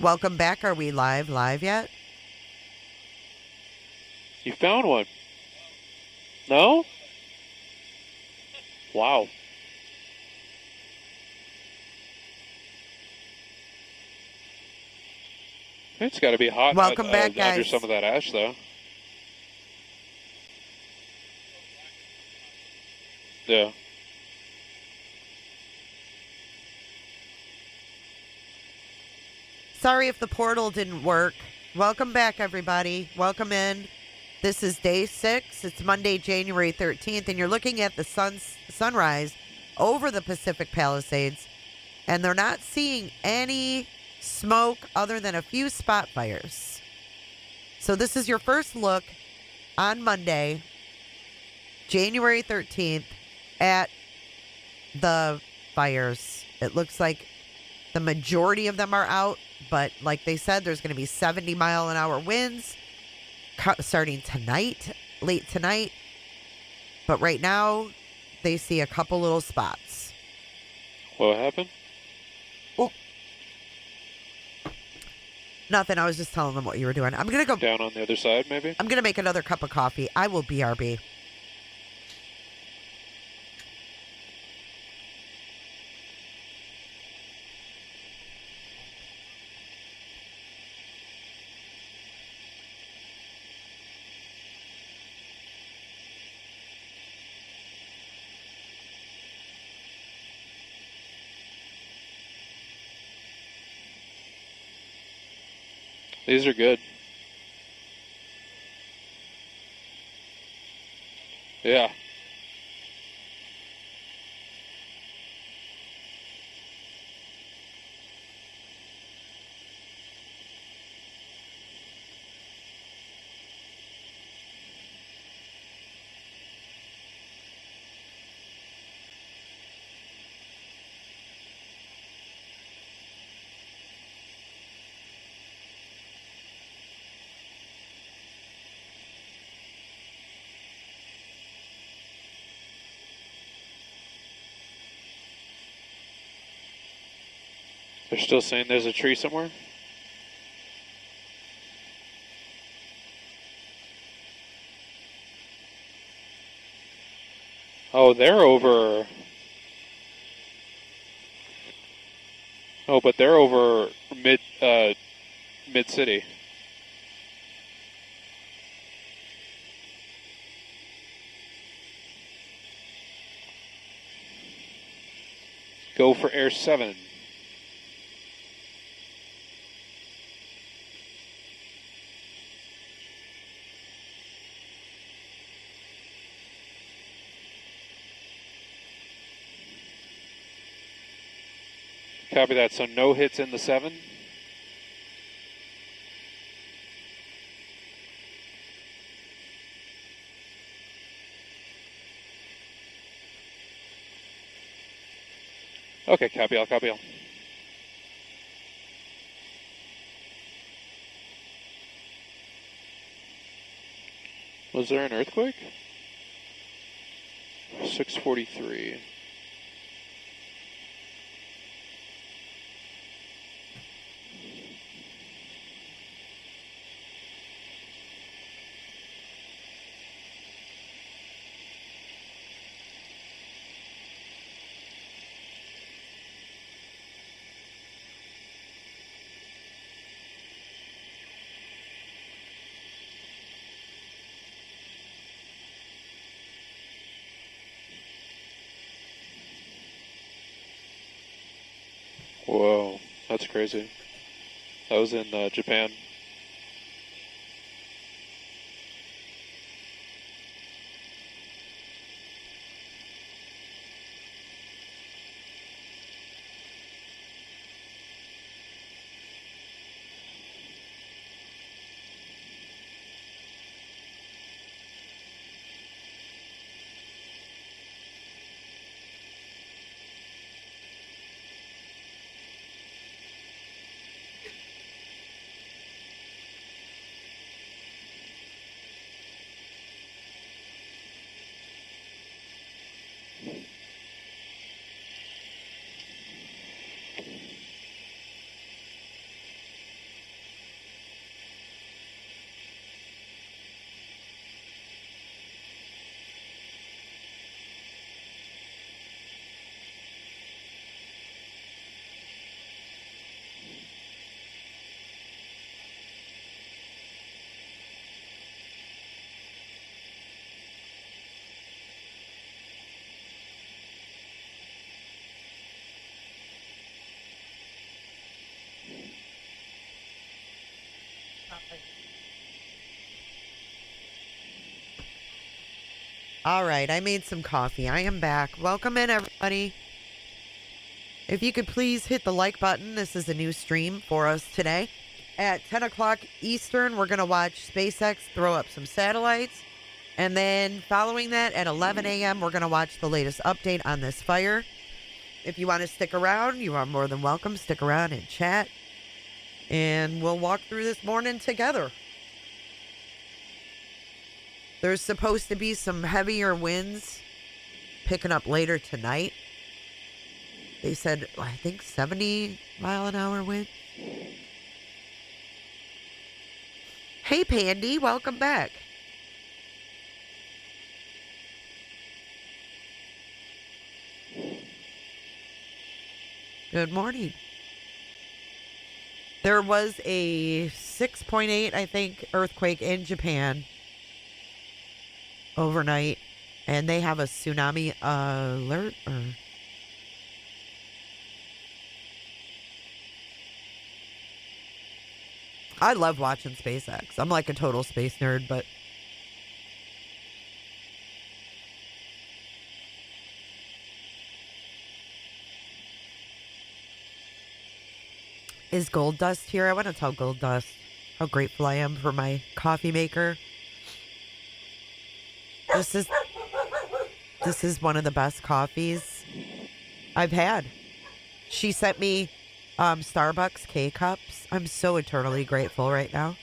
Welcome back. Are we live yet? You found one. No? Wow. It's got to be hot Welcome back, guys. under some of that ash, though. Yeah. Sorry if the portal didn't work. Welcome back, everybody. Welcome in. This is day 6. It's Monday, January 13th, and you're looking at the sunrise over the Pacific Palisades, and they're not seeing any smoke other than a few spot fires. So this is your first look on Monday, January 13th, at the fires. It looks like the majority of them are out, but like they said, there's going to be 70-mile-an-hour winds starting tonight, late tonight. But right now, they see a couple little spots. What happened? Oh. Nothing. I was just telling them what you were doing. I'm going to go down on the other side, maybe? I'm going to make another cup of coffee. I will BRB. These are good. Yeah. They're still saying there's a tree somewhere? Oh, they're over... Oh, but they're over mid-city. Go for Air 7. Copy that. So no hits in the 7. Okay, copy all, copy all. Was there an earthquake? 643. Whoa, that's crazy. That was in Japan. All right, I made some coffee. I am back. Welcome in, everybody. If you could please hit the like button. This is a new stream for us today. At 10 o'clock Eastern, we're going to watch SpaceX throw up some satellites. And then following that, at 11 a.m., we're going to watch the latest update on this fire. If you want to stick around, you are more than welcome. Stick around and chat. And we'll walk through this morning together. There's supposed to be some heavier winds picking up later tonight. They said, I think 70 mile an hour wind. Hey, Pandy, welcome back. Good morning. There was a 6.8, I think, earthquake in Japan overnight, and they have a tsunami alert. I love watching SpaceX. I'm like a total space nerd, but is Gold Dust here? I want to tell Gold Dust how grateful I am for my coffee maker. This is one of the best coffees I've had. She sent me Starbucks K-Cups. I'm so eternally grateful right now.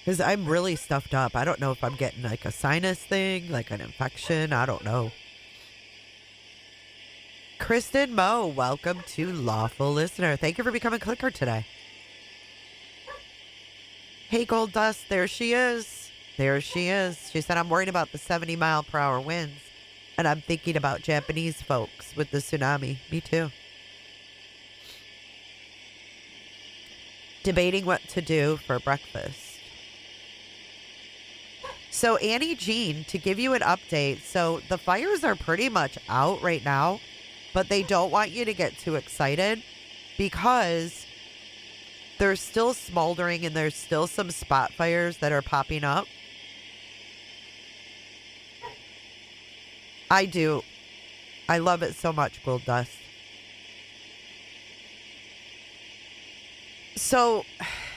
Because I'm really stuffed up. I don't know if I'm getting like a sinus thing, like an infection. I don't know. Kristen Moe, welcome to Lawful Listener. Thank you for becoming a clicker today. Hey, Gold Dust, there she is. There she is. She said, I'm worried about the 70 mile per hour winds. And I'm thinking about Japanese folks with the tsunami. Me too. Debating what to do for breakfast. So Annie Jean, to give you an update. So the fires are pretty much out right now. But they don't want you to get too excited because they're still smoldering and there's still some spot fires that are popping up. I do. I love it so much, Gold Dust. So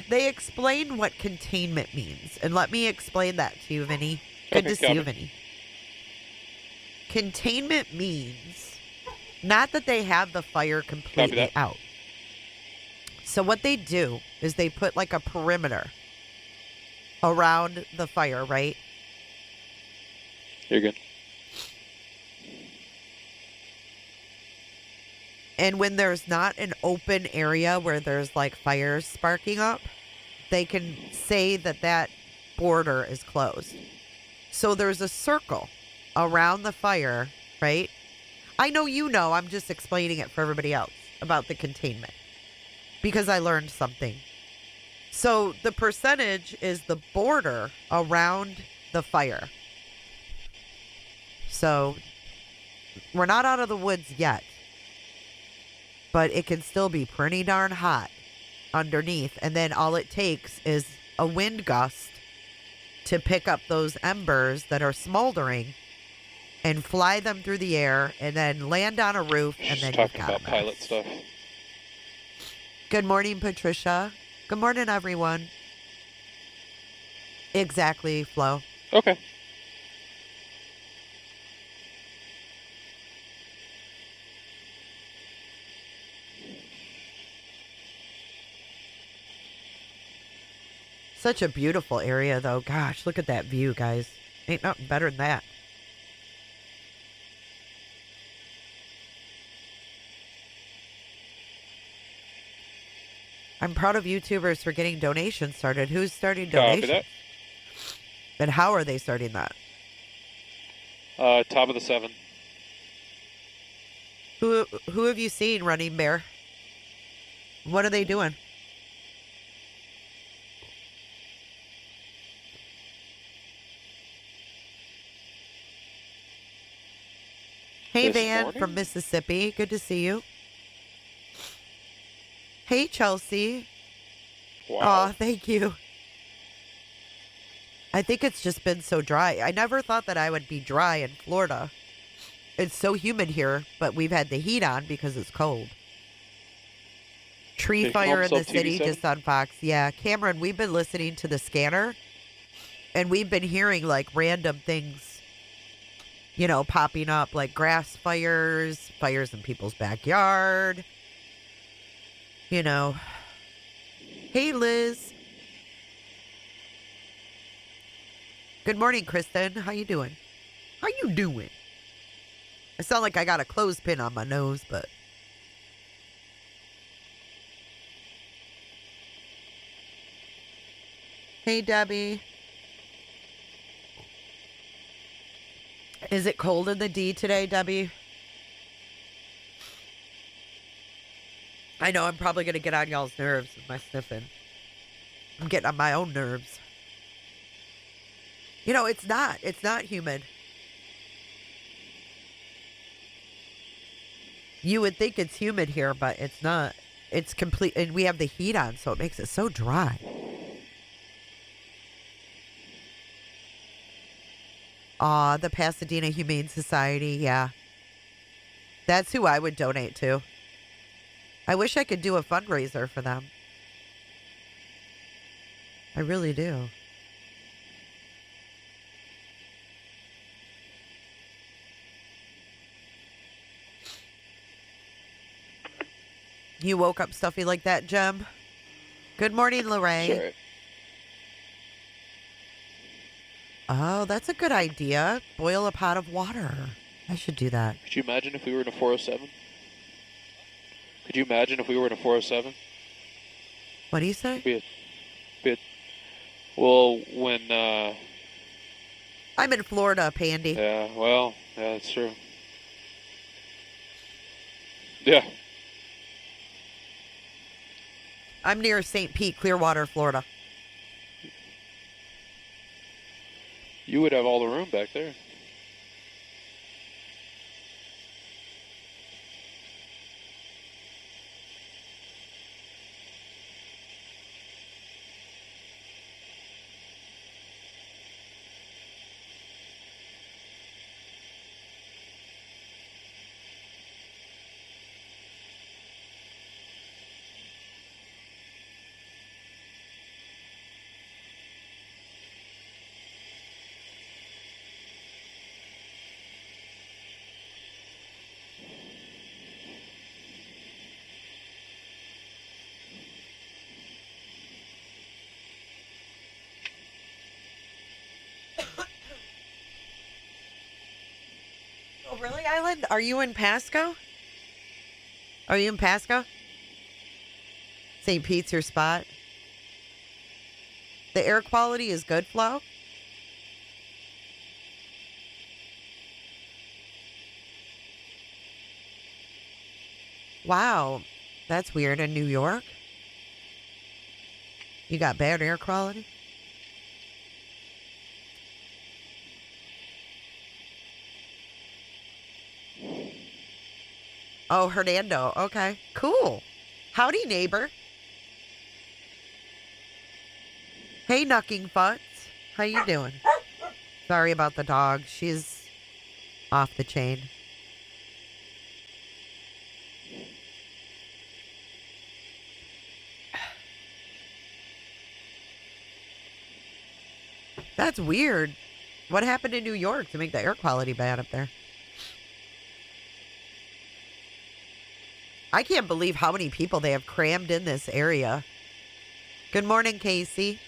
they explain what containment means. And let me explain that to you, Vinny. Good to see you, Vinny. Containment means not that they have the fire completely out. So what they do is they put like a perimeter around the fire, right? You're good. And when there's not an open area where there's like fires sparking up, they can say that that border is closed. So there's a circle around the fire, right? I know you know, I'm just explaining it for everybody else about the containment because I learned something. So the percentage is the border around the fire. So we're not out of the woods yet, but it can still be pretty darn hot underneath. And then all it takes is a wind gust to pick up those embers that are smoldering and fly them through the air and then land on a roof. And then talking about pilot stuff. Good morning, Patricia. Good morning, everyone. Exactly, Flo. Okay. Such a beautiful area, though. Gosh, look at that view, guys. Ain't nothing better than that. I'm proud of YouTubers for getting donations started. Who's starting donations? Copy that. And how are they starting that? Top of the 7. Who have you seen running Bear? What are they doing? Hey, This Van morning? from Mississippi. Good to see you. Hey, Chelsea. Wow. Aw, thank you. I think it's just been so dry. I never thought that I would be dry in Florida. It's so humid here, but we've had the heat on because it's cold. Tree Can you call fire in the himself city TV7? just on Fox. Yeah, Cameron, we've been listening to the scanner, and we've been hearing like random things, popping up, like grass fires, fires in people's backyard. Hey, Liz. Good morning, Kristen. How you doing? How you doing? I sound like I got a clothespin on my nose, but... Hey, Debbie. Is it cold in the D today, Debbie? I know I'm probably going to get on y'all's nerves with my sniffing. I'm getting on my own nerves. It's not. It's not humid. You would think it's humid here, but it's not. It's complete, and we have the heat on, so it makes it so dry. Aw, the Pasadena Humane Society, yeah. That's who I would donate to. I wish I could do a fundraiser for them. I really do. You woke up stuffy like that, Jem? Good morning, Lorraine. Sure. Oh, that's a good idea. Boil a pot of water. I should do that. Could you imagine if we were in a 407? Could you imagine if we were in a 407? What do you say? Well, when, I'm in Florida, Pandy. yeah, well, yeah, that's true. Yeah. I'm near St. Pete, Clearwater, Florida. You would have all the room back there. Oh, really, Island? Are you in Pasco? Are you in Pasco? St. Pete's your spot? The air quality is good, Flo? Wow. That's weird. In New York? You got bad air quality? Oh, Hernando. Okay. Cool. Howdy, neighbor. Hey, Knucking Futz. How you doing? Sorry about the dog. She's off the chain. That's weird. What happened in New York to make the air quality bad up there? I can't believe how many people they have crammed in this area. Good morning, Casey.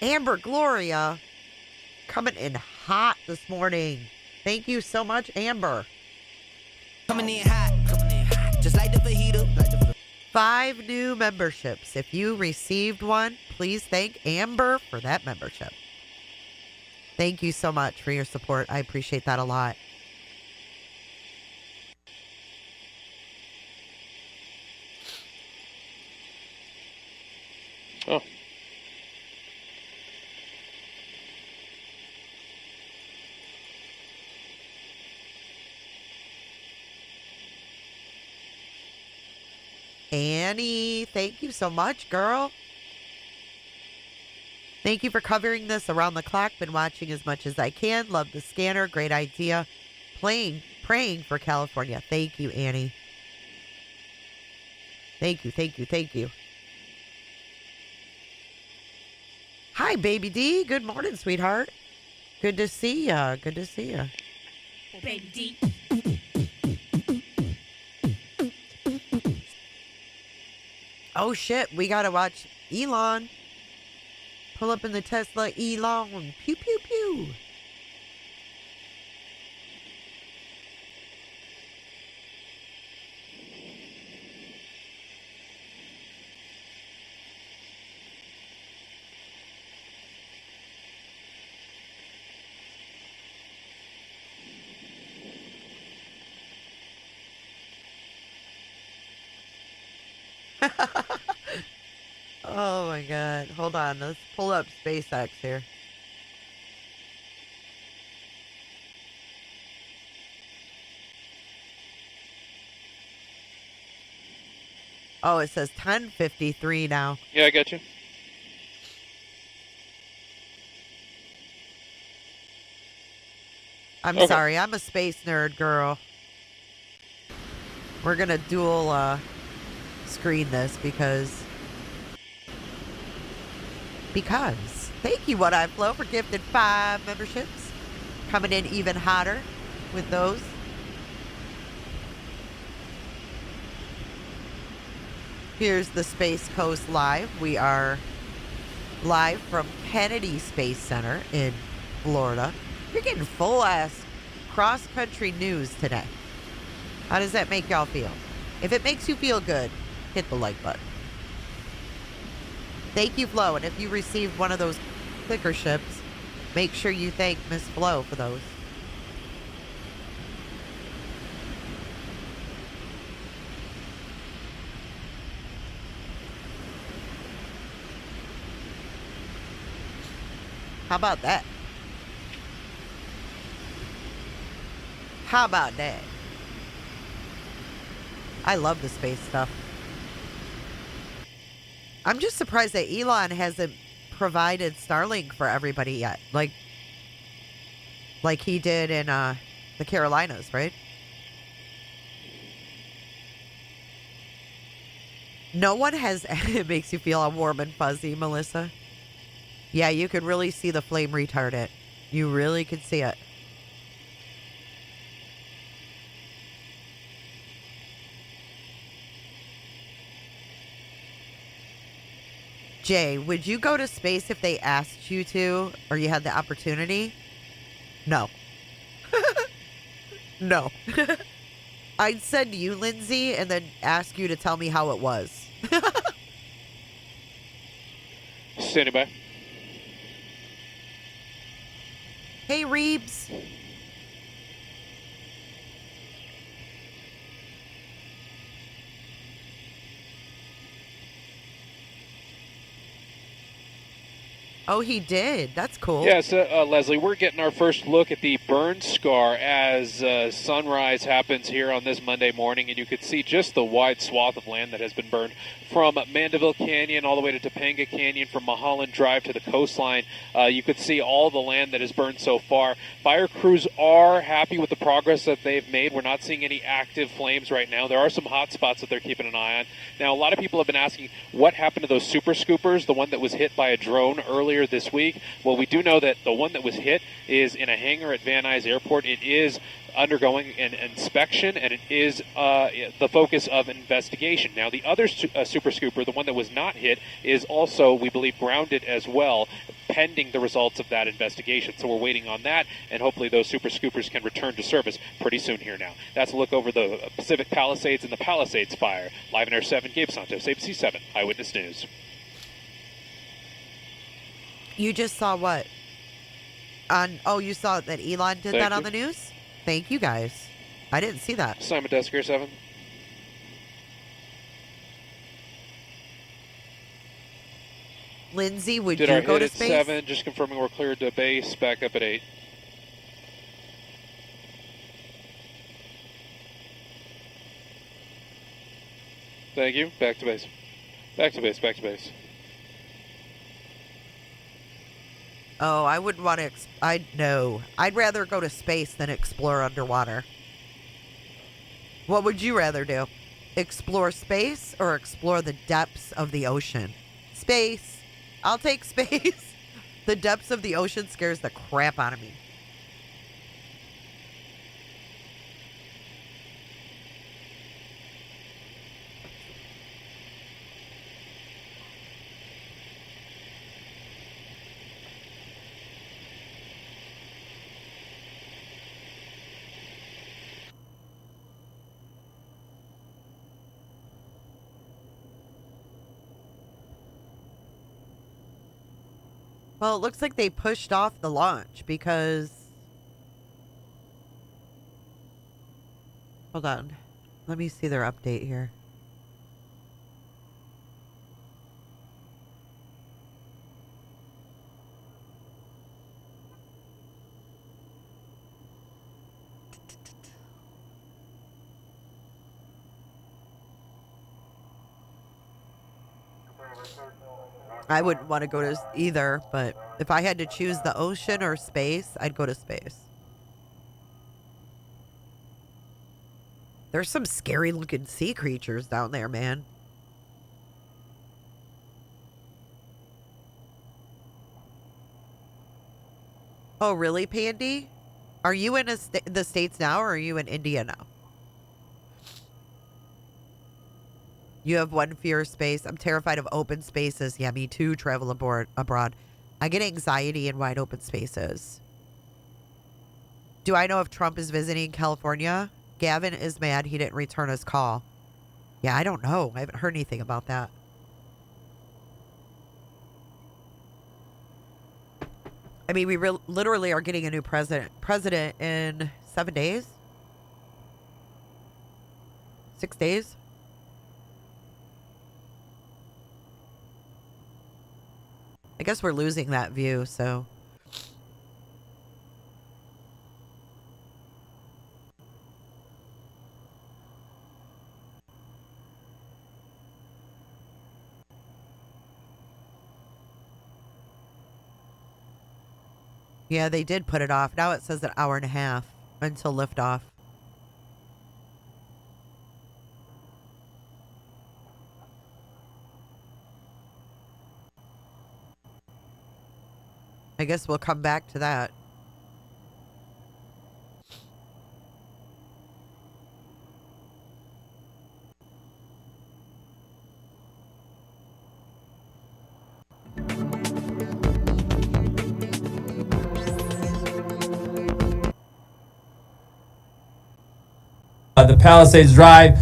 Amber Gloria coming in hot this morning. Thank you so much, Amber. Coming in hot, just like the fajita. 5 new memberships. If you received one, please thank Amber for that membership. Thank you so much for your support. I appreciate that a lot. Oh. Annie, thank you so much, girl. Thank you for covering this around the clock. Been watching as much as I can. Love the scanner. Great idea. Praying for California. Thank you, Annie. Thank you. Hi, Baby D. Good morning, sweetheart. Good to see ya. Baby D. Oh, shit. We got to watch Elon. Pull up in the Tesla Elon. Pew, pew, pew. Oh my God. Hold on. Let's pull up SpaceX here. Oh, it says 10:53 now. Yeah, I got you. I'm Okay. sorry. I'm a space nerd, girl. We're going to dual screen this because. Thank you, What I Flow, for gifted 5 memberships. Coming in even hotter with those. Here's the Space Coast Live. We are live from Kennedy Space Center in Florida. You're getting full-ass cross-country news today. How does that make y'all feel? If it makes you feel good, hit the like button. Thank you, Flo. And if you received one of those clicker ships, make sure you thank Miss Flo for those. How about that? How about that? I love the space stuff. I'm just surprised that Elon hasn't provided Starlink for everybody yet. Like he did in the Carolinas, right? No one has... It makes you feel all warm and fuzzy, Melissa. Yeah, you could really see the flame retardant. You really could see it. Jay, would you go to space if they asked you to, or you had the opportunity? No. No. I'd send you, Lindsay, and then ask you to tell me how it was. Standing by. Hey, Reebs. Oh, he did. That's cool. Yes, Leslie, we're getting our first look at the burn scar as sunrise happens here on this Monday morning, and you can see just the wide swath of land that has been burned from Mandeville Canyon all the way to Topanga Canyon, from Mulholland Drive to the coastline. You could see all the land that is burned so far. Fire crews are happy with the progress that they've made. We're not seeing any active flames right now. There are some hot spots that they're keeping an eye on. Now, a lot of people have been asking what happened to those super scoopers, the one that was hit by a drone earlier this week. Well, we do know that the one that was hit is in a hangar at Van Nuys Airport. It is undergoing an inspection, and it is the focus of an investigation. Now, the other super scooper, the one that was not hit, is also, we believe, grounded as well, pending the results of that investigation. So we're waiting on that, and hopefully those super scoopers can return to service pretty soon here now. That's a look over the Pacific Palisades and the Palisades fire. Live in Air 7, Gabe Santos, ABC 7, Eyewitness News. You just saw what? You saw that Elon did that on the news? Thank you, guys. I didn't see that. Simon Desk Air 7. Lindsay, would Did you our go hit to at space? 7, just confirming we're cleared to base, back up at 8. Thank you. Back to base. Back to base. Back to base. Oh, I wouldn't want to. I'd rather go to space than explore underwater. What would you rather do? Explore space or explore the depths of the ocean? Space. I'll take space. The depths of the ocean scares the crap out of me. Well, it looks like they pushed off the launch because... Hold on. Let me see their update here. I wouldn't want to go to either, but if I had to choose the ocean or space, I'd go to space. There's some scary looking sea creatures down there, man. Oh, really, Pandy? Are you in the States now, or are you in India now? You have one fear of space. I'm terrified of open spaces. Yeah, me too. Travel abroad. I get anxiety in wide open spaces. Do I know if Trump is visiting California? Gavin is mad he didn't return his call. Yeah, I don't know. I haven't heard anything about that. I mean, we literally are getting a new president in 7 days? 6 days? I guess we're losing that view, so. Yeah, they did put it off. Now it says an hour and a half until liftoff. I guess we'll come back to that. The Palisades Drive.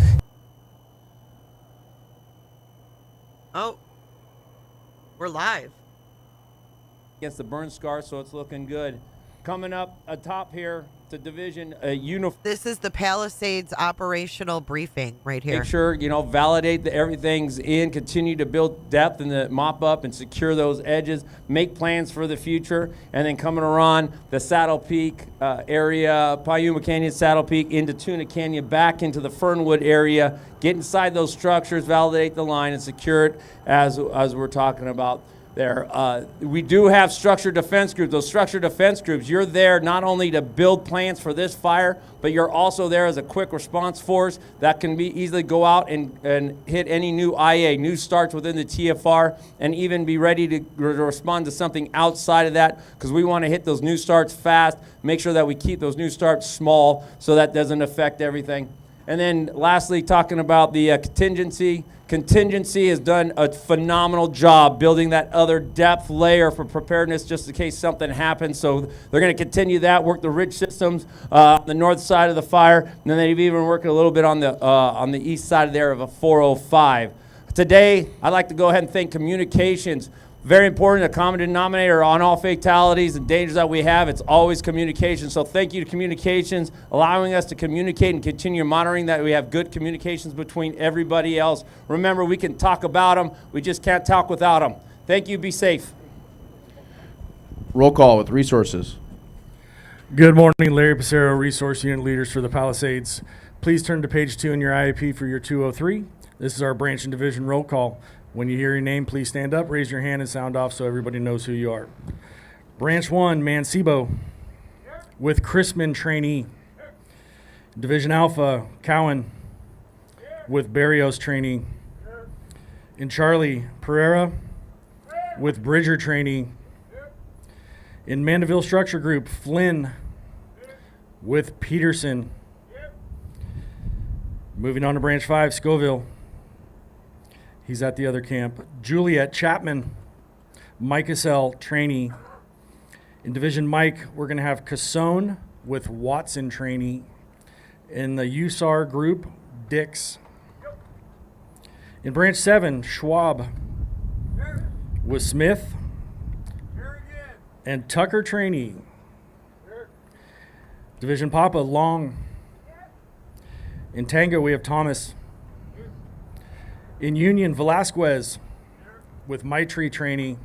Oh, we're live. Against the burn scar, so it's looking good. Coming up atop here, the division uniform. This is the Palisades operational briefing right here. Make sure, validate that everything's in, continue to build depth and the mop up and secure those edges, make plans for the future, and then coming around the Saddle Peak area, Payuma Canyon, Saddle Peak, into Tuna Canyon, back into the Fernwood area, get inside those structures, validate the line, and secure it as we're talking about there. We do have structured defense groups. Those structured defense groups, you're there not only to build plans for this fire, but you're also there as a quick response force that can be easily go out and hit any new IA, new starts within the TFR, and even be ready to respond to something outside of that, because we want to hit those new starts fast, make sure that we keep those new starts small so that doesn't affect everything. And then lastly, talking about the contingency. Contingency has done a phenomenal job building that other depth layer for preparedness just in case something happens. So they're going to continue that, work the ridge systems on the north side of the fire, and then they've even worked a little bit on the east side there of a 405. Today, I'd like to go ahead and thank communications. Very important, a common denominator on all fatalities and dangers that we have, it's always communication. So thank you to communications, allowing us to communicate and continue monitoring that we have good communications between everybody else. Remember, we can talk about them, we just can't talk without them. Thank you, be safe. Roll call with resources. Good morning, Larry Passero, Resource Unit Leaders for the Palisades. Please turn to page 2 in your IAP for your 203. This is our branch and division roll call. When you hear your name, please stand up, raise your hand, and sound off so everybody knows who you are. Branch 1, Mancebo with Chrisman trainee. Division Alpha, Cowan with Barrios trainee. In Charlie, Pereira with Bridger trainee. In Mandeville Structure Group, Flynn with Peterson. Moving on to Branch 5, Scoville. He's at the other camp. Juliet Chapman, Mike Cassell, trainee. In Division Mike, we're going to have Cassone with Watson, trainee. In the USAR group, Dix. In Branch 7, Schwab with Smith and Tucker, trainee. Division Papa, Long. In Tango, we have Thomas. In Union, Velasquez with Maitrey, trainee.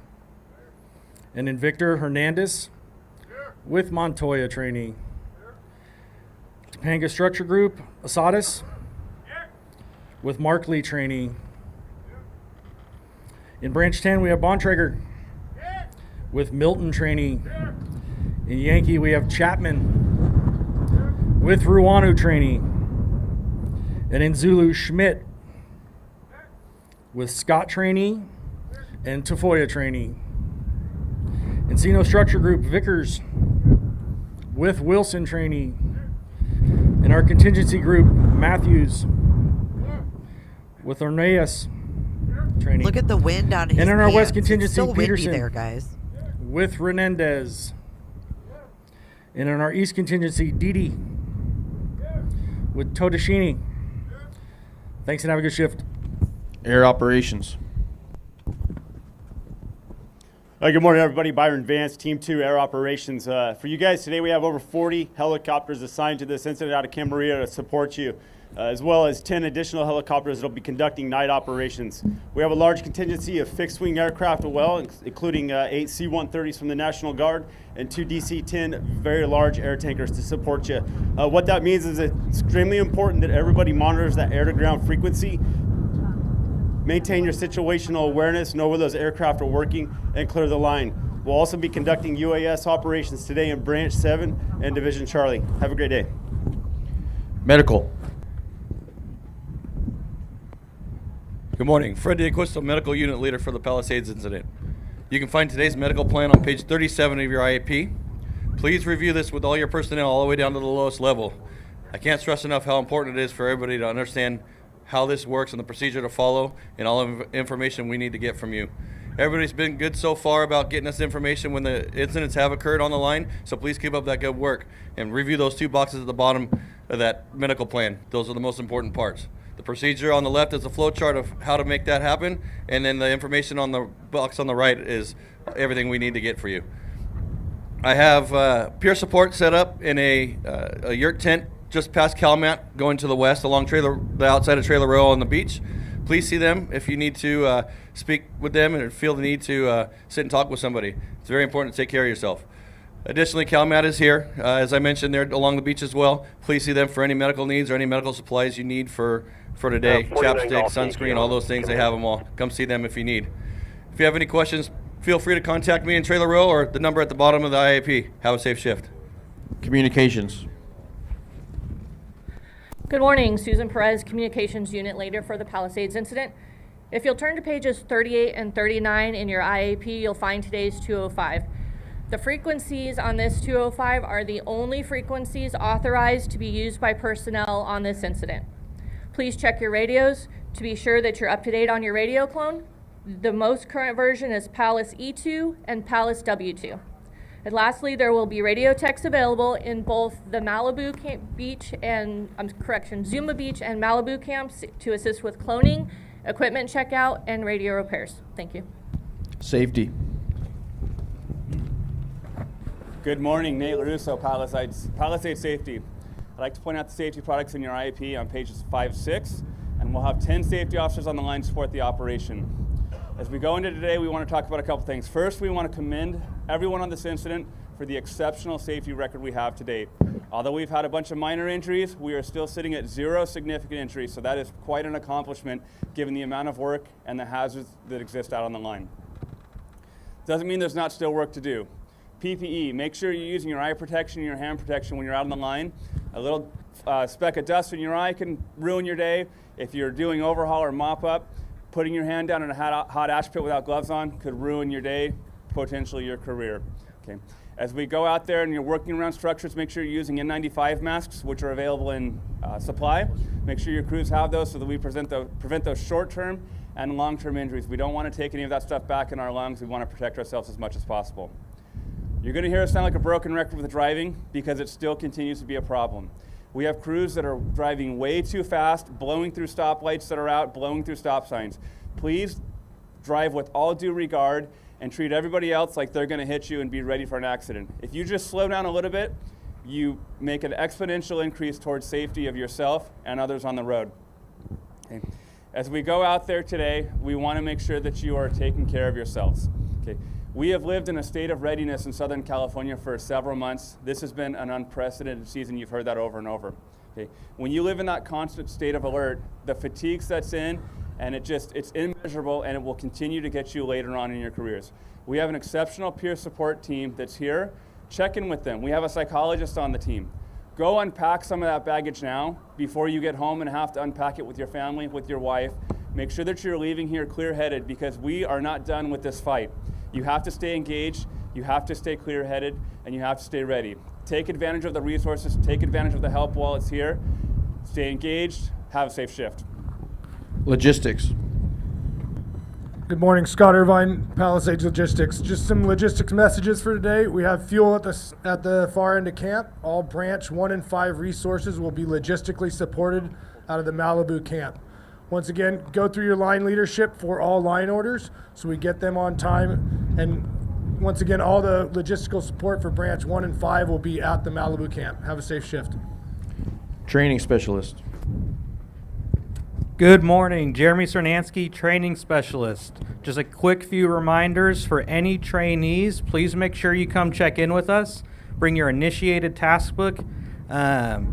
And in Victor, Hernandez with Montoya, trainee. Topanga Structure Group, Asadas with Markley, trainee. In Branch 10, we have Bontrager with Milton, trainee. In Yankee, we have Chapman with Ruanu, trainee. And in Zulu, Schmidt with Scott, trainee, and Tafoya, trainee. Encino Structure Group, Vickers with Wilson, trainee. In our contingency group, Matthews with Orneas, trainee. Look at the wind on his And in our West pants. contingency, It's still windy Peterson there, guys. with Renendez. And in our East contingency, Didi with Todashini. Thanks and have a good shift. Air operations. Good morning, everybody. Byron Vance, Team 2 Air Operations. For you guys today, we have over 40 helicopters assigned to this incident out of Camarillo to support you, as well as 10 additional helicopters that will be conducting night operations. We have a large contingency of fixed-wing aircraft as well, including 8 C-130s from the National Guard and 2 DC-10 very large air tankers to support you. What that means is it's extremely important that everybody monitors that air-to-ground frequency. Maintain your situational awareness, know where those aircraft are working, and clear the line. We'll also be conducting UAS operations today in Branch 7 and Division Charlie. Have a great day. Medical. Good morning. Fred DeAquisto, Medical Unit Leader for the Palisades incident. You can find today's medical plan on page 37 of your IAP. Please review this with all your personnel all the way down to the lowest level. I can't stress enough how important it is for everybody to understand how this works and the procedure to follow and all of the information we need to get from you. Everybody's been good so far about getting us information when the incidents have occurred on the line, so please keep up that good work and review those 2 boxes at the bottom of that medical plan. Those are the most important parts. The procedure on the left is a flow chart of how to make that happen, and then the information on the box on the right is everything we need to get for you. I have peer support set up in a yurt tent just past Calumet, going to the west along the outside of Trailer Row on the beach. Please see them if you need to speak with them and feel the need to sit and talk with somebody. It's very important to take care of yourself. Additionally, Calumet is here. As I mentioned, they're along the beach as well. Please see them for any medical needs or any medical supplies you need for today. Chapstick, sunscreen, all those things, they have them all. Come see them if you need. If you have any questions, feel free to contact me in Trailer Row or the number at the bottom of the IAP. Have a safe shift. Communications. Good morning, Susan Perez, Communications Unit Leader for the Palisades incident. If you'll turn to pages 38 and 39 in your IAP, you'll find today's 205. The frequencies on this 205 are the only frequencies authorized to be used by personnel on this incident. Please check your radios to be sure that you're up to date on your radio clone. The most current version is Palis E2 and Palis W2. And lastly, there will be radio techs available in both the Zuma Beach and Malibu camps to assist with cloning, equipment checkout, and radio repairs. Thank you. Safety. Good morning, Nate LaRusso, Palisades Safety. I'd like to point out the safety products in your IAP on pages 5, 6, and we'll have 10 safety officers on the line to support the operation. As we go into today, we want to talk about a couple things. First, we want to commend everyone on this incident for the exceptional safety record we have to date. Although we've had a bunch of minor injuries, we are still sitting at 0 significant injuries, so that is quite an accomplishment given the amount of work and the hazards that exist out on the line. Doesn't mean there's not still work to do. PPE, make sure you're using your eye protection and your hand protection when you're out on the line. A little speck of dust in your eye can ruin your day. If you're doing overhaul or mop up, putting your hand down in a hot ash pit without gloves on could ruin your day, potentially your career. Okay. As we go out there and you're working around structures, make sure you're using N95 masks, which are available in supply. Make sure your crews have those so that we prevent those short-term and long-term injuries. We don't want to take any of that stuff back in our lungs. We want to protect ourselves as much as possible. You're going to hear us sound like a broken record with driving because it still continues to be a problem. We have crews that are driving way too fast, blowing through stoplights that are out, blowing through stop signs. Please drive with all due regard and treat everybody else like they're going to hit you and be ready for an accident. If you just slow down a little bit, you make an exponential increase towards safety of yourself and others on the road. Okay. As we go out there today, we want to make sure that you are taking care of yourselves. Okay. We have lived in a state of readiness in Southern California for several months. This has been an unprecedented season. You've heard that over and over. Okay. When you live in that constant state of alert, the fatigue sets in, and it's immeasurable, and it will continue to get you later on in your careers. We have an exceptional peer support team that's here. Check in with them. We have a psychologist on the team. Go unpack some of that baggage now before you get home and have to unpack it with your family, with your wife. Make sure that you're leaving here clear-headed because we are not done with this fight. You have to stay engaged, you have to stay clear-headed, and you have to stay ready. Take advantage of the resources, take advantage of the help while it's here. Stay engaged, have a safe shift. Logistics. Good morning, Scott Irvine, Palisades Logistics. Just some logistics messages for today. We have fuel at the far end of camp. All branch 1 and 5 resources will be logistically supported out of the Malibu camp. Once again, go through your line leadership for all line orders so we get them on time. And once again, all the logistical support for branch 1 and 5 will be at the Malibu camp. Have a safe shift. Training specialist. Good morning, Jeremy Cernansky, Training Specialist. Just a quick few reminders for any trainees. Please make sure you come check in with us. Bring your initiated task book and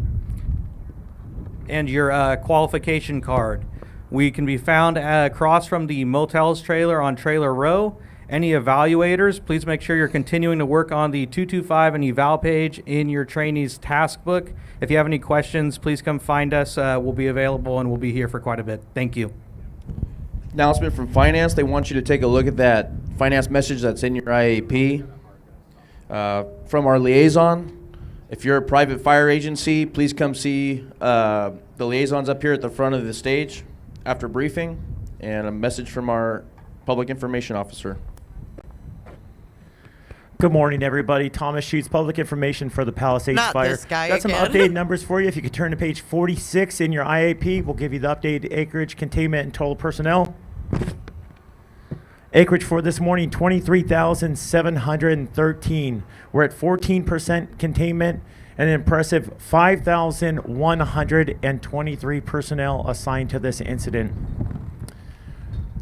your qualification card. We can be found across from the Motels trailer on Trailer Row. Any evaluators, please make sure you're continuing to work on the 225 and eval page in your trainee's task book. If you have any questions, please come find us. We'll be available and we'll be here for quite a bit. Thank you. Announcement from finance. They want you to take a look at that finance message that's in your IAP. From our liaison, if you're a private fire agency, please come see the liaisons up here at the front of the stage after briefing, and a message from our public information officer. Good morning, everybody. Thomas Sheets, Public Information for the Palisades Not Fire. this guy Got some again. updated numbers for you. If you could turn to page 46 in your IAP, we'll give you the updated acreage, containment, and total personnel. Acreage for this morning, 23,713. We're at 14% containment and an impressive 5,123 personnel assigned to this incident.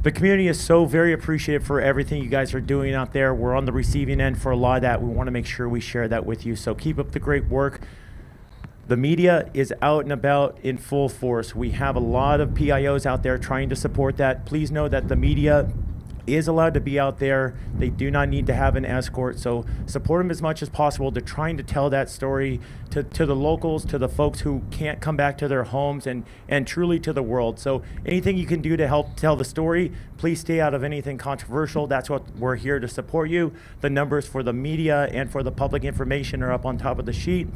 The community is so very appreciative for everything you guys are doing out there. We're on the receiving end for a lot of that. We want to make sure we share that with you. So keep up the great work. The media is out and about in full force. We have a lot of PIOs out there trying to support that. Please know that the media is allowed to be out there. They do not need to have an escort. So support them as much as possible to trying to tell that story to the locals, to the folks who can't come back to their homes, and truly to the world. So anything you can do to help tell the story, please stay out of anything controversial. That's what we're here to support you. The numbers for the media and for the public information are up on top of the sheet.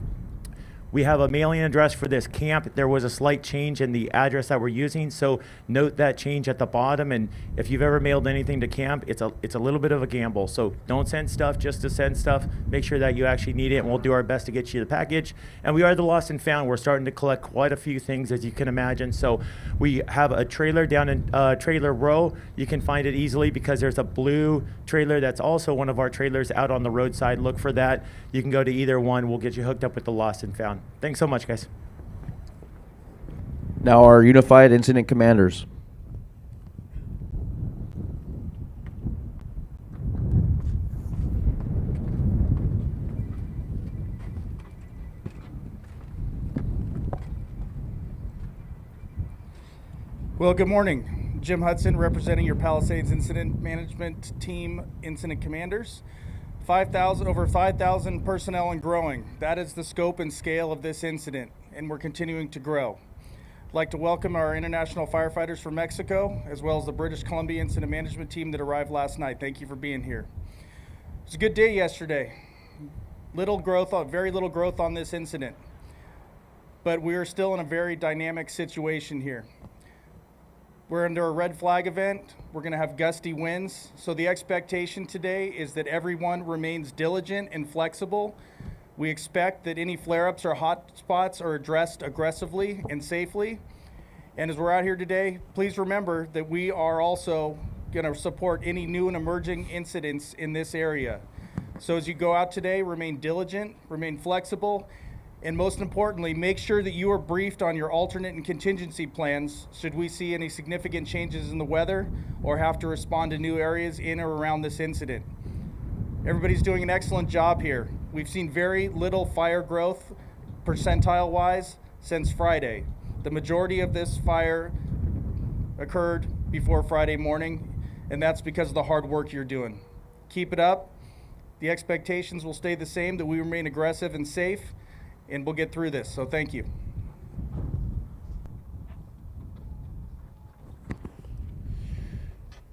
We have a mailing address for this camp. There was a slight change in the address that we're using, so note that change at the bottom. And if you've ever mailed anything to camp, it's a little bit of a gamble. So don't send stuff just to send stuff. Make sure that you actually need it, and we'll do our best to get you the package. And we are the Lost and Found. We're starting to collect quite a few things, as you can imagine. So we have a trailer down in Trailer Row. You can find it easily because there's a blue trailer that's also one of our trailers out on the roadside. Look for that. You can go to either one. We'll get you hooked up with the Lost and Found. Thanks so much, guys. Now our unified incident commanders. Well, good morning. Jim Hudson representing your Palisades Incident Management Team Incident Commanders. Over 5,000 personnel and growing. That is the scope and scale of this incident, and we're continuing to grow. I'd like to welcome our international firefighters from Mexico, as well as the British Columbia Incident Management Team that arrived last night. Thank you for being here. It was a good day yesterday. Very little growth on this incident, but we are still in a very dynamic situation here. We're under a red flag event. We're going to have gusty winds. So the expectation today is that everyone remains diligent and flexible. We expect that any flare-ups or hot spots are addressed aggressively and safely. And as we're out here today, please remember that we are also going to support any new and emerging incidents in this area. So as you go out today, remain diligent, remain flexible, and most importantly, make sure that you are briefed on your alternate and contingency plans should we see any significant changes in the weather or have to respond to new areas in or around this incident. Everybody's doing an excellent job here. We've seen very little fire growth percentile-wise since Friday. The majority of this fire occurred before Friday morning, and that's because of the hard work you're doing. Keep it up. The expectations will stay the same, that we remain aggressive and safe, and we'll get through this. So thank you.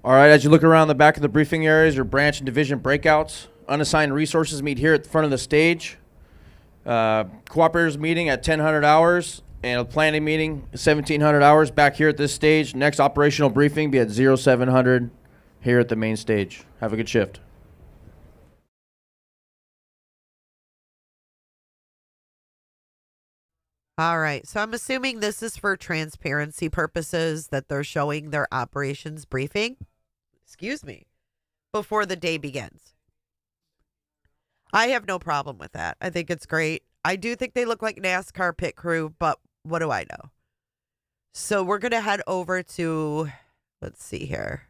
All right, as you look around the back of the briefing areas, your branch and division breakouts, unassigned resources meet here at the front of the stage. Cooperators meeting at 1000 hours and a planning meeting 1700 hours back here at this stage. Next operational briefing be at 0700 here at the main stage. Have a good shift. All right, so I'm assuming this is for transparency purposes that they're showing their operations briefing, before the day begins. I have no problem with that. I think it's great. I do think they look like NASCAR pit crew, but what do I know? So we're going to head over to, let's see here.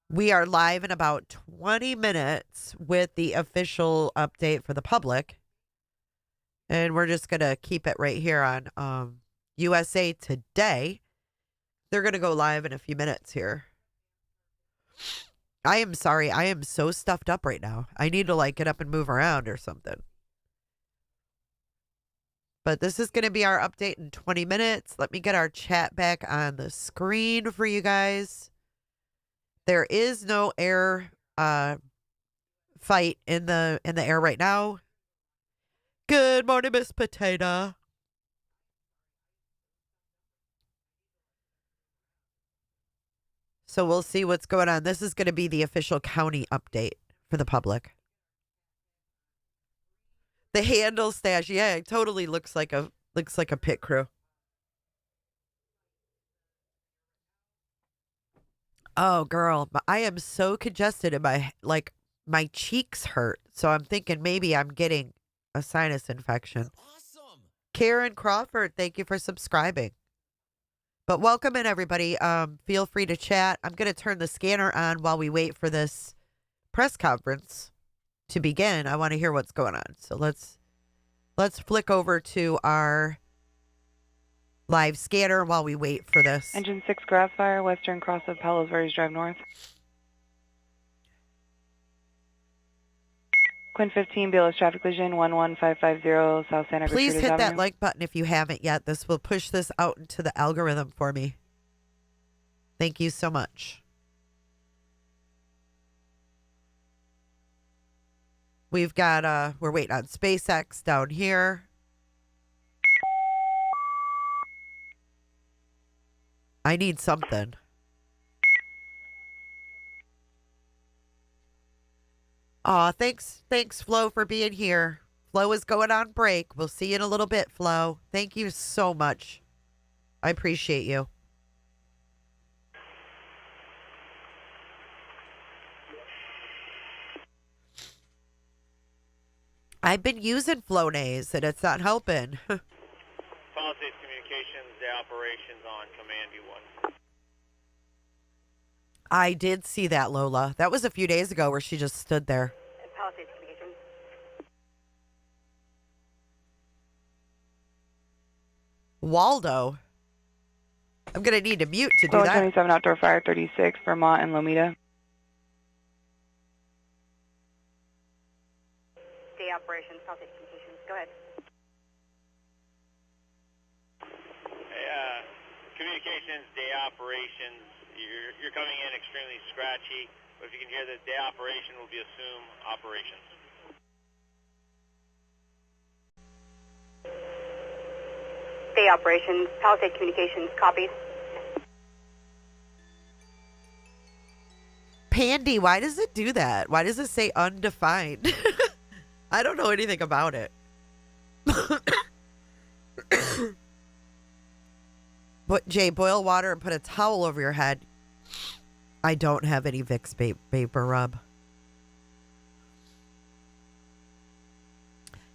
We are live in about 20 minutes with the official update for the public. And we're just going to keep it right here on USA Today. They're going to go live in a few minutes here. I am sorry. I am so stuffed up right now. I need to get up and move around or something. But this is going to be our update in 20 minutes. Let me get our chat back on the screen for you guys. There is no air fight in the air right now. Good morning, Miss Potato. So we'll see what's going on. This is going to be the official county update for the public. The handle stash, yeah, it totally looks like a pit crew. Oh, girl, I am so congested and my cheeks hurt. So I'm thinking maybe I'm getting a sinus infection. Awesome. Karen Crawford, thank you for subscribing. But welcome in, everybody. Feel free to chat. I'm going to turn the scanner on while we wait for this press conference to begin. I want to hear what's going on. So let's flick over to our live scanner while we wait for this. Engine 6 grab fire, western cross of Palos Verdes Drive north. Quinn 15, BLS traffic collision 11550 South Santa Cruz. Please hit Avenue. that like button if you haven't yet. This will push this out into the algorithm for me. Thank you so much. We've got, we're waiting on SpaceX down here. I need something. Aw, thanks, Flo, for being here. Flo is going on break. We'll see you in a little bit, Flo. Thank you so much. I appreciate you. I've been using Flonase, and it's not helping. Palisades Communications, the operations on Command U1. I did see that, Lola. That was a few days ago where she just stood there. Palisades Communications. Waldo. I'm going to need to mute to do Goal that. 27 Outdoor Fire 36, Vermont and Lomita. Day operations, Palisades Communications. Go ahead. Hey, communications, day operations. You're coming in extremely scratchy, but if you can hear the day operation will be assume operations. Day operations, Palisades Communications. Copies. Pandy, why does it do that? Why does it say undefined? I don't know anything about it. But Jay, boil water and put a towel over your head. I don't have any Vicks vapor rub.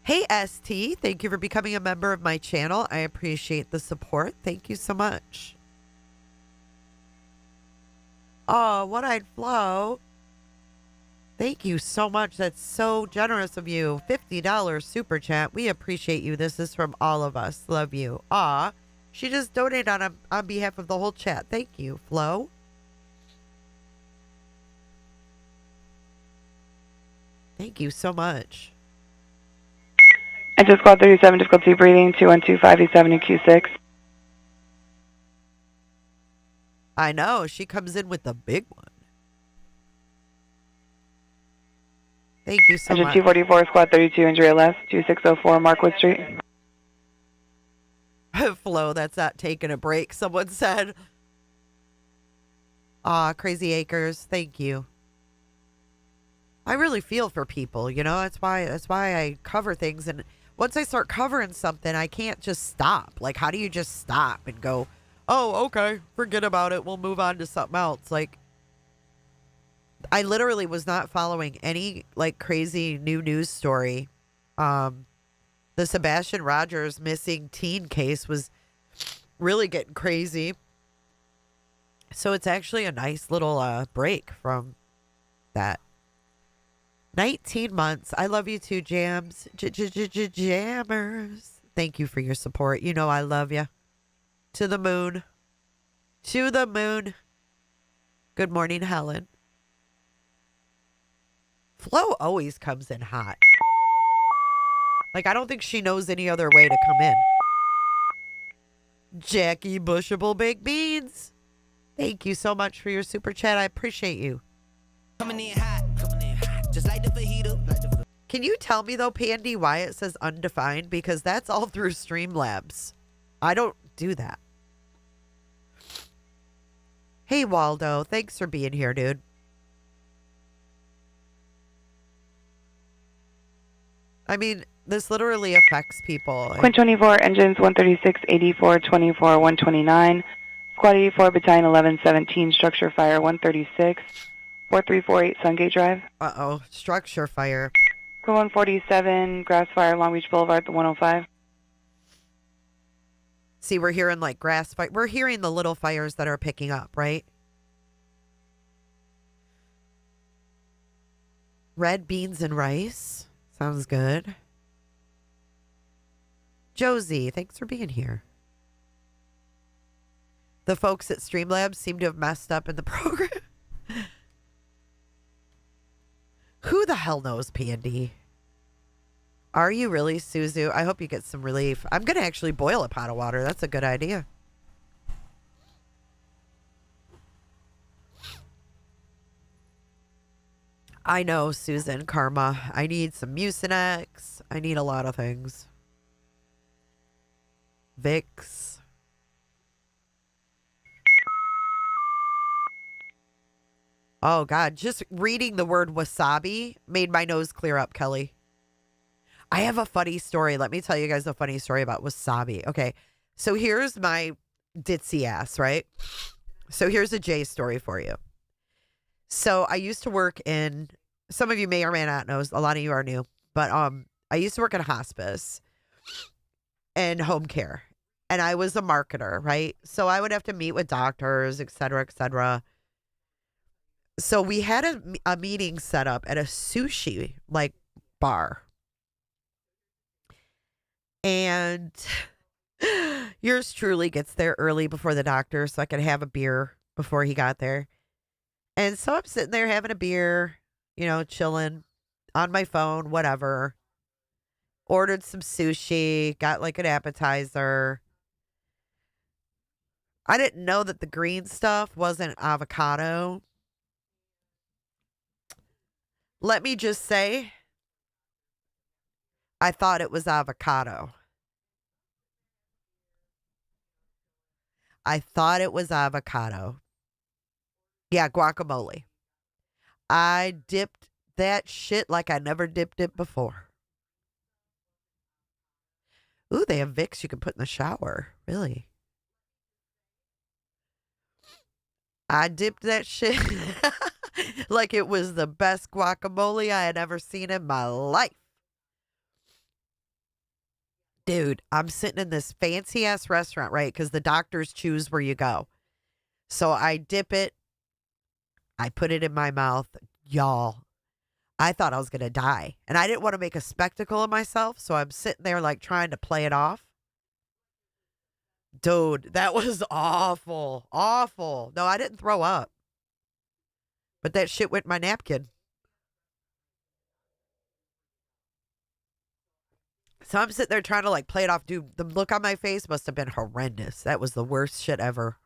Hey, ST, thank you for becoming a member of my channel. I appreciate the support. Thank you so much. Oh, One-Eyed Flo. Thank you so much. That's so generous of you. $50 super chat. We appreciate you. This is from all of us. Love you. Aw, she just donated on behalf of the whole chat. Thank you, Flo. Thank you so much. Enter Squad 37, difficulty breathing, 212-587 and Q6. I know. She comes in with the big one. Thank you so Engine much. 244, Squad 32, injury less, 2604 Markwood Street. Flo, that's not taking a break, someone said. Aw, Crazy Acres, thank you. I really feel for people, you know, that's why I cover things, and once I start covering something, I can't just stop. Like, how do you just stop and go, oh, okay, forget about it, we'll move on to something else? Like, I literally was not following any, like, crazy new news story. The Sebastian Rogers missing teen case was really getting crazy. So it's actually a nice little break from that. 19 months. I love you too, Jams. Jammers. Thank you for your support. You know I love you. To the moon. To the moon. Good morning, Helen. Flo always comes in hot. Like, I don't think she knows any other way to come in. Jackie Bushable Baked Beans. Thank you so much for your super chat. I appreciate you. Coming in hot, just like the fajita. Can you tell me, though, Pandy, why it says undefined? Because that's all through Streamlabs. I don't do that. Hey, Waldo. Thanks for being here, dude. I mean, this literally affects people. Quint 24, engines 136, 84, 24, 129. Squad 84, Battalion 1117, structure fire 136, 4348 Sungate Drive. Uh-oh, structure fire. Squad 147, grass fire, Long Beach Boulevard, the 105. See, we're hearing like grass fire. We're hearing the little fires that are picking up, right? Red beans and rice. Sounds good. Josie, thanks for being here. The folks at Streamlabs seem to have messed up in the program. Who the hell knows, Pandy? Are you really, Suzu? I hope you get some relief. I'm going to actually boil a pot of water. That's a good idea. I know, Susan, Karma. I need some Mucinex. I need a lot of things. Vicks. Oh, God. Just reading the word wasabi made my nose clear up, Kelly. I have a funny story. Let me tell you guys a funny story about wasabi. Okay. So here's my ditzy ass, right? So here's a J story for you. So I used to work in, some of you may or may not know, a lot of you are new, but I used to work at a hospice and home care. And I was a marketer, right? So I would have to meet with doctors, et cetera, et cetera. So we had a meeting set up at a sushi like bar. And Yours truly gets there early before the doctor so I could have a beer before he got there. And so I'm sitting there having a beer, chilling on my phone, whatever. Ordered some sushi, got like an appetizer. I didn't know that the green stuff wasn't avocado. Let me just say, I thought it was avocado. I thought it was avocado. Yeah, guacamole. I dipped that shit like I never dipped it before. Ooh, they have Vicks you can put in the shower. Really? I dipped that shit like it was the best guacamole I had ever seen in my life. Dude, I'm sitting in this fancy ass restaurant, right? Because the doctors choose where you go. So I dip it. I put it in my mouth. Y'all, I thought I was going to die. And I didn't want to make a spectacle of myself. So I'm sitting there like trying to play it off. Dude, that was awful. Awful. No, I didn't throw up. But that shit went in my napkin. So I'm sitting there trying to like play it off. Dude, the look on my face must have been horrendous. That was the worst shit ever.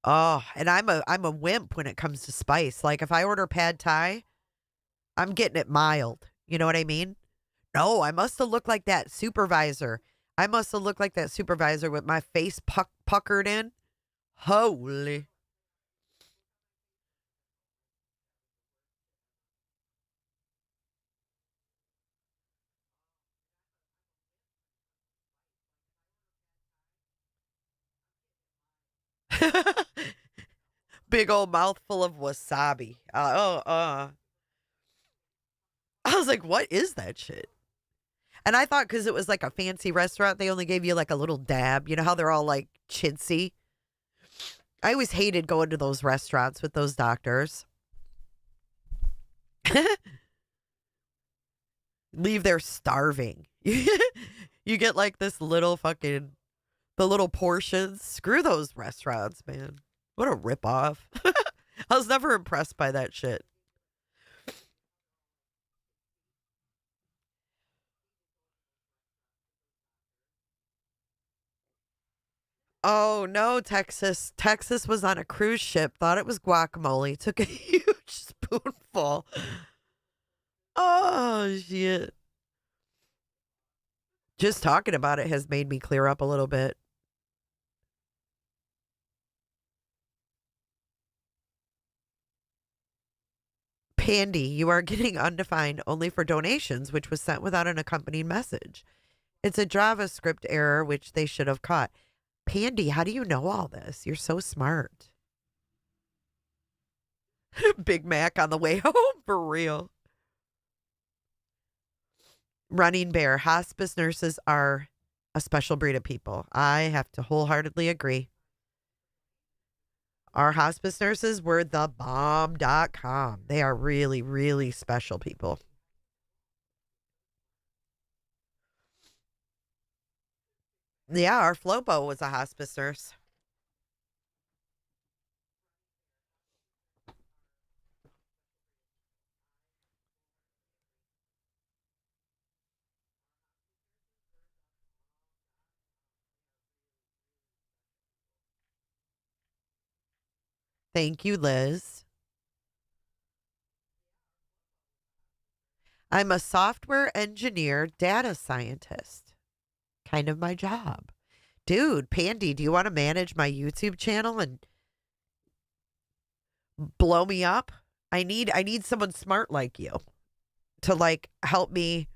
Oh, and I'm a wimp when it comes to spice. Like if I order pad thai, I'm getting it mild. You know what I mean? No, I must have looked like that supervisor. I must have looked like that supervisor with my face puckered in. Holy. Big old mouthful of wasabi. I was like, what is that shit? And I thought because it was like a fancy restaurant, they only gave you like a little dab. You know how they're all like chintzy? I always hated going to those restaurants with those doctors. Leave there starving. You get like this little the little portions. Screw those restaurants, man. What a ripoff. I was never impressed by that shit. Oh, no, Texas. Texas was on a cruise ship, thought it was guacamole, took a huge spoonful. Oh, shit. Just talking about it has made me clear up a little bit. Pandy, you are getting undefined only for donations, which was sent without an accompanying message. It's a JavaScript error, which they should have caught. Pandy, how do you know all this? You're so smart. Big Mac on the way home, for real. Running Bear, hospice nurses are a special breed of people. I have to wholeheartedly agree. Our hospice nurses were the bomb.com. They are really, really special people. Yeah, our Flobo was a hospice nurse. Thank you, Liz. I'm a software engineer, data scientist. Kind of my job. Dude, Pandy, do you want to manage my YouTube channel and blow me up? I need someone smart like you to like help me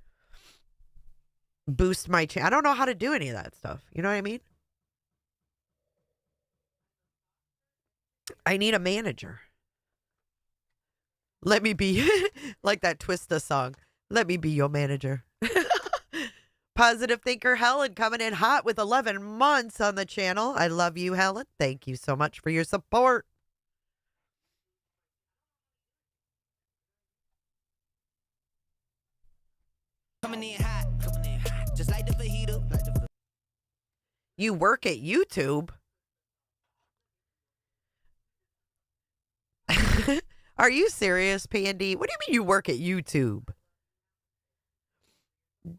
boost my channel. I don't know how to do any of that stuff. You know what I mean? I need a manager. Let me be like that Twista song. Let me be your manager. Positive thinker Helen coming in hot with 11 months on the channel. I love you, Helen. Thank you so much for your support. Coming in hot, Just like the fajita. You work at YouTube? Are you serious, Pandy? What do you mean you work at YouTube?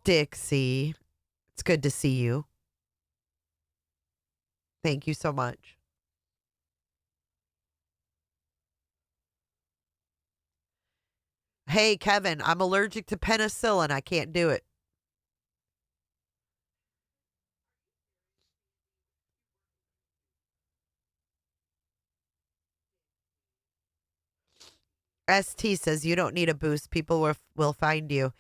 Dixie, it's good to see you. Thank you so much. Hey, Kevin, I'm allergic to penicillin. I can't do it. ST says you don't need a boost. People will find you.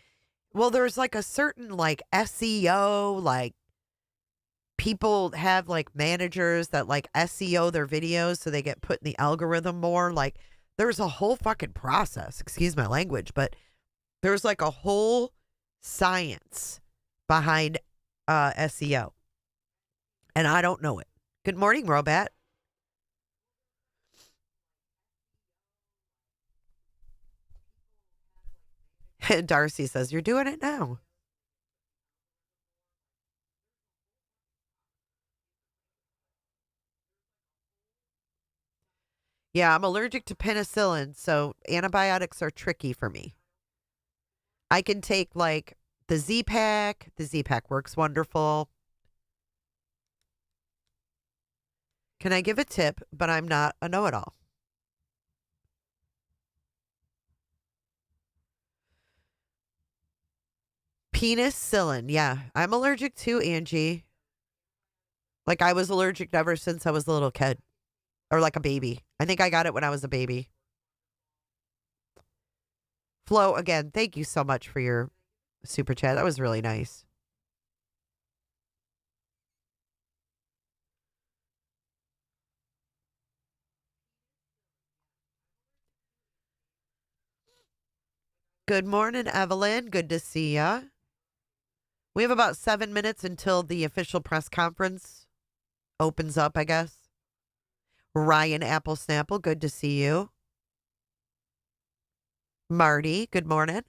Well, there's like a certain like SEO, like people have like managers that like SEO their videos so they get put in the algorithm more. Like there's a whole fucking process, excuse my language, but there's like a whole science behind SEO. And I don't know it. Good morning, Robot. Darcy says, you're doing it now. Yeah, I'm allergic to penicillin, so antibiotics are tricky for me. I can take like the Z-Pack. The Z-Pack works wonderful. Can I give a tip? But I'm not a know-it-all. Penicillin. Yeah, I'm allergic too, Angie. Like I was allergic ever since I was a little kid. Or like a baby. I think I got it when I was a baby. Flo, again, thank you so much for your super chat. That was really nice. Good morning, Evelyn. Good to see ya. We have about 7 minutes until the official press conference opens up, I guess. Ryan Apple Snapple, good to see you. Marty, good morning.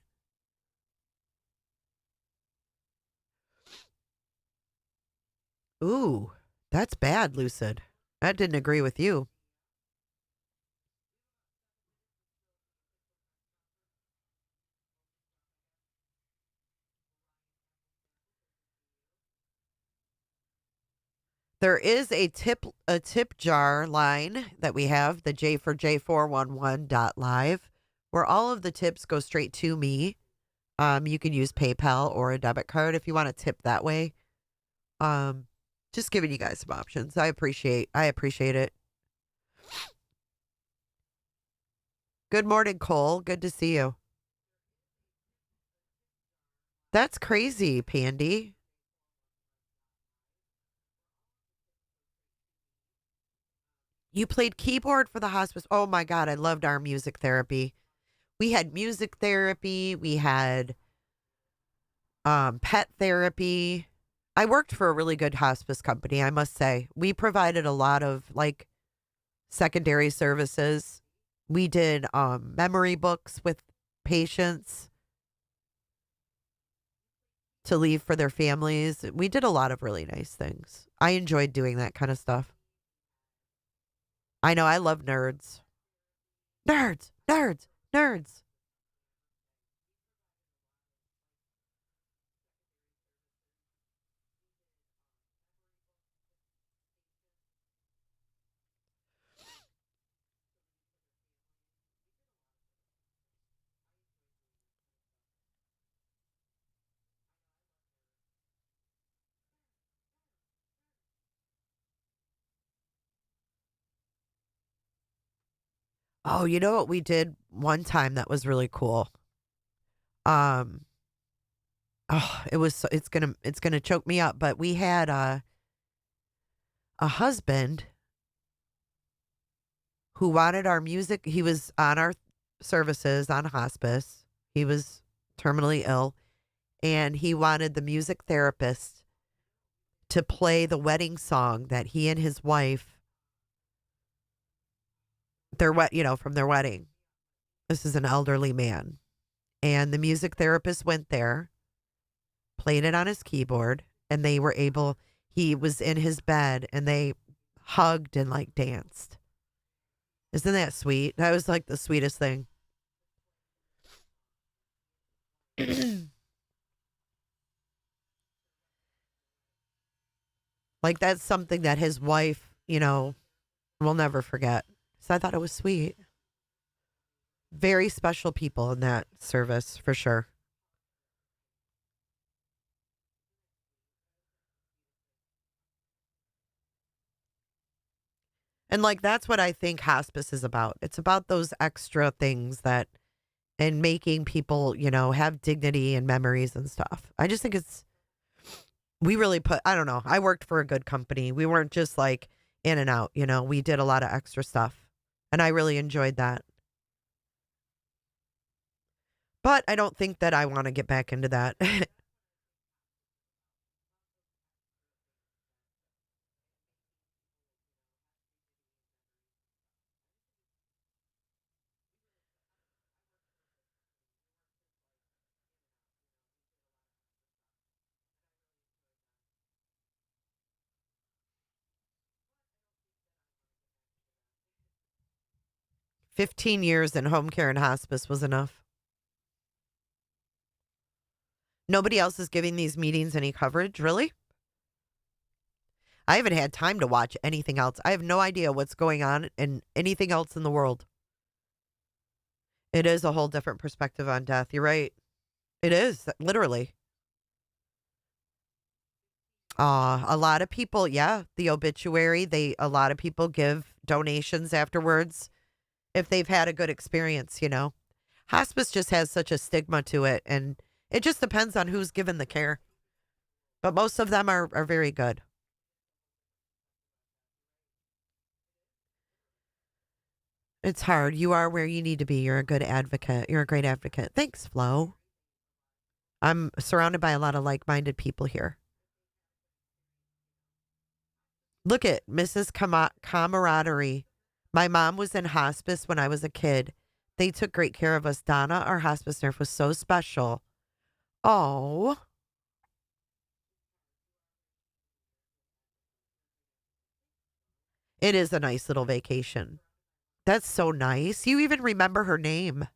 Ooh, that's bad, Lucid. I didn't agree with you. There is a tip jar line that we have, the J for J411.live, where all of the tips go straight to me. You can use PayPal or a debit card if you want to tip that way. Just giving you guys some options. I appreciate it. Good morning, Cole. Good to see you. That's crazy, Pandy. You played keyboard for the hospice. Oh my God, I loved our music therapy. We had music therapy. We had pet therapy. I worked for a really good hospice company, I must say. We provided a lot of like secondary services. We did memory books with patients to leave for their families. We did a lot of really nice things. I enjoyed doing that kind of stuff. I know, I love nerds. Nerds, nerds, nerds. Oh, you know what we did one time that was really cool? Um, it's gonna choke me up, but we had a husband who wanted our music. He was on our services on hospice. He was terminally ill, and he wanted the music therapist to play the wedding song that he and his wife from their wedding. This is an elderly man. And the music therapist went there, played it on his keyboard, and they were able, he was in his bed, and they hugged and like danced. Isn't that sweet? That was like the sweetest thing. Like, that's something that his wife, will never forget. So I thought it was sweet. Very special people in that service, for sure. And like, that's what I think hospice is about. It's about those extra things and making people, have dignity and memories and stuff. I just think we really I don't know. I worked for a good company. We weren't just like in and out, we did a lot of extra stuff, and I really enjoyed that. But I don't think that I want to get back into that. 15 years in home care and hospice was enough. Nobody else is giving these meetings any coverage, really? I haven't had time to watch anything else. I have no idea what's going on in anything else in the world. It is a whole different perspective on death. You're right. It is, literally. A lot of people, the obituary, a lot of people give donations afterwards if they've had a good experience, Hospice just has such a stigma to it, and it just depends on who's given the care. But most of them are very good. It's hard. You are where you need to be. You're a good advocate. You're a great advocate. Thanks, Flo. I'm surrounded by a lot of like-minded people here. Look at Mrs. Camaraderie. My mom was in hospice when I was a kid. They took great care of us. Donna, our hospice nurse, was so special. Oh. It is a nice little vacation. That's so nice. You even remember her name.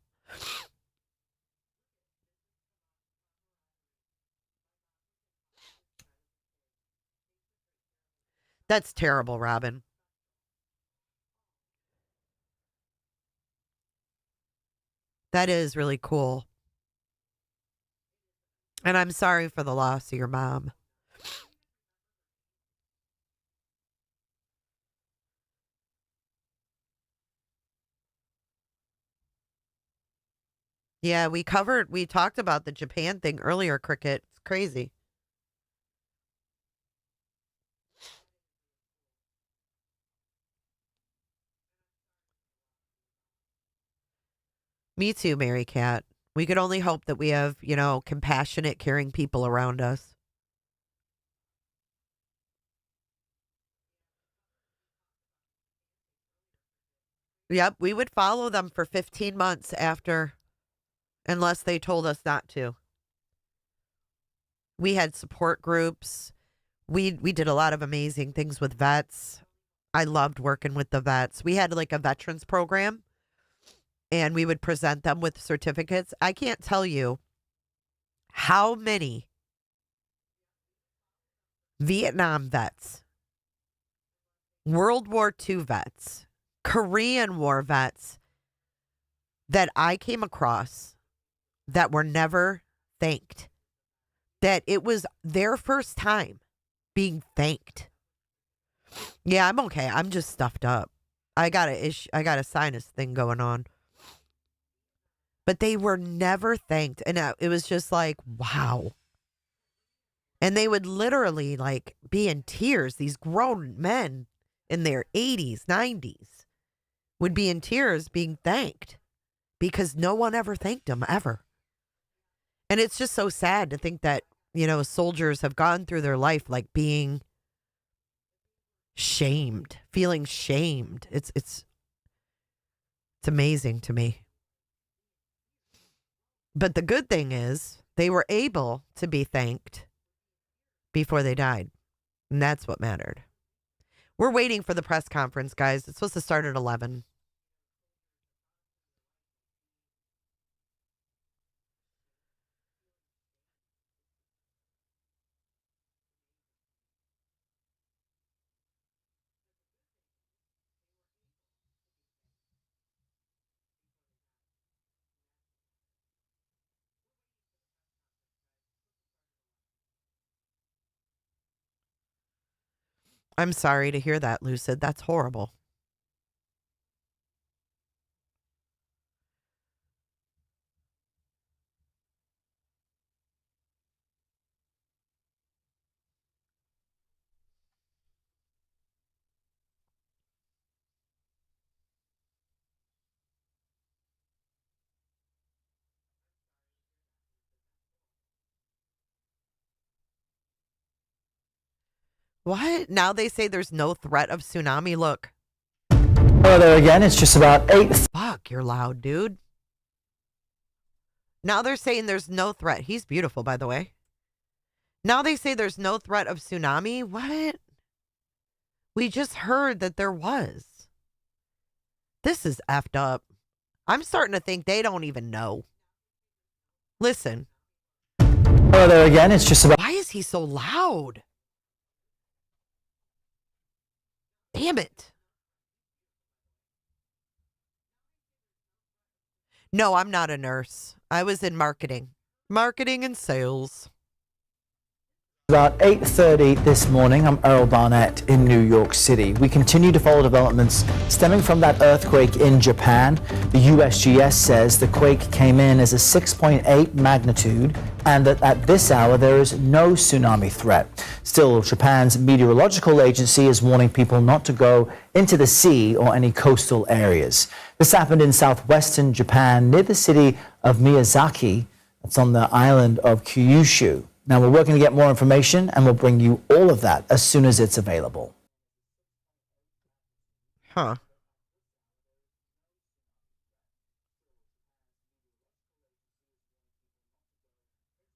That's terrible, Robin. That is really cool. And I'm sorry for the loss of your mom. Yeah, we talked about the Japan thing earlier, Cricket. It's crazy. Me too, Mary Cat. We could only hope that we have, compassionate, caring people around us. Yep, we would follow them for 15 months after, unless they told us not to. We had support groups. We did a lot of amazing things with vets. I loved working with the vets. We had like a veterans program, and we would present them with certificates. I can't tell you how many Vietnam vets, World War II vets, Korean War vets that I came across that were never thanked. That it was their first time being thanked. Yeah, I'm okay. I'm just stuffed up. I got a sinus thing going on. But they were never thanked. And it was just like, wow. And they would literally like be in tears. These grown men in their 80s, 90s would be in tears being thanked because no one ever thanked them ever. And it's just so sad to think that, soldiers have gone through their life like being shamed, feeling shamed. It's amazing to me. But the good thing is They were able to be thanked before they died. And that's what mattered. We're waiting for the press conference, guys. It's supposed to start at 11. I'm sorry to hear that, Lucid. That's horrible. What? Now they say there's no threat of tsunami. Look. Hello there again. It's just about 8. Fuck, you're loud, dude. Now they're saying there's no threat. He's beautiful, by the way. Now they say there's no threat of tsunami. What? We just heard that there was. This is effed up. I'm starting to think they don't even know. Listen. Hello there again. It's just about. Why is he so loud? Damn it. No, I'm not a nurse. I was in marketing. Marketing and sales. About 8:30 this morning, I'm Earl Barnett in New York City. We continue to follow developments stemming from that earthquake in Japan. The USGS says the quake came in as a 6.8 magnitude and that at this hour there is no tsunami threat. Still, Japan's meteorological agency is warning people not to go into the sea or any coastal areas. This happened in southwestern Japan near the city of Miyazaki. That's on the island of Kyushu. Now, we're working to get more information, and we'll bring you all of that as soon as it's available. Huh.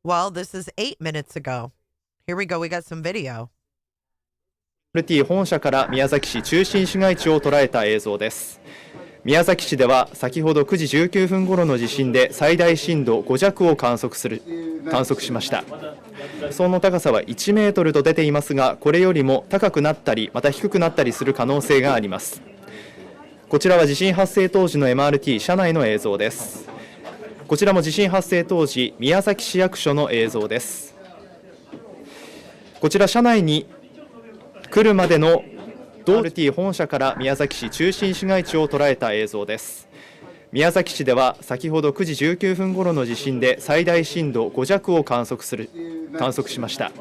Well, this is 8 minutes ago. Here we go. We got some video. 本社から宮崎市中心市街地を捉えた映像です。宮崎市では先ほど9時19分頃の地震で最大震度5弱を観測しました。その高さは1メートルと出ていますが、これよりも高くなったりまた低くなったりする可能性があります。こちらは地震発生当時の MRT 車内の映像です。こちらも地震発生当時宮崎市役所の映像です。こちら車内に来るまでのMRT 本社から宮崎市中心市街地を捉えた映像です。宮崎市では先ほど9時19分頃の地震で最大震度5弱を観測しました。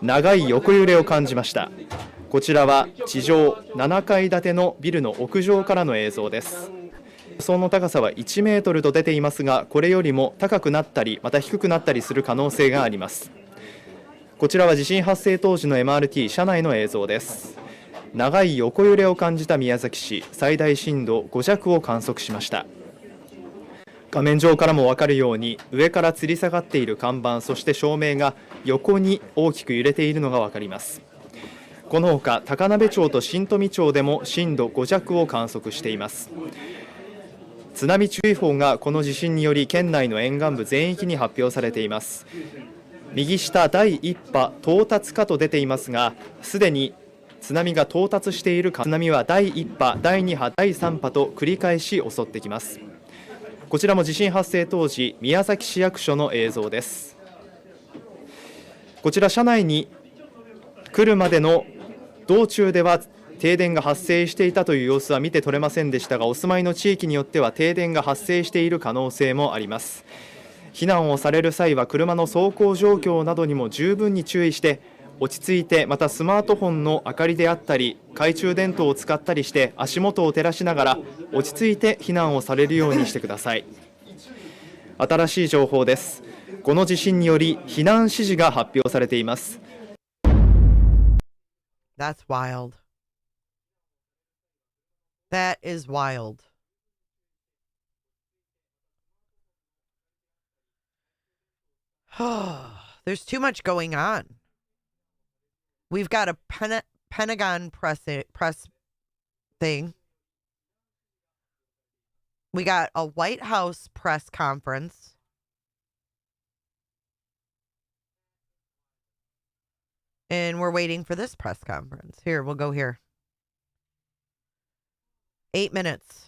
長い横揺れを感じました。こちらは地上7階建てのビルの屋上からの映像です。その高さは1メートルと出ていますが、これよりも高くなったりまた低くなったりする可能性があります。こちらは地震発生当時の MRT 車内の映像です。長い横揺れを感じた宮崎市、最大震度5弱を観測しました。画面上からも分かるように上から吊り下がっている看板、そして照明が横に大きく揺れているのが分かります。このほか高鍋町と新富町でも震度5弱を観測しています。津波注意報がこの地震により県内の沿岸部全域に発表されています。右下第1波到達かと出ていますが、すでに津波が到達しているか。津波は第1波、第2波、第3波と繰り返し襲ってきます。こちらも地震発生当時宮崎市役所の映像です。こちら車内に来るまでの道中では停電が発生していたという様子は見て取れませんでしたが、お住まいの地域によっては停電が発生している可能性もあります。避難をされる際は車の走行状況などにも十分に注意して落ち着いて、またスマートフォンの明かりであったり懐中電灯を使ったりして足元を照らしながら落ち着いて避難をされるようにしてください。新しい情報です。この地震により避難指示が発表されています。 That's wild. That is wild. There's too much going on. We've got a Pentagon press thing. We got a White House press conference. And we're waiting for this press conference. Here, we'll go here. 8 minutes.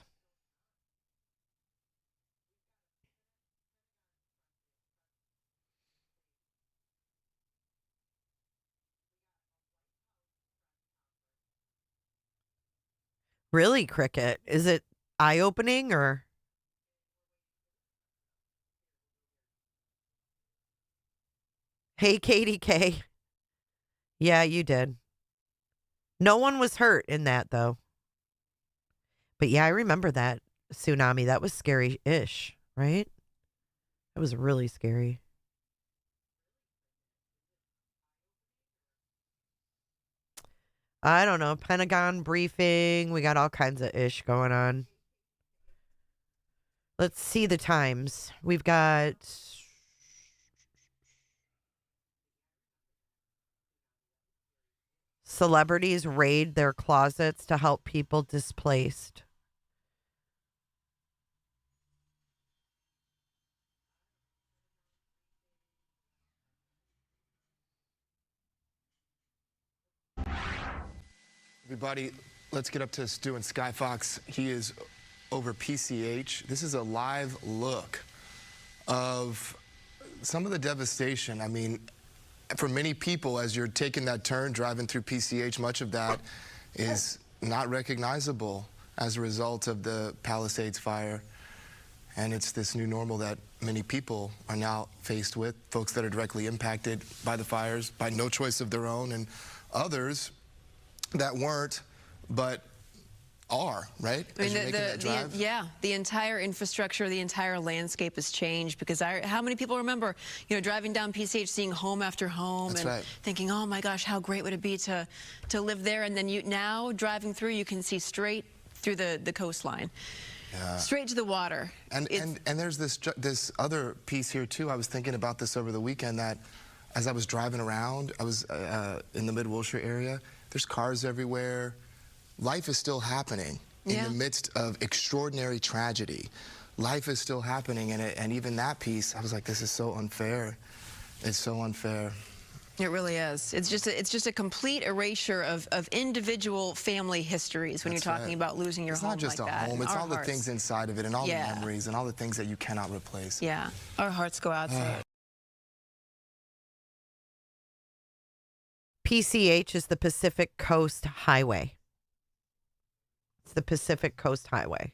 Really, Cricket? Is it eye-opening or? Hey, Katie K. Yeah, you did. No one was hurt in that, though. But yeah, I remember that tsunami. That was scary-ish, right? That was really scary. I don't know. Pentagon briefing. We got all kinds of ish going on. Let's see the times. We've got celebrities raid their closets to help people displaced. Everybody, let's get up to Stu and Sky Fox. He is over PCH. This is a live look of some of the devastation. I mean, for many people, as you're taking that turn, driving through PCH, much of that is not recognizable as a result of the Palisades fire. And it's this new normal that many people are now faced with, folks that are directly impacted by the fires, by no choice of their own, and others that weren't, but are, right? I mean, As you're making that drive. the entire infrastructure, the entire landscape has changed because how many people remember, driving down PCH, seeing home after home, That's and right. thinking, oh my gosh, how great would it be to live there? And then now driving through, you can see straight through the coastline, straight to the water. And there's this other piece here too. I was thinking about this over the weekend that as I was driving around, I was in the Mid-Wilshire area. There's cars everywhere. Life is still happening in the midst of extraordinary tragedy. Life is still happening, and even that piece, I was like, this is so unfair. It's so unfair. It really is. It's just a complete erasure of individual family histories when That's you're talking right. about losing your it's home not just like a that. home, it's Our all hearts. the things inside of it and all Yeah. the memories and all the things that you cannot replace. Yeah, our hearts go out to it. PCH is the Pacific Coast Highway. It's the Pacific Coast Highway.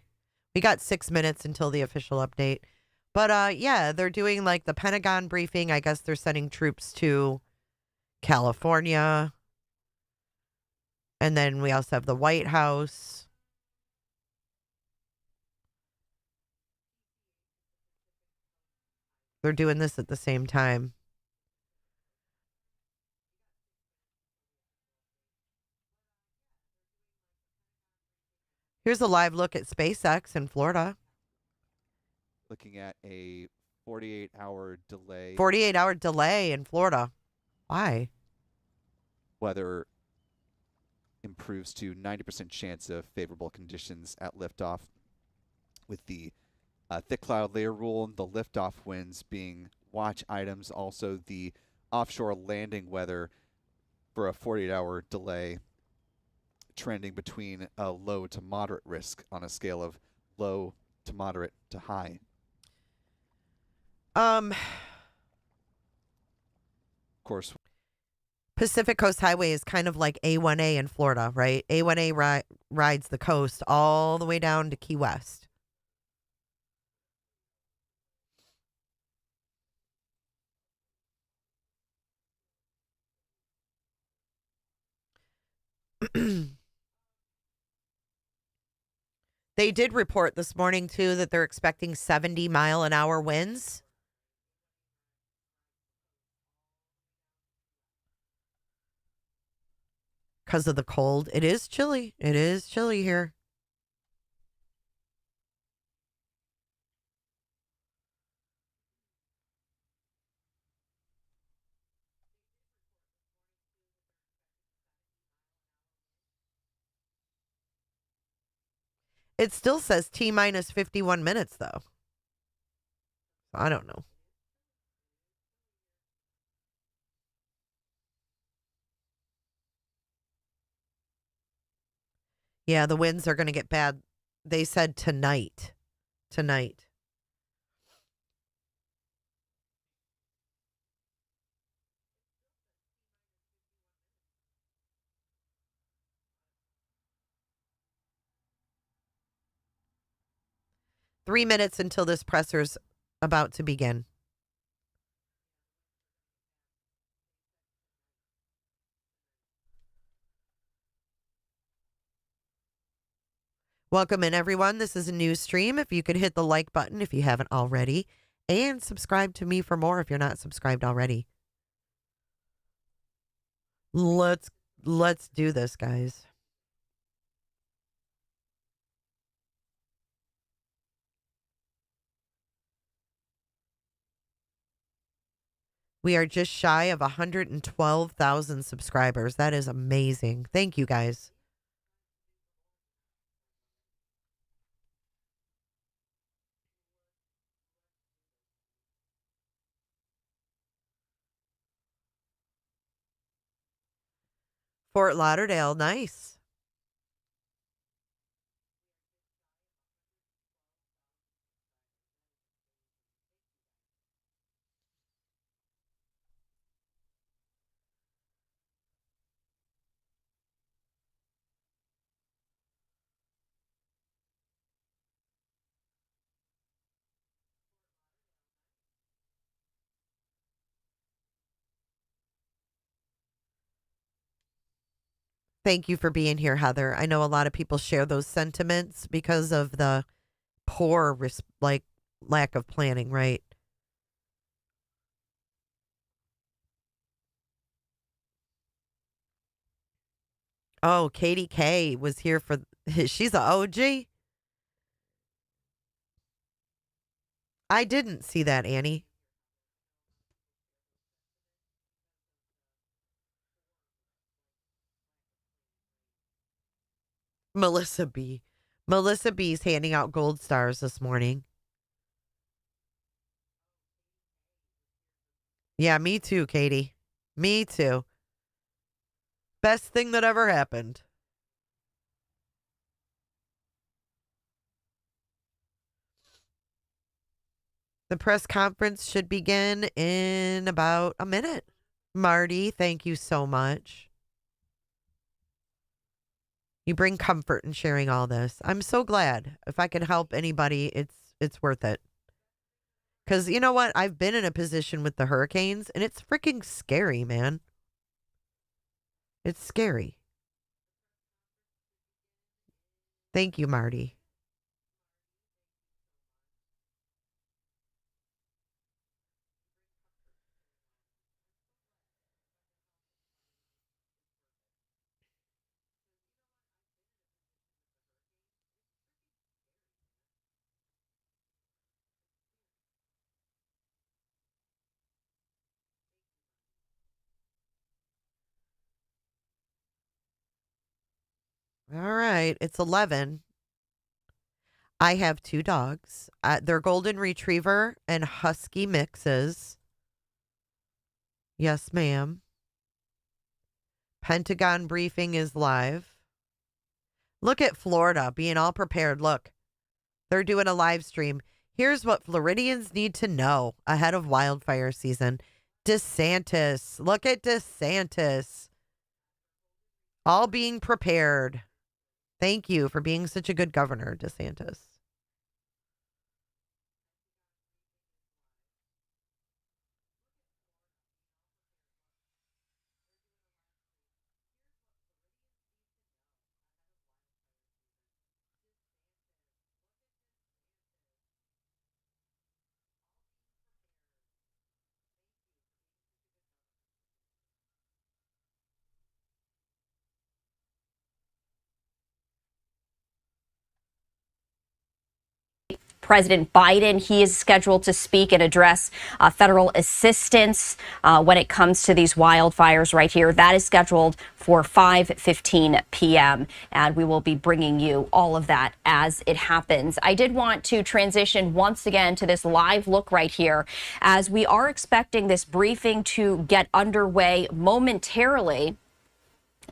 We got 6 minutes until the official update. But yeah, they're doing like the Pentagon briefing. I guess they're sending troops to California. And then we also have the White House. They're doing this at the same time. Here's a live look at SpaceX in Florida. Looking at a 48-hour delay. 48-hour delay in Florida. Why? Weather improves to 90% chance of favorable conditions at liftoff, with the thick cloud layer rule, the liftoff winds being watch items, also the offshore landing weather for a 48-hour delay, trending between a low to moderate risk on a scale of low to moderate to high. Of course, Pacific Coast Highway is kind of like A1A in Florida, right? A1A rides the coast all the way down to Key West. They did report this morning, too, that they're expecting 70-mile-an-hour winds. Because of the cold. It is chilly. It is chilly here. It still says T minus 51 minutes, though. I don't know. Yeah, the winds are going to get bad. They said tonight. Tonight. Three minutes until this presser's about to begin. Welcome in, everyone. This is a news stream. If you could hit the like button if you haven't already, and subscribe to me for more if you're not subscribed already. Let's do this, guys. We are just shy of 112,000 subscribers. That is amazing. Thank you, guys. Fort Lauderdale, nice. Thank you for being here, Heather. I know a lot of people share those sentiments because of the poor, lack of planning, right? Oh, Katie K was here for. She's a OG. I didn't see that, Annie. Melissa B. Melissa B's handing out gold stars this morning. Yeah, me too, Katie. Me too. Best thing that ever happened. The press conference should begin in about a minute. Marty, thank you so much. You bring comfort in sharing all this. I'm so glad. If I can help anybody, it's worth it. Because you know what? I've been in a position with the hurricanes, and it's freaking scary, man. It's scary. Thank you, Marty. All right, it's 11. I have two dogs. They're golden retriever and husky mixes. Yes, ma'am. Pentagon briefing is live. Look at Florida being all prepared. Look, they're doing a live stream. Here's what Floridians need to know ahead of wildfire season. DeSantis. Look at DeSantis. All being prepared. Thank you for being such a good governor, DeSantis. President Biden. He is scheduled to speak and address federal assistance when it comes to these wildfires right here. That is scheduled for 5:15 p.m. and we will be bringing you all of that as it happens. I did want to transition once again to this live look right here, as we are expecting this briefing to get underway momentarily.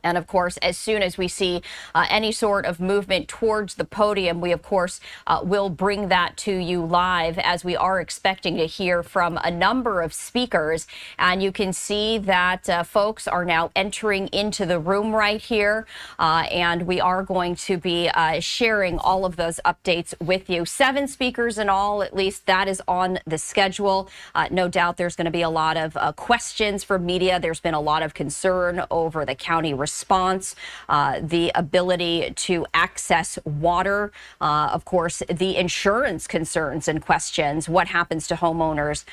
And of course, as soon as we see any sort of movement towards the podium, we of course will bring that to you live, as we are expecting to hear from a number of speakers. And you can see that folks are now entering into the room right here. And we are going to be sharing all of those updates with you. 7 speakers in all, at least that is on the schedule. No doubt there's going to be a lot of questions from media. There's been a lot of concern over the county response, the ability to access water, of course, the insurance concerns and questions. What happens to homeowners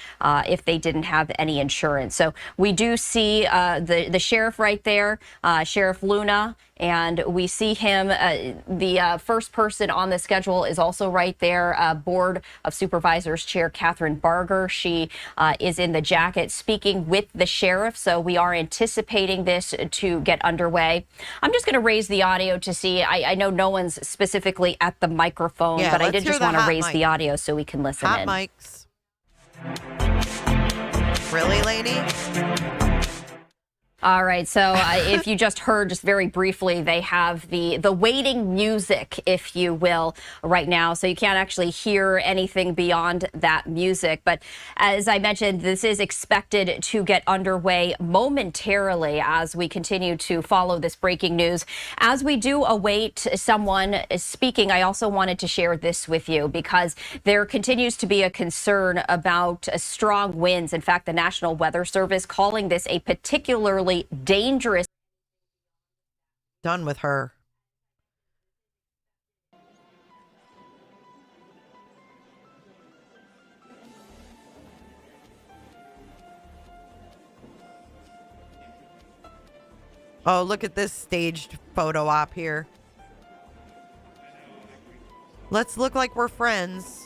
if they didn't have any insurance? So we do see the sheriff right there, Sheriff Luna, and we see him. The first person on the schedule is also right there, Board of Supervisors Chair Catherine Barger. She is in the jacket speaking with the sheriff. So we are anticipating this to get underway. I'm just going to raise the audio to see. I know no one's specifically at the microphone, Yeah, but I let's did hear just the want to hot raise mic. the audio so we can listen Hot in. mics. Really, lady? All right, so if you just heard, just very briefly, they have the waiting music, if you will, right now. So you can't actually hear anything beyond that music. But as I mentioned, this is expected to get underway momentarily as we continue to follow this breaking news. As we do await someone speaking, I also wanted to share this with you, because there continues to be a concern about strong winds. In fact, the National Weather Service calling this a particularly dangerous. Done with her. Oh, look at this staged photo op here. Let's look like we're friends.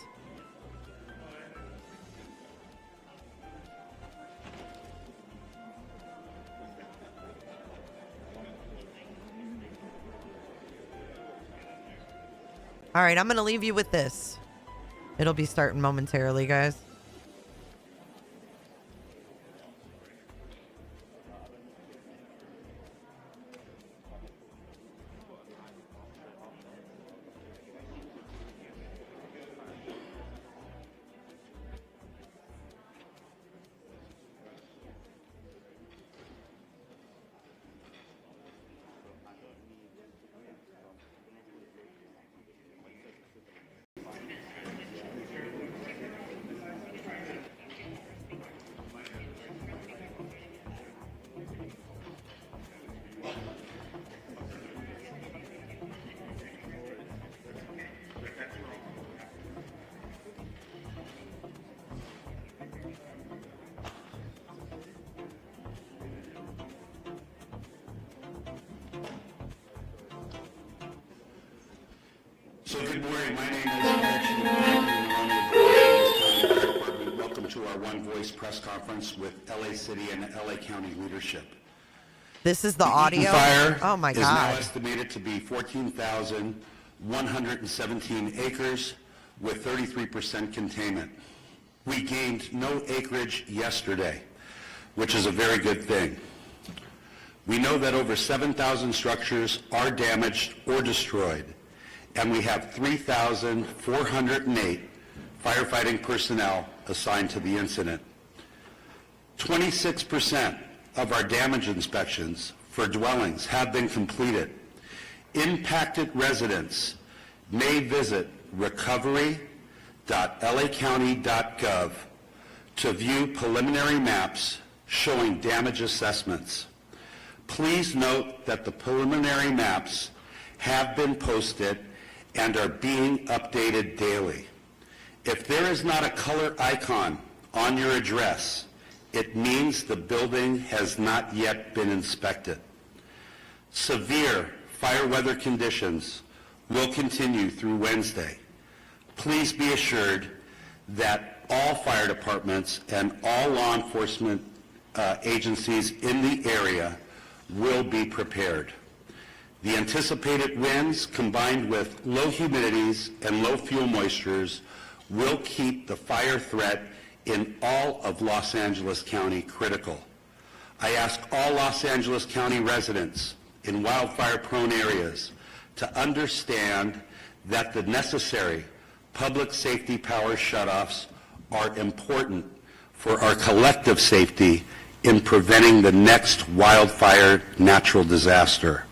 All right, I'm going to leave you with this. It'll be starting momentarily, guys. So good morning. My name is Ashton. Welcome to our One Voice press conference with LA City and LA County leadership. This is the audio. Fire Oh my is now God. estimated to be 14,117 acres with 33% containment. We gained no acreage yesterday, which is a very good thing. We know that over 7,000 structures are damaged or destroyed, and we have 3,408 firefighting personnel assigned to the incident. 26% of our damage inspections for dwellings have been completed. Impacted residents may visit recovery.lacounty.gov to view preliminary maps showing damage assessments. Please note that the preliminary maps have been posted and are being updated daily. If there is not a color icon on your address, it means the building has not yet been inspected. Severe fire weather conditions will continue through Wednesday. Please be assured that all fire departments and all law enforcement agencies in the area will be prepared. The anticipated winds combined with low humidities and low fuel moistures will keep the fire threat in all of Los Angeles County critical. I ask all Los Angeles County residents in wildfire-prone areas to understand that the necessary public safety power shutoffs are important for our collective safety in preventing the next wildfire natural disaster.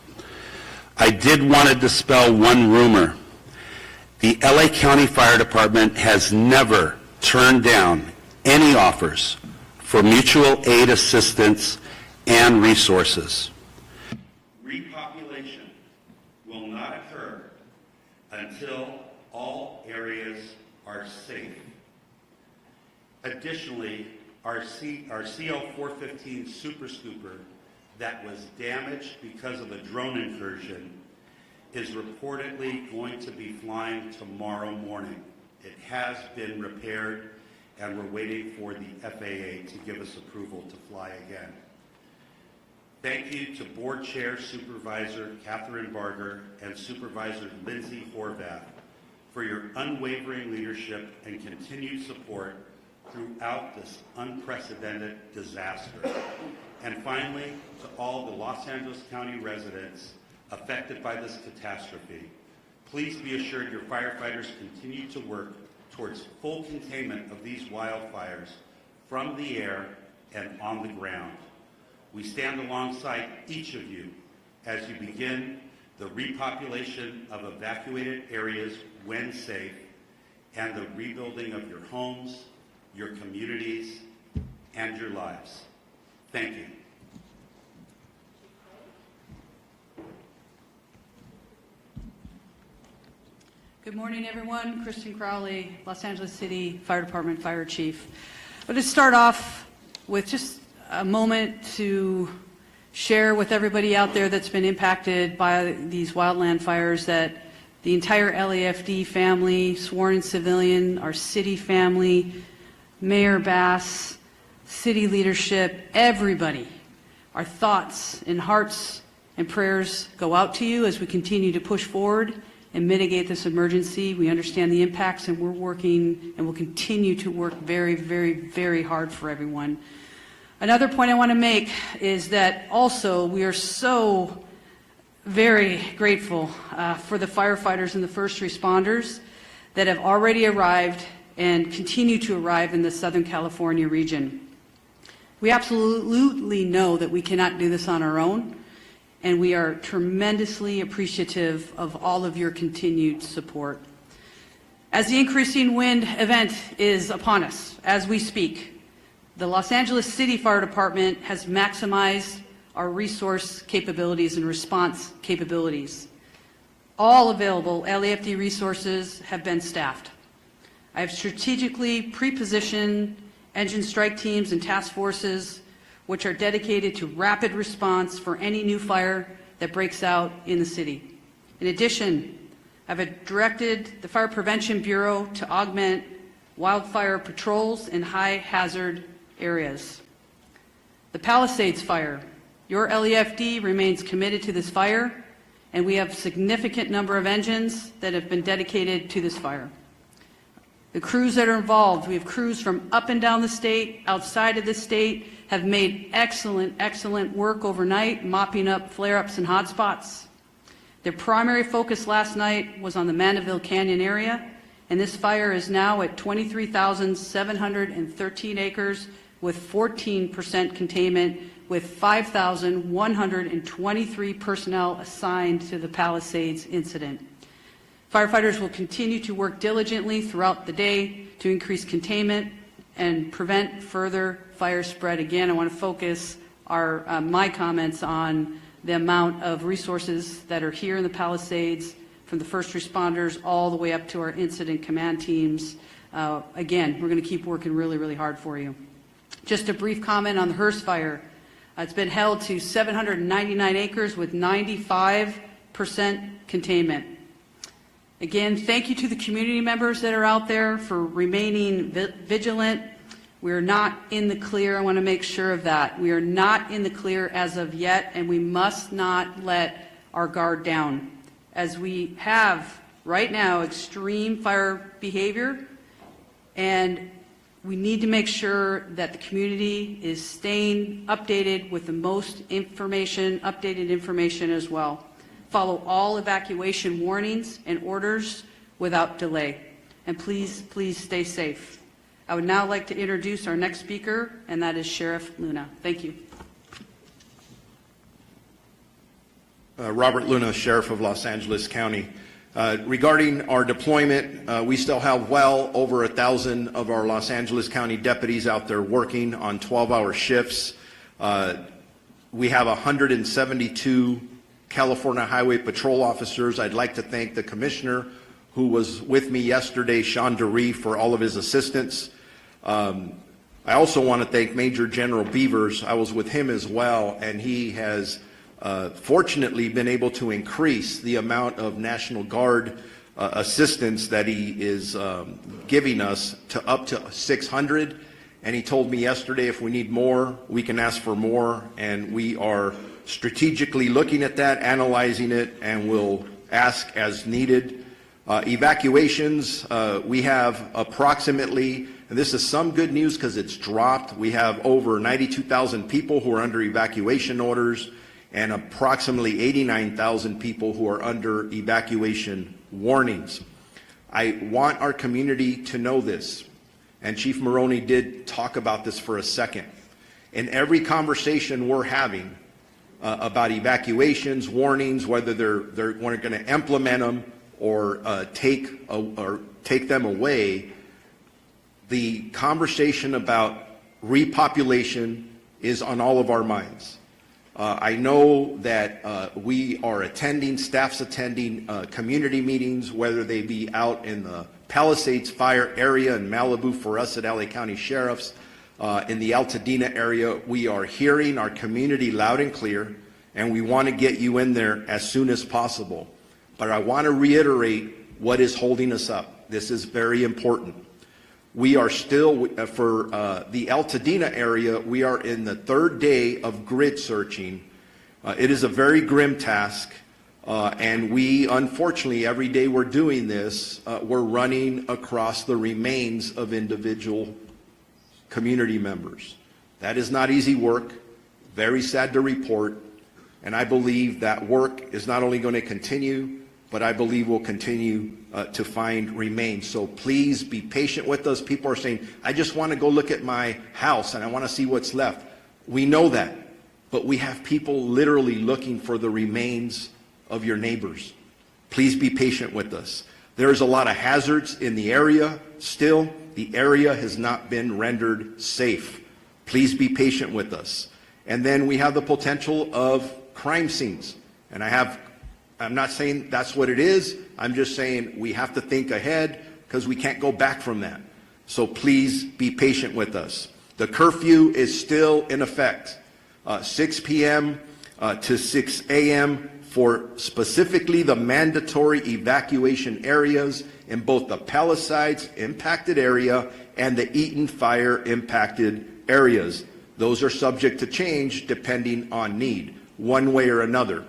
I did want to dispel one rumor. The LA County Fire Department has never turned down any offers for mutual aid assistance and resources. Repopulation will not occur until all areas are safe. Additionally, our CL-415 Super Scooper that was damaged because of a drone incursion is reportedly going to be flying tomorrow morning. It has been repaired, and we're waiting for the FAA to give us approval to fly again. Thank you to Board Chair Supervisor Catherine Barger and Supervisor Lindsay Horvath for your unwavering leadership and continued support throughout this unprecedented disaster. And finally, to all the Los Angeles County residents affected by this catastrophe, please be assured your firefighters continue to work towards full containment of these wildfires from the air and on the ground. We stand alongside each of you as you begin the repopulation of evacuated areas when safe and the rebuilding of your homes, your communities, and your lives. Thank you. Good morning, everyone. Kristen Crowley, Los Angeles City Fire Department Fire Chief. I'll just start off with just a moment to share with everybody out there that's been impacted by these wildland fires that the entire LAFD family, sworn and civilian, our city family, Mayor Bass, city leadership, everybody, our thoughts and hearts and prayers go out to you as we continue to push forward and mitigate this emergency. We understand the impacts, and we're working and will continue to work very, very, very hard for everyone. Another point I want to make is that also we are so very grateful for the firefighters and the first responders that have already arrived and continue to arrive in the Southern California region. We absolutely know that we cannot do this on our own, and we are tremendously appreciative of all of your continued support. As the increasing wind event is upon us as we speak, the Los Angeles City Fire Department has maximized our resource capabilities and response capabilities. All available LAFD resources have been staffed. I have strategically pre-positioned engine strike teams and task forces which are dedicated to rapid response for any new fire that breaks out in the city. In addition, I've directed the Fire Prevention Bureau to augment wildfire patrols in high hazard areas. The Palisades fire, your LAFD remains committed to this fire, and we have a significant number of engines that have been dedicated to this fire. The crews that are involved, we have crews from up and down the state, outside of the state, have made excellent work overnight, mopping up flare-ups and hotspots. Their primary focus last night was on the Mandeville Canyon area, and this fire is now at 23,713 acres with 14% containment, with 5,123 personnel assigned to the Palisades incident. Firefighters will continue to work diligently throughout the day to increase containment and prevent further fire spread. Again, I want to focus my comments on the amount of resources that are here in the Palisades, from the first responders all the way up to our incident command teams. Again, we're going to keep working really, really hard for you. Just a brief comment on the Hearst fire. It's been held to 799 acres with 95% containment. Again, thank you to the community members that are out there for remaining vigilant. We're not in the clear. I want to make sure of that. We are not in the clear as of yet, and we must not let our guard down. As we have right now extreme fire behavior, and we need to make sure that the community is staying updated with the most information, updated information as well. Follow all evacuation warnings and orders without delay. And please, please stay safe. I would now like to introduce our next speaker, and that is Sheriff Luna. Thank you. Robert Luna, Sheriff of Los Angeles County. Regarding our deployment, we still have well over 1,000 of our Los Angeles County deputies out there working on 12-hour shifts. We have 172 California Highway Patrol officers. I'd like to thank the commissioner who was with me yesterday, Sean DeRee, for all of his assistance. I also want to thank Major General Beavers. I was with him as well, and he has fortunately been able to increase the amount of National Guard assistance that he is giving us to up to 600. And he told me yesterday if we need more, we can ask for more, and we are strategically looking at that, analyzing it, and will ask as needed. Evacuations, we have approximately, and this is some good news because it's dropped, we have over 92,000 people who are under evacuation orders and approximately 89,000 people who are under evacuation warnings. I want our community to know this, and Chief Maroney did talk about this for a second. In every conversation we're having about evacuations, warnings, whether they're going to implement them or take them away, the conversation about repopulation is on all of our minds. I know that we are attending, staff's attending community meetings, whether they be out in the Palisades Fire area in Malibu for us at LA County Sheriffs, in the Altadena area. We are hearing our community loud and clear, and we want to get you in there as soon as possible. But I want to reiterate what is holding us up. This is very important. We are still, for the Altadena area, we are in the third day of grid searching. It is a very grim task, and we, unfortunately, every day we're doing this, we're running across the remains of individual community members. That is not easy work, very sad to report, and I believe that work is not only going to continue, but I believe will continue to find remains. So please be patient with us. People are saying, I just want to go look at my house and I want to see what's left. We know that, but we have people literally looking for the remains of your neighbors. Please be patient with us. There's a lot of hazards in the area still. The area has not been rendered safe. Please be patient with us. And then we have the potential of crime scenes. And I'm not saying that's what it is. I'm just saying we have to think ahead because we can't go back from that. So please be patient with us. The curfew is still in effect, 6 p.m. To 6 a.m. for specifically the mandatory evacuation areas in both the Palisades impacted area and the Eaton fire impacted areas. Those are subject to change depending on need, one way or another.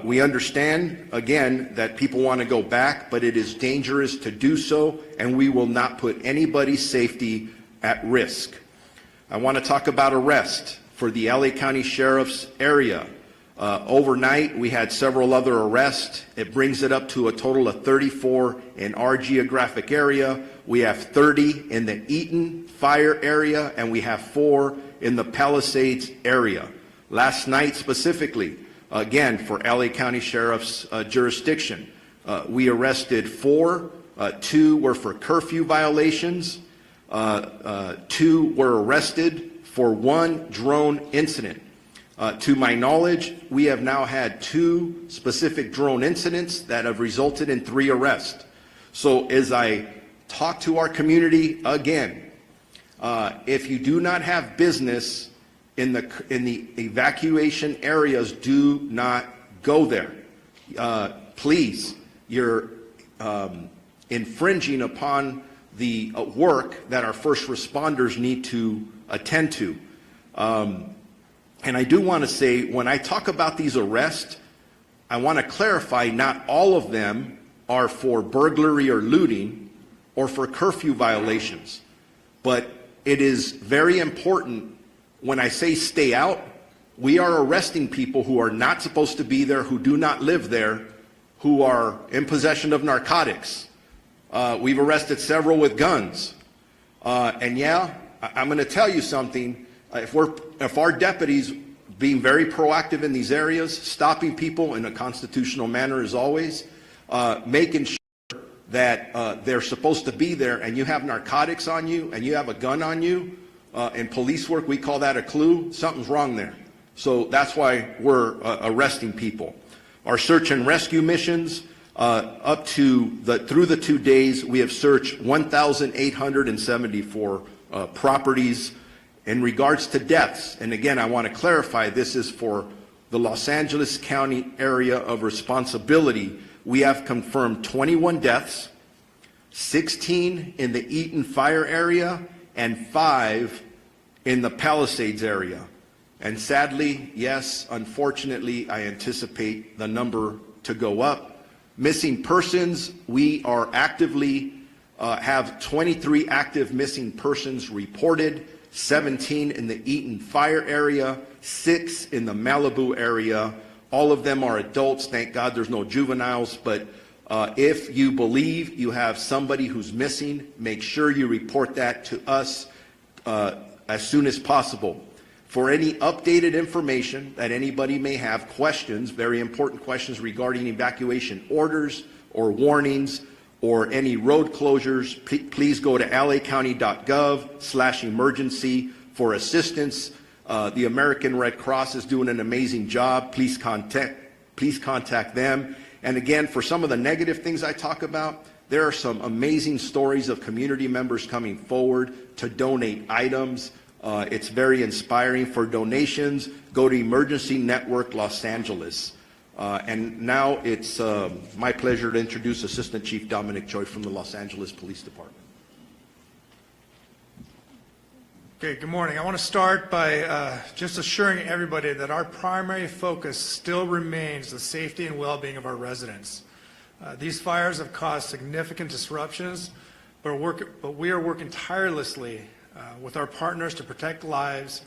We understand, again, that people want to go back, but it is dangerous to do so, and we will not put anybody's safety at risk. I want to talk about arrest for the LA County Sheriff's area. Overnight, we had several other arrests. It brings it up to a total of 34 in our geographic area. We have 30 in the Eaton fire area, and we have 4 in the Palisades area. Last night specifically, again, for LA County Sheriff's jurisdiction, we arrested 4. 2 were for curfew violations. 2 were arrested for 1 drone incident. To my knowledge, we have now had 2 specific drone incidents that have resulted in 3 arrests. So as I talk to our community again, if you do not have business in the evacuation areas, do not go there. Please, your infringing upon the work that our first responders need to attend to. And I do want to say, when I talk about these arrests, I want to clarify not all of them are for burglary or looting or for curfew violations. But it is very important when I say stay out, we are arresting people who are not supposed to be there, who do not live there, who are in possession of narcotics. We've arrested several with guns. And yeah, I'm going to tell you something. If our deputies being very proactive in these areas, stopping people in a constitutional manner as always, making sure that they're supposed to be there and you have narcotics on you and you have a gun on you, in police work we call that a clue, something's wrong there. So that's why we're arresting people. Our search and rescue missions, through the 2 days, we have searched 1,874 properties. In regards to deaths, and again, I want to clarify, this is for the Los Angeles County area of responsibility. We have confirmed 21 deaths, 16 in the Eaton fire area, and 5 in the Palisades area. And sadly, yes, unfortunately, I anticipate the number to go up. Missing persons, we are actively, have 23 active missing persons reported, 17 in the Eaton fire area, 6 in the Malibu area. All of them are adults. Thank God there's no juveniles. But if you believe you have somebody who's missing, make sure you report that to us as soon as possible. For any updated information that anybody may have, questions, very important questions regarding evacuation orders or warnings, or any road closures, please go to lacounty.gov/emergency for assistance. The American Red Cross is doing an amazing job. Please contact them. And again, for some of the negative things I talk about, there are some amazing stories of community members coming forward to donate items. It's very inspiring. For donations, go to Emergency Network Los Angeles. And now it's my pleasure to introduce Assistant Chief Dominic Choi from the Los Angeles Police Department. Okay, good morning. I want to start by just assuring everybody that our primary focus still remains the safety and well-being of our residents. These fires have caused significant disruptions, but we are working tirelessly with our partners to protect lives,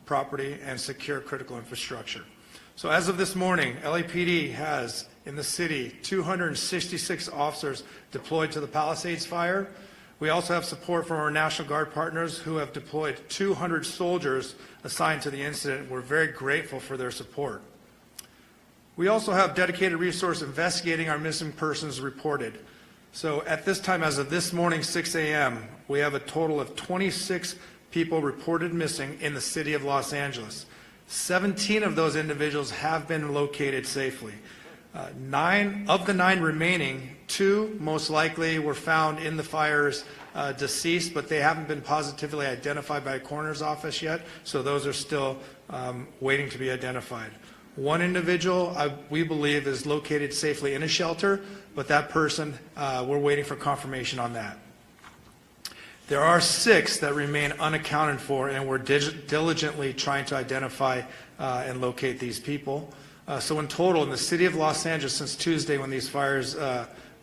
property, and secure critical infrastructure. So as of this morning, LAPD has in the city 266 officers deployed to the Palisades fire. We also have support from our National Guard partners who have deployed 200 soldiers assigned to the incident. We're very grateful for their support. We also have dedicated resources investigating our missing persons reported. So at this time, as of this morning, 6 a.m., we have a total of 26 people reported missing in the city of Los Angeles. 17 of those individuals have been located safely. 9 of the 9 remaining, 2 most likely were found in the fires deceased, but they haven't been positively identified by a coroner's office yet, so those are still waiting to be identified. 1 individual, we believe, is located safely in a shelter, but that person, we're waiting for confirmation on that. There are 6 that remain unaccounted for, and we're diligently trying to identify and locate these people. So in total, in the city of Los Angeles, since Tuesday when these fires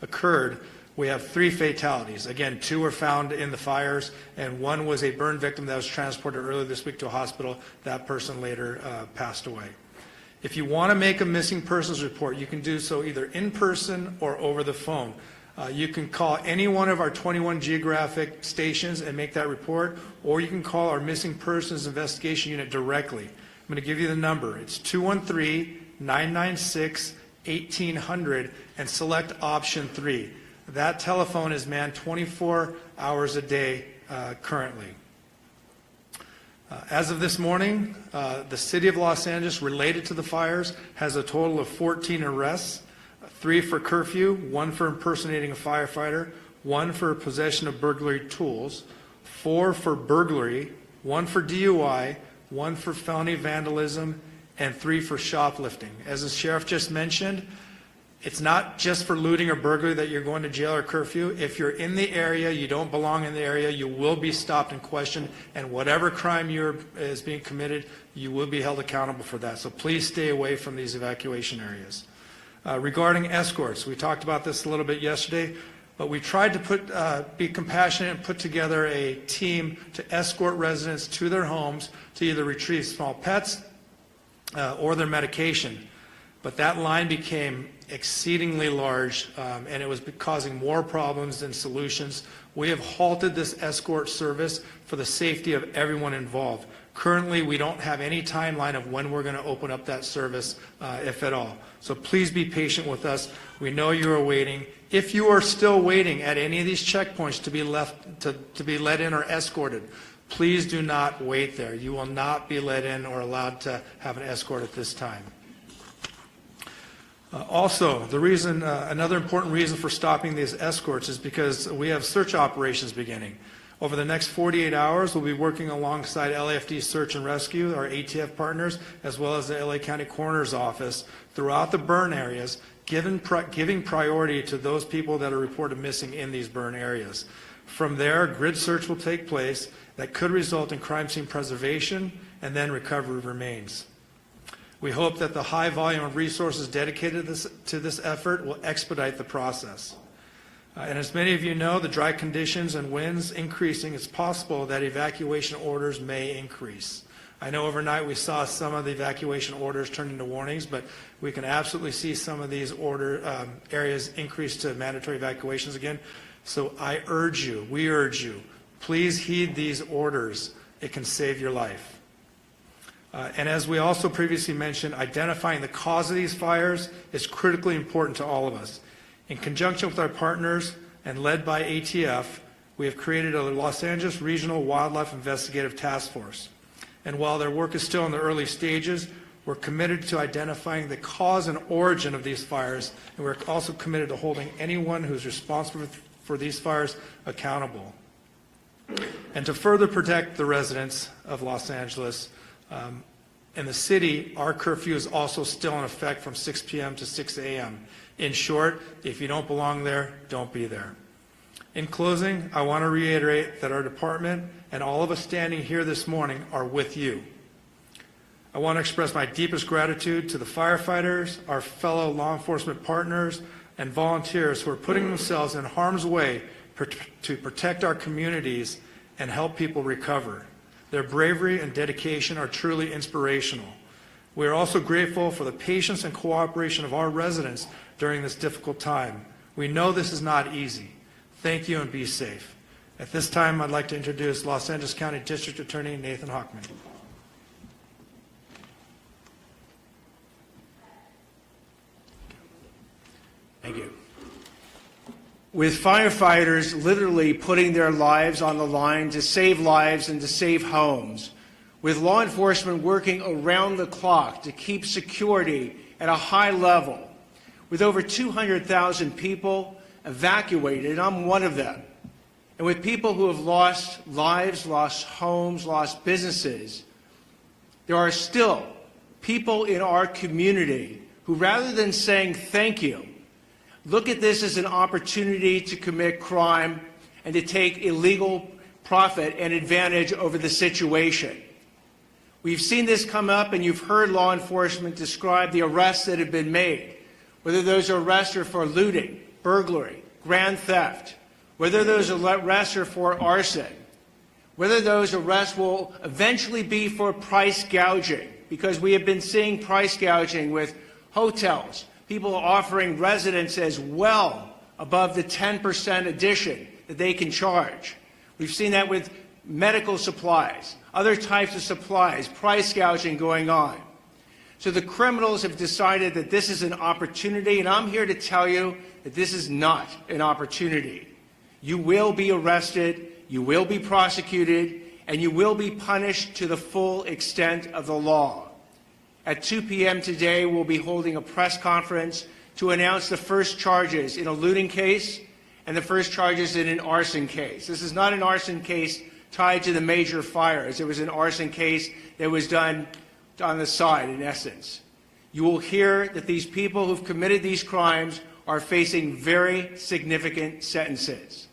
occurred, we have 3 fatalities. Again, 2 were found in the fires, and 1 was a burn victim that was transported earlier this week to a hospital. That person later passed away. If you want to make a missing persons report, you can do so either in person or over the phone. You can call any one of our 21 geographic stations and make that report, or you can call our missing persons investigation unit directly. I'm going to give you the number. It's 213-996-1800 and select option 3. That telephone is manned 24 hours a day currently. As of this morning, the city of Los Angeles, related to the fires, has a total of 14 arrests. 3 for curfew, 1 for impersonating a firefighter, 1 for possession of burglary tools, 4 for burglary, 1 for DUI, 1 for felony vandalism, and 3 for shoplifting. As the sheriff just mentioned, It's not just for looting or burglary that you're going to jail or curfew. If you're in the area, you don't belong in the area, you will be stopped and questioned, and whatever crime is being committed, you will be held accountable for that. So please stay away from these evacuation areas. Regarding escorts, we talked about this a little bit yesterday, but we tried to be compassionate and put together a team to escort residents to their homes to either retrieve small pets or their medication. But that line became exceedingly large, and it was causing more problems than solutions. We have halted this escort service for the safety of everyone involved. Currently, we don't have any timeline of when we're going to open up that service, if at all. So please be patient with us. We know you are waiting. If you are still waiting at any of these checkpoints to be let in or escorted, please do not wait there. You will not be let in or allowed to have an escort at this time. Also, another important reason for stopping these escorts is because we have search operations beginning. Over the next 48 hours, we'll be working alongside LAFD Search and Rescue, our ATF partners, as well as the LA County Coroner's Office throughout the burn areas, giving priority to those people that are reported missing in these burn areas. From there, grid search will take place that could result in crime scene preservation and then recovery of remains. We hope that the high volume of resources dedicated to this effort will expedite the process. And as many of you know, the dry conditions and winds increasing, it's possible that evacuation orders may increase. I know overnight we saw some of the evacuation orders turn into warnings, but we can absolutely see some of these areas increase to mandatory evacuations again. So we urge you, please heed these orders. It can save your life. And as we also previously mentioned, identifying the cause of these fires is critically important to all of us. In conjunction with our partners and led by ATF, we have created a Los Angeles Regional Wildlife Investigative Task Force. And while their work is still in the early stages, we're committed to identifying the cause and origin of these fires, and we're also committed to holding anyone who's responsible for these fires accountable. And to further protect the residents of Los Angeles, in the city, our curfew is also still in effect from 6 p.m. to 6 a.m. In short, if you don't belong there, don't be there. In closing, I want to reiterate that our department and all of us standing here this morning are with you. I want to express my deepest gratitude to the firefighters, our fellow law enforcement partners, and volunteers who are putting themselves in harm's way to protect our communities and help people recover. Their bravery and dedication are truly inspirational. We are also grateful for the patience and cooperation of our residents during this difficult time. We know this is not easy. Thank you and be safe. At this time, I'd like to introduce Los Angeles County District Attorney Nathan Hochman. Thank you. With firefighters literally putting their lives on the line to save lives and to save homes, with law enforcement working around the clock to keep security at a high level, with over 200,000 people evacuated, and I'm one of them, and with people who have lost lives, lost homes, lost businesses, there are still people in our community who, rather than saying thank you, look at this as an opportunity to commit crime and to take illegal profit and advantage over the situation. We've seen this come up, and you've heard law enforcement describe the arrests that have been made, whether those arrests are for looting, burglary, grand theft, whether those arrests are for arson, whether those arrests will eventually be for price gouging, because we have been seeing price gouging with hotels, people offering residents as well above the 10% addition that they can charge. We've seen that with medical supplies, other types of supplies, price gouging going on. So the criminals have decided that this is an opportunity, and I'm here to tell you that this is not an opportunity. You will be arrested, you will be prosecuted, and you will be punished to the full extent of the law. At 2 p.m. today, we'll be holding a press conference to announce the first charges in a looting case and the first charges in an arson case. This is not an arson case tied to the major fires. It was an arson case that was done on the side, in essence. you will hear that these people who've committed these crimes are facing very significant sentences.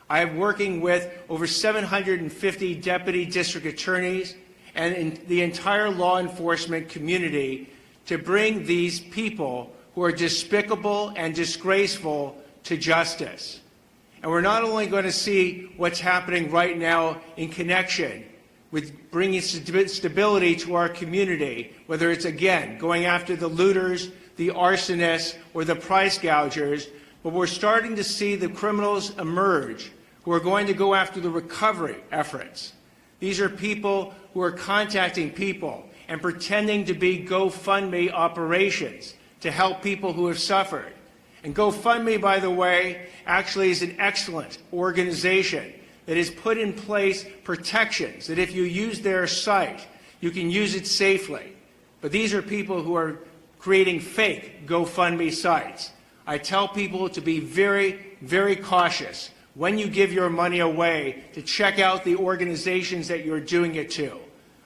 I am working with over 750 deputy district attorneys and in the entire law enforcement community to bring these people who are despicable and disgraceful to justice. And we're not only going to see what's happening right now in connection with bringing stability to our community, whether it's, again, going after the looters, the arsonists, or the price gougers, but we're starting to see the criminals emerge who are going to go after the recovery efforts. These are people who are contacting people and pretending to be GoFundMe operations to help people who have suffered. And GoFundMe, by the way, actually is an excellent organization that has put in place protections that if you use their site, you can use it safely. But these are people who are creating fake GoFundMe sites. I tell people to be very, very cautious when you give your money away, to check out the organizations that you're doing it to.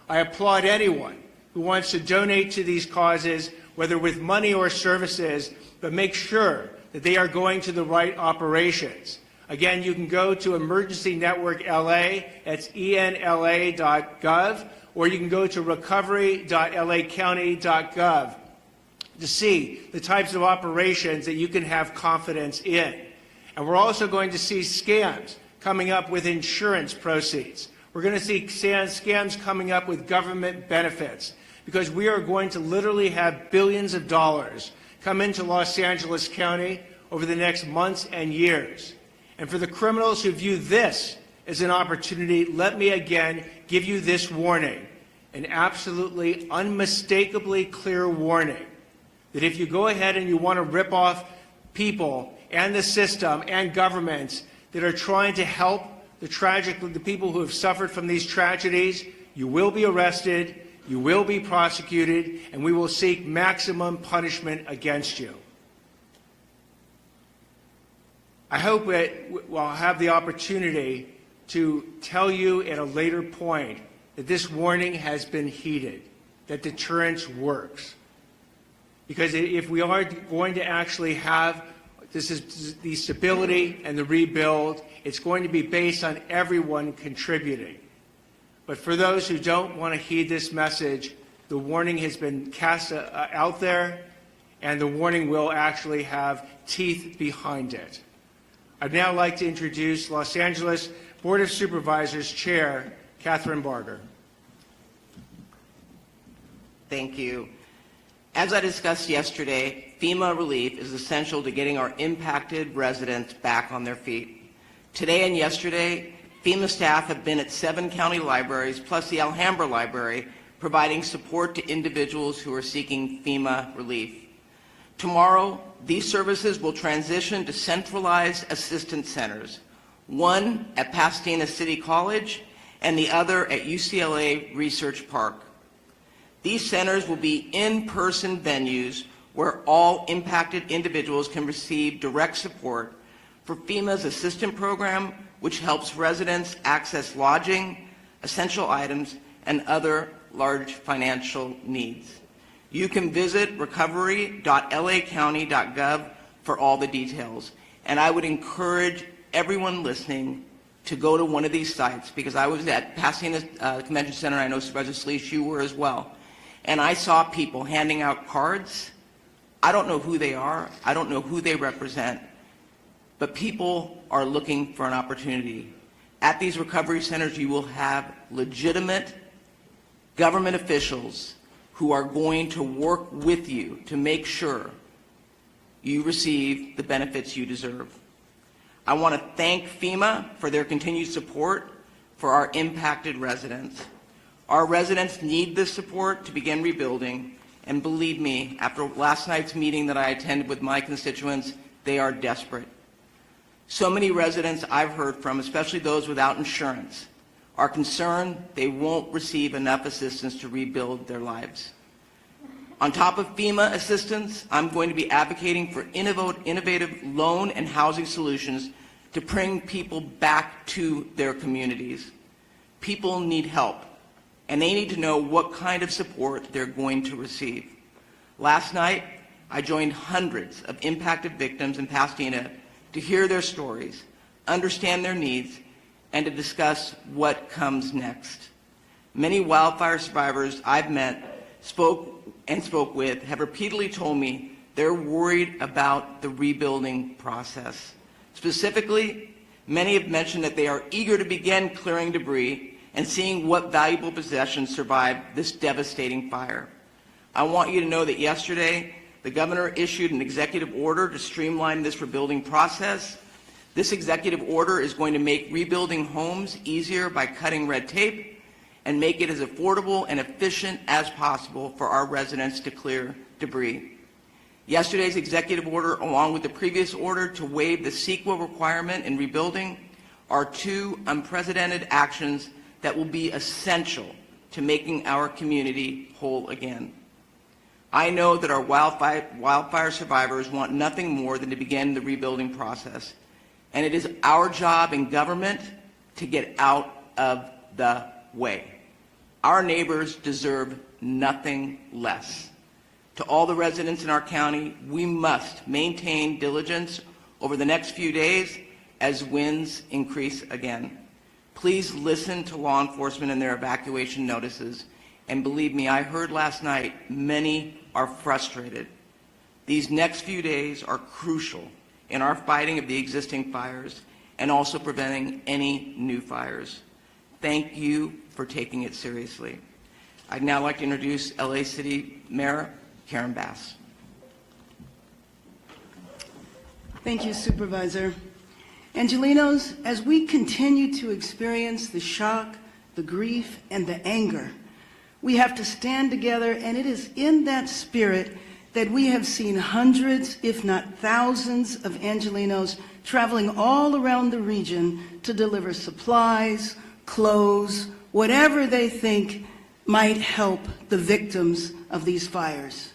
I applaud anyone who wants to donate to these causes, whether with money or services, but make sure that they are going to the right operations. Again, you can go to Emergency Network LA, that's enla.gov, or you can go to recovery.lacounty.gov to see the types of operations that you can have confidence in. And we're also going to see scams coming up with insurance proceeds. We're going to see scams coming up with government benefits, because we are going to literally have billions of dollars come into Los Angeles County over the next months and years. And for the criminals who view this as an opportunity, let me again give you this warning, an absolutely unmistakably clear warning, that if you go ahead and you want to rip off people and the system and governments that are trying to help the people who have suffered from these tragedies, you will be arrested, you will be prosecuted, and we will seek maximum punishment against you. I hope that we'll have the opportunity to tell you at a later point that this warning has been heeded, that deterrence works. Because if we are going to actually have the stability and the rebuild, it's going to be based on everyone contributing. But for those who don't want to heed this message, the warning has been cast out there, and the warning will actually have teeth behind it. I'd now like to introduce Los Angeles Board of Supervisors Chair Catherine Barger. Thank you. As I discussed yesterday, FEMA relief is essential to getting our impacted residents back on their feet. Today and yesterday, FEMA staff have been at 7 county libraries, plus the Alhambra Library, providing support to individuals who are seeking FEMA relief. Tomorrow, these services will transition to centralized assistance centers, one at Pasadena City College and the other at UCLA Research Park. These centers will be in-person venues where all impacted individuals can receive direct support for FEMA's assistant program, which helps residents access lodging, essential items, and other large financial needs. You can visit recovery.lacounty.gov for all the details. And I would encourage everyone listening to go to one of these sites, because I was at Pasadena Convention Center, I know Supervisor Sleece, you were as well, and I saw people handing out cards. I don't know who they are, I don't know who they represent, but people are looking for an opportunity. At these recovery centers, you will have legitimate government officials who are going to work with you to make sure you receive the benefits you deserve. I want to thank FEMA for their continued support for our impacted residents. Our residents need this support to begin rebuilding, and believe me, after last night's meeting that I attended with my constituents, they are desperate. So many residents I've heard from, especially those without insurance, are concerned they won't receive enough assistance to rebuild their lives. On top of FEMA assistance, I'm going to be advocating for innovative loan and housing solutions to bring people back to their communities. People need help, and they need to know what kind of support they're going to receive. Last night, I joined hundreds of impacted victims in Pasadena to hear their stories, understand their needs, and to discuss what comes next. Many wildfire survivors I've met, spoke with, have repeatedly told me they're worried about the rebuilding process. Specifically, many have mentioned that they are eager to begin clearing debris and seeing what valuable possessions survived this devastating fire. I want you to know that yesterday, the governor issued an executive order to streamline this rebuilding process. This executive order is going to make rebuilding homes easier by cutting red tape and make it as affordable and efficient as possible for our residents to clear debris. Yesterday's executive order, along with the previous order to waive the CEQA requirement in rebuilding, are two unprecedented actions that will be essential to making our community whole again. I know that our wildfire survivors want nothing more than to begin the rebuilding process, and it is our job in government to get out of the way. Our neighbors deserve nothing less. To all the residents in our county, we must maintain diligence over the next few days as winds increase again. Please listen to law enforcement and their evacuation notices. And believe me, I heard last night, many are frustrated. These next few days are crucial in our fighting of the existing fires and also preventing any new fires. Thank you for taking it seriously. I'd now like to introduce LA City Mayor Karen Bass. Thank you, Supervisor. Angelenos, as we continue to experience the shock, the grief, and the anger, we have to stand together, and it is in that spirit that we have seen hundreds, if not thousands, of Angelenos traveling all around the region to deliver supplies, clothes, whatever they think might help the victims of these fires.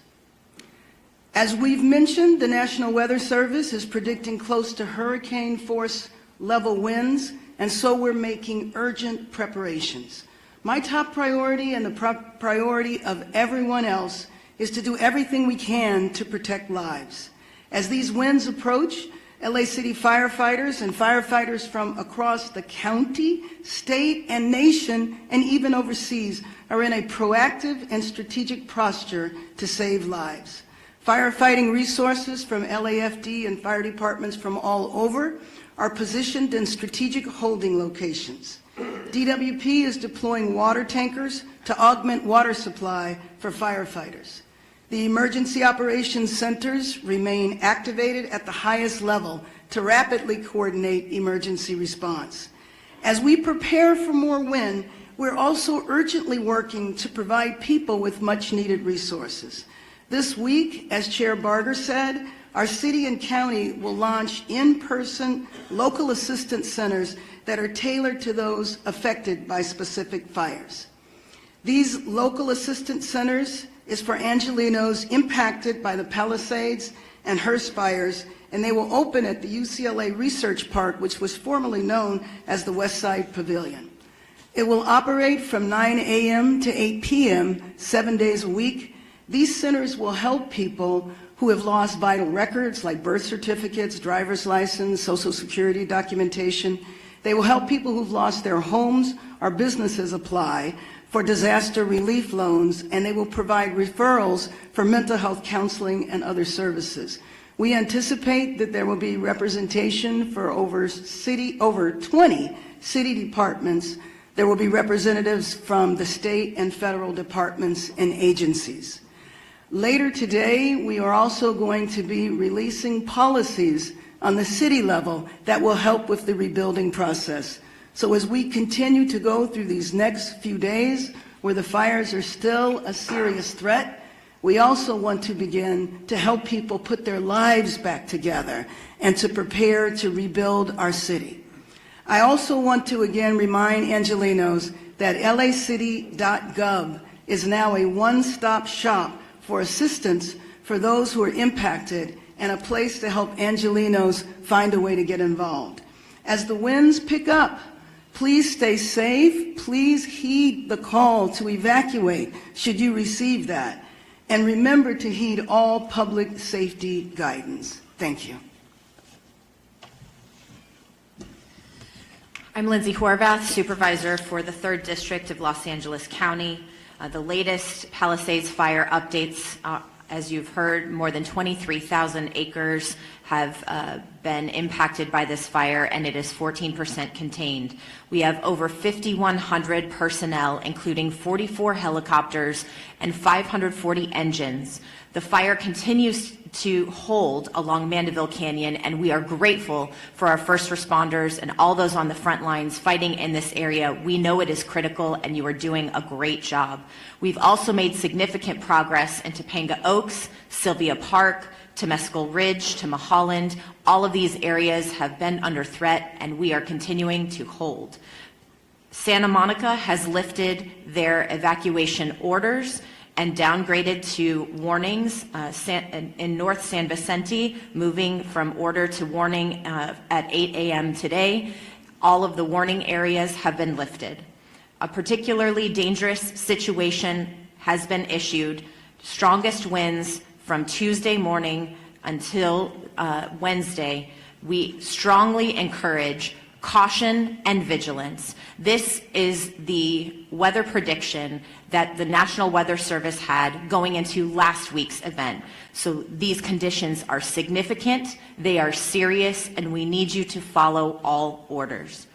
As we've mentioned, the National Weather Service is predicting close to hurricane force level winds, and so we're making urgent preparations. My top priority and the priority of everyone else is to do everything we can to protect lives. As these winds approach, LA City firefighters and firefighters from across the county, state, and nation, and even overseas, are in a proactive and strategic posture to save lives. Firefighting resources from LAFD and fire departments from all over are positioned in strategic holding locations. DWP is deploying water tankers to augment water supply for firefighters. The emergency operations centers remain activated at the highest level to rapidly coordinate emergency response. As we prepare for more wind, we're also urgently working to provide people with much-needed resources. This week, as Chair Barger said, our city and county will launch in-person local assistance centers that are tailored to those affected by specific fires. These local assistance centers is for Angelenos impacted by the Palisades and Hearst fires, and they will open at the UCLA Research Park, which was formerly known as the West Side Pavilion. It will operate from 9 a.m. to 8 p.m. 7 days a week. These centers will help people who have lost vital records like birth certificates, driver's license, Social Security documentation. They will help people who've lost their homes or businesses apply for disaster relief loans, and they will provide referrals for mental health counseling and other services. We anticipate that there will be representation for over 20 city departments. There will be representatives from the state and federal departments and agencies. Later today, we are also going to be releasing policies on the city level that will help with the rebuilding process. So as we continue to go through these next few days where the fires are still a serious threat, we also want to begin to help people put their lives back together and to prepare to rebuild our city. I also want to again remind Angelenos that lacity.gov is now a one-stop shop for assistance for those who are impacted and a place to help Angelenos find a way to get involved. As the winds pick up, please stay safe. Please heed the call to evacuate should you receive that. And remember to heed all public safety guidance. Thank you. I'm Lindsay Horvath, Supervisor for the 3rd District of Los Angeles County. The latest Palisades fire updates, as you've heard, more than 23,000 acres have been impacted by this fire, and it is 14% contained. We have over 5,100 personnel, including 44 helicopters and 540 engines. The fire continues to hold along Mandeville Canyon, and we are grateful for our first responders and all those on the front lines fighting in this area. We know it is critical, and you are doing a great job. We've also made significant progress in Topanga Oaks, Sylvia Park, Temescal Ridge, to Mulholland. All of these areas have been under threat, and we are continuing to hold. Santa Monica has lifted their evacuation orders and downgraded to warnings in North San Vicente, moving from order to warning at 8 a.m. today. All of the warning areas have been lifted. A particularly dangerous situation has been issued. Strongest winds from Tuesday morning until Wednesday. We strongly encourage caution and vigilance. This is the weather prediction that the National Weather Service had going into last week's event. So these conditions are significant, they are serious, and we need you to follow all orders.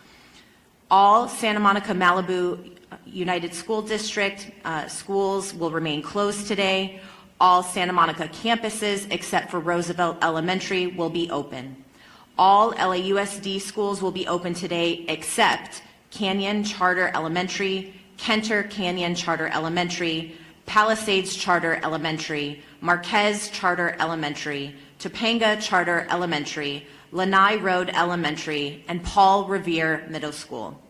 All Santa Monica Malibu United School District schools will remain closed today. All Santa Monica campuses, except for Roosevelt Elementary, will be open. All LAUSD schools will be open today except Canyon Charter Elementary, Kenter Canyon Charter Elementary, Palisades Charter Elementary, Marquez Charter Elementary, Topanga Charter Elementary, Lanai Road Elementary, and Paul Revere Middle School.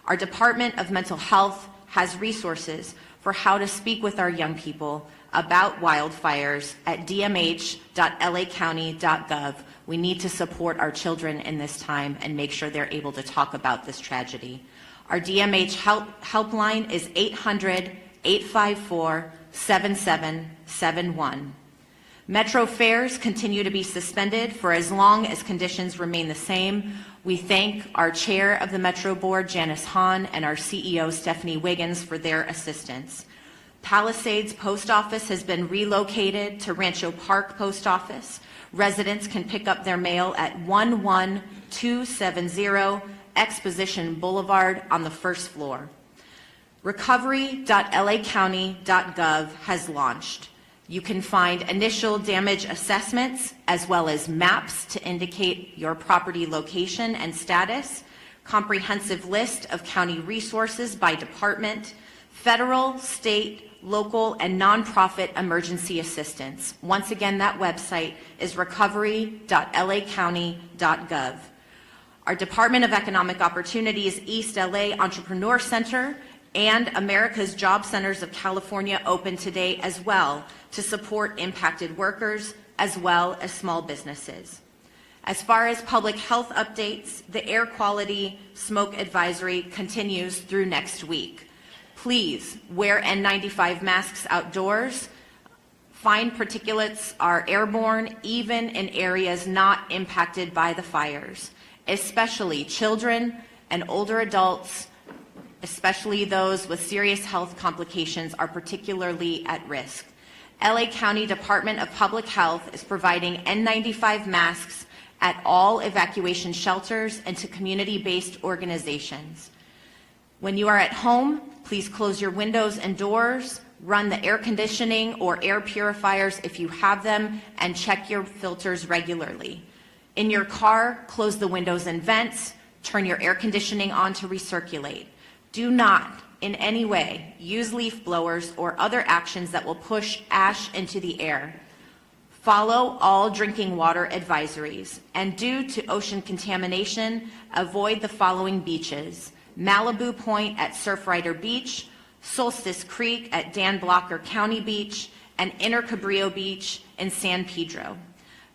Our Department of Mental Health has resources for how to speak with our young people about wildfires at dmh.lacounty.gov. We need to support our children in this time and make sure they're able to talk about this tragedy. Our DMH helpline is 800-854-7771. Metro fares continue to be suspended for as long as conditions remain the same. We thank our chair of the Metro Board, Janice Hahn, and our CEO, Stephanie Wiggins, for their assistance. Palisades Post Office has been relocated to Rancho Park Post Office. Residents can pick up their mail at 11270 Exposition Boulevard on the first floor. Recovery.lacounty.gov has launched. You can find initial damage assessments as well as maps to indicate your property location and status, comprehensive list of county resources by department, federal, state, local, and nonprofit emergency assistance. Once again, that website is recovery.lacounty.gov. Our Department of Economic Opportunities East LA Entrepreneur Center and America's Job Centers of California open today as well to support impacted workers as well as small businesses. As far as public health updates, the air quality smoke advisory continues through next week. Please wear N95 masks outdoors. Fine particulates are airborne even in areas not impacted by the fires, especially children and older adults, especially those with serious health complications, are particularly at risk. LA County Department of Public Health is providing N95 masks at all evacuation shelters and to community-based organizations. When you are at home, please close your windows and doors, run the air conditioning or air purifiers if you have them, and check your filters regularly. In your car, close the windows and vents, turn your air conditioning on to recirculate. Do not, in any way, use leaf blowers or other actions that will push ash into the air. Follow all drinking water advisories, and due to ocean contamination, avoid the following beaches: Malibu Point at Surfrider Beach, Solstice Creek at Dan Blocker County Beach, and Inner Cabrillo Beach in San Pedro.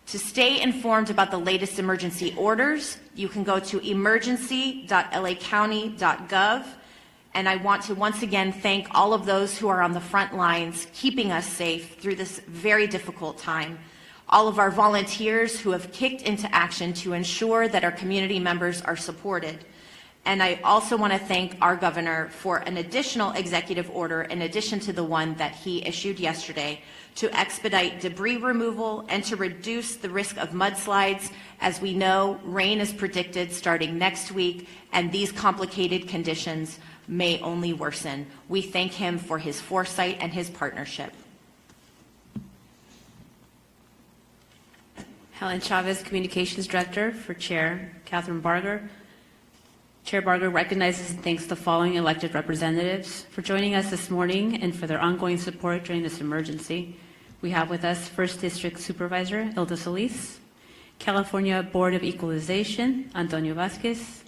To stay informed about the latest emergency orders, you can go to emergency.lacounty.gov. And I want to once again thank all of those who are on the front lines, keeping us safe through this very difficult time. All of our volunteers who have kicked into action to ensure that our community members are supported. And I also want to thank our governor for an additional executive order in addition to the one that he issued yesterday to expedite debris removal and to reduce the risk of mudslides. As we know, rain is predicted starting next week, and these complicated conditions may only worsen. We thank him for his foresight and his partnership. Helen Chavez, Communications Director for Chair Catherine Barger. Chair Barger recognizes and thanks the following elected representatives for joining us this morning and for their ongoing support during this emergency. We have with us 1st District Supervisor Hilda Solis, California Board of Equalization Antonio Vasquez,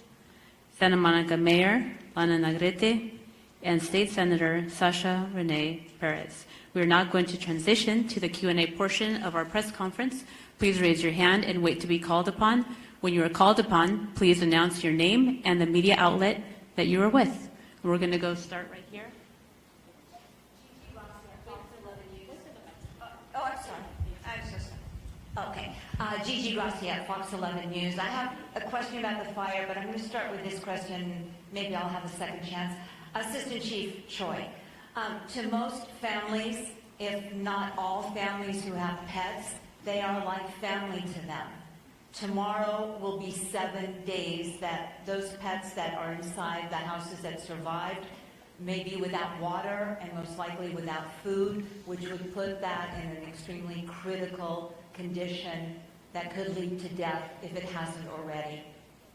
Santa Monica Mayor Lana Nagrete, and State Senator Sasha Renee Perez. We are now going to transition to the Q&A portion of our press conference. Please raise your hand and wait to be called upon. When you are called upon, please announce your name and the media outlet that you are with. We're going to go start right here. Oh, I'm sorry. I'm so sorry. Okay. Gigi Garcia, Fox 11 News. I have a question about the fire, but I'm going to start with this question. Maybe I'll have a second chance. Assistant Chief Choi, to most families, if not all families who have pets, they are like family to them. Tomorrow will be 7 days that those pets that are inside the houses that survived may be without water and most likely without food, which would put that in an extremely critical condition that could lead to death if it hasn't already.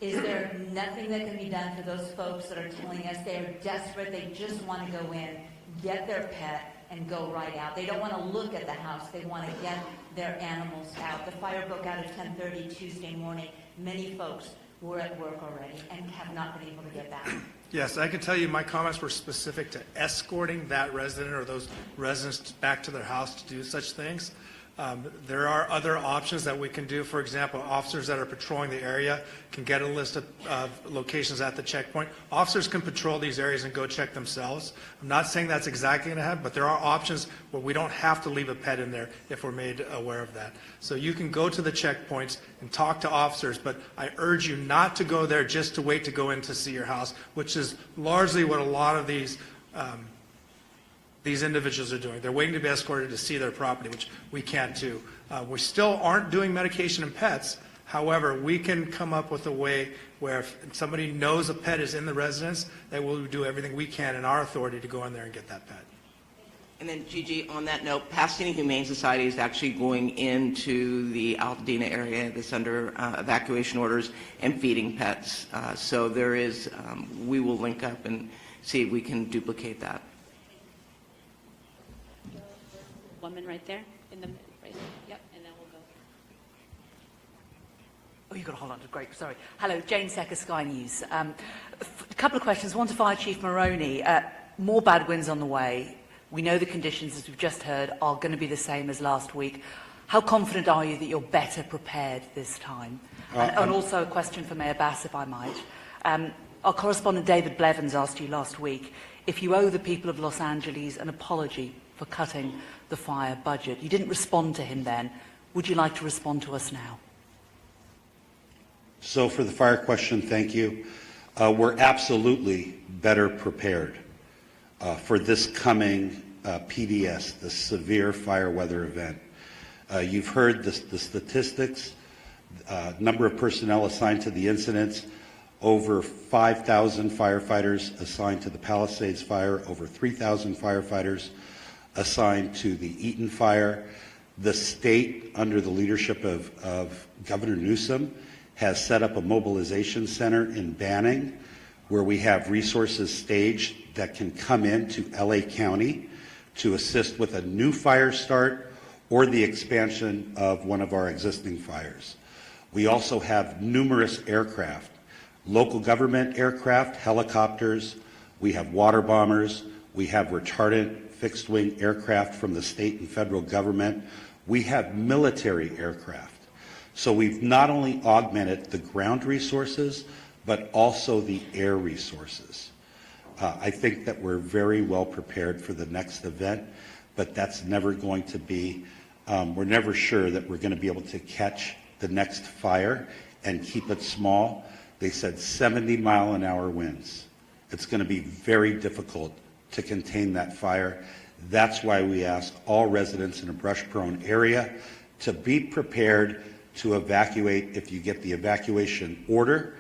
Is there nothing that can be done for those folks that are telling us they are desperate, they just want to go in, get their pet, and go right out? They don't want to look at the house, they want to get their animals out. The fire broke out at 10:30 Tuesday morning. Many folks were at work already and have not been able to get back. Yes, I can tell you my comments were specific to escorting that resident or those residents back to their house to do such things. There are other options that we can do. For example, officers that are patrolling the area can get a list of locations at the checkpoint. Officers can patrol these areas and go check themselves. I'm not saying that's exactly going to happen, but there are options where we don't have to leave a pet in there if we're made aware of that. So you can go to the checkpoints and talk to officers, but I urge you not to go there just to wait to go in to see your house, which is largely what a lot of these individuals are doing. They're waiting to be escorted to see their property, which we can't do. We still aren't doing medication in pets. However, we can come up with a way where if somebody knows a pet is in the residence, that we'll do everything we can in our authority to go in there and get that pet. And then, Gigi, on that note, Pasadena Humane Society is actually going into the Altadena area that's under evacuation orders and feeding pets. So there is, we will link up and see if we can duplicate that. Woman right there in the right. Yep, and then we'll go. Oh, you've got to hold on to great. Sorry. Hello, Jane Secker, Sky News. A couple of questions. One to Fire Chief Maroney. More bad winds on the way. We know the conditions, as we've just heard, are going to be the same as last week. How confident are you that you're better prepared this time? And also a question for Mayor Bass, if I might. Our correspondent David Blevins asked you last week if you owe the people of Los Angeles an apology for cutting the fire budget. You didn't respond to him then. Would you like to respond to us now? So for the fire question, thank you. We're absolutely better prepared for this coming PDS, the severe fire weather event. You've heard the statistics, number of personnel assigned to the incidents, over 5,000 firefighters assigned to the Palisades fire, over 3,000 firefighters assigned to the Eaton fire. The state, under the leadership of Governor Newsom, has set up a mobilization center in Banning where we have resources staged that can come into LA County to assist with a new fire start or the expansion of one of our existing fires. We also have numerous aircraft, local government aircraft, helicopters, we have water bombers, we have retardant fixed-wing aircraft from the state and federal government. We have military aircraft. So we've not only augmented the ground resources, but also the air resources. I think that we're very well prepared for the next event, but that's never going to be, we're never sure that we're going to be able to catch the next fire and keep it small. They said 70-mile-an-hour winds. It's going to be very difficult to contain that fire. That's why we ask all residents in a brush-prone area to be prepared to evacuate if you get the evacuation order,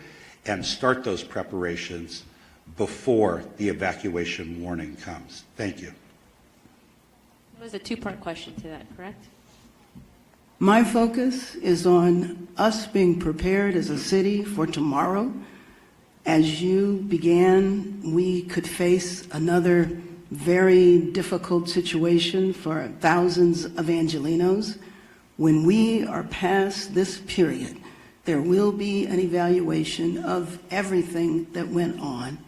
and start those preparations before the evacuation warning comes. Thank you. It was a two-part question to that, correct? My focus is on us being prepared as a city for tomorrow. As you began, we could face another very difficult situation for thousands of Angelenos. When we are past this period, there will be an evaluation of everything that went on.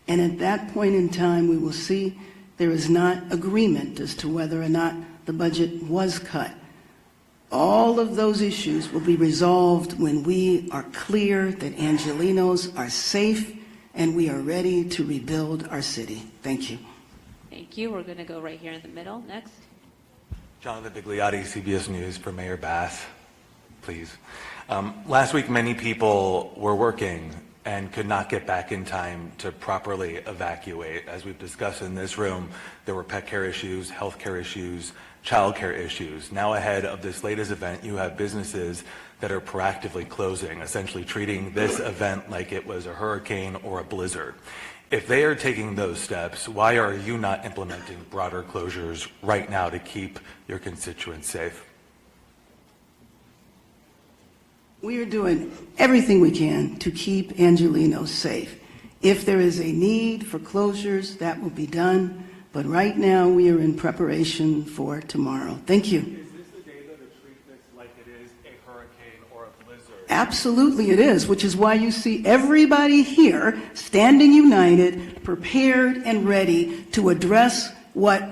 And at that point in time, we will see there is not agreement as to whether or not the budget was cut. All of those issues will be resolved when we are clear that Angelenos are safe and we are ready to rebuild our city. Thank you. Thank you. We're going to go right here in the middle. Next. Jonathan Bigliotti, CBS News, for Mayor Bass, please. Last week, many people were working and could not get back in time to properly evacuate. As we've discussed in this room, there were pet care issues, health care issues, child care issues. Now ahead of this latest event, you have businesses that are proactively closing, essentially treating this event like it was a hurricane or a blizzard. If they are taking those steps, why are you not implementing broader closures right now to keep your constituents safe? We are doing everything we can to keep Angelenos safe. If there is a need for closures, that will be done. But right now, we are in preparation for tomorrow. Thank you. Is this the data to treat this like it is a hurricane or a blizzard? Absolutely it is, which is why you see everybody here standing united, prepared and ready to address what,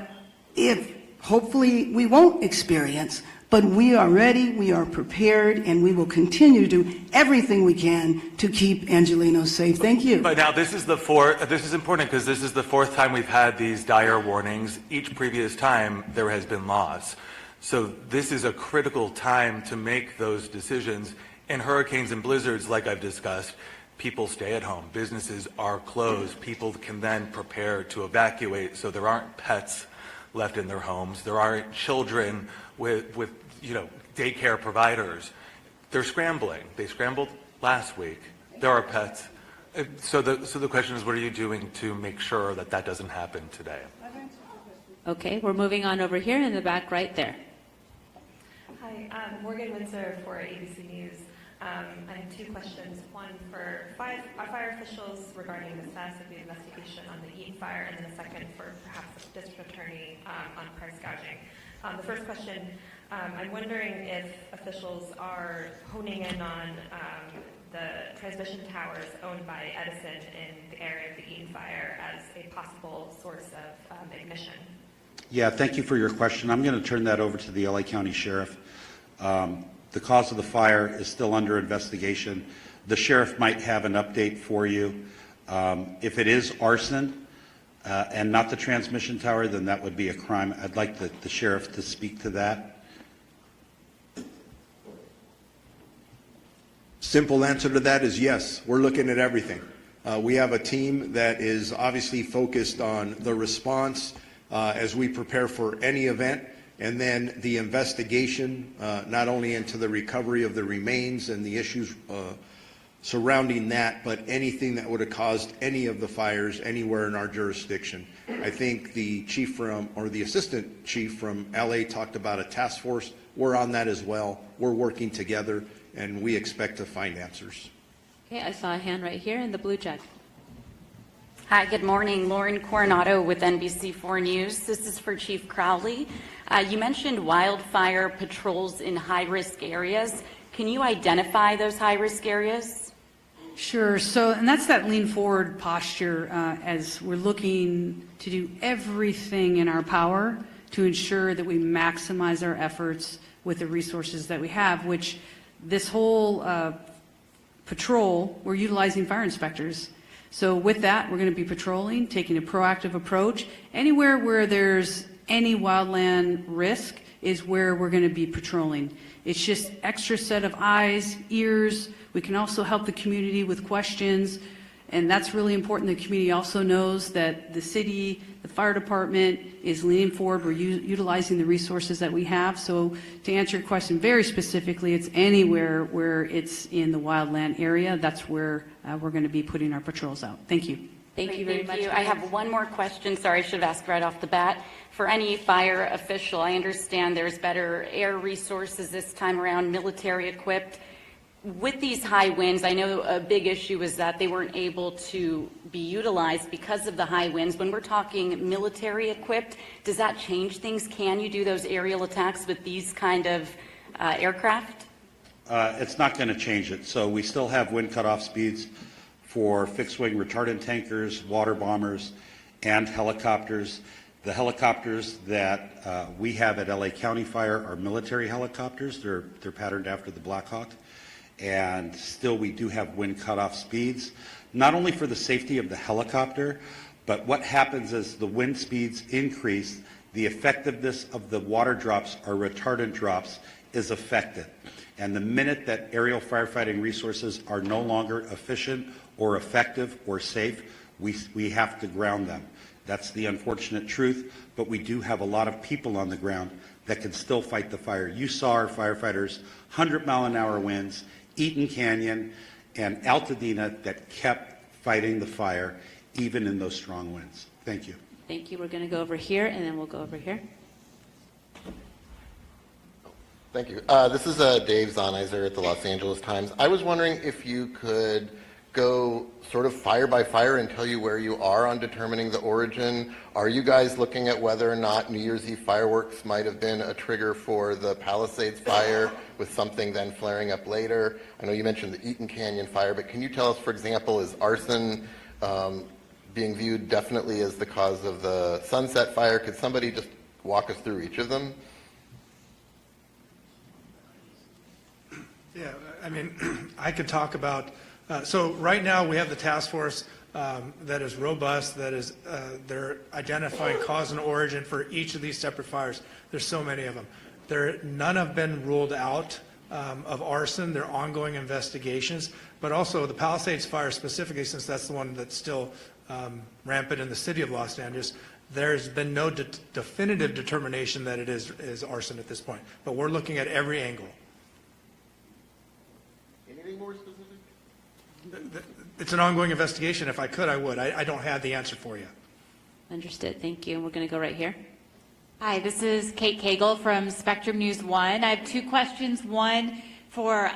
if hopefully we won't experience, but we are ready, we are prepared, and we will continue to do everything we can to keep Angelenos safe. Thank you. But now this is important because this is the fourth time we've had these dire warnings. Each previous time there has been loss. So this is a critical time to make those decisions. In hurricanes and blizzards, like I've discussed, people stay at home. Businesses are closed. People can then prepare to evacuate so there aren't pets left in their homes. There aren't children with daycare providers. They're scrambling. They scrambled last week. There are pets. So the question is, what are you doing to make sure that that doesn't happen today? Okay, we're moving on over here in the back right there. Hi, Morgan Windsor for ABC News. I have two questions. One for fire officials regarding the status of the investigation on the Eaton fire, and then a second for perhaps the district attorney on price gouging. The first question, I'm wondering if officials are honing in on the transmission towers owned by Edison in the area of the Eaton fire as a possible source of ignition. Yeah, thank you for your question. I'm going to turn that over to the LA County Sheriff. The cause of the fire is still under investigation. The sheriff might have an update for you. If it is arson and not the transmission tower, then that would be a crime. I'd like the sheriff to speak to that. Simple answer to that is yes. We're looking at everything. We have a team that is obviously focused on the response as we prepare for any event, and then the investigation, not only into the recovery of the remains and the issues surrounding that, but anything that would have caused any of the fires anywhere in our jurisdiction. I think the chief or the assistant chief from LA talked about a task force. We're on that as well. We're working together, and we expect to find answers. Okay, I saw a hand right here in the blue jacket. Hi, good morning. Lauren Coronado with NBC4 News. This is for Chief Crowley. You mentioned wildfire patrols in high-risk areas. Can you identify those high-risk areas? Sure. So, and that's that lean forward posture as we're looking to do everything in our power to ensure that we maximize our efforts with the resources that we have, which this whole patrol, we're utilizing fire inspectors So with that, we're going to be patrolling, taking a proactive approach. Anywhere where there's any wildland risk is where we're going to be patrolling. It's just extra set of eyes, ears. We can also help the community with questions, and that's really important. The community also knows that the city, the fire department is leaning forward. We're utilizing the resources that we have. So to answer your question very specifically, it's anywhere where it's in the wildland area. That's where we're going to be putting our patrols out. Thank you. Thank you very much. I have one more question. Sorry, I should have asked right off the bat. For any fire official, I understand there's better air resources this time around, military equipped. With these high winds, I know a big issue is that they weren't able to be utilized because of the high winds. When we're talking military equipped, does that change things? Can you do those aerial attacks with these kind of aircraft? It's not going to change it. So we still have wind cutoff speeds for fixed-wing retardant tankers, water bombers, and helicopters. The helicopters that we have at LA County Fire are military helicopters. They're patterned after the Black Hawk. And still we do have wind cutoff speeds, not only for the safety of the helicopter, but what happens as the wind speeds increase, the effectiveness of the water drops or retardant drops is affected. And the minute that aerial firefighting resources are no longer efficient or effective or safe, we have to ground them. That's the unfortunate truth, but we do have a lot of people on the ground that can still fight the fire. You saw our firefighters, 100-mile-an-hour winds, Eaton Canyon, and Altadena that kept fighting the fire even in those strong winds. Thank you. Thank you. We're going to go over here, and then we'll go over here. Thank you. This is Dave Zonizer at the Los Angeles Times. I was wondering if you could go sort of fire by fire and tell you where you are on determining the origin. Are you guys looking at whether or not New Year's Eve fireworks might have been a trigger for the Palisades fire with something then flaring up later? I know you mentioned the Eaton Canyon fire, but can you tell us, for example, is arson being viewed definitely as the cause of the Sunset fire? Could somebody just walk us through each of them? Yeah, I mean, I could talk about, so right now we have the task force that is robust, that is, they're identifying cause and origin for each of these separate fires. There's so many of them. None have been ruled out of arson. They're ongoing investigations, but also the Palisades fire specifically, since that's the one that's still rampant in the city of Los Angeles, there's been no definitive determination that it is arson at this point, but we're looking at every angle. Anything more specific? It's an ongoing investigation. If I could, I would. I don't have the answer for you. Understood. Thank you. And we're going to go right here. Hi, this is Kate Cagle from Spectrum News 1. I have two questions. One for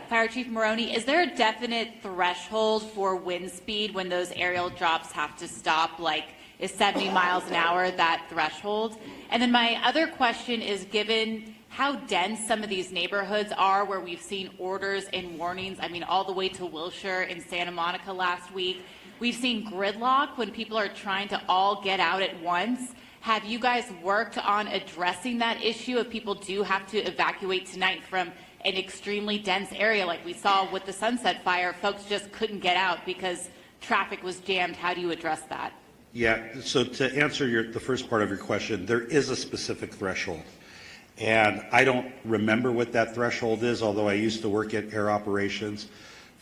Fire Chief Maroney. Is there a definite threshold for wind speed when those aerial drops have to stop? Like, is 70 miles an hour that threshold? And then my other question is, given how dense some of these neighborhoods are where we've seen orders and warnings, I mean, all the way to Wilshire and Santa Monica last week, we've seen gridlock when people are trying to all get out at once. Have you guys worked on addressing that issue if people do have to evacuate tonight from an extremely dense area like we saw with the Sunset Fire? Folks just couldn't get out because traffic was jammed. How do you address that? Yeah, so to answer the first part of your question, there is a specific threshold. And I don't remember what that threshold is, although I used to work at air operations.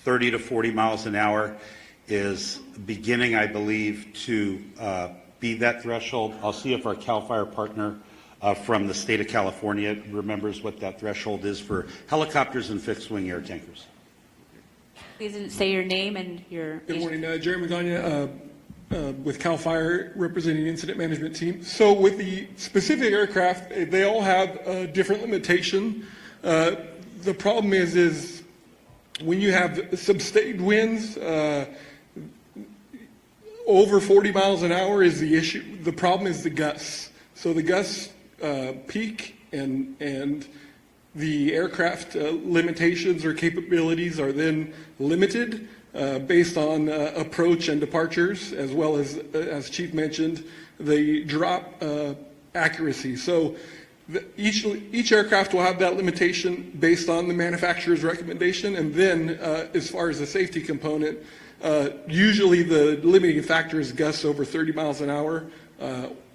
30 to 40 miles an hour is beginning, I believe, to be that threshold. I'll see if our CAL FIRE partner from the state of California remembers what that threshold is for helicopters and fixed-wing air tankers. Please say your name and your... Good morning, Jerry Magana, with CAL FIRE representing the incident management team. So with the specific aircraft, they all have a different limitation. The problem is when you have sustained winds, over 40 miles an hour is the issue. The problem is the gusts. So the gusts peak and the aircraft limitations or capabilities are then limited based on approach and departures, as well as Chief mentioned, the drop accuracy. So each aircraft will have that limitation based on the manufacturer's recommendation, and then as far as the safety component, Usually the limiting factor is gusts over 30 miles an hour,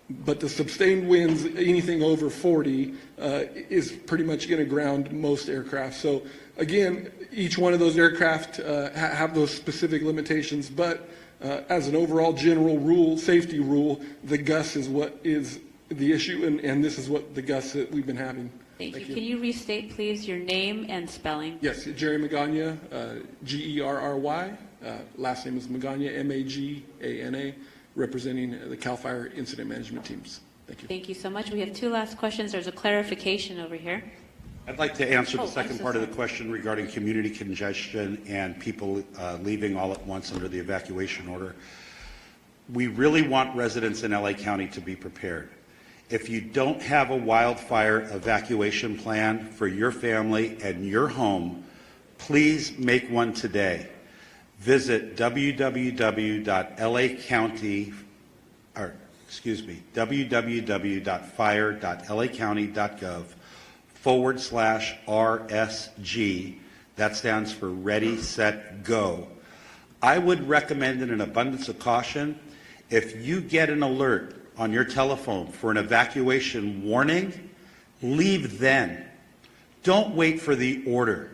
but the sustained winds, anything over 40, is pretty much going to ground most aircraft. So again, each one of those aircraft have those specific limitations, but as an overall general rule, safety rule, the gusts is what is the issue, and this is what the gusts that we've been having. Thank you. Can you restate, please, your name and spelling? Yes, Jerry Magana, Gerry. Last name is Magana, Magana, representing the CAL FIRE incident management teams. Thank you. Thank you so much. We have two last questions. There's a clarification over here. I'd like to answer the I'm second so part of sorry. the question regarding community congestion and people leaving all at once under the evacuation order. We really want residents in LA County to be prepared. If you don't have a wildfire evacuation plan for your family and your home, please make one today. Visit www.fire.lacounty.gov/RSG. That stands for Ready, Set, Go. I would recommend, in an abundance of caution, if you get an alert on your telephone for an evacuation warning, leave then. Don't wait for the order,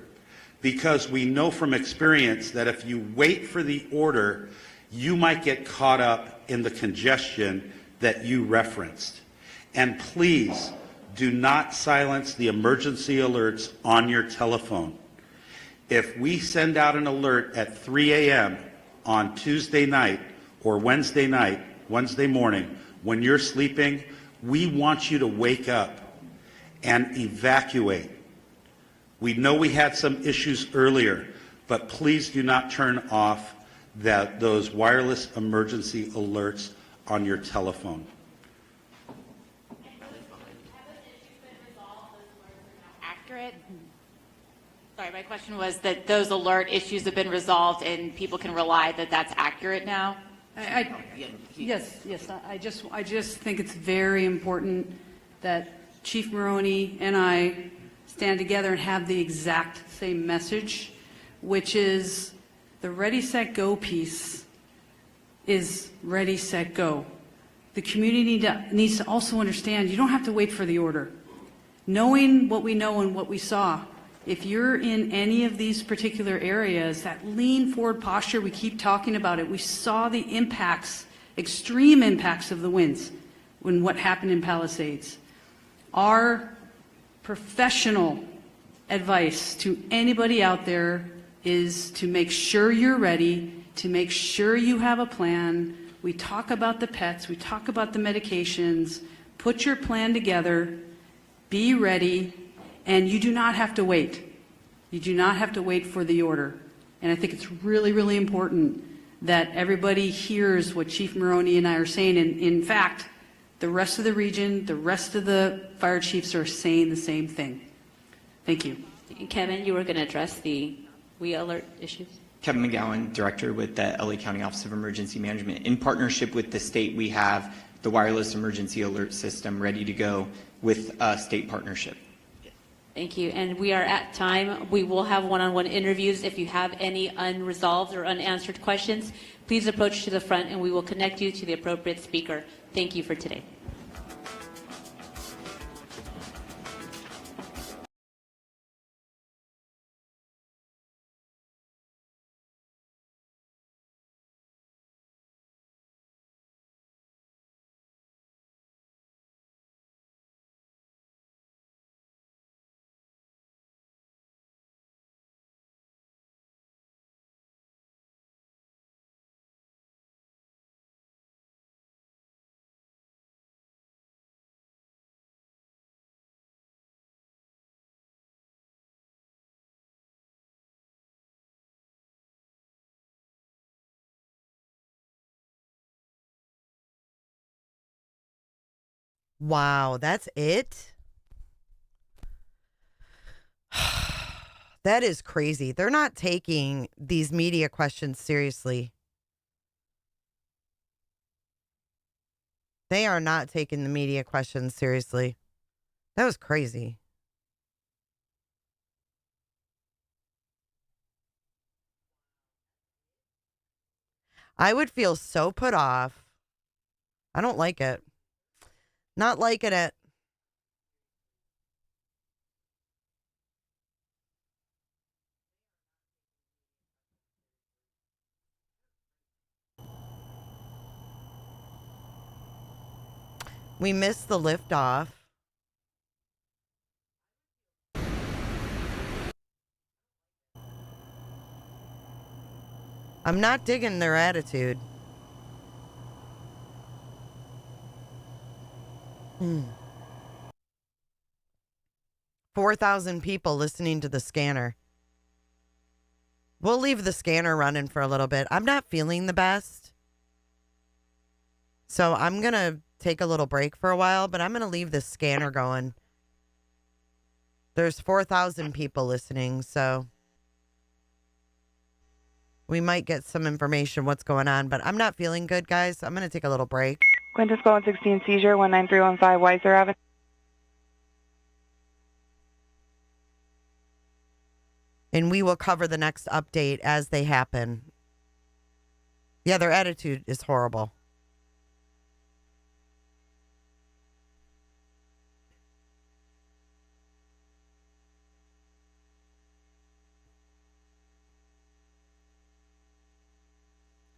because we know from experience that if you wait for the order, you might get caught up in the congestion that you referenced. And please do not silence the emergency alerts on your telephone. If we send out an alert at 3 a.m. on Tuesday night or Wednesday morning, when you're sleeping, we want you to wake up and evacuate. We know we had some issues earlier, but please do not turn off those wireless emergency alerts on your telephone. Accurate? Sorry, my question was that those alert issues have been resolved and people can rely that that's accurate now? Yes. I just think it's very important that Chief Maroney and I stand together and have the exact same message, which is the Ready, Set, Go piece is Ready, Set, Go. The community needs to also understand you don't have to wait for the order. Knowing what we know and what we saw, if you're in any of these particular areas, that lean forward posture, we keep talking about it. We saw the impacts, extreme impacts of the winds when what happened in Palisades. Our professional advice to anybody out there is to make sure you're ready, to make sure you have a plan. We talk about the pets, we talk about the medications, put your plan together, be ready, and you do not have to wait. You do not have to wait for the order. And I think it's really, really important that everybody hears what Chief Maroney and I are saying. And in fact, the rest of the region, the rest of the fire chiefs are saying the same thing. Thank you. Kevin, you were going to address the WE alert issues? Kevin McGowan, Director with the LA County Office of Emergency Management. In partnership with the state, we have the wireless emergency alert system ready to go with a state partnership. Thank you. And we are at time. We will have one-on-one interviews. If you have any unresolved or unanswered questions, please approach to the front and we will connect you to the appropriate speaker. Thank you for today. Wow, that's it? That is crazy. They're not taking these media questions seriously. They are not taking the media questions seriously. That was crazy. I would feel so put off. I don't like it. Not liking it. We missed the liftoff. I'm not digging their attitude. 4,000 people listening to the scanner. We'll leave the scanner running for a little bit. I'm not feeling the best. So I'm going to take a little break for a while, but I'm going to leave the scanner going. There's 4,000 people listening, so we might get some information what's going on, but I'm not feeling good, guys. I'm going to take a little break. Quintus Squad 116 seizure 19315 Weiser Avenue. And we will cover the next update as they happen. Yeah, their attitude is horrible.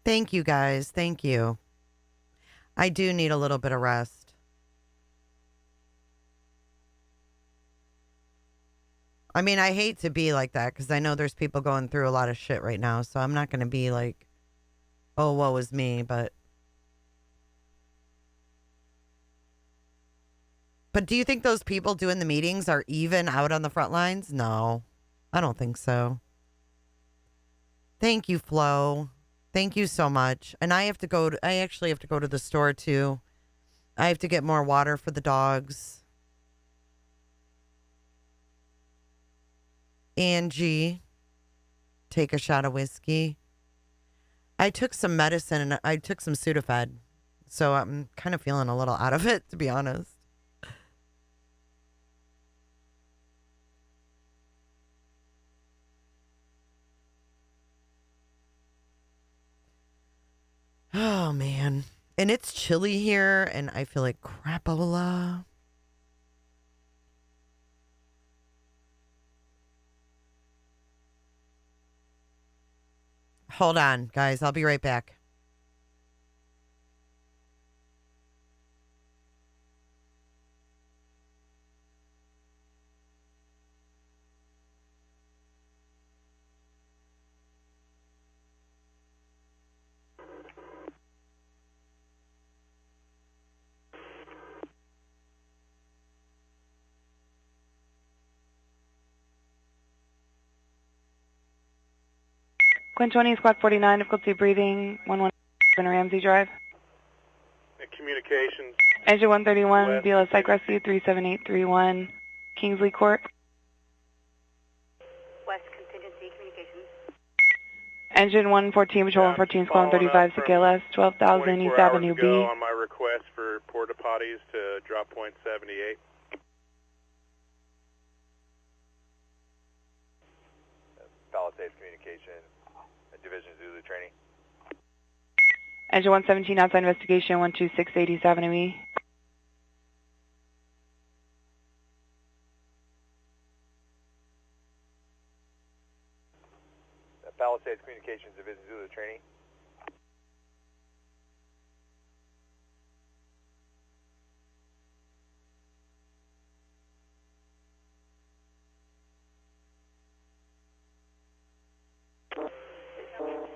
Thank you, guys. Thank you. I do need a little bit of rest. I mean, I hate to be like that because I know there's people going through a lot of shit right now. So I'm not going to be like, oh, woe is me. But do you think those people doing the meetings are even out on the front lines? No, I don't think so. Thank you, Flo. Thank you so much. And I actually have to go to the store too. I have to get more water for the dogs. Angie, take a shot of whiskey. I took some medicine and I took some Sudafed. So I'm kind of feeling a little out of it, to be honest. Oh, man. And it's chilly here, and I feel like crapola. Hold on, guys. I'll be right back. Quint 20 Squad 49, difficulty breathing, 11 Ramsey Drive. Communications. Engine 131, BLS Psych Rescue 37831, Kingsley Court. West Contingency Communications. Engine 114, Patrol 114, Squad 35, CKLS, 12,000 East Avenue B. On my request for porta potties to drop point 78. Palisades Communication, Division Zulu Training. Engine 117, outside investigation, 126 East Avenue E. Palisades Communications, Division Zulu Training.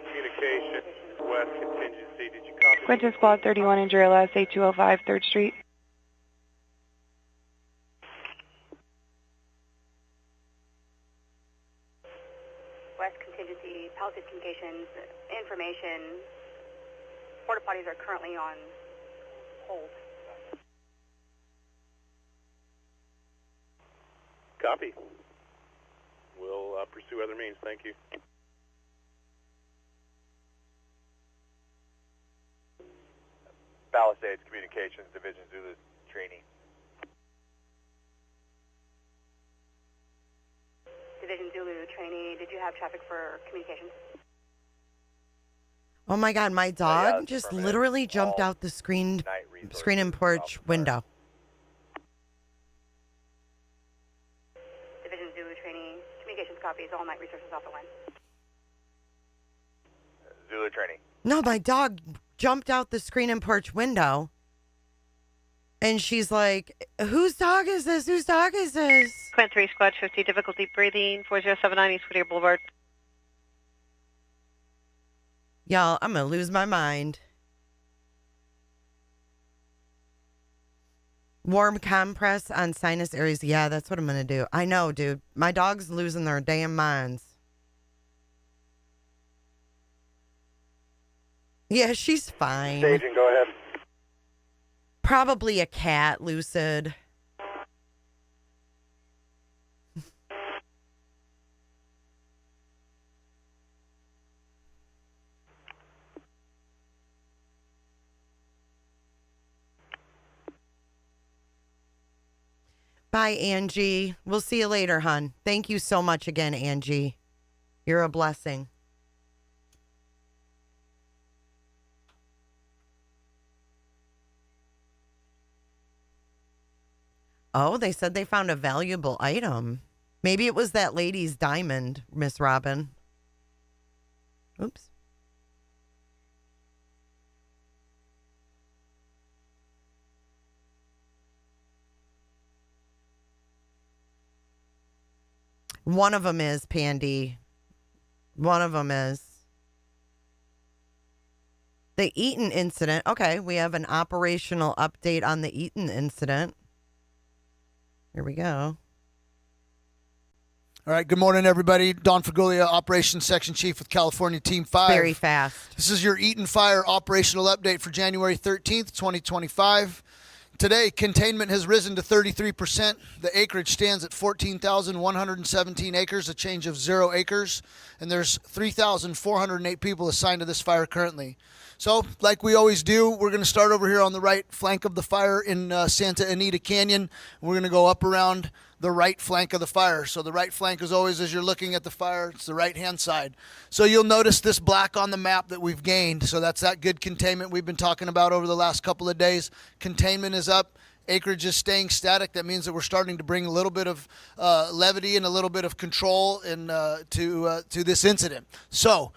Communication, West Contingency. Did you copy? Quinton Squad 31, injury LS 8205 3rd Street. West Contingency, Palisades Communications, information. Porta potties are currently on hold. Copy. We'll pursue other means. Thank you. Palisades Communications, Division Zulu Training. Division Zulu trainee, did you have traffic for communications? Oh my God, my yeah, dog it's just permanent. literally jumped All out the screen night resources and porch off the fire. window. Division Zulu training, communications copies, all night resources off the line. Zulu training. No, my dog jumped out the screen and porch window. And she's like, whose dog is this? Whose dog is this? Quint 3, Squad 50, difficulty breathing, 4079 East Whittier Boulevard. Y'all, I'm going to lose my mind. Warm compress on sinus areas. Yeah, that's what I'm going to do. I know, dude. My dog's losing their damn minds. Yeah, she's fine. Staging, go ahead. Probably a cat, Lucid. Bye, Angie. We'll see you later, hon. Thank you so much again, Angie. You're a blessing. Oh, they said they found a valuable item. Maybe it was that lady's diamond, Miss Robin. Oops. One of them is, Pandy. One of them is. The Eaton incident. Okay, we have an operational update on the Eaton incident. Here we go. All right, good morning, everybody. Don Fagulia, Operations Section Chief with California Team 5. Very fast. This is your Eaton Fire operational update for January 13th, 2025. Today, containment has risen to 33%. The acreage stands at 14,117 acres, a change of 0 acres. And there's 3,408 people assigned to this fire currently. So, like we always do, we're going to start over here on the right flank of the fire in Santa Anita Canyon. We're going to go up around the right flank of the fire. So the right flank is always, as you're looking at the fire, it's the right-hand side. So you'll notice this black on the map that we've gained. So that's that good containment we've been talking about over the last couple of days. Containment is up. Acreage is staying static. That means that we're starting to bring a little bit of levity and a little bit of control to this incident. So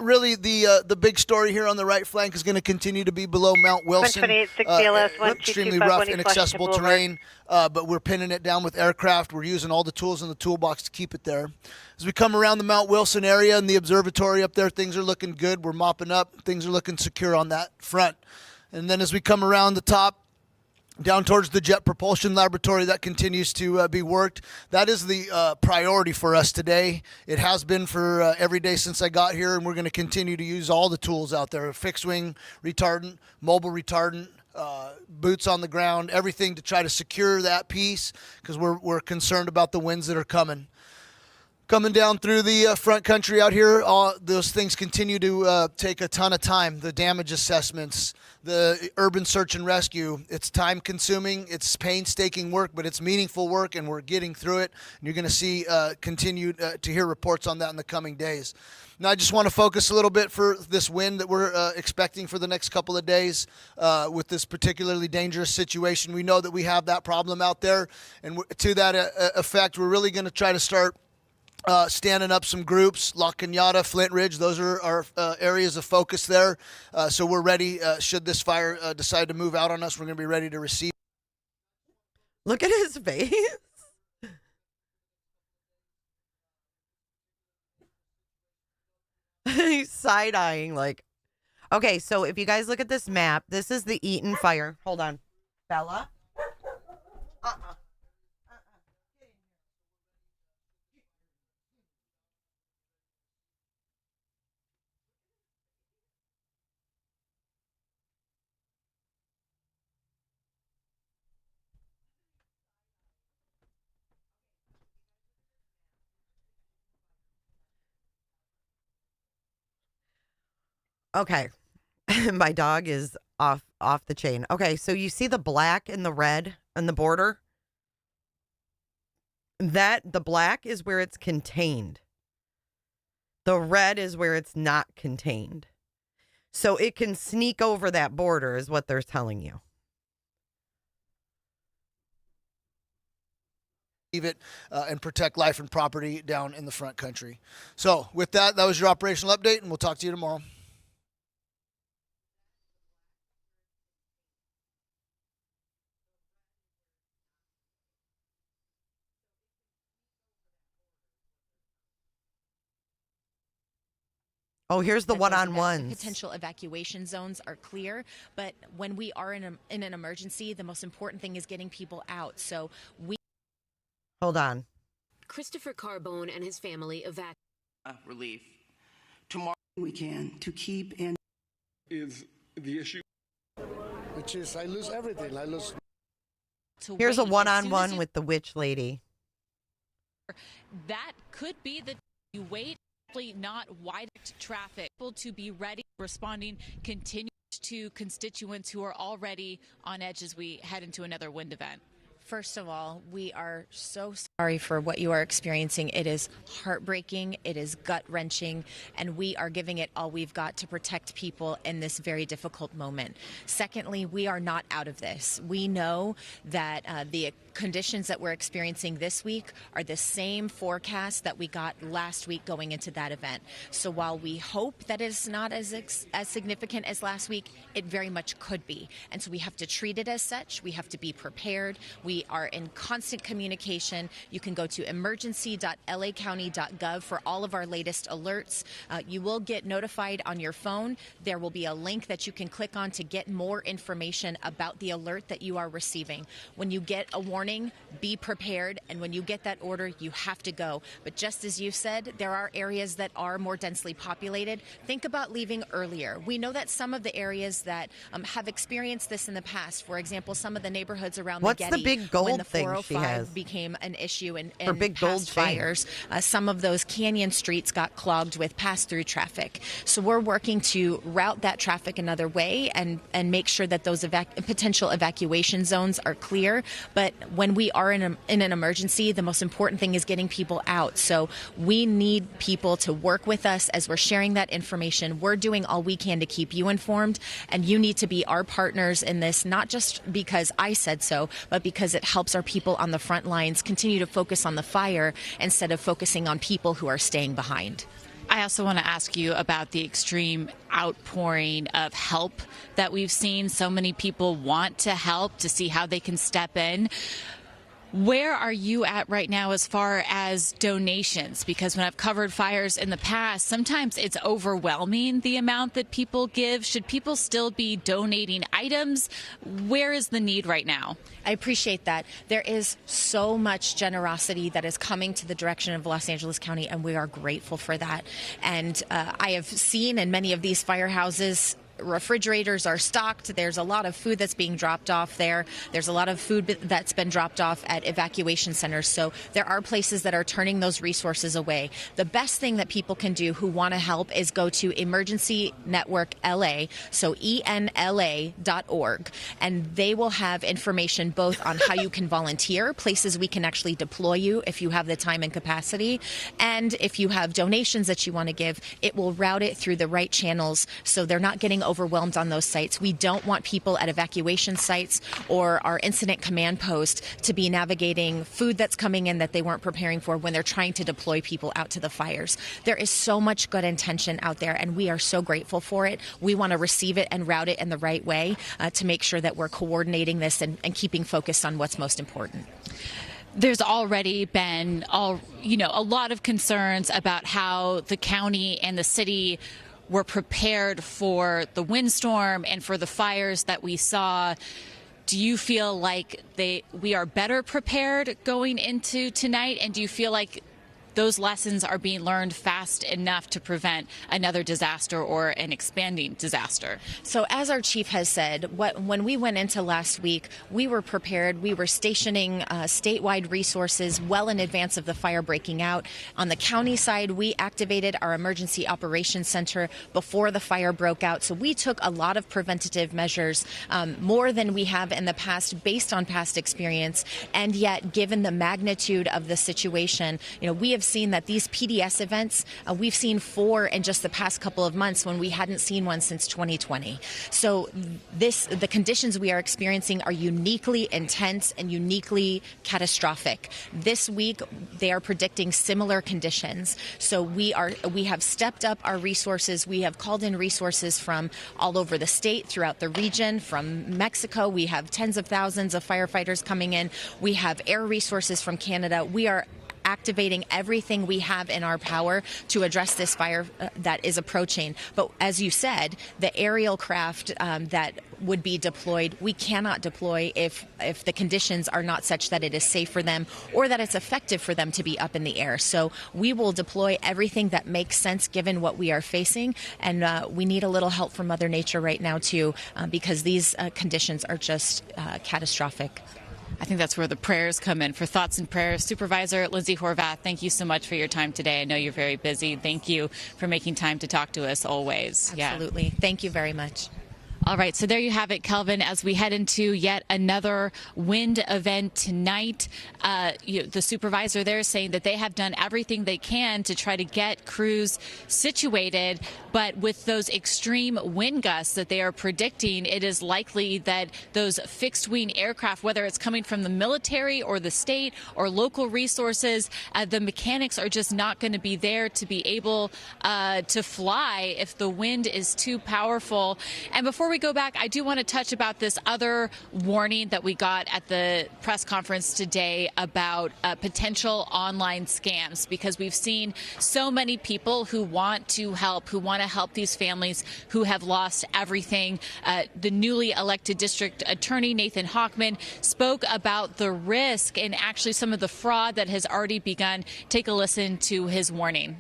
really the big story here on the right flank is going to continue to be below Mount Wilson. 128 Extremely rough, inaccessible terrain, but we're pinning it down with aircraft. We're using all the tools in the toolbox to keep it there. As we come around the Mount Wilson area and the observatory up there, things are looking good. We're mopping up. Things are looking secure on that front. And then as we come around the top, down towards the Jet Propulsion Laboratory, that continues to be worked. That is the priority for us today. It has been for every day since I got here, and we're going to continue to use all the tools out there, fixed wing retardant, mobile retardant, boots on the ground, everything to try to secure that piece because we're concerned about the winds that are coming. Coming down through the front country out here, those things continue to take a ton of time. The damage assessments, the urban search and rescue, it's time consuming, it's painstaking work, but it's meaningful work and we're getting through it. And you're going to see continue to hear reports on that in the coming days. Now I just want to focus a little bit for this wind that we're expecting for the next couple of days with this particularly dangerous situation. We know that we have that problem out there, and to that effect, we're really going to try to start standing up some groups, La Cañada, Flint Ridge, those are our areas of focus there. So we're ready, should this fire decide to move out on us, we're going to be ready to receive. Look at his face. He's side-eyeing like, okay, so if you guys look at this map, this is the Eaton fire. Hold on. Bella? Okay. My dog is off the chain. Okay, so you see the black and the red on the border? The black is where it's contained. The red is where it's not contained. So it can sneak over that border is what they're telling you. It and protect life and property down in the front country. So with that, that was your operational update, and we'll talk to you tomorrow. Oh, here's the one-on-ones. Potential evacuation zones are clear, but when we are in an emergency, the most important thing is getting people out. So we... Hold on. Christopher Carbone and his family relief. Tomorrow we can to keep and is the issue. Which is I lose everything. I lose. Here's a one-on-one with the witch lady. That could be the you wait. Not wide traffic. To be ready, responding continues to constituents who are already on edge as we head into another wind event. First of all, we are so sorry for what you are experiencing. It is heartbreaking, it is gut-wrenching, and we are giving it all we've got to protect people in this very difficult moment. Secondly, we are not out of this. We know that the conditions that we're experiencing this week are the same forecast that we got last week going into that event. So while we hope that it's not as significant as last week, it very much could be. And so we have to treat it as such. We have to be prepared. We are in constant communication. You can go to emergency.lacounty.gov for all of our latest alerts. You will get notified on your phone. There will be a link that you can click on to get more information about the alert that you are receiving. When you get a warning, be prepared, and when you get that order, you have to go. But just as you said, there are areas that are more densely populated. Think about leaving earlier. We know that some of the areas that have experienced this in the past, for example, some of the neighborhoods around the Getty, the big gold when the thing 405 became an issue in big past gold fires, some of those canyon streets got clogged with pass-through traffic. So we're working to route that traffic another way and make sure that those potential evacuation zones are clear. But when we are in an emergency, the most important thing is getting people out. So we need people to work with us as we're sharing that information. We're doing all we can to keep you informed, and you need to be our partners in this, not just because I said so, but because it helps our people on the front lines continue to focus on the fire instead of focusing on people who are staying behind. I also want to ask you about the extreme outpouring of help that we've seen. So many people want to help to see how they can step in. Where are you at right now as far as donations? Because when I've covered fires in the past, sometimes it's overwhelming the amount that people give. Should people still be donating items? Where is the need right now? I appreciate that. There is so much generosity that is coming to the direction of Los Angeles County, and we are grateful for that. And I have seen in many of these firehouses, refrigerators are stocked. There's a lot of food that's being dropped off there. There's a lot of food that's been dropped off at evacuation centers. So there are places that are turning those resources away. The best thing that people can do who want to help is go to Emergency Network LA, so ENLA.org, and they will have information both on how you can volunteer, places we can actually deploy you if you have the time and capacity, and if you have donations that you want to give, it will route it through the right channels so they're not getting overwhelmed on those sites. We don't want people at evacuation sites or our incident command post to be navigating food that's coming in that they weren't preparing for when they're trying to deploy people out to the fires. There is so much good intention out there, and we are so grateful for it. We want to receive it and route it in the right way to make sure that we're coordinating this and keeping focused on what's most important. There's already been a lot of concerns about how the county and the city were prepared for the windstorm and for the fires that we saw. Do you feel like we are better prepared going into tonight? And do you feel like those lessons are being learned fast enough to prevent another disaster or an expanding disaster? So as our chief has said, when we went into last week, we were prepared. We were stationing statewide resources well in advance of the fire breaking out. On the county side, we activated our emergency operations center before the fire broke out. So we took a lot of preventative measures, more than we have in the past based on past experience. And yet, given the magnitude of the situation, we have have seen that these PDS events, we've seen 4 in just the past couple of months when we hadn't seen one since 2020. So the conditions we are experiencing are uniquely intense and uniquely catastrophic. This week, they are predicting similar conditions. So we have stepped up our resources. We have called in resources from all over the state, throughout the region, from Mexico. We have tens of thousands of firefighters coming in. We have air resources from Canada. We are activating everything we have in our power to address this fire that is approaching. But as you said, the aerial craft that would be deployed, we cannot deploy if the conditions are not such that it is safe for them or that it's effective for them to be up in the air. So we will deploy everything that makes sense given what we are facing, and we need a little help from Mother Nature right now too, because these conditions are just catastrophic. I think that's where the prayers come in. For thoughts and prayers, Supervisor Lindsay Horvath, thank you so much for your time today. I know you're very busy. Thank you for making time to talk to us always. Absolutely. Yeah. Thank you very much. All right, so there you have it, Kelvin, as we head into yet another wind event tonight. The supervisor there is saying that they have done everything they can to try to get crews situated, but with those extreme wind gusts that they are predicting, it is likely that those fixed-wing aircraft, whether it's coming from the military or the state or local resources, the mechanics are just not going to be there to be able to fly if the wind is too powerful. And before we go back, I do want to touch about this other warning that we got at the press conference today about potential online scams, because we've seen so many people who want to help these families who have lost everything. The newly elected district attorney, Nathan Hochman, spoke about the risk and actually some of the fraud that has already begun. Take a listen to his warning.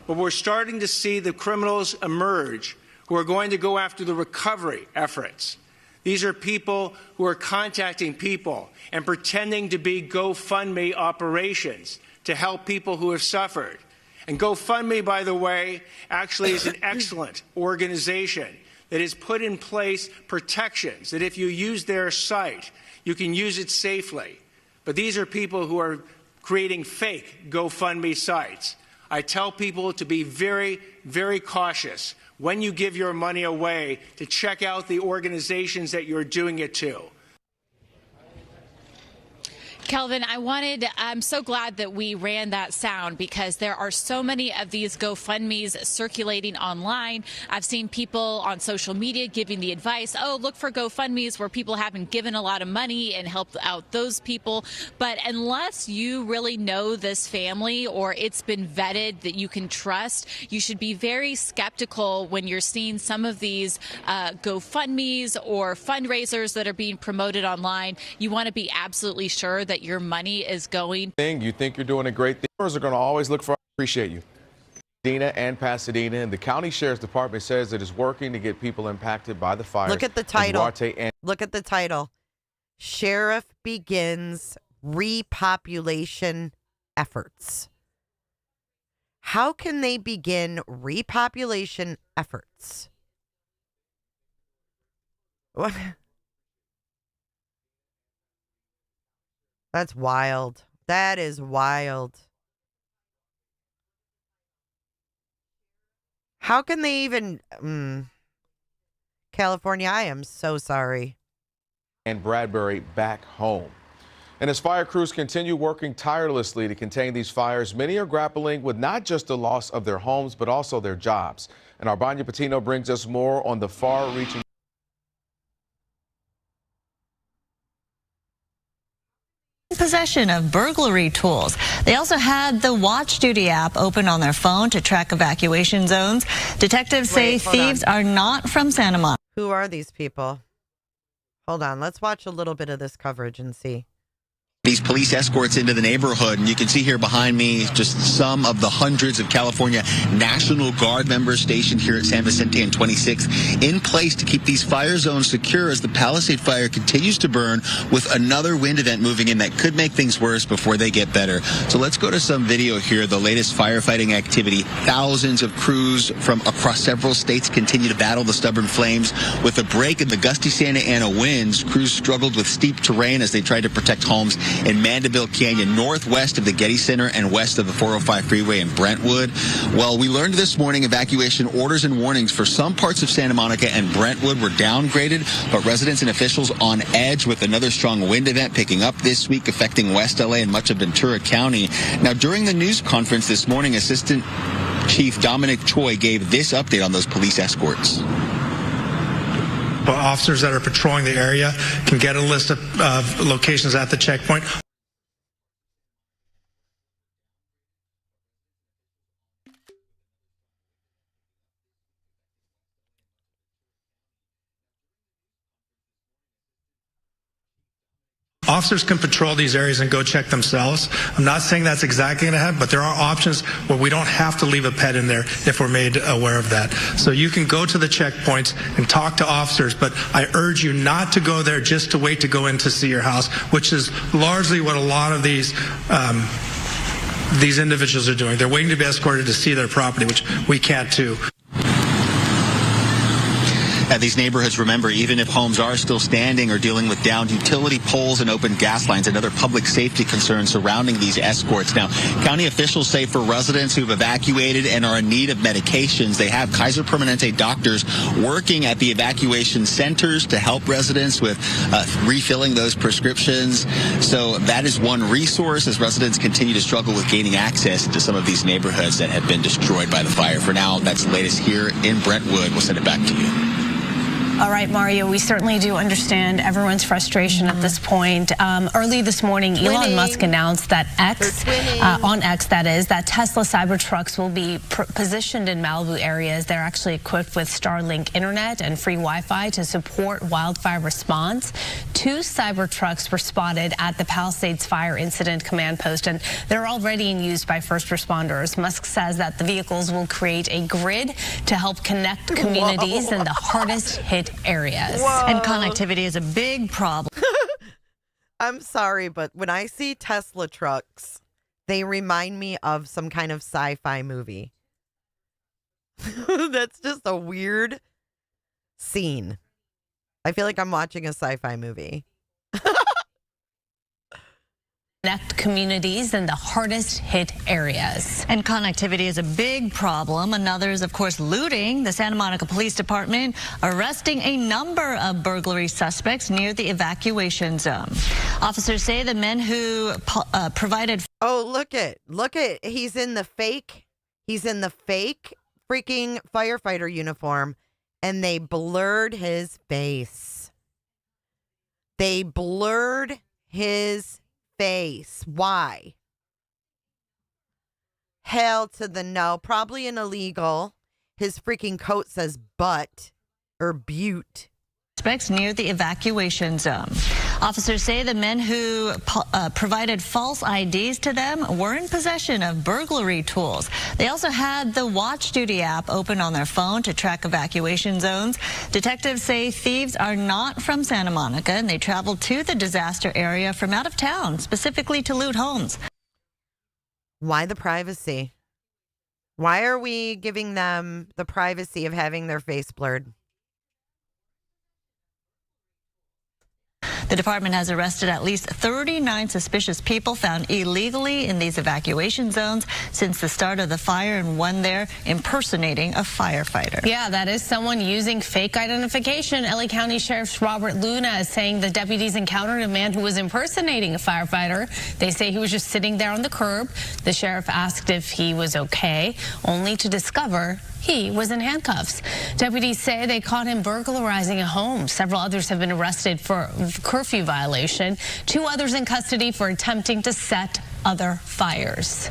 But we're starting to see the criminals emerge who are going to go after the recovery efforts. These are people who are contacting people and pretending to be GoFundMe operations to help people who have suffered. And GoFundMe, by the way, actually is an excellent organization that has put in place protections that if you use their site, you can use it safely. But these are people who are creating fake GoFundMe sites. I tell people to be very, very cautious when you give your money away, to check out the organizations that you're doing it to. Kelvin, I'm so glad that we ran that sound, because there are so many of these GoFundMes circulating online. I've seen people on social media giving the advice, look for GoFundMes where people haven't given a lot of money and helped out those people. But unless you really know this family or it's been vetted that you can trust, you should be very skeptical when you're seeing some of these GoFundMes or fundraisers that are being promoted online. You want to be absolutely sure that your money is going. You think you're doing a great thing. Are going to always look for. Appreciate you. Pasadena and Pasadena, and the county sheriff's department says it is working to get people impacted by the fire. Look at the title. Look at the title. Sheriff begins repopulation efforts. How can they begin repopulation efforts? What? That's wild. That is wild. How can they even... California, I am so sorry. And Bradbury back home. And as fire crews continue working tirelessly to contain these fires, many are grappling with not just the loss of their homes, but also their jobs. And Arbanya Patino brings us more on the far-reaching... Possession of burglary tools. They also had the Watch Duty app open on their phone to track evacuation zones. Detectives say thieves are not from Santa Monica. Who are these people? Hold on. Let's watch a little bit of this coverage and see. These police escorts into the neighborhood, and you can see here behind me just some of the hundreds of California National Guard members stationed here at San Vicente and 26th in place to keep these fire zones secure as the Palisade Fire continues to burn, with another wind event moving in that could make things worse before they get better. So let's go to some video here, the latest firefighting activity. Thousands of crews from across several states continue to battle the stubborn flames. With a break in the gusty Santa Ana winds, crews struggled with steep terrain as they tried to protect homes in Mandeville Canyon, northwest of the Getty Center and west of the 405 freeway in Brentwood. Well, we learned this morning evacuation orders and warnings for some parts of Santa Monica and Brentwood were downgraded, but residents and officials on edge with another strong wind event picking up this week, affecting West LA and much of Ventura County. Now, during the news conference this morning, Assistant Chief Dominic Choi gave this update on those police escorts. Officers that are patrolling the area can get a list of locations at the checkpoint. Officers can patrol these areas and go check themselves. I'm not saying that's exactly going to happen, but there are options where we don't have to leave a pet in there if we're made aware of that. So you can go to the checkpoints and talk to officers, but I urge you not to go there just to wait to go in to see your house, which is largely what a lot of these individuals are doing. They're waiting to be escorted to see their property, which we can't do. At these neighborhoods, remember, even if homes are still standing or dealing with downed utility poles and open gas lines and other public safety concerns surrounding these escorts. Now, county officials say for residents who've evacuated and are in need of medications, they have Kaiser Permanente doctors working at the evacuation centers to help residents with refilling those prescriptions. So that is one resource as residents continue to struggle with gaining access to some of these neighborhoods that have been destroyed by the fire. For now, that's the latest here in Brentwood. We'll send it back to you. All right, Mario, we certainly do understand everyone's frustration at this point. Early this morning, Elon Musk announced that on X, that is, that Tesla Cybertrucks will be positioned in Malibu areas. They're actually equipped with Starlink internet and free Wi-Fi to support wildfire response. 2 Cybertrucks were spotted at the Palisades Fire Incident Command Post, and they're already in use by first responders. Musk says that the vehicles will create a grid to help connect communities in the hardest hit areas. Whoa. And connectivity is a big problem. I'm sorry, but when I see Tesla trucks, they remind me of some kind of sci-fi movie. That's just a weird scene. I feel like I'm watching a sci-fi movie. Connect communities in the hardest hit areas. And connectivity is a big problem. Another is, of course, looting. The Santa Monica Police Department arresting a number of burglary suspects near the evacuation zone. Officers say the men who provided... Oh, look it. He's in the fake freaking firefighter uniform, and they blurred his face. They blurred his face. Why? Hell to the no. Probably an illegal. His freaking coat says butt or butte. Suspects near the evacuation zone. Officers say the men who provided false IDs to them were in possession of burglary tools. They also had the Watch Duty app open on their phone to track evacuation zones. Detectives say thieves are not from Santa Monica, and they traveled to the disaster area from out of town, specifically to loot homes. Why the privacy? Why are we giving them the privacy of having their face blurred? The department has arrested at least 39 suspicious people found illegally in these evacuation zones since the start of the fire, and one there impersonating a firefighter. Yeah, that is someone using fake identification. LA County Sheriff Robert Luna is saying the deputies encountered a man who was impersonating a firefighter. They say he was just sitting there on the curb. The sheriff asked if he was okay, only to discover he was in handcuffs. Deputies say they caught him burglarizing a home. Several others have been arrested for curfew violation. 2 others in custody for attempting to set other fires.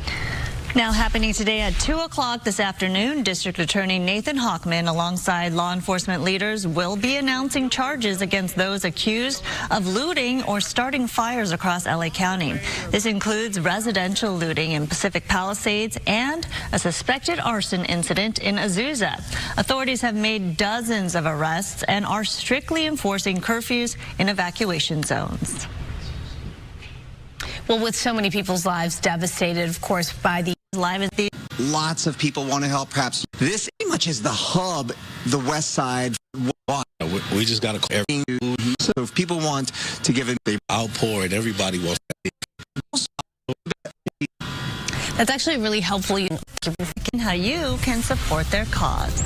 Now happening today at 2 o'clock this afternoon, District Attorney Nathan Hochman, alongside law enforcement leaders, will be announcing charges against those accused of looting or starting fires across LA County. This includes residential looting in Pacific Palisades and a suspected arson incident in Azusa. Authorities have made dozens of arrests and are strictly enforcing curfews in evacuation zones. Well, with so many people's lives devastated, of course, by the lots of people want to help. Perhaps this pretty much is the hub, the west side. We just got to call everything. So if people want to give an outpour, and everybody wants That's actually really helpful. How you can support their cause.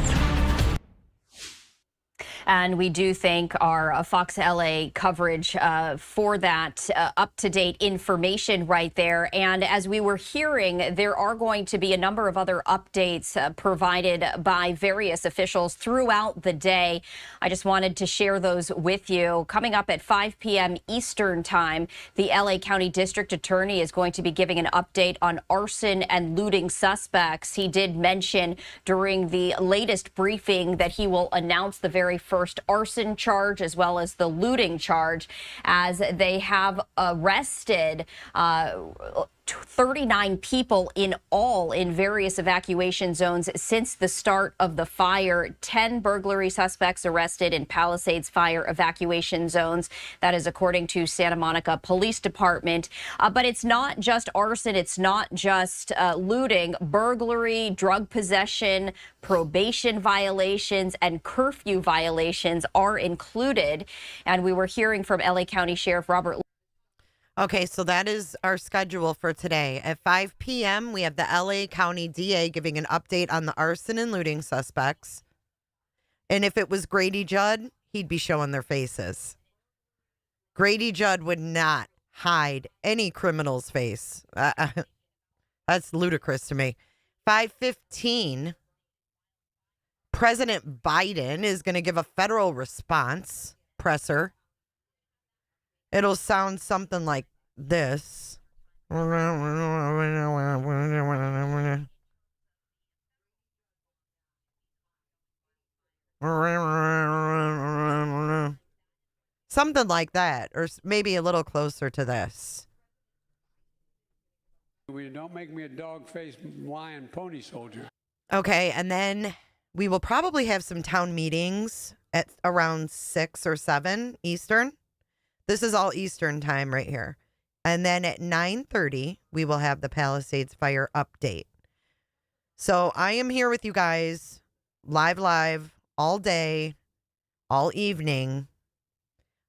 And we do thank our Fox LA coverage for that up-to-date information right there. And as we were hearing, there are going to be a number of other updates provided by various officials throughout the day. I just wanted to share those with you. Coming up at 5 p.m. Eastern time, the LA County District Attorney is going to be giving an update on arson and looting suspects. He did mention during the latest briefing that he will announce the very first arson charge as well as the looting charge, as they have arrested 39 people in all in various evacuation zones since the start of the fire. 10 burglary suspects arrested in Palisades fire evacuation zones. That is according to Santa Monica Police Department. But it's not just arson. It's not just looting. Burglary, drug possession, probation violations, and curfew violations are included. And we were hearing from LA County Sheriff Robert. Okay, so that is our schedule for today. At 5 p.m., we have the LA County DA giving an update on the arson and looting suspects. And if it was Grady Judd, he'd be showing their faces. Grady Judd would not hide any criminal's face. That's ludicrous to me. 5:15, President Biden is going to give a federal response presser. It'll sound something like this. Something like that, or maybe a little closer to this. Don't make me a dog-faced lion pony soldier. Okay, and then we will probably have some town meetings at around 6 or 7 Eastern. This is all Eastern time right here. And then at 9:30, we will have the Palisades fire update. So I am here with you guys live all day, all evening.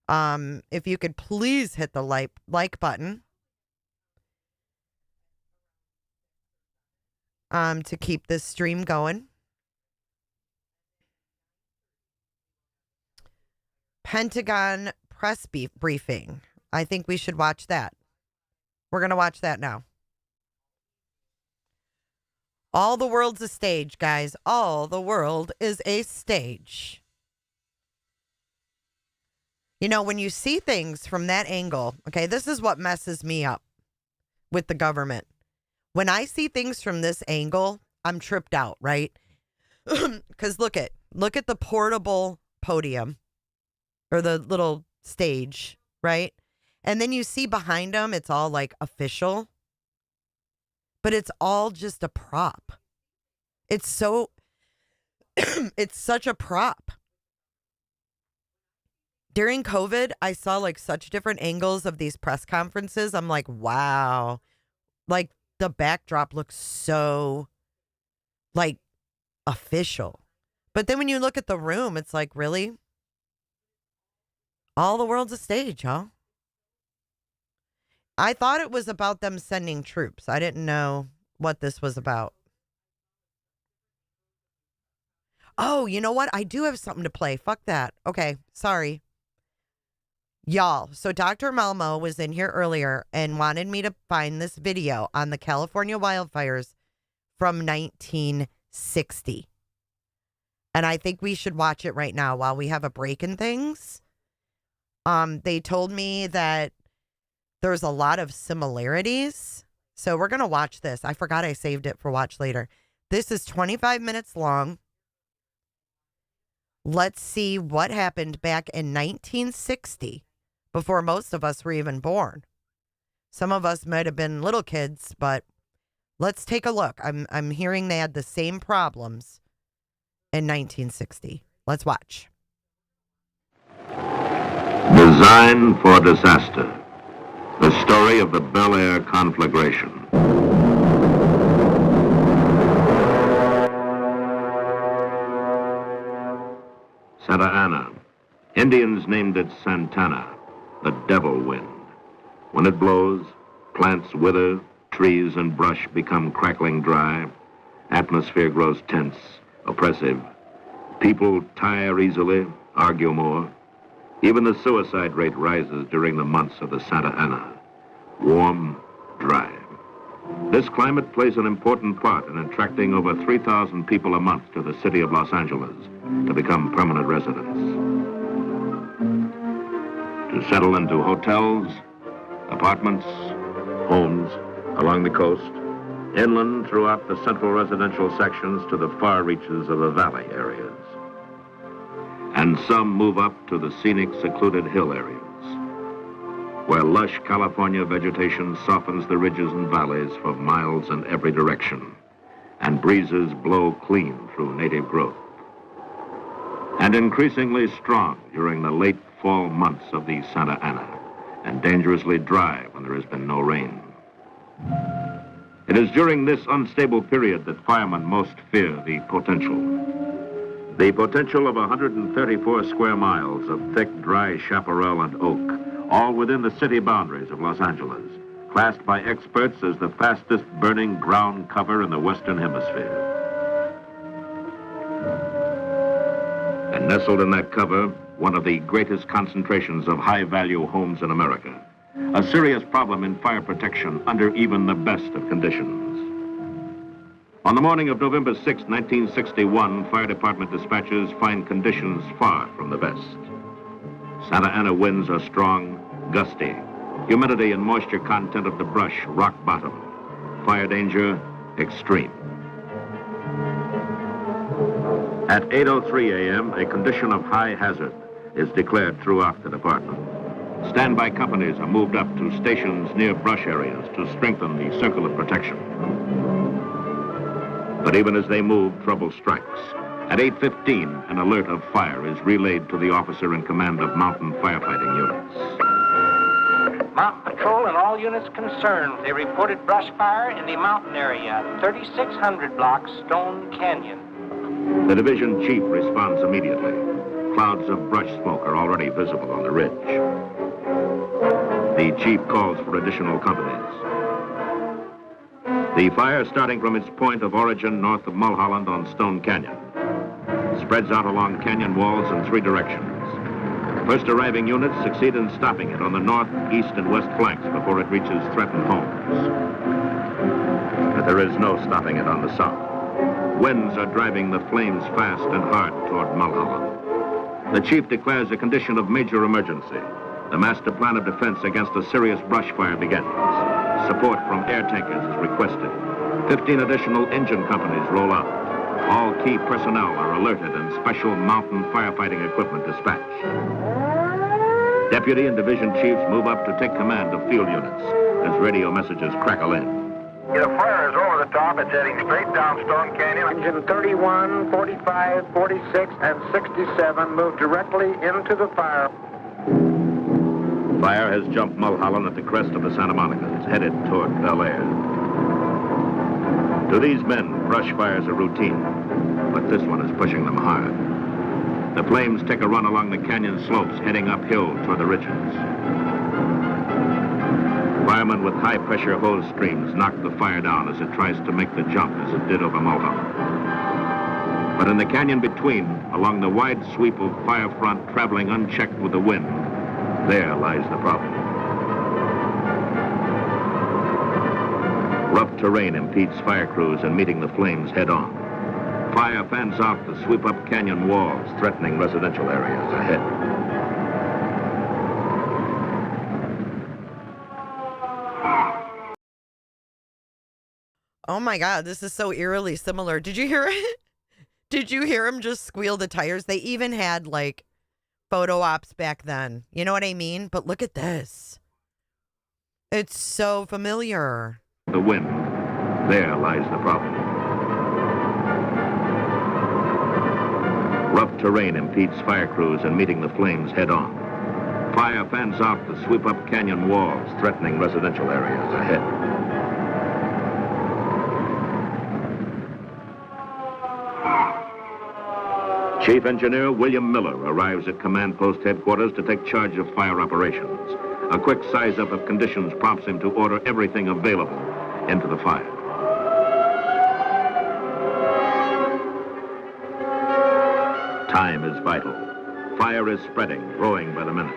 If you could please hit the like button to keep this stream going. Pentagon press briefing. I think we should watch that. We're going to watch that now. All the world's a stage, guys. All the world is a stage. You know, when you see things from that angle, okay, this is what messes me up with the government. When I see things from this angle, I'm tripped out, right? Because look at the portable podium or the little stage, right? And then you see behind them, it's all like official, but it's all just a prop. It's such a prop. During COVID, I saw like such different angles of these press conferences. I'm like, wow, like the backdrop looks so like official. But then when you look at the room, it's like, really? All the world's a stage, huh? I thought it was about them sending troops. I didn't know what this was about. Oh, you know what? I do have something to play. Fuck that. Okay, sorry. Y'all, so Dr. Malmo was in here earlier and wanted me to find this video on the California wildfires from 1960. And I think we should watch it right now while we have a break in things. They told me that there's a lot of similarities. So we're going to watch this. I forgot I saved it for watch later. This is 25 minutes long. Let's see what happened back in 1960 before most of us were even born. Some of us might have been little kids, but let's take a look. I'm hearing they had the same problems in 1960. Let's watch. Design for Disaster. The story of the Bel Air conflagration. Santa Ana. Indians named it Santana, the devil wind. When it blows, plants wither, Trees and brush become crackling dry. Atmosphere grows tense, oppressive. People tire easily, argue more. Even the suicide rate rises during the months of the Santa Ana. Warm, dry. This climate plays an important part in attracting over 3,000 people a month to the city of Los Angeles to become permanent residents. To settle into hotels, apartments, homes along the coast, inland throughout the central residential sections to the far reaches of the valley areas. And some move up to the scenic, secluded hill areas, where lush California vegetation softens the ridges and valleys for miles in every direction, and breezes blow clean through native growth. And increasingly strong during the late fall months of the Santa Ana, and dangerously dry when there has been no rain. It is during this unstable period that firemen most fear the potential. The potential of 134 square miles of thick, dry chaparral and oak, all within the city boundaries of Los Angeles, classed by experts as the fastest burning ground cover in the Western Hemisphere. And nestled in that cover, one of the greatest concentrations of high-value homes in America, a serious problem in fire protection under even the best of conditions. On the morning of November 6, 1961, fire department dispatchers find conditions far from the best. Santa Ana winds are strong, gusty. Humidity and moisture content of the brush rock bottom. Fire danger extreme. At 8:03 a.m., a condition of high hazard is declared throughout the department. Standby companies are moved up to stations near brush areas to strengthen the circle of protection. But even as they move, trouble strikes. At 8:15, an alert of fire is relayed to the officer in command of mountain firefighting units. Mountain Patrol and all units concerned. They reported brush fire in the mountain area, 3600 block Stone Canyon. The division chief responds immediately. Clouds of brush smoke are already visible on the ridge. The chief calls for additional companies. The fire, starting from its point of origin north of Mulholland on Stone Canyon, spreads out along canyon walls in three directions. First arriving units succeed in stopping it on the north, east, and west flanks before it reaches threatened homes. But there is no stopping it on the south. Winds are driving the flames fast and hard toward Mulholland. The chief declares a condition of major emergency. The master plan of defense against a serious brush fire begins. Support from air tankers is requested. 15 additional engine companies roll out. All key personnel are alerted and special mountain firefighting equipment dispatched. Deputy and division chiefs move up to take command of field units as radio messages crackle in. The fire is over the top. It's heading straight down Stone Canyon. Engine 31, 45, 46, and 67 move directly into the fire. Fire has jumped Mulholland at the crest of the Santa Monicas, headed toward Bel Air. To these men, brush fires are routine, but this one is pushing them hard. The flames take a run along the canyon slopes, heading uphill toward the ridges. Firemen with high-pressure hose streams knock the fire down as it tries to make the jump as it did over Mulholland. But in the canyon between, along the wide sweep of fire front traveling unchecked with the wind, there lies the problem. Rough terrain impedes fire crews in meeting the flames head-on. Fire fans out the sweep-up canyon walls, threatening residential areas ahead. Oh my God, this is so eerily similar. Did you hear it? Did you hear him just squeal the tires? They even had like photo ops back then. You know what I mean? But look at this. It's so familiar. The wind. There lies the problem. Rough terrain impedes fire crews in meeting the flames head-on. Fire fans out the sweep-up canyon walls, threatening residential areas ahead. Chief Engineer William Miller arrives at Command Post Headquarters to take charge of fire operations. A quick size-up of conditions prompts him to order everything available into the fire. Time is vital. Fire is spreading, growing by the minute.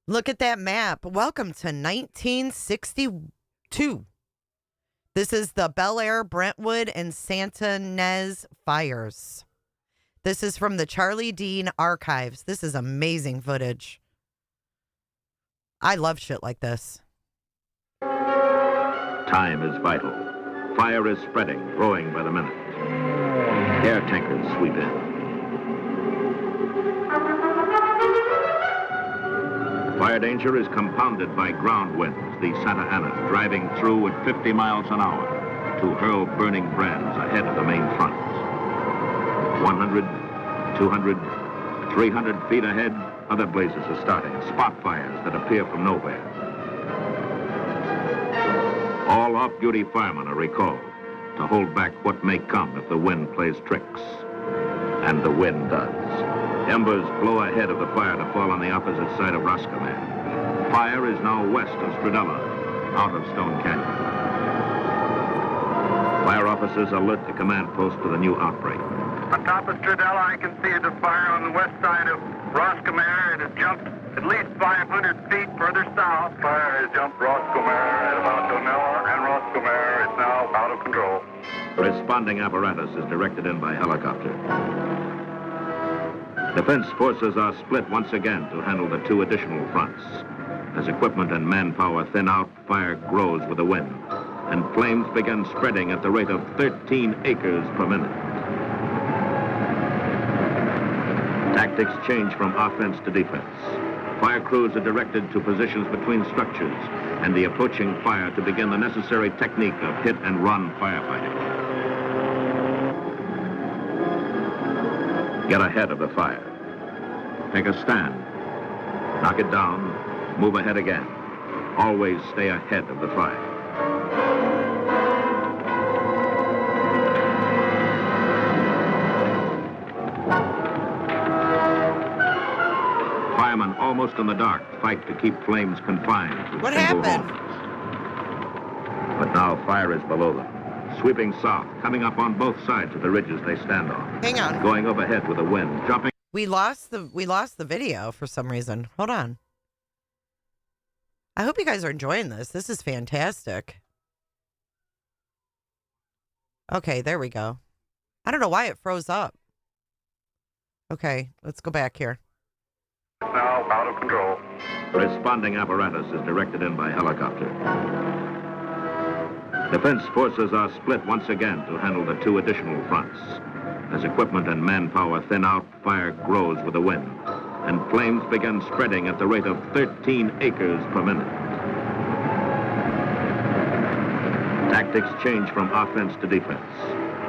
Look at that map. Welcome to 1962. This is the Bel Air, Brentwood, and Santa Ynez fires. This is from the Charlie Dean archives. This is amazing footage. I love shit like this. Time is vital. Fire is spreading, growing by the minute. Air tankers sweep in. Fire danger is compounded by ground winds, the Santa Ana driving through at 50 miles an hour to hurl burning brands ahead of the main front. 100, 200, 300 feet ahead, other blazes are starting, spot fires that appear from nowhere. All off-duty firemen are recalled to hold back what may come if the wind plays tricks. And the wind does. Embers blow ahead of the fire to fall on the opposite side of Roscommon. Fire is now west of Stradella, out of Stone Canyon. Fire officers alert the command post to the new outbreak. On top of Stradella, I can see the fire on the west side of Roscommon. It has jumped at least 500 feet further south. Fire has jumped Roscommon at about Donella, and Roscommon is now out of control. Responding apparatus is directed in by helicopter. Defense forces are split once again to handle the two additional fronts. As equipment and manpower thin out, fire grows with the wind, and flames begin spreading at the rate of 13 acres per minute. Tactics change from offense to defense. Fire crews are directed to positions between structures and the approaching fire to begin the necessary technique of hit-and-run firefighting. Get ahead of the fire. Take a stand. Knock it down. Move ahead again. Always stay ahead of the fire. Firemen almost in the dark fight to keep flames confined to What single happened? homes. But now fire is below them. Sweeping south, coming up on both sides of the ridges they stand on. Hang on. Going overhead with the wind, jumping. We lost the video for some reason. Hold on. I hope you guys are enjoying this. This is fantastic. Okay, there we go. I don't know why it froze up. Okay, let's go back here. Now out of control. Responding apparatus is directed in by helicopter. Defense forces are split once again to handle the two additional fronts. As equipment and manpower thin out, fire grows with the wind, and flames begin spreading at the rate of 13 acres per minute. Tactics change from offense to defense.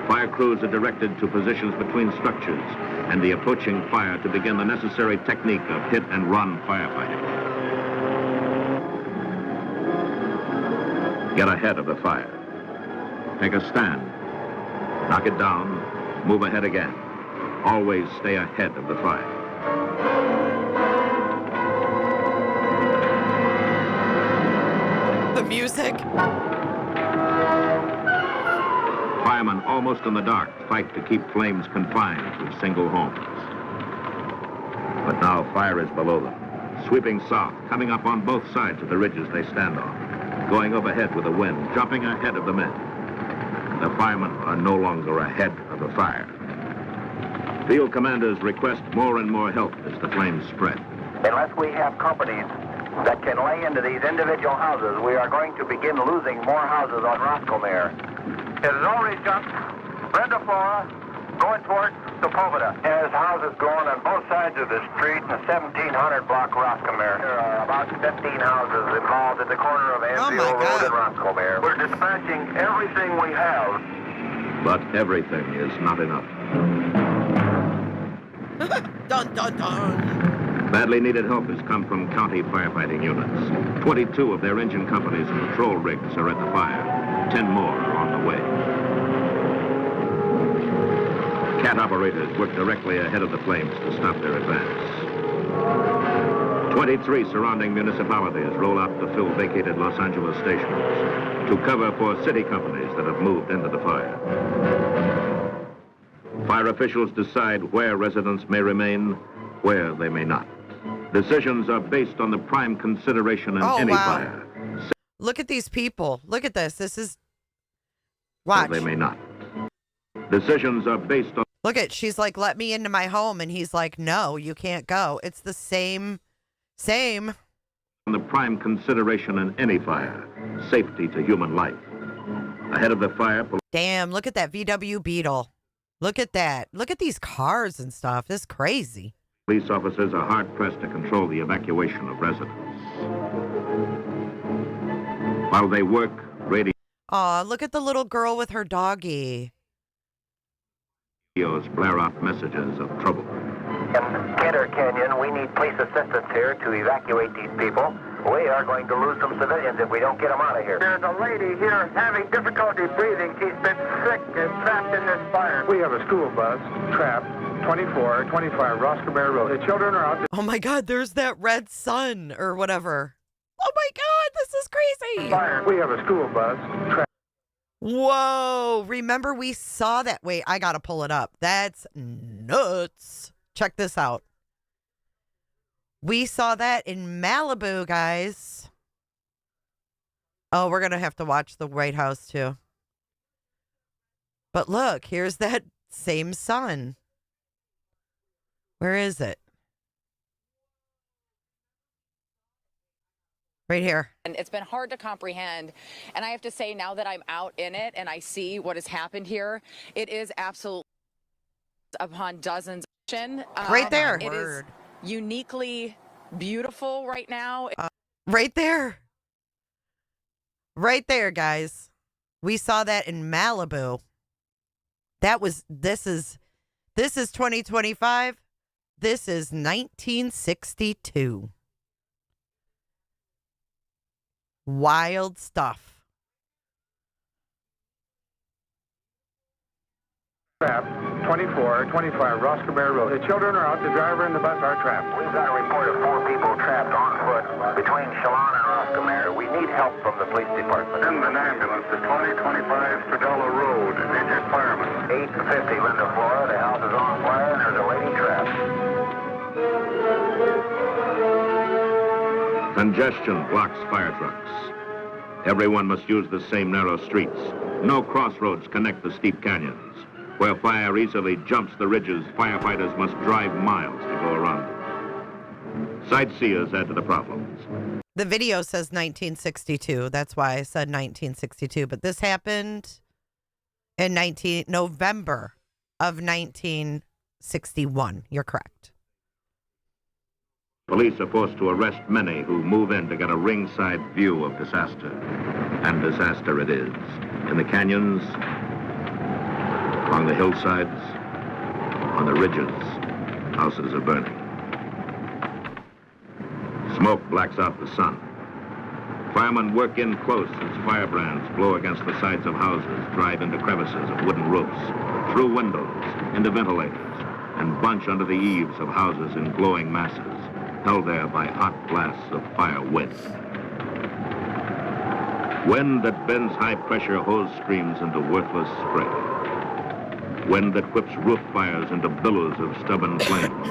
Fire crews are directed to positions between structures and the approaching fire to begin the necessary technique of hit-and-run firefighting. Get ahead of the fire. Take a stand. Knock it down. Move ahead again. Always stay ahead of the fire. The music. Firemen almost in the dark fight to keep flames confined to single homes. But now fire is below them. Sweeping south, coming up on both sides of the ridges they stand on. Going overhead with the wind, jumping ahead of the men. The firemen are no longer ahead of the fire. Field commanders request more and more help as the flames spread. Unless we have companies that can lay into these individual houses, we are going to begin losing more houses on Roscommon. It has already jumped Brenda Flora, going towards Sepulveda. There's houses going on both sides of the street in the 1700 block Roscommon. There are about 15 houses involved at the corner of Anfield Road and Roscommon. We're dispatching everything we have. But everything is not enough. Dun, dun, dun. Badly needed help has come from county firefighting units. 22 of their engine companies and patrol rigs are at the fire. 10 more are on the way. Operators work directly ahead of the flames to stop their advance. 23 surrounding municipalities roll out to fill vacated Los Angeles stations to cover for city companies that have moved into the fire. Fire officials decide where residents may remain, where they may not. Decisions are based on the prime consideration in any fire. Look at these people. Look at this. This is... Watch. They may not. Decisions are based on... Look at, she's like, let me into my home. And he's like, no, you can't go. It's the same. The prime consideration in any fire, safety to human life. Ahead of the fire... Damn, look at that VW Beetle. Look at that. Look at these cars and stuff. This is crazy. Police officers are hard-pressed to control the evacuation of residents. While they work, radios Aw, look at the little girl with her doggy. blare out messages of trouble. In Gator Canyon, we need police assistance here to evacuate these people. We are going to lose some civilians if we don't get them out of here. There's a lady here having difficulty breathing. She's been sick and trapped in this fire. We have a school bus trapped 2425 Roscoe Road. The children are out. Oh my God, there's that red sun or whatever. Oh my God, this is crazy. Fire. We have a school bus trapped. Whoa, remember we saw that. Wait, I gotta pull it up. That's nuts. Check this out. We saw that in Malibu, guys. Oh, we're gonna have to watch the White House too. But look, here's that same sun. Where is it? Right here. And it's been hard to comprehend. And I have to say, now that I'm out in it and I see what has happened here, it is absolutely upon dozens. Right there. It is uniquely beautiful right now. Right there. Right there, guys. We saw that in Malibu. This is 2025. This is 1962. Wild stuff. Trapped 2425 Roscoe Road. The children are out. The driver and the bus are trapped. We've got a report of 4 people trapped on foot between Chelan and Roscoe. We need help from the police department. Send an ambulance to 2025 Stradella Road. Injured fireman. 850 Linda, Florida. The house is on fire and there's a lady trapped. Congestion blocks fire trucks. Everyone must use the same narrow streets. No crossroads connect the steep canyons. Where fire easily jumps the ridges, firefighters must drive miles to go around them. Sightseers add to the problems. The video says 1962. That's why I said 1962. But this happened in November of 1961. You're correct. Police are forced to arrest many who move in to get a ringside view of disaster. And disaster it is. In the canyons, along the hillsides, on the ridges, houses are burning. Smoke blacks out the sun. Firemen work in close as firebrands blow against the sides of houses, drive into crevices of wooden roofs, through windows, into ventilators, and bunch under the eaves of houses in glowing masses, held there by hot blasts of fire wind. Wind that bends high-pressure hose streams into worthless spray. Wind that whips roof fires into billows of stubborn flame.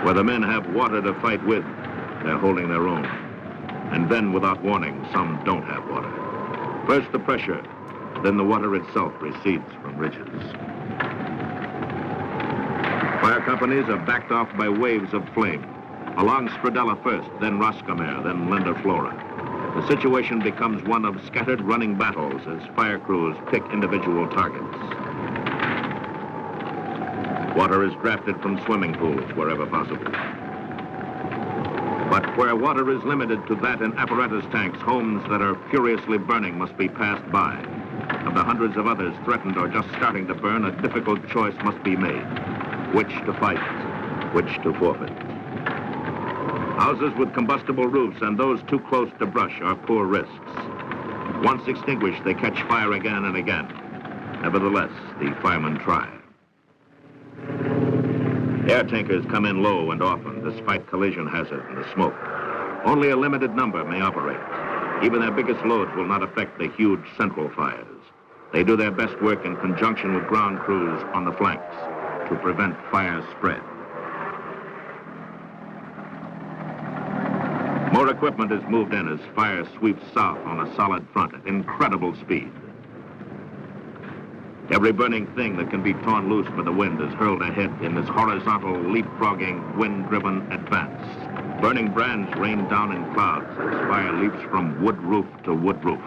Where the men have water to fight with, they're holding their own. And then, without warning, some don't have water. First the pressure, then the water itself recedes from ridges. Fire companies are backed off by waves of flame. Along Stradella first, then Roscoe, then Linda, Flora. The situation becomes one of scattered running battles as fire crews pick individual targets. Water is drafted from swimming pools wherever possible. But where water is limited to that in apparatus tanks, homes that are furiously burning must be passed by. Of the hundreds of others threatened or just starting to burn, a difficult choice must be made. Which to fight, which to forfeit. Houses with combustible roofs and those too close to brush are poor risks. Once extinguished, they catch fire again and again. Nevertheless, the firemen try. Air tankers come in low and often, despite collision hazard and the smoke. Only a limited number may operate. Even their biggest loads will not affect the huge central fires. They do their best work in conjunction with ground crews on the flanks to prevent fire spread. More equipment is moved in as fire sweeps south on a solid front at incredible speed. Every burning thing that can be torn loose by the wind is hurled ahead in this horizontal, leapfrogging, wind-driven advance. Burning brands rain down in clouds as fire leaps from wood roof to wood roof.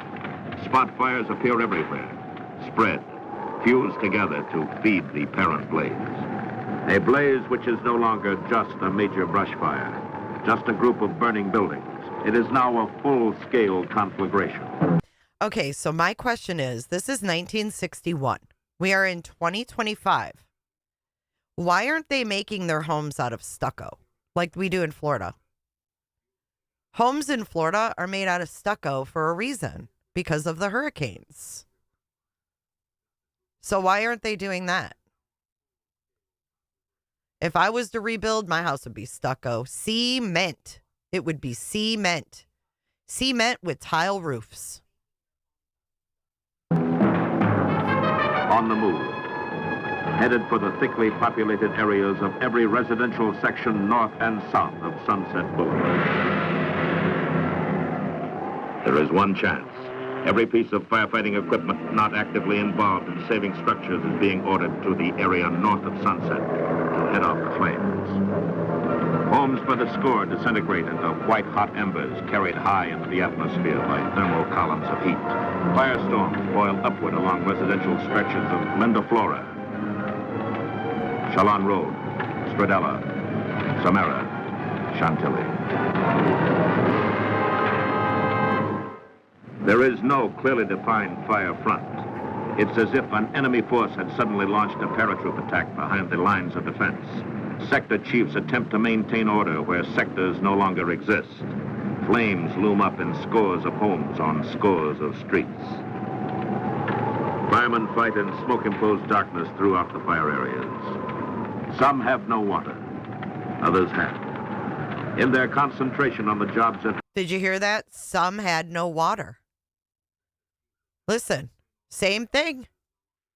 Spot fires appear everywhere, spread, fuse together to feed the parent blaze. A blaze which is no longer just a major brush fire, just a group of burning buildings. It is now a full-scale conflagration. Okay, so my question is, this is 1961. We are in 2025. Why aren't they making their homes out of stucco like we do in Florida? Homes in Florida are made out of stucco for a reason, because of the hurricanes. So why aren't they doing that? If I was to rebuild, my house would be stucco. Cement. It would be cement. Cement with tile roofs. On the move, headed for the thickly populated areas of every residential section north and south of Sunset Boulevard. There is one chance. Every piece of firefighting equipment not actively involved in saving structures is being ordered to the area north of Sunset to head off the flames. Homes by the score disintegrate into white-hot embers carried high into the atmosphere by thermal columns of heat. Firestorms boil upward along residential stretches of Linda Flora, Chalon Road, Stradella, Samara, Chantilly. There is no clearly defined fire front. It's as if an enemy force had suddenly launched a paratroop attack behind the lines of defense. Sector chiefs attempt to maintain order where sectors no longer exist. Flames loom up in scores of homes on scores of streets. Firemen fight in smoke-imposed darkness throughout the fire areas. Some have no water, others have. In their concentration on the jobs at... Did you hear that? Some had no water. Listen, same thing.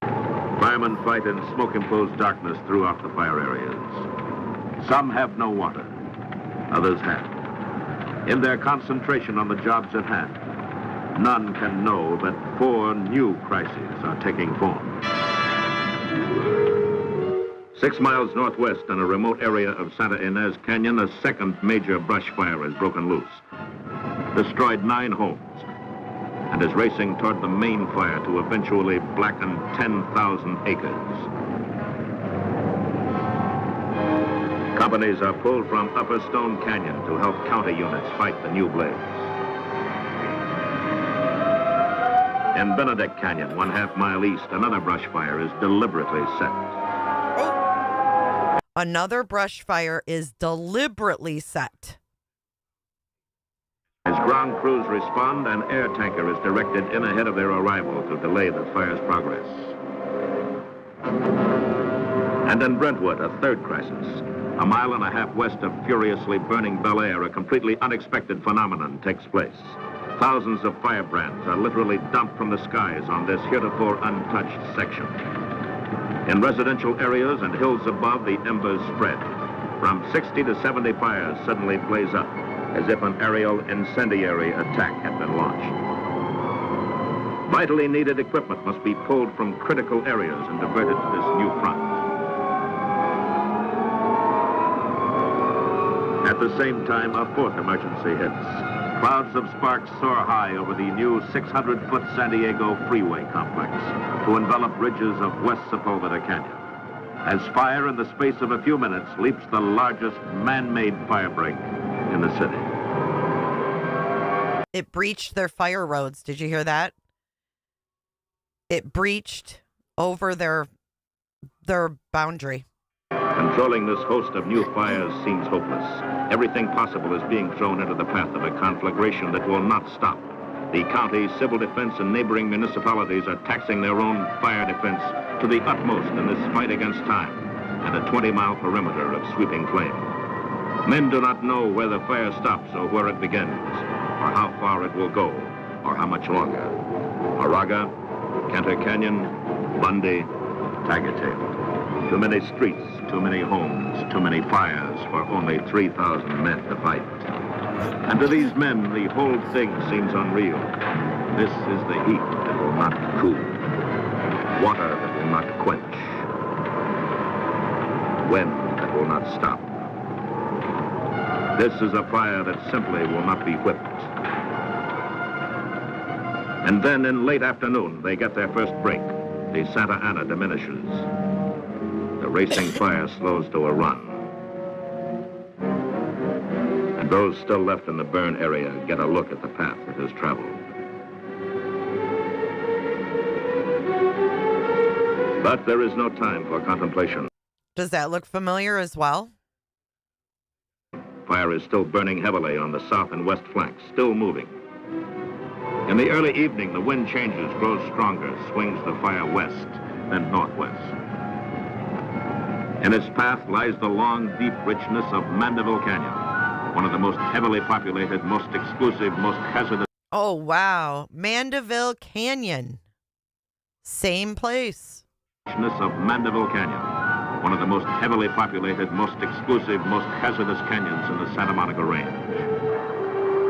Firemen fight in smoke-imposed darkness throughout the fire areas. Some have no water, others have. In their concentration on the jobs at hand, none can know that 4 new crises are taking form. 6 miles northwest in a remote area of Santa Ynez Canyon, a second major brush fire has broken loose. Destroyed 9 homes and is racing toward the main fire to eventually blacken 10,000 acres. Companies are pulled from Upper Stone Canyon to help counter units fight the new blaze. In Benedict Canyon, 1/2 mile east, another brush fire is deliberately set. Another brush fire is deliberately set. As ground crews respond, an air tanker is directed in ahead of their arrival to delay the fire's progress. And in Brentwood, a third crisis. 1.5 miles west of furiously burning Bel Air, a completely unexpected phenomenon takes place. Thousands of firebrands are literally dumped from the skies on this heretofore untouched section. In residential areas and hills above, the embers spread. From 60 to 70 fires suddenly blaze up, as if an aerial incendiary attack had been launched. Vitally needed equipment must be pulled from critical areas and diverted to this new front. At the same time, a fourth emergency hits. Clouds of sparks soar high over the new 600-foot San Diego freeway complex to envelop ridges of West Sepulveda Canyon. As fire in the space of a few minutes leaps the largest man-made firebreak in the city. It breached their fire roads. Did you hear that? It breached over their boundary. Controlling this host of new fires seems hopeless. Everything possible is being thrown into the path of a conflagration that will not stop. The county, civil defense, and neighboring municipalities are taxing their own fire defense to the utmost in this fight against time and a 20-mile perimeter of sweeping flame. Men do not know where the fire stops or where it begins, or how far it will go, or how much longer. Moraga, Cantor Canyon, Bundy, Tigertail. Too many streets, too many homes, too many fires for only 3,000 men to fight. And to these men, the whole thing seems unreal. This is the heat that will not cool, water that will not quench, wind that will not stop. This is a fire that simply will not be whipped. And then in late afternoon, they get their first break. The Santa Ana diminishes. The racing fire slows to a run. And those still left in the burn area get a look at the path it has traveled. But there is no time for contemplation. Does that look familiar as well? Fire is still burning heavily on the south and west flanks, still moving. In the early evening, the wind changes, grows stronger, swings the fire west, then northwest. In its path lies the long, deep richness of Mandeville Canyon, one of the most heavily populated, most exclusive, most hazardous. Oh, wow. Mandeville Canyon. Same place. Richness of Mandeville Canyon, one of the most heavily populated, most exclusive, most hazardous canyons in the Santa Monica Range.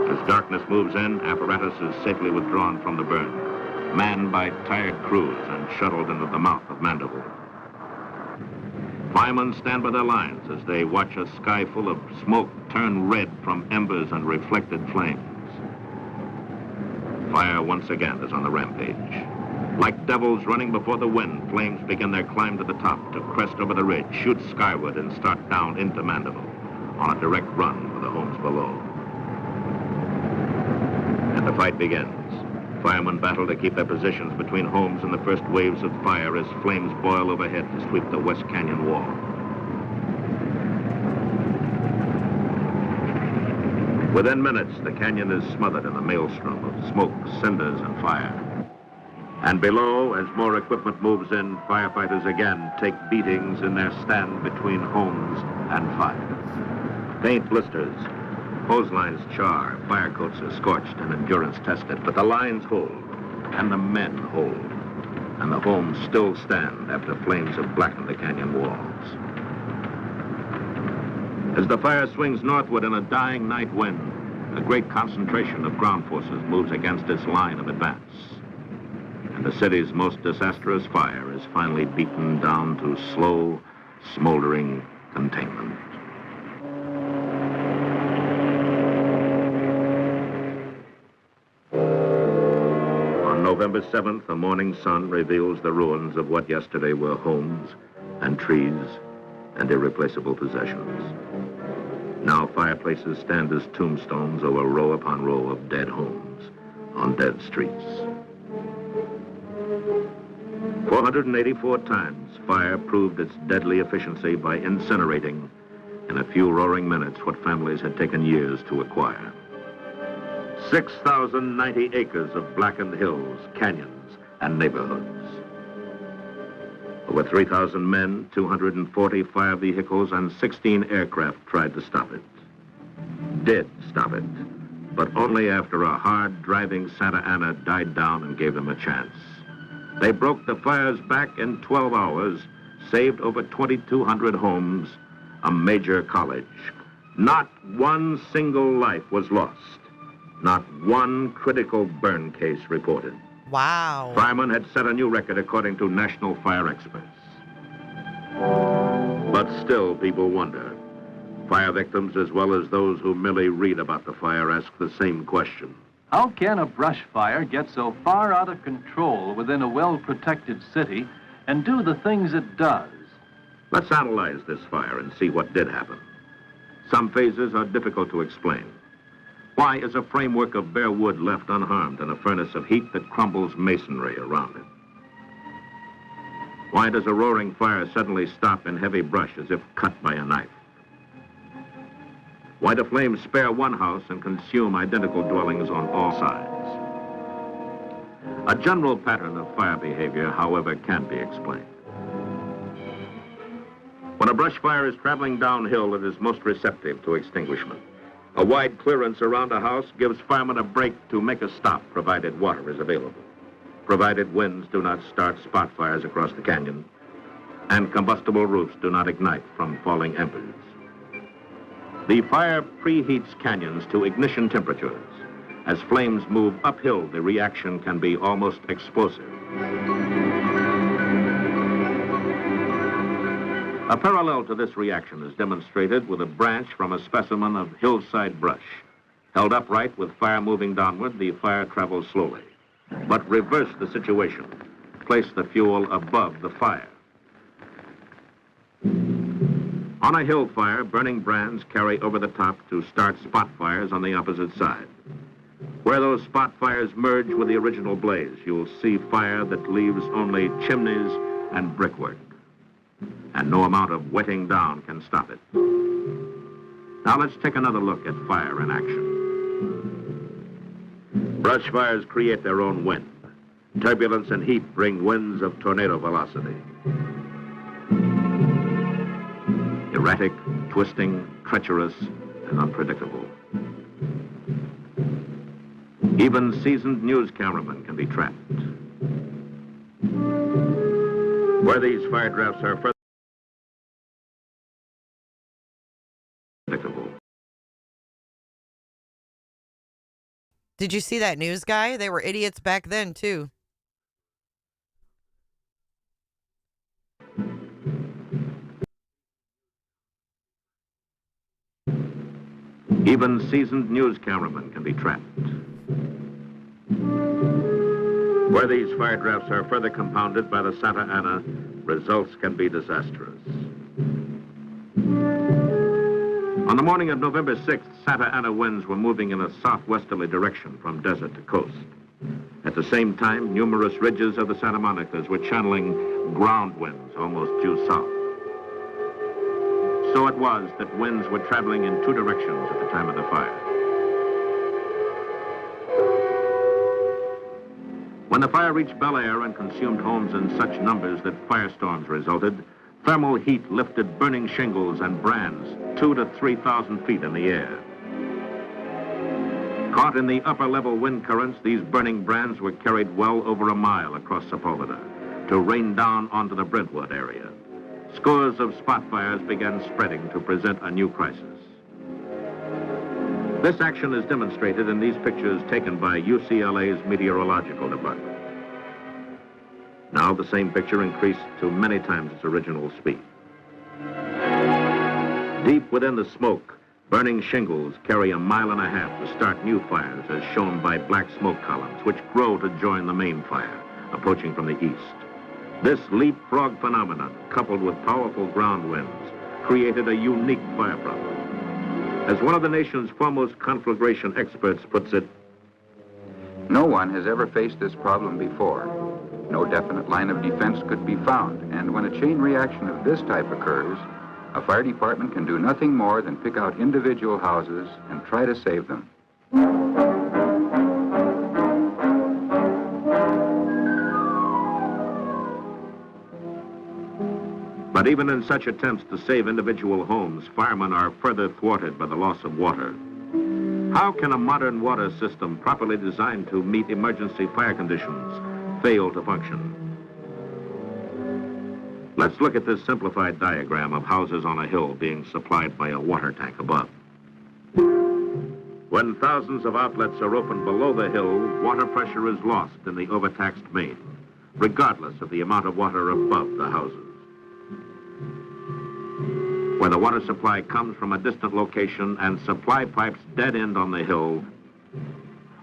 As darkness moves in, apparatus is safely withdrawn from the burn, manned by tired crews and shuttled into the mouth of Mandeville. Firemen stand by their lines as they watch a sky full of smoke turn red from embers and reflected flames. Fire once again is on the rampage. Like devils running before the wind, flames begin their climb to the top to crest over the ridge, shoot skyward, and start down into Mandeville on a direct run for the homes below. And the fight begins. Firemen battle to keep their positions between homes in the first waves of fire as flames boil overhead to sweep the West Canyon wall. Within minutes, the canyon is smothered in a maelstrom of smoke, cinders, and fire. And below, as more equipment moves in, firefighters again take beatings in their stand between homes and fire. Paint blisters, hose lines char, fire coats are scorched and endurance tested, but the lines hold, and the men hold, and the homes still stand after flames have blackened the canyon walls. As the fire swings northward in a dying night wind, a great concentration of ground forces moves against its line of advance. And the city's most disastrous fire is finally beaten down to slow, smoldering containment. On November 7th, the morning sun reveals the ruins of what yesterday were homes and trees and irreplaceable possessions. Now fireplaces stand as tombstones over row upon row of dead homes on dead streets. 484 times, fire proved its deadly efficiency by incinerating, in a few roaring minutes, what families had taken years to acquire. 6,090 acres of blackened hills, canyons, and neighborhoods. Over 3,000 men, 240 fire vehicles, and 16 aircraft tried to stop it. Did stop it, but only after a hard driving Santa Ana died down and gave them a chance. They broke the fire's back in 12 hours, saved over 2,200 homes, a major college. Not one single life was lost. Not one critical burn case reported. Wow. Firemen had set a new record according to national fire experts. But still, people wonder. Fire victims, as well as those who merely read about the fire, ask the same question. How can a brush fire get so far out of control within a well-protected city and do the things it does? Let's analyze this fire and see what did happen. Some phases are difficult to explain. Why is a framework of bare wood left unharmed in a furnace of heat that crumbles masonry around it? Why does a roaring fire suddenly stop in heavy brush as if cut by a knife? Why do flames spare one house and consume identical dwellings on all sides? A general pattern of fire behavior, however, can be explained. When a brush fire is traveling downhill, it is most receptive to extinguishment. A wide clearance around a house gives firemen a break to make a stop, provided water is available, provided winds do not start spot fires across the canyon, and combustible roofs do not ignite from falling embers. The fire preheats canyons to ignition temperatures. As flames move uphill, the reaction can be almost explosive. A parallel to this reaction is demonstrated with a branch from a specimen of hillside brush. Held upright with fire moving downward, the fire travels slowly. But reverse the situation. Place the fuel above the fire. On a hill fire, burning brands carry over the top to start spot fires on the opposite side. Where those spot fires merge with the original blaze, you'll see fire that leaves only chimneys and brickwork. And no amount of wetting down can stop it. Now let's take another look at fire in action. Brush fires create their own wind. Turbulence and heat bring winds of tornado velocity. Erratic, twisting, treacherous, and unpredictable. Even seasoned news cameramen can be trapped. Where these fire drafts are further predictable. Did you see that news guy? They were idiots back then, too. Even seasoned news cameramen can be trapped. Where these fire drafts are further compounded by the Santa Ana, results can be disastrous. On the morning of November 6th, Santa Ana winds were moving in a southwesterly direction from desert to coast. At the same time, numerous ridges of the Santa Monicas were channeling ground winds almost due south. So it was that winds were traveling in two directions at the time of the fire. When the fire reached Bel Air and consumed homes in such numbers that firestorms resulted, thermal heat lifted burning shingles and brands 2,000 to 3,000 feet in the air. Caught in the upper-level wind currents, these burning brands were carried well over a mile across Sepulveda to rain down onto the Brentwood area. Scores of spot fires began spreading to present a new crisis. This action is demonstrated in these pictures taken by UCLA's meteorological department. Now the same picture increased to many times its original speed. Deep within the smoke, burning shingles carry 1.5 miles to start new fires, as shown by black smoke columns, which grow to join the main fire, approaching from the east. This leapfrog phenomenon, coupled with powerful ground winds, created a unique fire problem. As one of the nation's foremost conflagration experts puts it, no one has ever faced this problem before. No definite line of defense could be found, and when a chain reaction of this type occurs, a fire department can do nothing more than pick out individual houses and try to save them. But even in such attempts to save individual homes, firemen are further thwarted by the loss of water. How can a modern water system properly designed to meet emergency fire conditions fail to function? Let's look at this simplified diagram of houses on a hill being supplied by a water tank above. When thousands of outlets are opened below the hill, water pressure is lost in the overtaxed main, regardless of the amount of water above the houses. Where the water supply comes from a distant location and supply pipes dead end on the hill,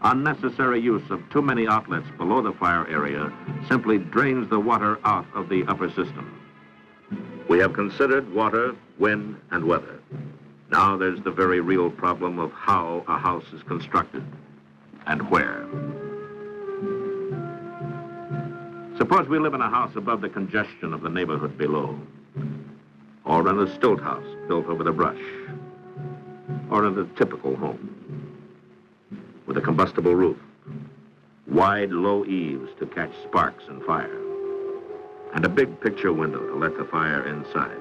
unnecessary use of too many outlets below the fire area simply drains the water out of the upper system. We have considered water, wind, and weather. Now there's the very real problem of how a house is constructed and where. Suppose we live in a house above the congestion of the neighborhood below, or in a stilt house built over the brush, or in a typical home with a combustible roof, wide, low eaves to catch sparks and fire, and a big picture window to let the fire inside.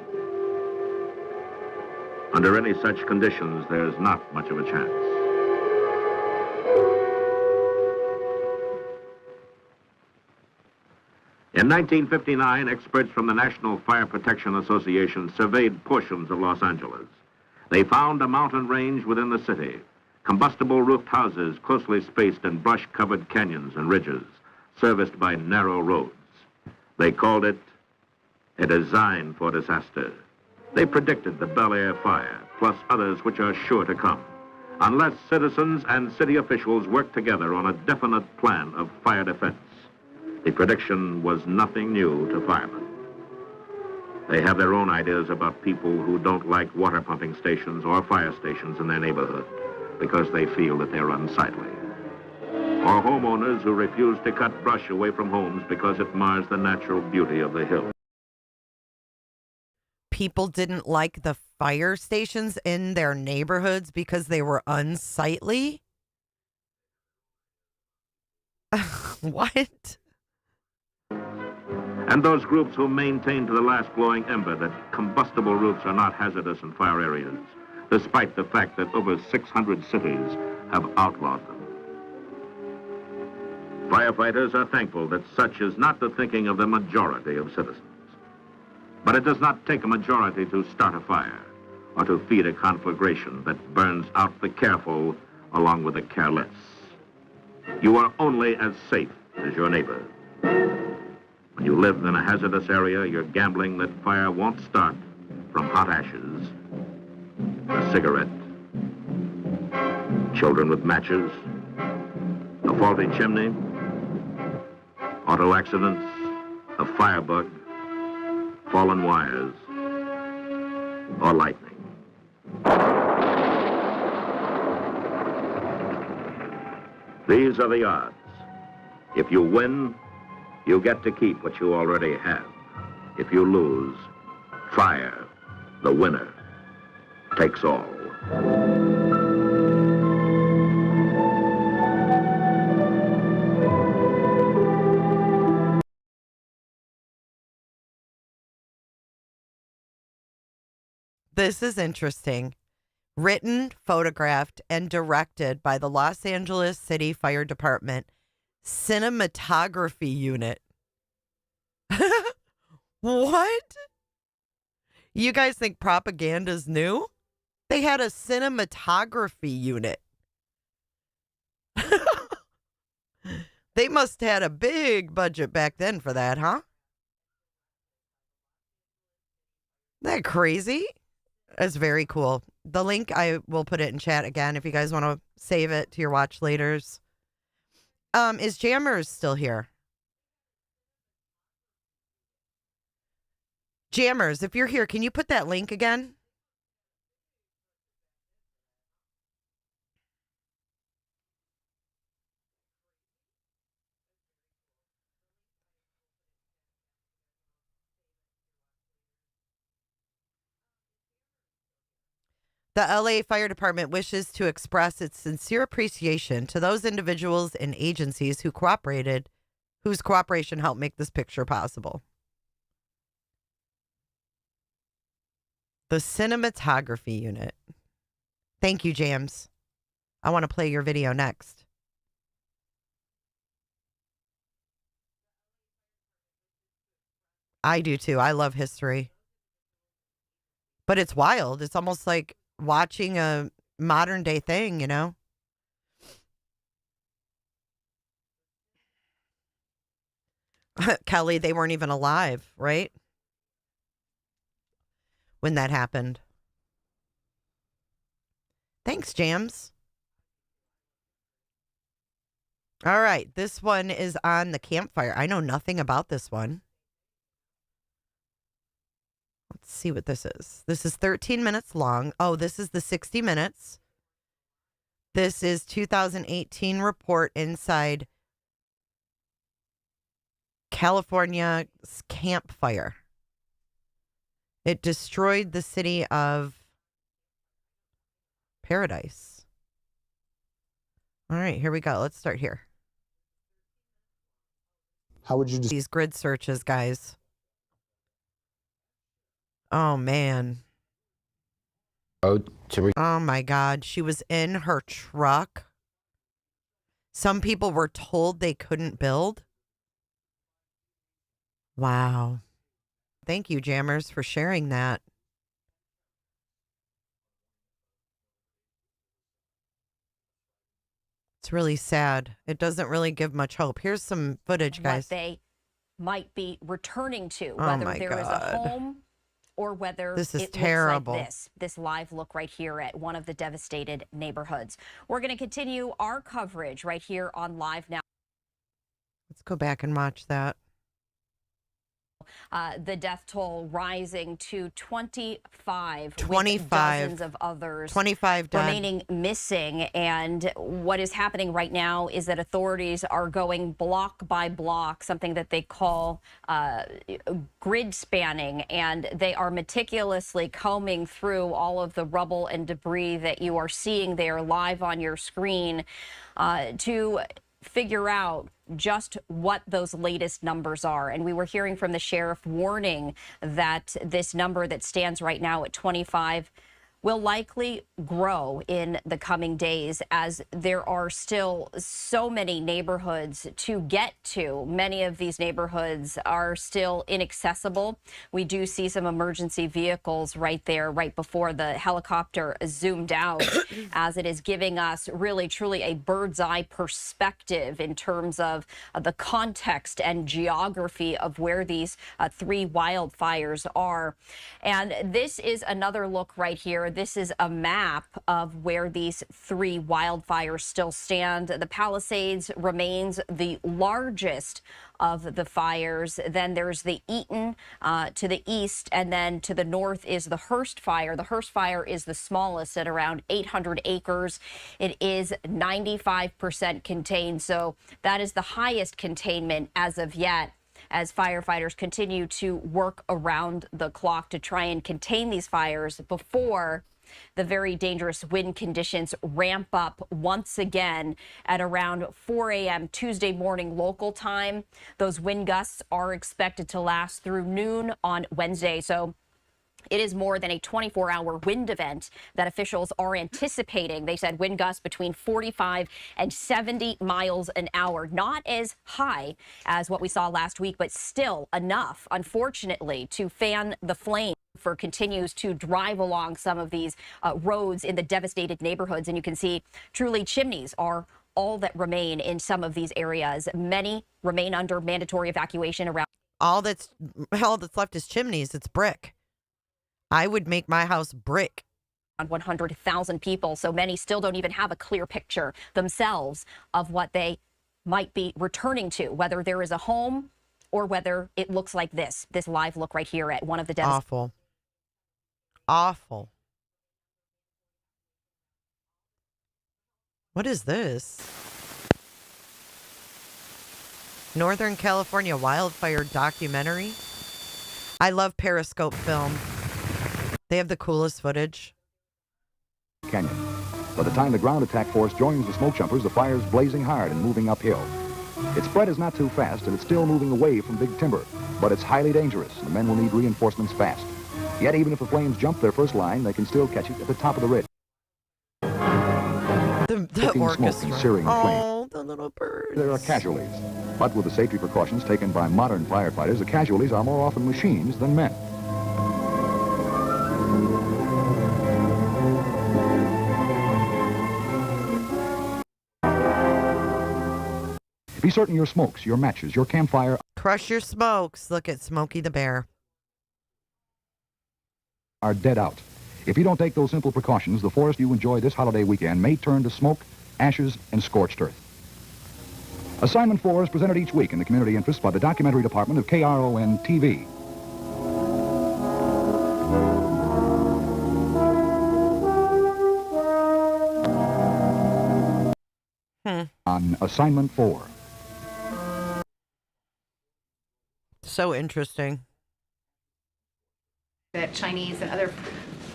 Under any such conditions, there's not much of a chance. In 1959, experts from the National Fire Protection Association surveyed portions of Los Angeles. They found a mountain range within the city, combustible roofed houses closely spaced in brush-covered canyons and ridges, serviced by narrow roads. They called it a design for disaster. They predicted the Bel Air fire, plus others which are sure to come, unless citizens and city officials work together on a definite plan of fire defense. The prediction was nothing new to firemen. They have their own ideas about people who don't like water pumping stations or fire stations in their neighborhood because they feel that they're unsightly. Or homeowners who refuse to cut brush away from homes because it mars the natural beauty of the hill. People didn't like the fire stations in their neighborhoods because they were unsightly? What? And those groups who maintain to the last glowing ember that combustible roofs are not hazardous in fire areas, despite the fact that over 600 cities have outlawed them. Firefighters are thankful that such is not the thinking of the majority of citizens. But it does not take a majority to start a fire or to feed a conflagration that burns out the careful along with the careless. You are only as safe as your neighbor. When you live in a hazardous area, you're gambling that fire won't start from hot ashes, a cigarette, children with matches, a faulty chimney, auto accidents, a firebug, fallen wires, or lightning. These are the odds. If you win, you get to keep what you already have. If you lose, fire, the winner, takes all. This is interesting. Written, photographed, and directed by the Los Angeles City Fire Department Cinematography Unit. What? You guys think propaganda's new? They had a cinematography unit. They must have had a big budget back then for that, huh? Isn't that crazy? That's very cool. The link, I will put it in chat again if you guys want to save it to your watch laters. Is Jammers still here? Jammers, if you're here, can you put that link again? The LA Fire Department wishes to express its sincere appreciation to those individuals and agencies who cooperated, whose cooperation helped make this picture possible. The cinematography unit. Thank you, James. I want to play your video next. I do too. I love history. But it's wild. It's almost like watching a modern day thing, you know? Kelly, they weren't even alive, right? When that happened. Thanks, Jams. All right, this one is on the campfire. I know nothing about this one. Let's see what this is. This is 13 minutes long. Oh, this is the 60 minutes. This is 2018 report inside California's campfire. It destroyed the city of Paradise. All right, here we go. Let's start here. How would you these grid searches, guys? Oh, man. Oh my God. She was in her truck. Some people were told they couldn't build. Wow. Thank you, Jammers, for sharing that. It's really sad. It doesn't really give much hope. Here's some footage, guys. What they might be returning to, Oh whether my there is a God. home or whether This is it terrible. looks like this live look right here at one of the devastated neighborhoods. We're going to continue our coverage right here on Live Now. Let's go back and watch that. The death toll rising to 25. 25. With dozens of others 25 dead. remaining missing. And what is happening right now is that authorities are going block by block, something that they call grid spanning. And they are meticulously combing through all of the rubble and debris that you are seeing there live on your screen to figure out just what those latest numbers are. And we were hearing from the sheriff warning that this number that stands right now at 25 will likely grow in the coming days as there are still so many neighborhoods to get to. Many of these neighborhoods are still inaccessible. We do see some emergency vehicles right there, right before the helicopter zoomed out, as it is giving us really, truly a bird's eye perspective in terms of the context and geography of where these three wildfires are. And this is another look right here. This is a map of where these three wildfires still stand. The Palisades remains the largest of the fires. Then there's the Eaton to the east, and then to the north is the Hearst fire. The Hearst fire is the smallest at around 800 acres. It is 95% contained, so that is the highest containment as of yet, as firefighters continue to work around the clock to try and contain these fires before the very dangerous wind conditions ramp up once again at around 4 a.m. Tuesday morning local time. Those wind gusts are expected to last through noon on Wednesday. So it is more than a 24-hour wind event that officials are anticipating. They said wind gusts between 45 and 70 miles an hour. Not as high as what we saw last week, but still enough, unfortunately, to fan the flame for continues to drive along some of these roads in the devastated neighborhoods. And you can see truly chimneys are all that remain in some of these areas. Many remain under mandatory evacuation around. All that's left is chimneys. It's brick. I would make my house brick. 100,000 people. So many still don't even have a clear picture themselves of what they might be returning to, whether there is a home or whether it looks like this live look right here at one of the Awful. Awful. What is this? Northern California wildfire documentary. I love Periscope film. They have the coolest footage. Canyon. By the time the ground attack force joins the smoke jumpers, the fire's blazing hard and moving uphill. Its spread is not too fast, and it's still moving away from big timber, but it's highly dangerous, and the men will need reinforcements fast. Yet, even if the flames jump their first line, they can still catch it at the top of the ridge. The orchestra. And searing oh, the little birds. There are casualties, but with the safety precautions taken by modern firefighters, the casualties are more often machines than men. Be certain your smokes, your matches, your campfire. Crush your smokes. Look at Smokey the Bear. Are dead out. If you don't take those simple precautions, the forest you enjoy this holiday weekend may turn to smoke, ashes, and scorched earth. Assignment 4 is presented each week in the community interest by the documentary department of KRON-TV. On Assignment 4. So interesting. That Chinese and other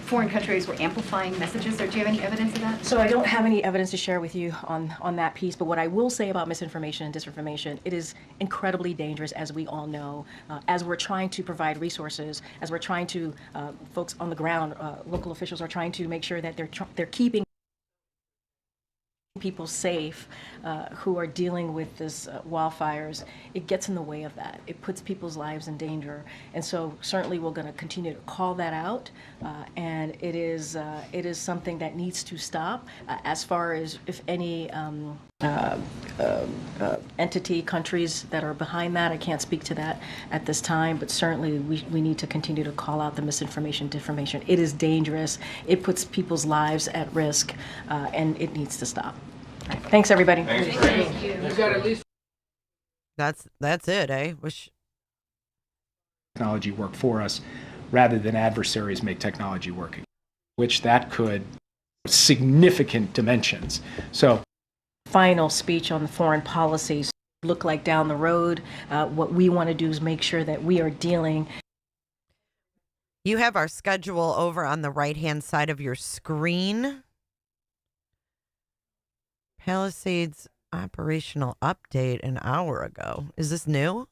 foreign countries were amplifying messages, or do you have any evidence of that? So I don't have any evidence to share with you on that piece, but what I will say about misinformation and disinformation, it is incredibly dangerous, as we all know, as we're trying to provide resources, as we're trying to, folks on the ground, local officials are trying to make sure that they're keeping people safe who are dealing with this wildfires. It gets in the way of that. It puts people's lives in danger. And so certainly we're going to continue to call that out. And it is something that needs to stop. As far as if any entity, countries that are behind that, I can't speak to that at this time, but certainly we need to continue to call out the misinformation, disinformation. It is dangerous. It puts people's lives at risk, and it needs to stop. Right. Thanks, everybody. Thank you. You've got at least That's it, eh? Technology work for us rather than adversaries make technology work, which that could significant dimensions. So final speech on the foreign policies look like down the road. What we want to do is make sure that we are dealing. You have our schedule over on the right-hand side of your screen. Palisades operational update an hour ago. Is this new?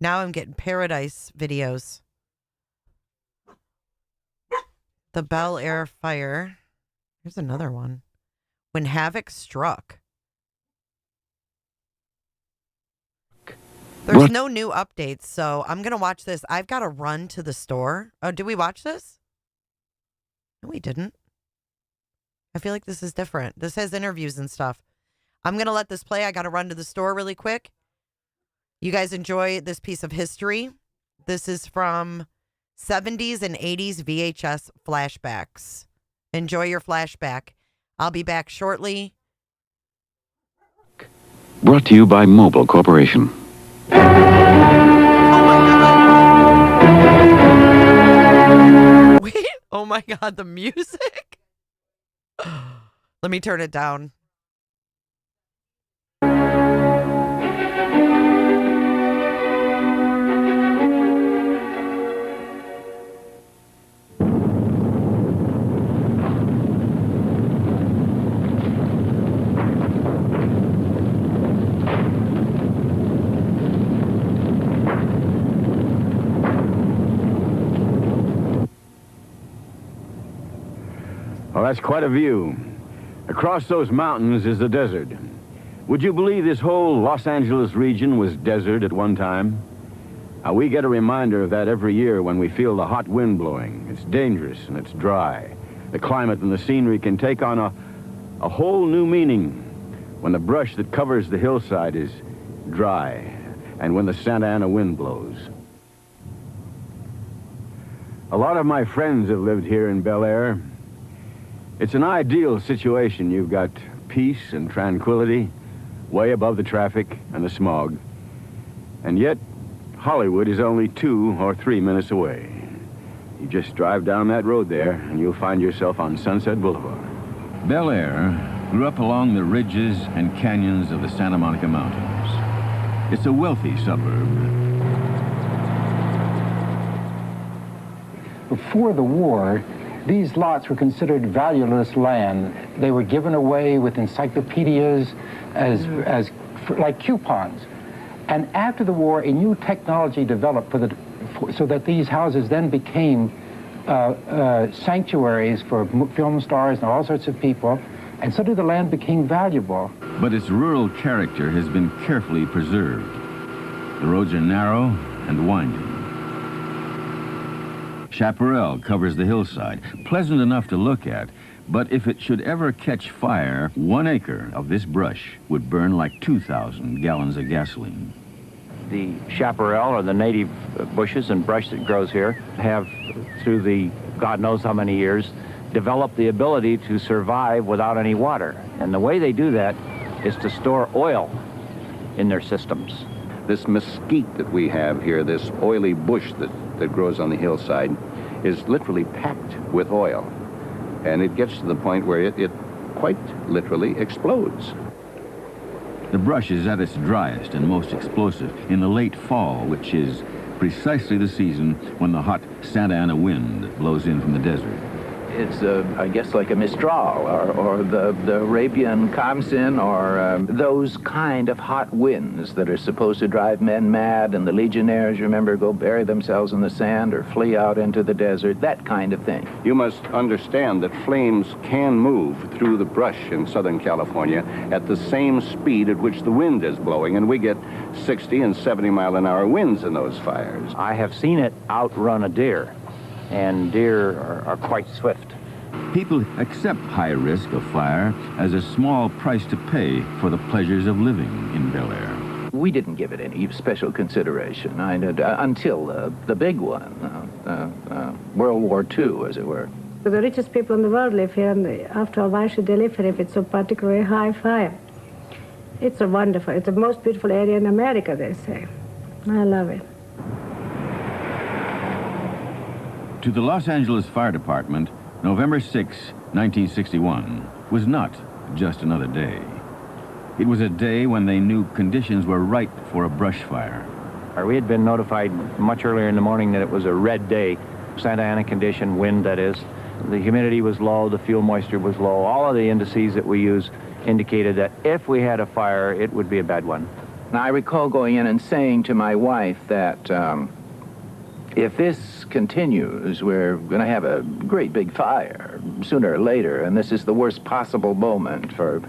Now I'm getting Paradise videos. The Bel Air fire. Here's another one. When havoc struck. There's no new updates, so I'm going to watch this. I've got to run to the store. Oh, did we watch this? No, we didn't. I feel like this is different. This has interviews and stuff. I'm going to let this play. I got to run to the store really quick. You guys enjoy this piece of history. This is from 70s and 80s VHS flashbacks. Enjoy your flashback. I'll be back shortly. Brought to you by Mobil Corporation. Oh my God. Wait. Oh my God, the music. Let me turn it down. Well, that's quite a view. Across those mountains is the desert. Would you believe this whole Los Angeles region was desert at one time? We get a reminder of that every year when we feel the hot wind blowing. It's dangerous and it's dry. The climate and the scenery can take on a whole new meaning when the brush that covers the hillside is dry and when the Santa Ana wind blows. A lot of my friends have lived here in Bel Air. It's an ideal situation. You've got peace and tranquility way above the traffic and the smog. And yet, Hollywood is only 2 or 3 minutes away. You just drive down that road there and you'll find yourself on Sunset Boulevard. Bel Air grew up along the ridges and canyons of the Santa Monica Mountains. It's a wealthy suburb. Before the war, these lots were considered valueless land. They were given away with encyclopedias as like coupons. And after the war, a new technology developed so that these houses then became sanctuaries for film stars and all sorts of people. And suddenly the land became valuable. But its rural character has been carefully preserved. The roads are narrow and winding. Chaparral covers the hillside, pleasant enough to look at, but if it should ever catch fire, 1 acre of this brush would burn like 2,000 gallons of gasoline. The chaparral, or the native bushes and brush that grows here, have, through the God knows how many years, developed the ability to survive without any water. And the way they do that is to store oil in their systems. This mesquite that we have here, this oily bush that grows on the hillside, is literally packed with oil. And it gets to the point where it quite literally explodes. The brush is at its driest and most explosive in the late fall, which is precisely the season when the hot Santa Ana wind blows in from the desert. It's, I guess, like a Mistral or the Arabian Khamsin or those kind of hot winds that are supposed to drive men mad, and the legionnaires, remember, go bury themselves in the sand or flee out into the desert, that kind of thing. You must understand that flames can move through the brush in Southern California at the same speed at which the wind is blowing, and we get 60 and 70-mile-an-hour winds in those fires. I have seen it outrun a deer, and deer are quite swift. People accept high risk of fire as a small price to pay for the pleasures of living in Bel Air. We didn't give it any special consideration until the big one, World War II, as it were. The richest people in the world live here, and after all, why should they live here if it's a particularly high fire? It's wonderful. It's the most beautiful area in America, they say. I love it. To the Los Angeles Fire Department, November 6, 1961, was not just another day. It was a day when they knew conditions were ripe for a brush fire. We had been notified much earlier in the morning that it was a red day, Santa Ana condition, wind that is. The humidity was low, the fuel moisture was low. All of the indices that we use indicated that if we had a fire, it would be a bad one. Now, I recall going in and saying to my wife that if this continues, we're going to have a great big fire sooner or later, and this is the worst possible moment for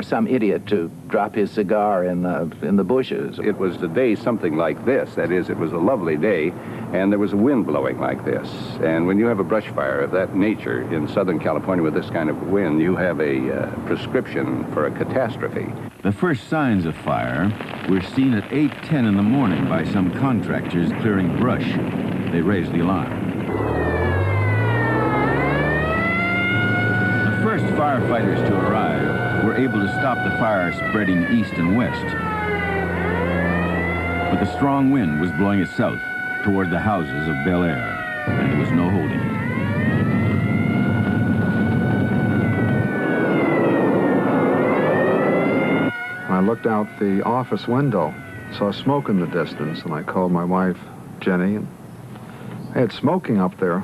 some idiot to drop his cigar in the bushes. It was a day something like this. That is, it was a lovely day, and there was a wind blowing like this. And when you have a brush fire of that nature in Southern California with this kind of wind, you have a prescription for a catastrophe. The first signs of fire were seen at 8:10 in the morning by some contractors clearing brush. They raised the alarm. The first firefighters to arrive were able to stop the fire spreading east and west. But the strong wind was blowing it south toward the houses of Bel Air, and there was no holding it. I looked out the office window, saw smoke in the distance, and I called my wife, Jenny, and hey, it's smoking up there.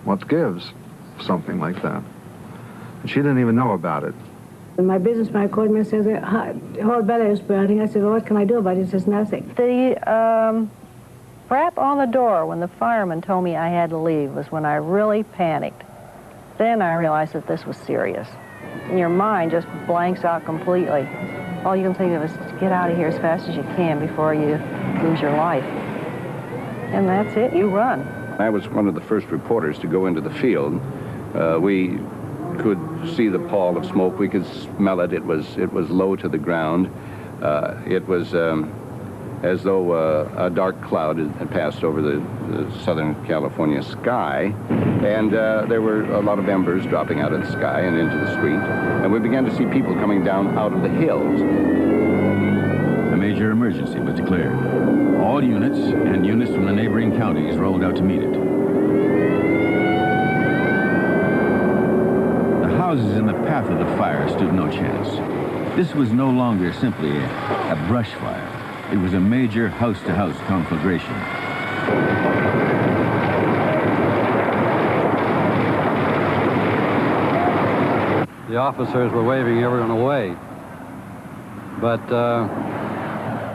What gives? Something like that. And she didn't even know about it. And my businessman called me and said, the whole Bel Air is burning. I said, well, what can I do about it? He says, nothing. The rap on the door when the fireman told me I had to leave was when I really panicked. Then I realized that this was serious. And your mind just blanks out completely. All you can think of is get out of here as fast as you can before you lose your life. And that's it, you run. I was one of the first reporters to go into the field. We could see the pall of smoke. We could smell it. It was low to the ground. It was as though a dark cloud had passed over the Southern California sky, and there were a lot of embers dropping out of the sky and into the street, and we began to see people coming down out of the hills. A major emergency was declared. All units and units from the neighboring counties rolled out to meet it. The houses in the path of the fire stood no chance. This was no longer simply a brush fire. It was a major house-to-house conflagration. The officers were waving everyone away, but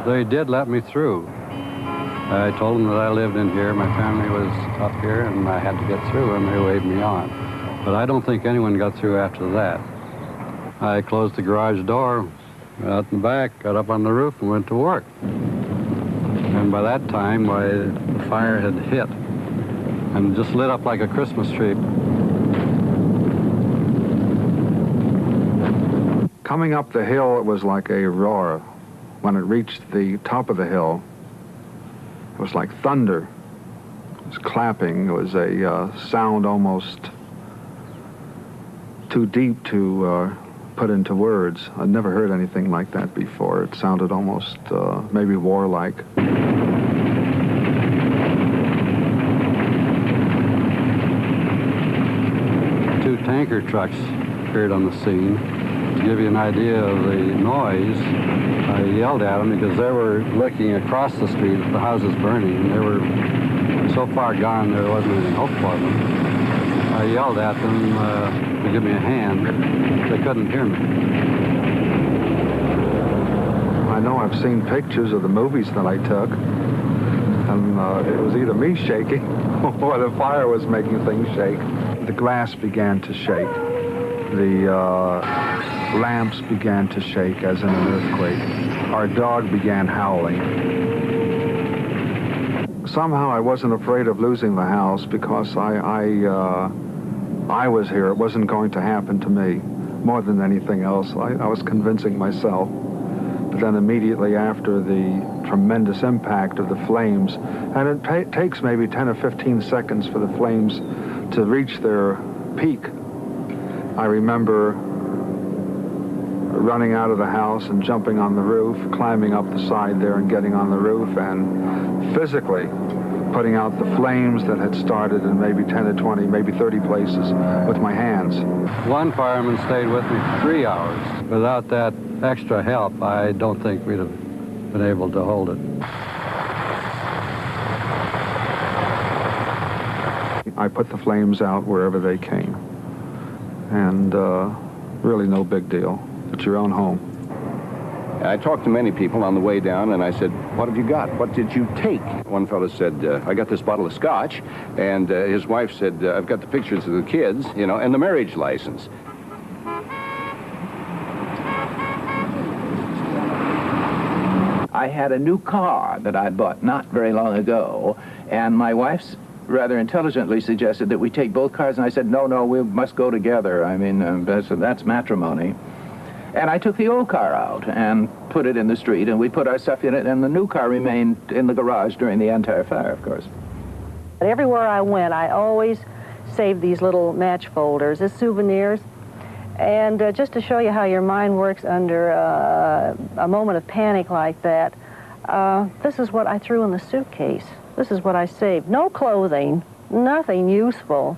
they did let me through. I told them that I lived in here, my family was up here, and I had to get through, and they waved me on. But I don't think anyone got through after that. I closed the garage door, out in the back, got up on the roof, and went to work. And by that time, the fire had hit and just lit up like a Christmas tree. Coming up the hill, it was like a roar. When it reached the top of the hill, it was like thunder. It was clapping. It was a sound almost too deep to put into words. I'd never heard anything like that before. It sounded almost maybe warlike. tanker trucks appeared on the scene. To give you an idea of the noise, I yelled at them because they were looking across the street at the houses burning, and they were so far gone there wasn't any hope for them. I yelled at them to give me a hand. They couldn't hear me. I know I've seen pictures of the movies that I took, and it was either me shaking or the fire was making things shake. The glass began to shake. The lamps began to shake as in an earthquake. Our dog began howling. Somehow I wasn't afraid of losing the house because I was here. It wasn't going to happen to me. More than anything else, I was convincing myself. But then immediately after the tremendous impact of the flames, and it takes maybe 10 or 15 seconds for the flames to reach their peak, I remember running out of the house and jumping on the roof, climbing up the side there and getting on the roof and physically putting out the flames that had started in maybe 10 or 20, maybe 30 places with my hands. One fireman stayed with me for 3 hours. Without that extra help, I don't think we'd have been able to hold it. I put the flames out wherever they came. And really no big deal. It's your own home. I talked to many people on the way down, and I said, what have you got? What did you take? One fellow said, I got this bottle of scotch, and his wife said, I've got the pictures of the kids, you know, and the marriage license. I had a new car that I bought not very long ago, and my wife's rather intelligently suggested that we take both cars, and I said, no, we must go together. I mean, that's matrimony. And I took the old car out and put it in the street, and we put our stuff in it, and the new car remained in the garage during the entire fire, of course. But everywhere I went, I always saved these little match folders as souvenirs. And just to show you how your mind works under a moment of panic like that, this is what I threw in the suitcase. This is what I saved. No clothing, nothing useful.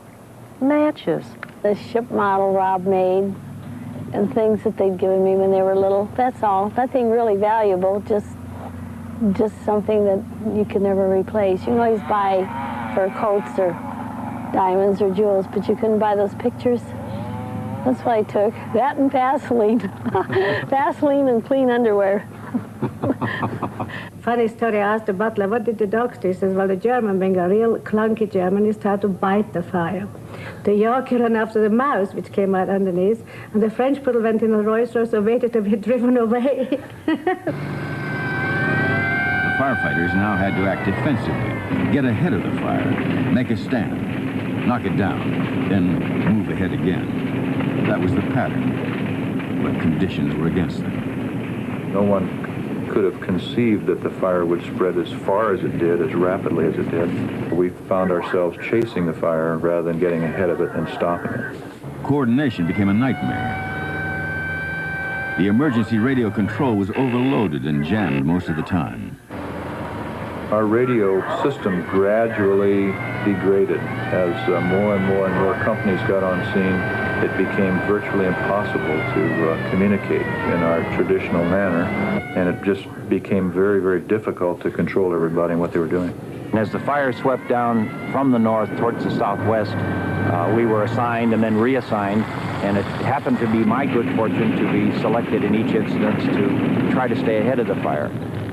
Matches. The ship model Rob made and things that they'd given me when they were little. That's all. Nothing really valuable, just something that you can never replace. You can always buy fur coats or diamonds or jewels, but you couldn't buy those pictures. That's what I took. That and Vaseline. Vaseline and clean underwear. Funny story, I asked the butler, what did the dogs do? He says, well, the German, being a real clunky German, he started to bite the fire. The Yorkie ran after the mouse, which came out underneath, and the French poodle went in a Rolls Royce and waited to be driven away. The firefighters now had to act defensively, get ahead of the fire, make a stand, knock it down, then move ahead again. That was the pattern, but conditions were against them. No one could have conceived that the fire would spread as far as it did, as rapidly as it did. We found ourselves chasing the fire rather than getting ahead of it and stopping it. Coordination became a nightmare. The emergency radio control was overloaded and jammed most of the time. Our radio system gradually degraded as more and more companies got on scene. It became virtually impossible to communicate in our traditional manner, and it just became very, very difficult to control everybody and what they were doing. As the fire swept down from the north towards the southwest, we were assigned and then reassigned, and it happened to be my good fortune to be selected in each instance to try to stay ahead of the fire.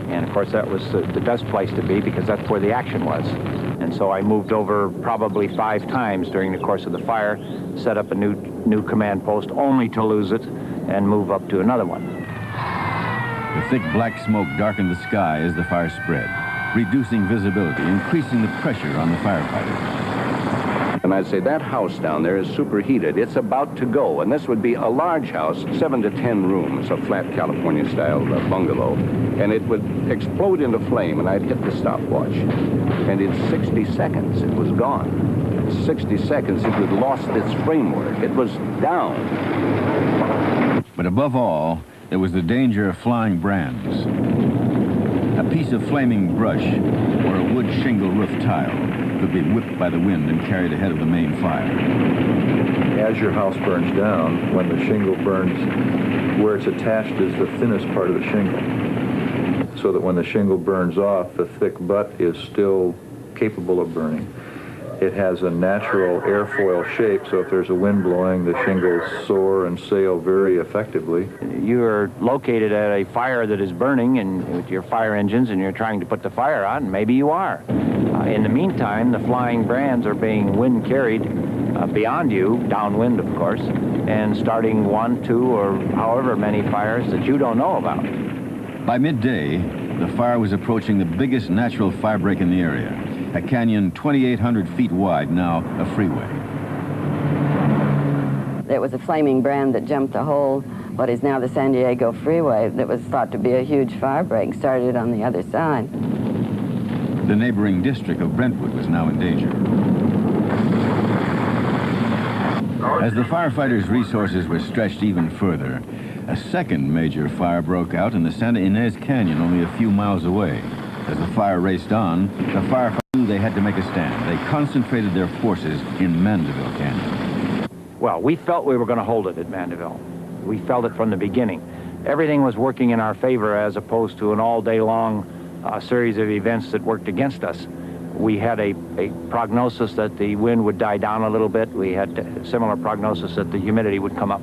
And of course that was the best place to be because that's where the action was. And so I moved over probably 5 times during the course of the fire, set up a new command post only to lose it and move up to another one. The thick black smoke darkened the sky as the fire spread, reducing visibility, increasing the pressure on the firefighters. And I'd say that house down there is superheated. It's about to go, and this would be a large house, 7 to 10 rooms, a flat California-style bungalow, and it would explode into flame, and I'd hit the stopwatch. And in 60 seconds, it was gone. In 60 seconds, it had lost its framework. It was down. But above all, there was the danger of flying brands. A piece of flaming brush or a wood shingle roof tile could be whipped by the wind and carried ahead of the main fire. As your house burns down, when the shingle burns, where it's attached is the thinnest part of the shingle. So that when the shingle burns off, the thick butt is still capable of burning. It has a natural airfoil shape, so if there's a wind blowing, the shingles soar and sail very effectively. You are located at a fire that is burning and with your fire engines, and you're trying to put the fire out, and maybe you are. In the meantime, the flying brands are being wind carried beyond you, downwind of course, and starting 1, 2, or however many fires that you don't know about. By midday, the fire was approaching the biggest natural firebreak in the area, a canyon 2,800 feet wide, now a freeway. There was a flaming brand that jumped the whole, what is now the San Diego freeway, that was thought to be a huge firebreak, started on the other side. The neighboring district of Brentwood was now in danger. As the firefighters' resources were stretched even further, a second major fire broke out in the Santa Ynez Canyon only a few miles away. As the fire raced on, the firefighters knew they had to make a stand. They concentrated their forces in Mandeville Canyon. Well, we felt we were going to hold it at Mandeville. We felt it from the beginning. Everything was working in our favor as opposed to an all-day-long series of events that worked against us. We had a prognosis that the wind would die down a little bit. We had a similar prognosis that the humidity would come up.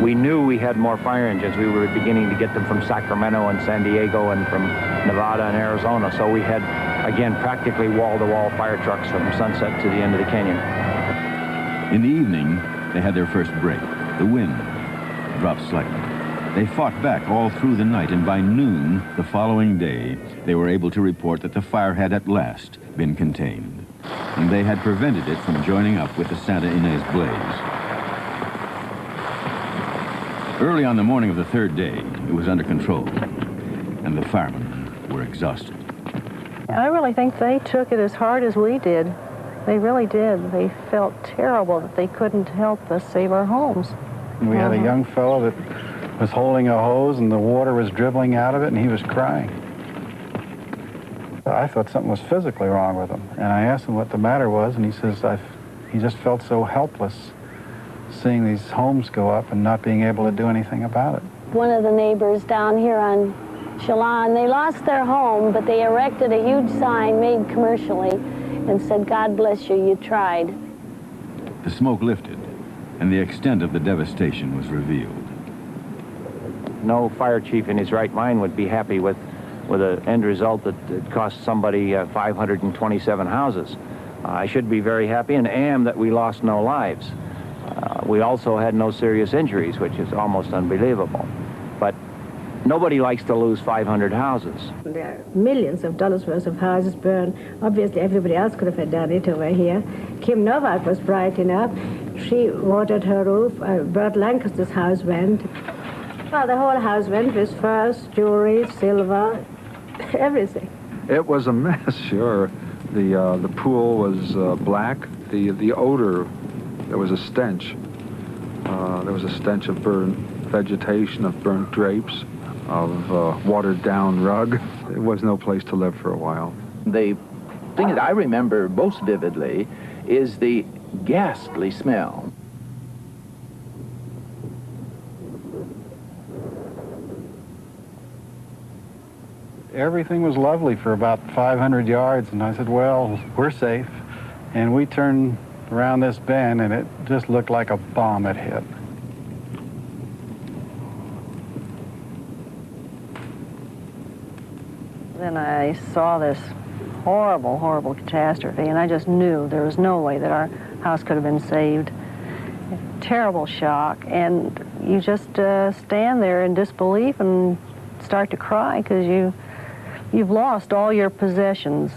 We knew we had more fire engines. We were beginning to get them from Sacramento and San Diego and from Nevada and Arizona. So we had, again, practically wall-to-wall fire trucks from sunset to the end of the canyon. In the evening, they had their first break. The wind dropped slightly. They fought back all through the night, and by noon the following day, they were able to report that the fire had at last been contained, and they had prevented it from joining up with the Santa Ynez blaze. Early on the morning of the third day, it was under control, and the firemen were exhausted. I really think they took it as hard as we did. They really did. They felt terrible that they couldn't help us save our homes. We had a young fellow that was holding a hose and the water was dribbling out of it and he was crying. I thought something was physically wrong with him, and I asked him what the matter was, and he says he just felt so helpless seeing these homes go up and not being able to do anything about it. One of the neighbors down here on Chelan, they lost their home, but they erected a huge sign made commercially and said, "God bless you, you tried." The smoke lifted, and the extent of the devastation was revealed. No fire chief in his right mind would be happy with an end result that cost somebody 527 houses. I should be very happy and am that we lost no lives. We also had no serious injuries, which is almost unbelievable. But nobody likes to lose 500 houses. There are millions of dollars worth of houses burned. Obviously, everybody else could have done it over here. Kim Novak was bright enough. She watered her roof. Bert Lancaster's house went. Well, the whole house went with furs, jewelry, silver, everything. It was a mess, sure. The pool was black. The odor, there was a stench. There was a stench of burnt vegetation, of burnt drapes, of watered down rug. It was no place to live for a while. The thing that I remember most vividly is the ghastly smell. Everything was lovely for about 500 yards, and I said, well, we're safe. And we turned around this bend, and it just looked like a bomb had hit. Then I saw this horrible, horrible catastrophe, and I just knew there was no way that our house could have been saved. Terrible shock, and you just stand there in disbelief and start to cry because you've lost all your possessions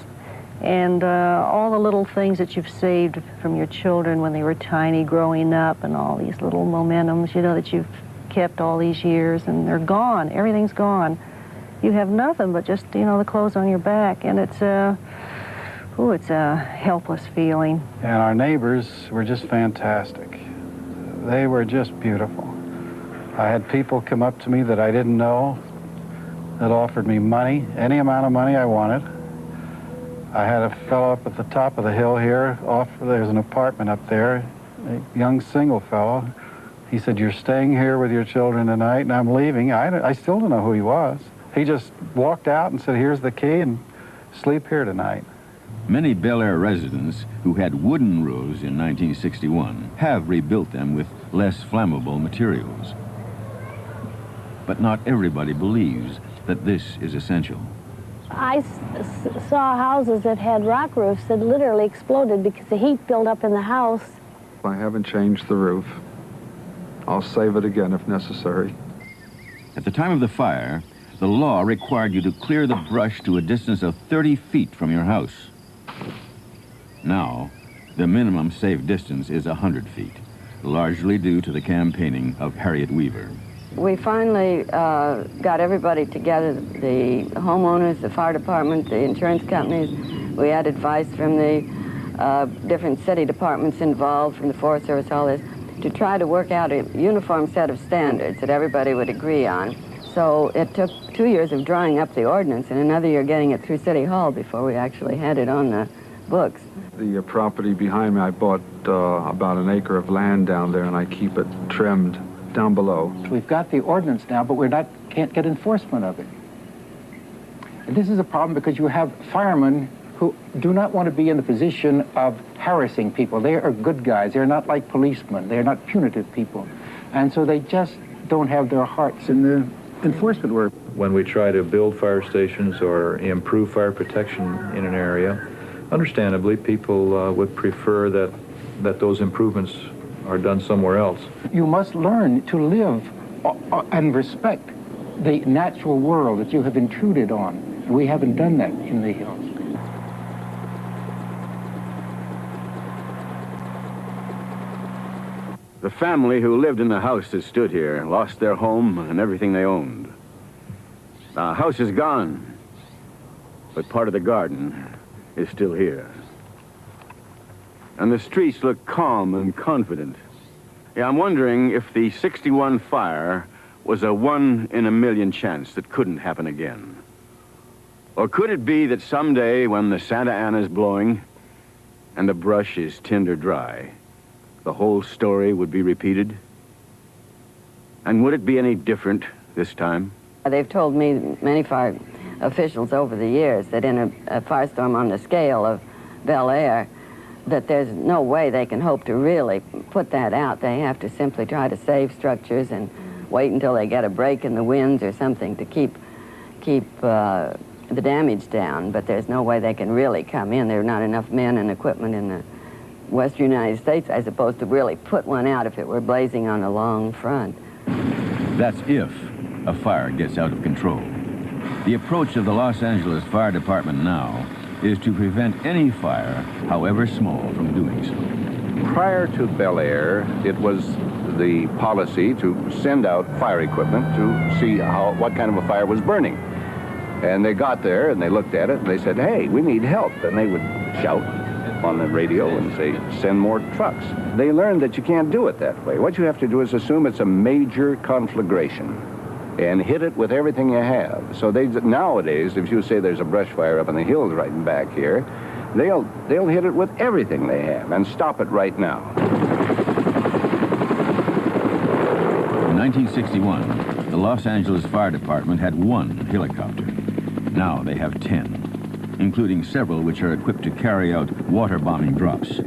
and all the little things that you've saved from your children when they were tiny growing up, and all these little momentums, you know, that you've kept all these years, and they're gone. Everything's gone. You have nothing but just, you know, the clothes on your back, and it's a helpless feeling. And our neighbors were just fantastic. They were just beautiful. I had people come up to me that I didn't know that offered me money, any amount of money I wanted. I had a fellow up at the top of the hill here. There's an apartment up there, a young single fellow. He said, "You're staying here with your children tonight," and I'm leaving. I still don't know who he was. He just walked out and said, "Here's the key, and sleep here tonight." Many Bel Air residents who had wooden roofs in 1961 have rebuilt them with less flammable materials. But not everybody believes that this is essential. I saw houses that had rock roofs that literally exploded because the heat built up in the house. I haven't changed the roof. I'll save it again if necessary. At the time of the fire, the law required you to clear the brush to a distance of 30 feet from your house. Now, the minimum safe distance is 100 feet, largely due to the campaigning of Harriet Weaver. We finally got everybody together, the homeowners, the fire department, the insurance companies. We had advice from the different city departments involved, from the Forest Service, all this, to try to work out a uniform set of standards that everybody would agree on. So it took 2 years of drawing up the ordinance and another year getting it through City Hall before we actually had it on the books. The property behind me, I bought about an acre of land down there, and I keep it trimmed down below. We've got the ordinance now, but can't get enforcement of it. And this is a problem because you have firemen who do not want to be in the position of harassing people. They are good guys. They're not like policemen. They're not punitive people. And so they just don't have their hearts in the enforcement work. When we try to build fire stations or improve fire protection in an area, understandably, people would prefer that those improvements are done somewhere else. You must learn to live and respect the natural world that you have intruded on. We haven't done that in the hills. The family who lived in the house that stood here lost their home and everything they owned. The house is gone, but part of the garden is still here. And the streets look calm and confident. Yeah, I'm wondering if the 61 fire was a 1 in a million chance that couldn't happen again. Or could it be that someday when the Santa Ana's blowing and the brush is tinder dry, the whole story would be repeated? And would it be any different this time? They've told me, many fire officials over the years, that in a firestorm on the scale of Bel Air, that there's no way they can hope to really put that out. They have to simply try to save structures and wait until they get a break in the winds or something to keep the damage down. But there's no way they can really come in. There are not enough men and equipment in the western United States, I suppose, to really put one out if it were blazing on a long front. That's if a fire gets out of control. The approach of the Los Angeles Fire Department now is to prevent any fire, however small, from doing so. Prior to Bel Air, it was the policy to send out fire equipment to see what kind of a fire was burning. And they got there and they looked at it and they said, "Hey, we need help." And they would shout on the radio and say, "Send more trucks." They learned that you can't do it that way. What you have to do is assume it's a major conflagration and hit it with everything you have. So nowadays, if you say there's a brush fire up in the hills right in back here, they'll hit it with everything they have and stop it right now. In 1961, the Los Angeles Fire Department had 1 helicopter. Now they have 10, including several which are equipped to carry out water bombing drops.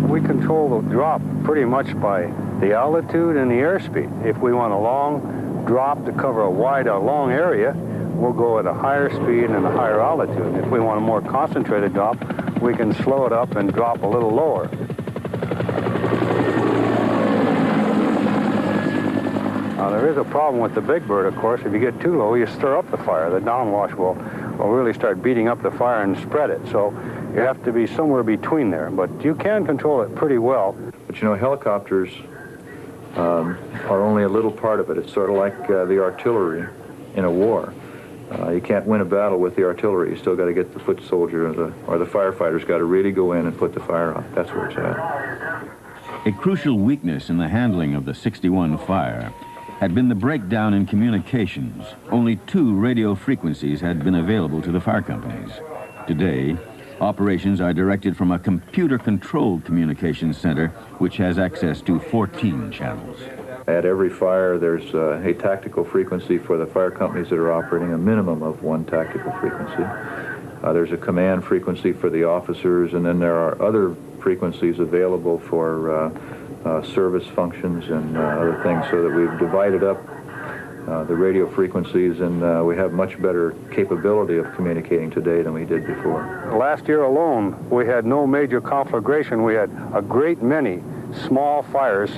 We control the drop pretty much by the altitude and the airspeed. If we want a long drop to cover a long area, we'll go at a higher speed and a higher altitude. If we want a more concentrated drop, we can slow it up and drop a little lower. Now, there is a problem with the Big Bird, of course. If you get too low, you stir up the fire. The downwash will really start beating up the fire and spread it. So you have to be somewhere between there. But you can control it pretty well. But, you know, helicopters are only a little part of it. It's sort of like the artillery in a war. You can't win a battle with the artillery. You still got to get the foot soldier or the firefighters got to really go in and put the fire out. That's where it's at. A crucial weakness in the handling of the 61 fire had been the breakdown in communications. Only 2 radio frequencies had been available to the fire companies. Today, operations are directed from a computer-controlled communications center, which has access to 14 channels. At every fire, there's a tactical frequency for the fire companies that are operating, a minimum of 1 tactical frequency. There's a command frequency for the officers, and then there are other frequencies available for service functions and other things, so that we've divided up the radio frequencies, and we have much better capability of communicating today than we did before. Last year alone, we had no major conflagration. We had a great many small fires,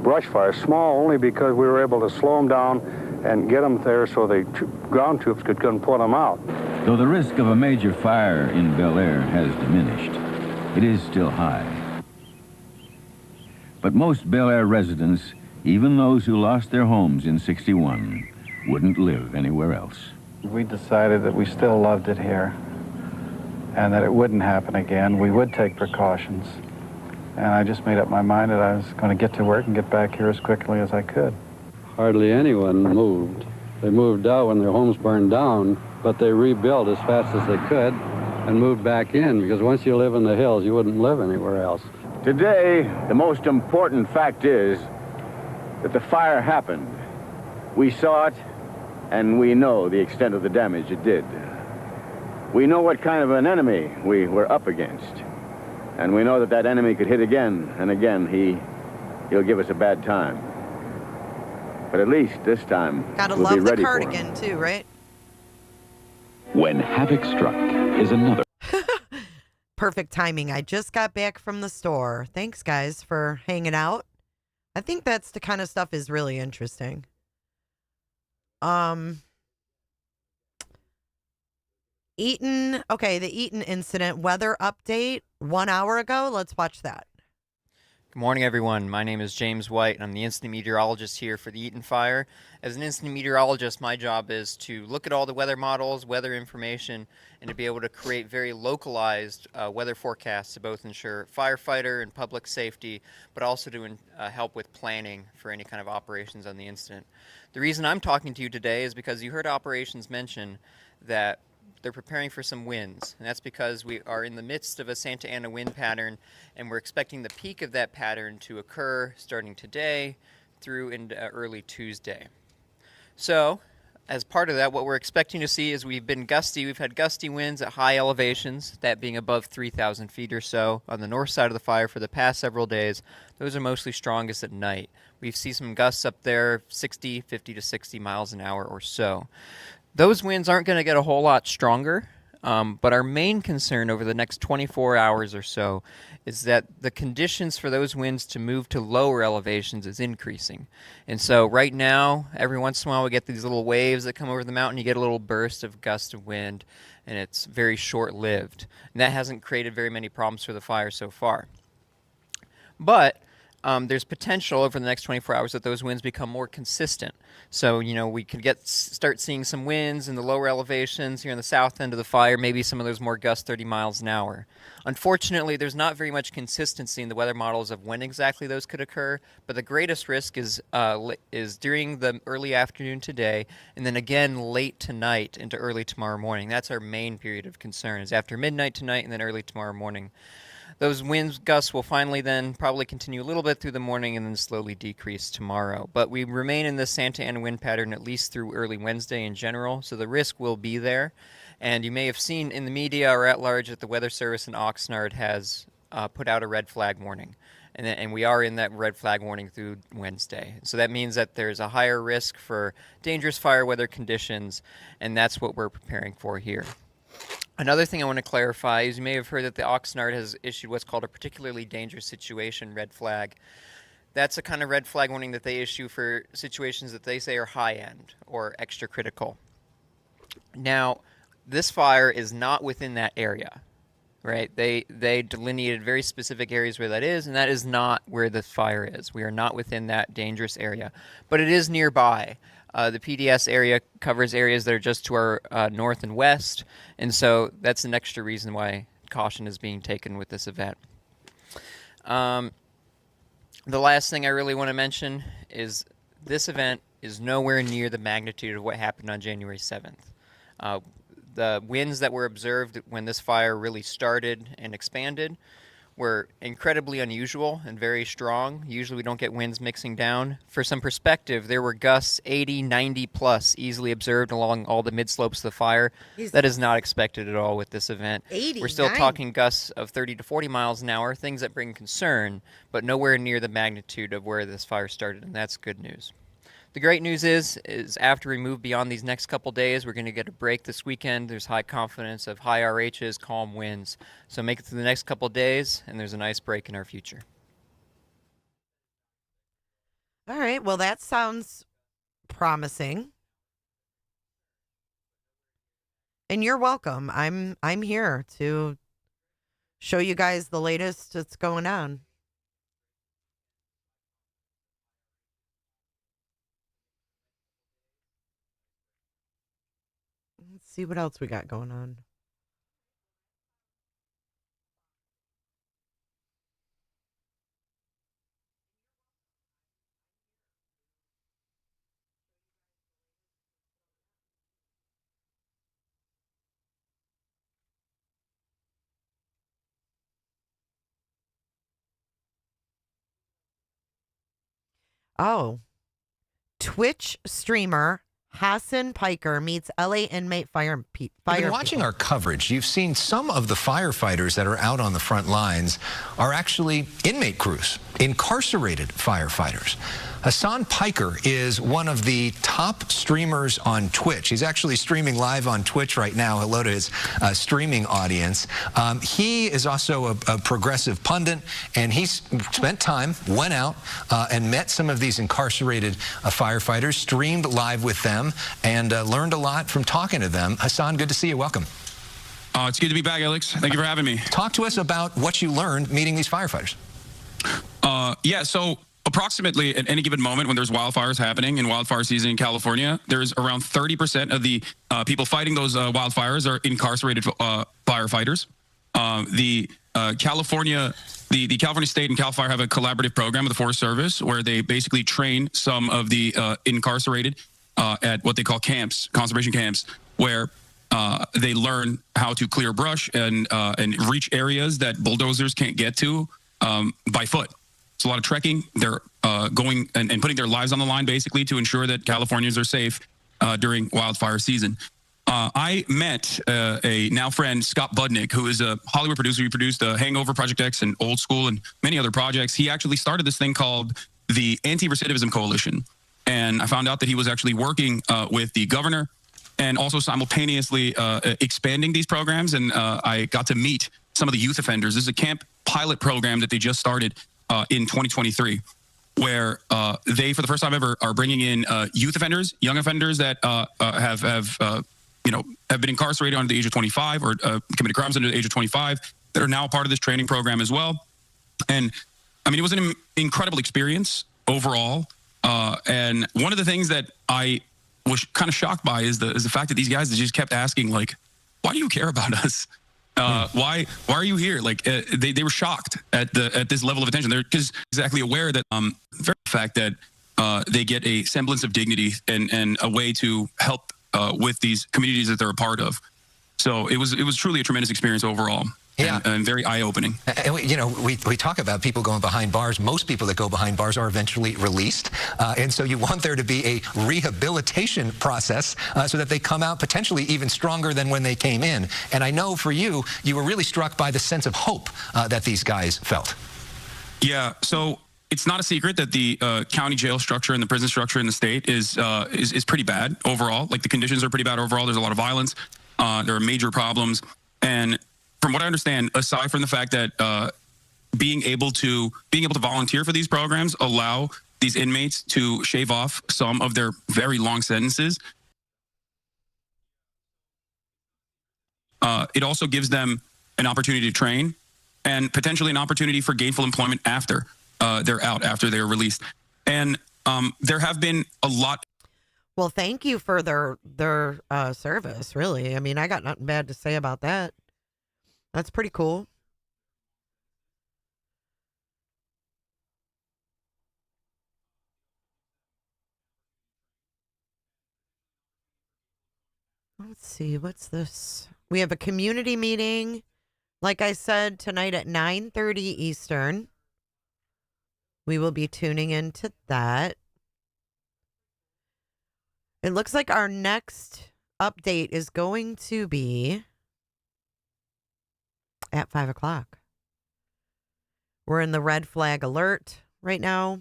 brush fires, small only because we were able to slow them down and get them there so the ground troops could come put them out. Though the risk of a major fire in Bel Air has diminished, it is still high. But most Bel Air residents, even those who lost their homes in '61, wouldn't live anywhere else. We decided that we still loved it here and that it wouldn't happen again. We would take precautions. And I just made up my mind that I was going to get to work and get back here as quickly as I could. Hardly anyone moved. They moved out when their homes burned down, but they rebuilt as fast as they could and moved back in, because once you live in the hills, you wouldn't live anywhere else. Today, the most important fact is that the fire happened. We saw it, and we know the extent of the damage it did. We know what kind of an enemy we were up against. And we know that that enemy could hit again and again. He'll give us a bad time. But at least this time, Gotta we'll be love the ready for him. cardigan too, right? When havoc struck is another. Perfect timing. I just got back from the store. Thanks, guys, for hanging out. I think that's the kind of stuff is really interesting. Eaton, okay, the Eaton incident weather update 1 hour ago. Let's watch that. Good morning, everyone. My name is James White, and I'm the incident meteorologist here for the Eaton fire. As an incident meteorologist, my job is to look at all the weather models, weather information, and to be able to create very localized weather forecasts to both ensure firefighter and public safety, but also to help with planning for any kind of operations on the incident. The reason I'm talking to you today is because you heard operations mention that they're preparing for some winds, and that's because we are in the midst of a Santa Ana wind pattern, and we're expecting the peak of that pattern to occur starting today through into early Tuesday. So, as part of that, what we're expecting to see is we've had gusty winds at high elevations, that being above 3,000 feet or so on the north side of the fire for the past several days. Those are mostly strongest at night. We've seen some gusts up there, 50 to 60 miles an hour or so. Those winds aren't going to get a whole lot stronger, but our main concern over the next 24 hours or so is that the conditions for those winds to move to lower elevations is increasing. And so right now, every once in a while, we get these little waves that come over the mountain. You get a little burst of gust of wind, and it's very short-lived. And that hasn't created very many problems for the fire so far. But there's potential over the next 24 hours that those winds become more consistent. So, we could start seeing some winds in the lower elevations here in the south end of the fire, maybe some of those more gusts 30 miles an hour. Unfortunately, there's not very much consistency in the weather models of when exactly those could occur, but the greatest risk is during the early afternoon today, and then again late tonight into early tomorrow morning. That's our main period of concern, is after midnight tonight and then early tomorrow morning. Those winds gusts will finally then probably continue a little bit through the morning and then slowly decrease tomorrow. But we remain in this Santa Ana wind pattern at least through early Wednesday in general, so the risk will be there. And you may have seen in the media or at large that the Weather Service in Oxnard has put out a red flag warning. And we are in that red flag warning through Wednesday. So that means that there's a higher risk for dangerous fire weather conditions, and that's what we're preparing for here. Another thing I want to clarify is you may have heard that the Oxnard has issued what's called a particularly dangerous situation red flag. That's a kind of red flag warning that they issue for situations that they say are high end or extra critical. Now, this fire is not within that area, right? They delineated very specific areas where that is, and that is not where the fire is. We are not within that dangerous area, but it is nearby. The PDS area covers areas that are just to our north and west, and so that's an extra reason why caution is being taken with this event. The last thing I really want to mention is this event is nowhere near the magnitude of what happened on January 7th. The winds that were observed when this fire really started and expanded were incredibly unusual and very strong. Usually we don't get winds mixing down. For some perspective, there were gusts 80, 90 plus easily observed along all the mid-slopes of the fire. That is not expected at all with this event. 80, we're still 90. talking gusts of 30 to 40 miles an hour, things that bring concern, but nowhere near the magnitude of where this fire started, and that's good news. The great news is after we move beyond these next couple days, we're going to get a break this weekend. There's high confidence of high RHs, calm winds. So make it through the next couple days, and there's a nice break in our future. All right. Well, that sounds promising. And you're welcome. I'm here to show you guys the latest that's going on. Let's see what else we got going on. Oh, Twitch streamer Hassan Piker meets LA inmate fire. You've been watching our coverage. You've seen some of the firefighters that are out on the front lines are actually inmate crews, incarcerated firefighters. Hassan Piker is one of the top streamers on Twitch. He's actually streaming live on Twitch right now. Hello to his streaming audience. He is also a progressive pundit, and he's spent time, went out, and met some of these incarcerated firefighters, streamed live with them, and learned a lot from talking to them. Hassan, good to see you. Welcome. It's good to be back, Alex. Thank you for having me. Talk to us about what you learned meeting these firefighters. So approximately at any given moment when there's wildfires happening in wildfire season in California, there's around 30% of the people fighting those wildfires are incarcerated firefighters. The California State and CAL FIRE have a collaborative program with the Forest Service where they basically train some of the incarcerated at what they call camps, conservation camps, where they learn how to clear brush and reach areas that bulldozers can't get to by foot. It's a lot of trekking. They're going and putting their lives on the line, basically, to ensure that Californians are safe during wildfire season. I met a now friend, Scott Budnick, who is a Hollywood producer. He produced Hangover, Project X, and Old School, and many other projects. He actually started this thing called the Anti-Recidivism Coalition. And I found out that he was actually working with the governor and also simultaneously expanding these programs. And I got to meet some of the youth offenders. This is a camp pilot program that they just started in 2023, where they, for the first time ever, are bringing in youth offenders, young offenders that have been incarcerated under the age of 25 or committed crimes under the age of 25 that are now part of this training program as well. And I mean, it was an incredible experience overall. And one of the things that I was kind of shocked by is the fact that these guys just kept asking, like, why do you care about us? Why are you here? Like they were shocked at this level of attention. They're just exactly aware that the fact that they get a semblance of dignity and a way to help with these communities that they're a part of. So it was truly a tremendous experience overall. Yeah. And very eye-opening. And we talk about people going behind bars. Most people that go behind bars are eventually released. And so you want there to be a rehabilitation process so that they come out potentially even stronger than when they came in. And I know for you, you were really struck by the sense of hope that these guys felt. Yeah, so it's not a secret that the county jail structure and the prison structure in the state is pretty bad overall. Like the conditions are pretty bad overall. There's a lot of violence. There are major problems. And from what I understand, aside from the fact that being able to volunteer for these programs allow these inmates to shave off some of their very long sentences, it also gives them an opportunity to train and potentially an opportunity for gainful employment after they're out, after they're released. And there have been a lot. Well, thank you for their service, really. I mean, I got nothing bad to say about that. That's pretty cool. Let's see, what's this? We have a community meeting, like I said, tonight at 9:30 Eastern. We will be tuning into that. It looks like our next update is going to be at 5 o'clock. We're in the red flag alert right now.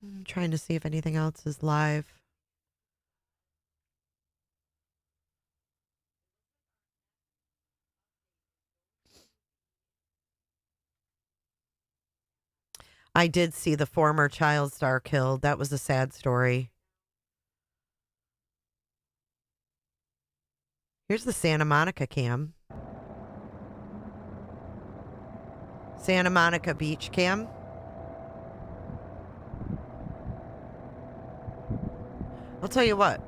I'm trying to see if anything else is live. I did see the former child star killed. That was a sad story. Here's the Santa Monica cam. Santa Monica beach cam. I'll tell you what.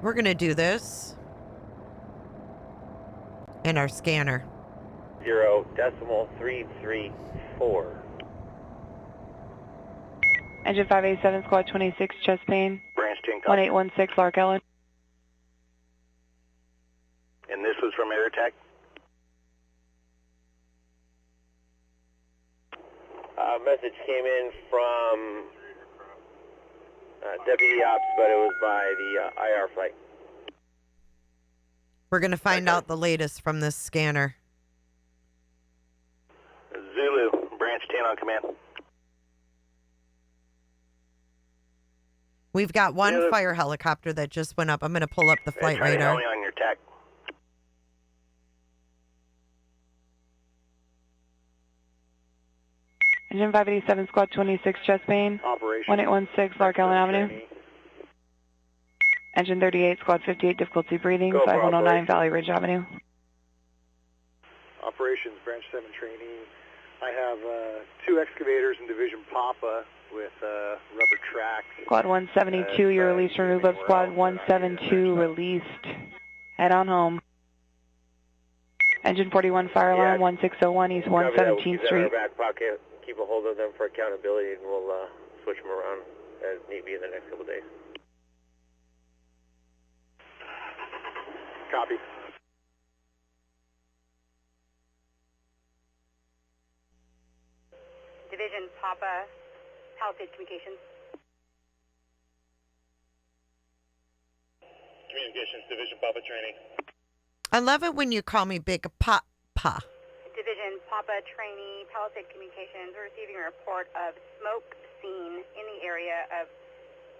We're going to do this in our scanner. 0.334. Engine 587, Squad 26, chest pain. Branch 10, 1816, Largo. And this was from AirTech? Message came in from Deputy Ops, but it was by the IR flight. We're going to find out the latest from this scanner. Zulu, Branch 10 on command. We've got one fire helicopter that just went up. I'm going to pull up the flight radar. Only on your TAC. Engine 587, Squad 26, chest pain. Operation. 1816, Largo Avenue. Engine 38, Squad 58, difficulty breathing. Go 5109, Valley Ridge Avenue. Operations, Branch 7 trainee. I have 2 excavators in Division Papa with rubber tracks. Squad 172, you're released from move up. Squad 172, released. Head on home. Engine 41, fire alarm, 1601 East 117th Street. In our back pocket. Keep a hold of them for accountability, and we'll switch them around as need be in the next couple of days. Copy. Division Papa, Palisade Communications. Communications, Division Papa training. I love it when you call me Big Papa. Division Papa trainee, Palisade Communications. We're receiving a report of smoke seen in the area of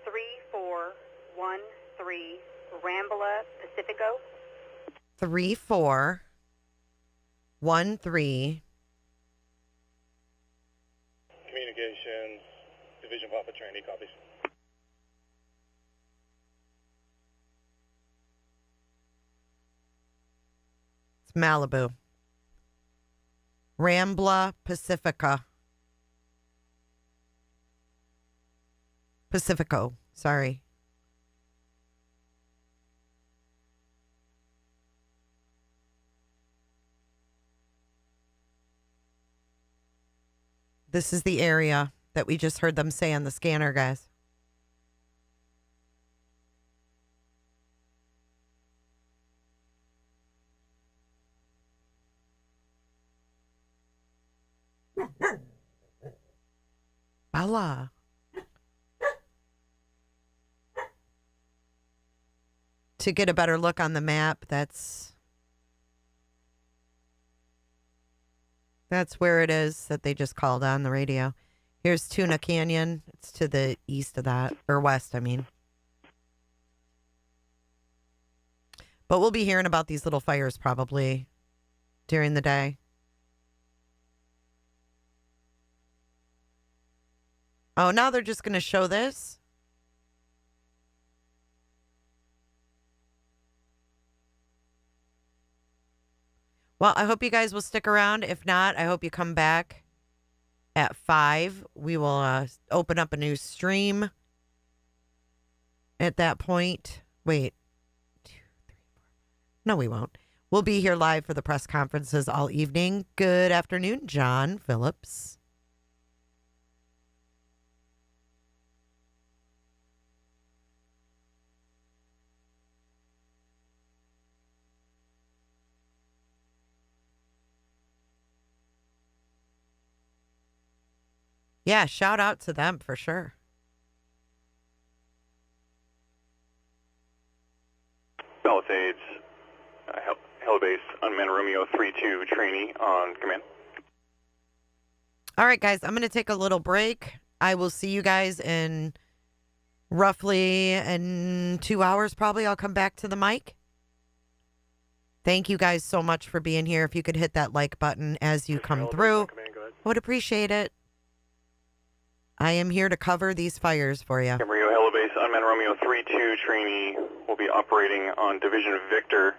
3413 Rambla Pacifico. 3413. Communications, Division Papa trainee, copies. It's Malibu. Rambla Pacifico, sorry. This is the area that we just heard them say on the scanner, guys. Bella. To get a better look on the map, that's where it is that they just called on the radio. Here's Tuna Canyon. It's to the east of that, or west, I mean. But we'll be hearing about these little fires probably during the day. Oh, now they're just going to show this? Well, I hope you guys will stick around. If not, I hope you come back at 5. We will open up a new stream at that point. Wait. 2, 3, 4. No, we won't. We'll be here live for the press conferences all evening. Good afternoon, John Phillips. Yeah, shout out to them for sure. Palisades, Helibase, unmanned Romeo 32 trainee on command. All right, guys, I'm going to take a little break. I will see you guys in roughly in 2 hours, probably. I'll come back to the mic. Thank you guys so much for being here. If you could hit that like button as you come through, I would appreciate it. I am here to cover these fires for you. Camarillo Helibase, unmanned Romeo 32 trainee will be operating on Division Victor.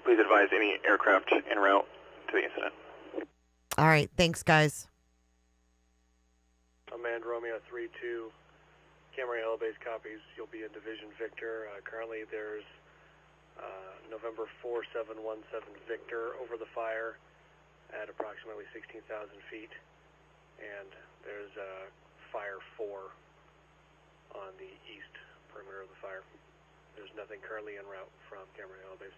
Please advise any aircraft en route to the incident. All right, thanks, guys. Unmanned Romeo 32, Camarillo Helibase copies. You'll be in Division Victor. Currently, there's November 4717 Victor over the fire at approximately 16,000 feet. And there's Fire 4 on the east perimeter of the fire. There's nothing currently en route from Camarillo Helibase.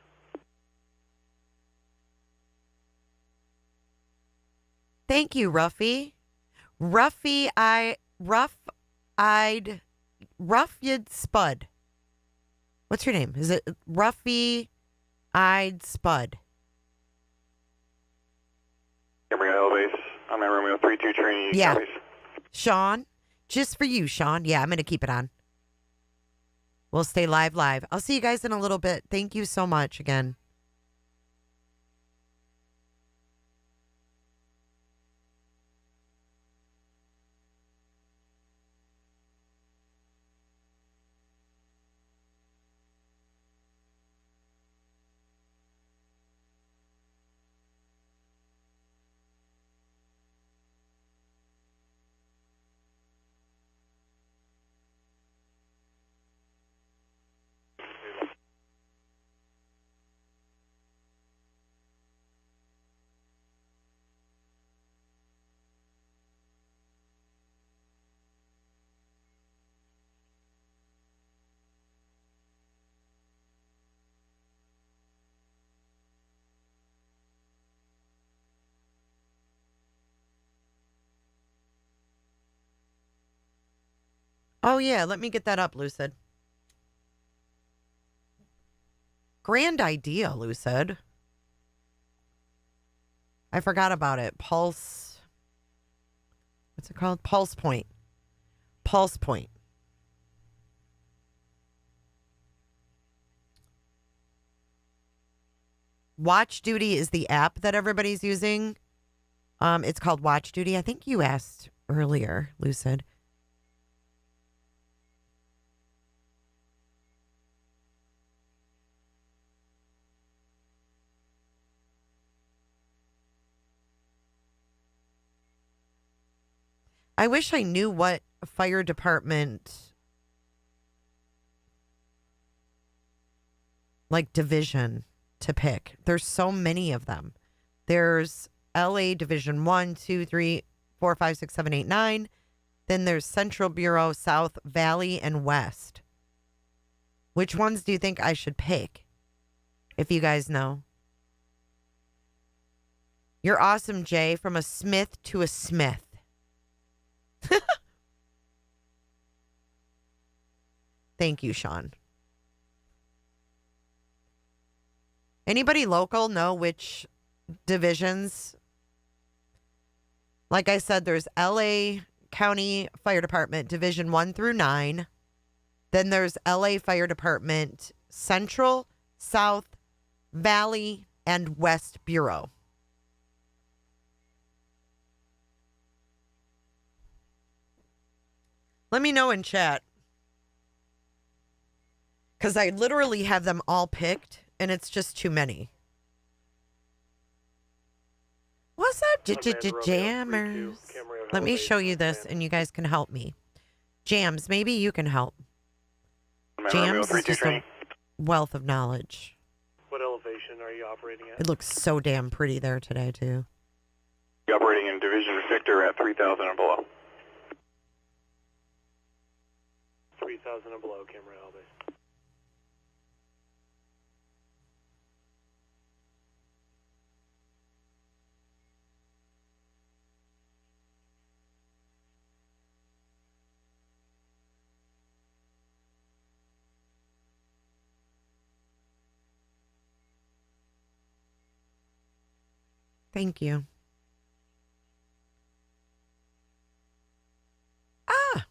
Thank you, Ruffy. Rough-eyed Spud. What's your name? Is it Ruffy-eyed Spud? Camarillo Helibase, unmanned Romeo 32 trainee. Yeah. Helibase. Sean, just for you, Sean. Yeah, I'm going to keep it on. We'll stay live. I'll see you guys in a little bit. Thank you so much again. Oh, yeah. Let me get that up, Lucid. Grand idea, Lucid. I forgot about it. Pulse. What's it called? Pulse Point. Pulse Point. Watch Duty is the app that everybody's using. It's called Watch Duty. I think you asked earlier, Lucid. I wish I knew what fire department, like, division to pick. There's so many of them. There's LA Division 1, 2, 3, 4, 5, 6, 7, 8, 9. Then there's Central Bureau, South, Valley, and West. Which ones do you think I should pick? If you guys know. You're awesome, Jay. From a Smith to a Smith. Thank you, Sean. Anybody local know which divisions? Like I said, there's LA County Fire Department Division 1 through 9. Then there's LA Fire Department Central, South, Valley, and West Bureau. Let me know in chat. Because I literally have them all picked, and it's just too many. What's up, jammers? Let me show you this, and you guys can help me. Jams, maybe you can help. Jams is just a wealth of knowledge. What elevation are you operating at? It looks so damn pretty there today, too. Operating in Division Victor at 3,000 and below. 3,000 and below, Camera L base. Thank you. Ah!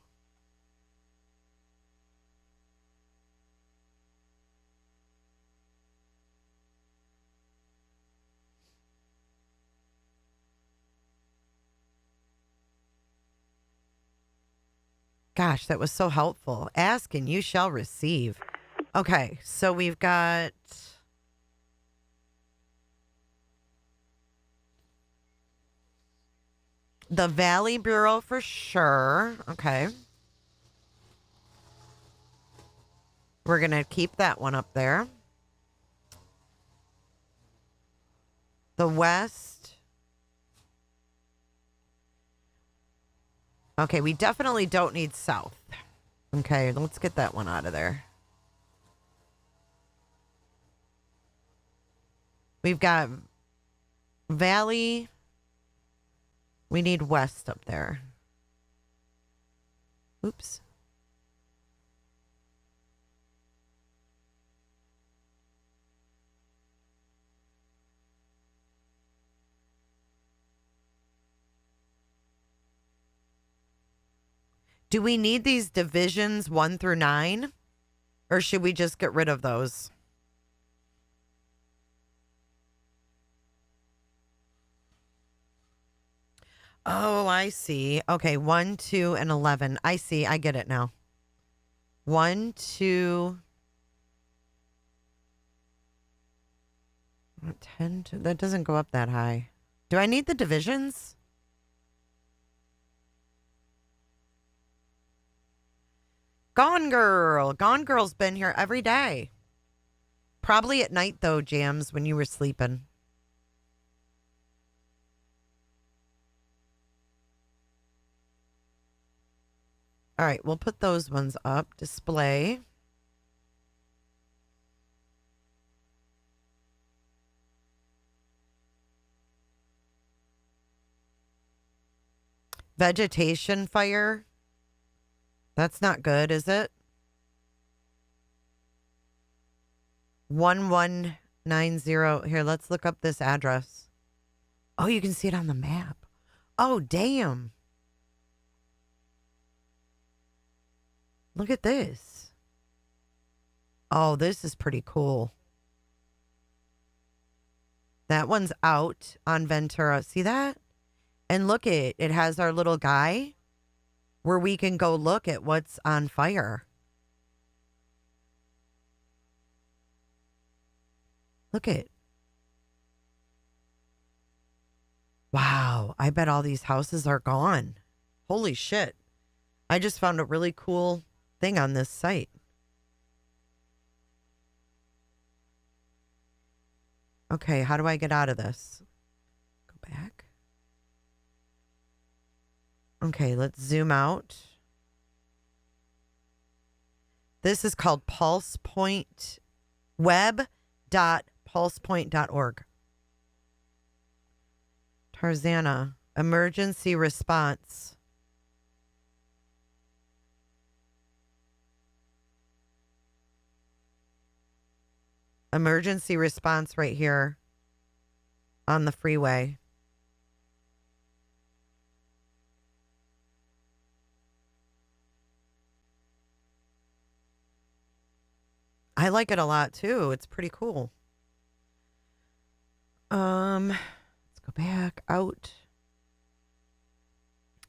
Gosh, that was so helpful. Ask and you shall receive. Okay, so we've got... the Valley Bureau for sure. Okay. We're going to keep that one up there. The West. Okay, we definitely don't need South. Okay, let's get that one out of there. We've got Valley. We need West up there. Oops. Do we need these divisions 1 through 9? Or should we just get rid of those? Oh, I see. Okay, 1, 2, and 11. I see. I get it now. 1, 2, 10. That doesn't go up that high. Do I need the divisions? Gone Girl. Gone Girl's been here every day. Probably at night, though, Jams, when you were sleeping. All right, we'll put those ones up. Display. Vegetation fire. That's not good, is it? 1190. Here, let's look up this address. Oh, you can see it on the map. Oh, damn. Look at this. Oh, this is pretty cool. That one's out on Ventura. See that? And look it. It has our little guy where we can go look at what's on fire. Look it. Wow. I bet all these houses are gone. Holy shit. I just found a really cool thing on this site. Okay, how do I get out of this? Go back. Okay, let's zoom out. This is called Pulse Point, web.pulsepoint.org. Tarzana, emergency response. Emergency response right here on the freeway. I like it a lot too. It's pretty cool. Let's go back out.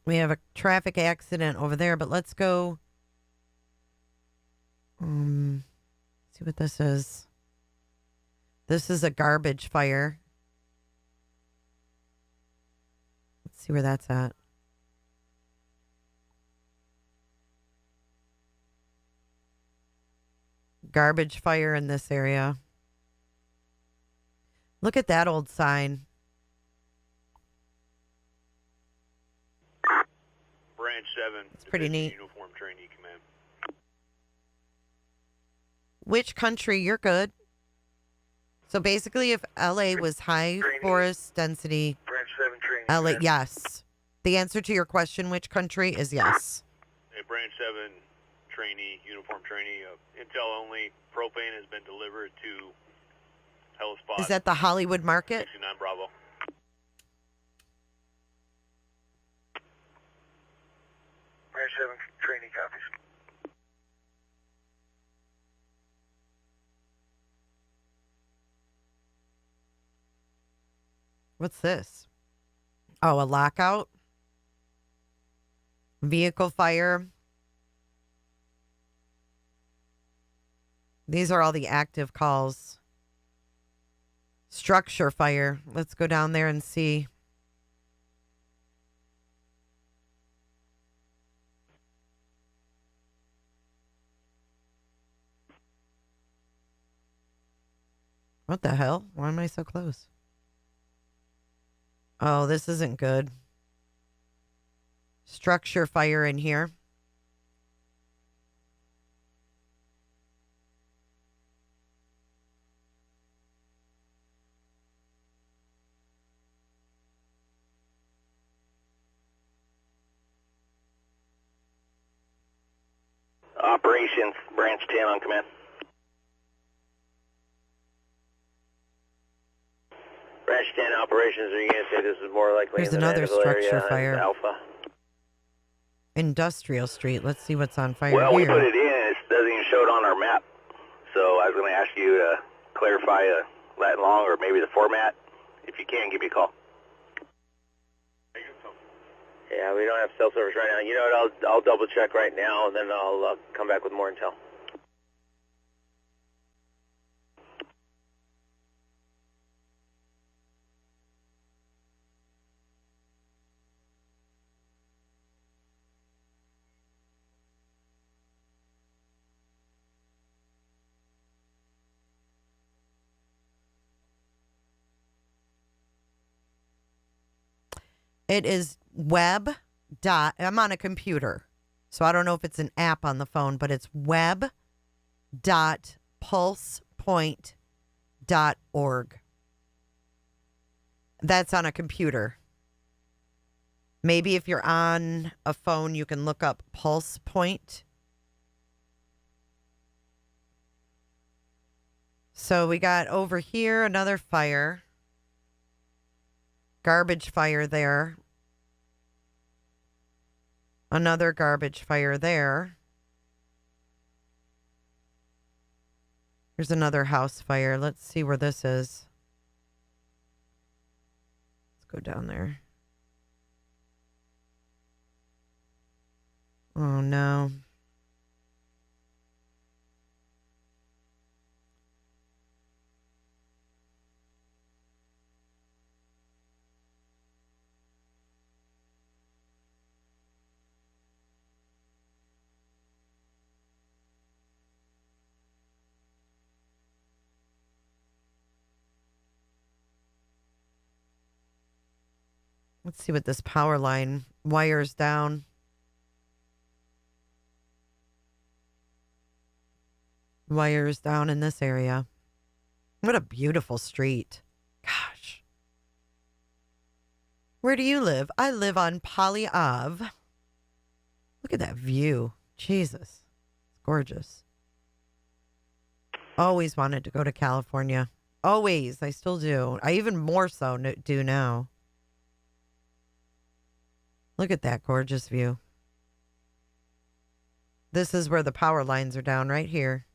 We have a traffic accident over there, but let's go see what this is. This is a garbage fire. Let's see where that's at. Garbage fire in this area. Look at that old sign. Branch 7. It's pretty neat. Uniform Trainee Command. Which country? You're good. So basically, if LA was high forest density, Branch 7 Trainee LA, Command. yes. The answer to your question, which country, is yes. Hey, Branch 7 Trainee, Uniform Trainee. Intel only. Propane has been delivered to Hellespot. Is that the Hollywood Market? 69 Bravo. Branch 7 Trainee copies. What's this? Oh, a lockout? Vehicle fire. These are all the active calls. Structure fire. Let's go down there and see. What the hell? Why am I so close? Oh, this isn't good. Structure fire in here. Operations, Branch 10 on command. Branch 10 operations, are you going to say this is more likely There's in the another Mandeville structure area fire. Alpha? Industrial Street. Let's see what's on fire Well, here. we put it in, it doesn't even show it on our map. So I was going to ask you to clarify that long or maybe the format. If you can, give me a call. Yeah, we don't have cell service right now. You know what, I'll double check right now and then I'll come back with more intel. It is web dot. I'm on a computer, so I don't know if it's an app on the phone, but it's web.pulsepoint.org. That's on a computer. Maybe if you're on a phone, you can look up Pulse Point. So we got over here another fire. Garbage fire there. Another garbage fire there. Here's another house fire. Let's see where this is. Let's go down there. Oh, no. Let's see what this power line wires down. Wires down in this area. What a beautiful street. Gosh. Where do you live? I live on Poly Ave. Look at that view. Jesus. It's gorgeous. Always wanted to go to California. Always. I still do. I even more so do now. Look at that gorgeous view. This is where the power lines are down right here.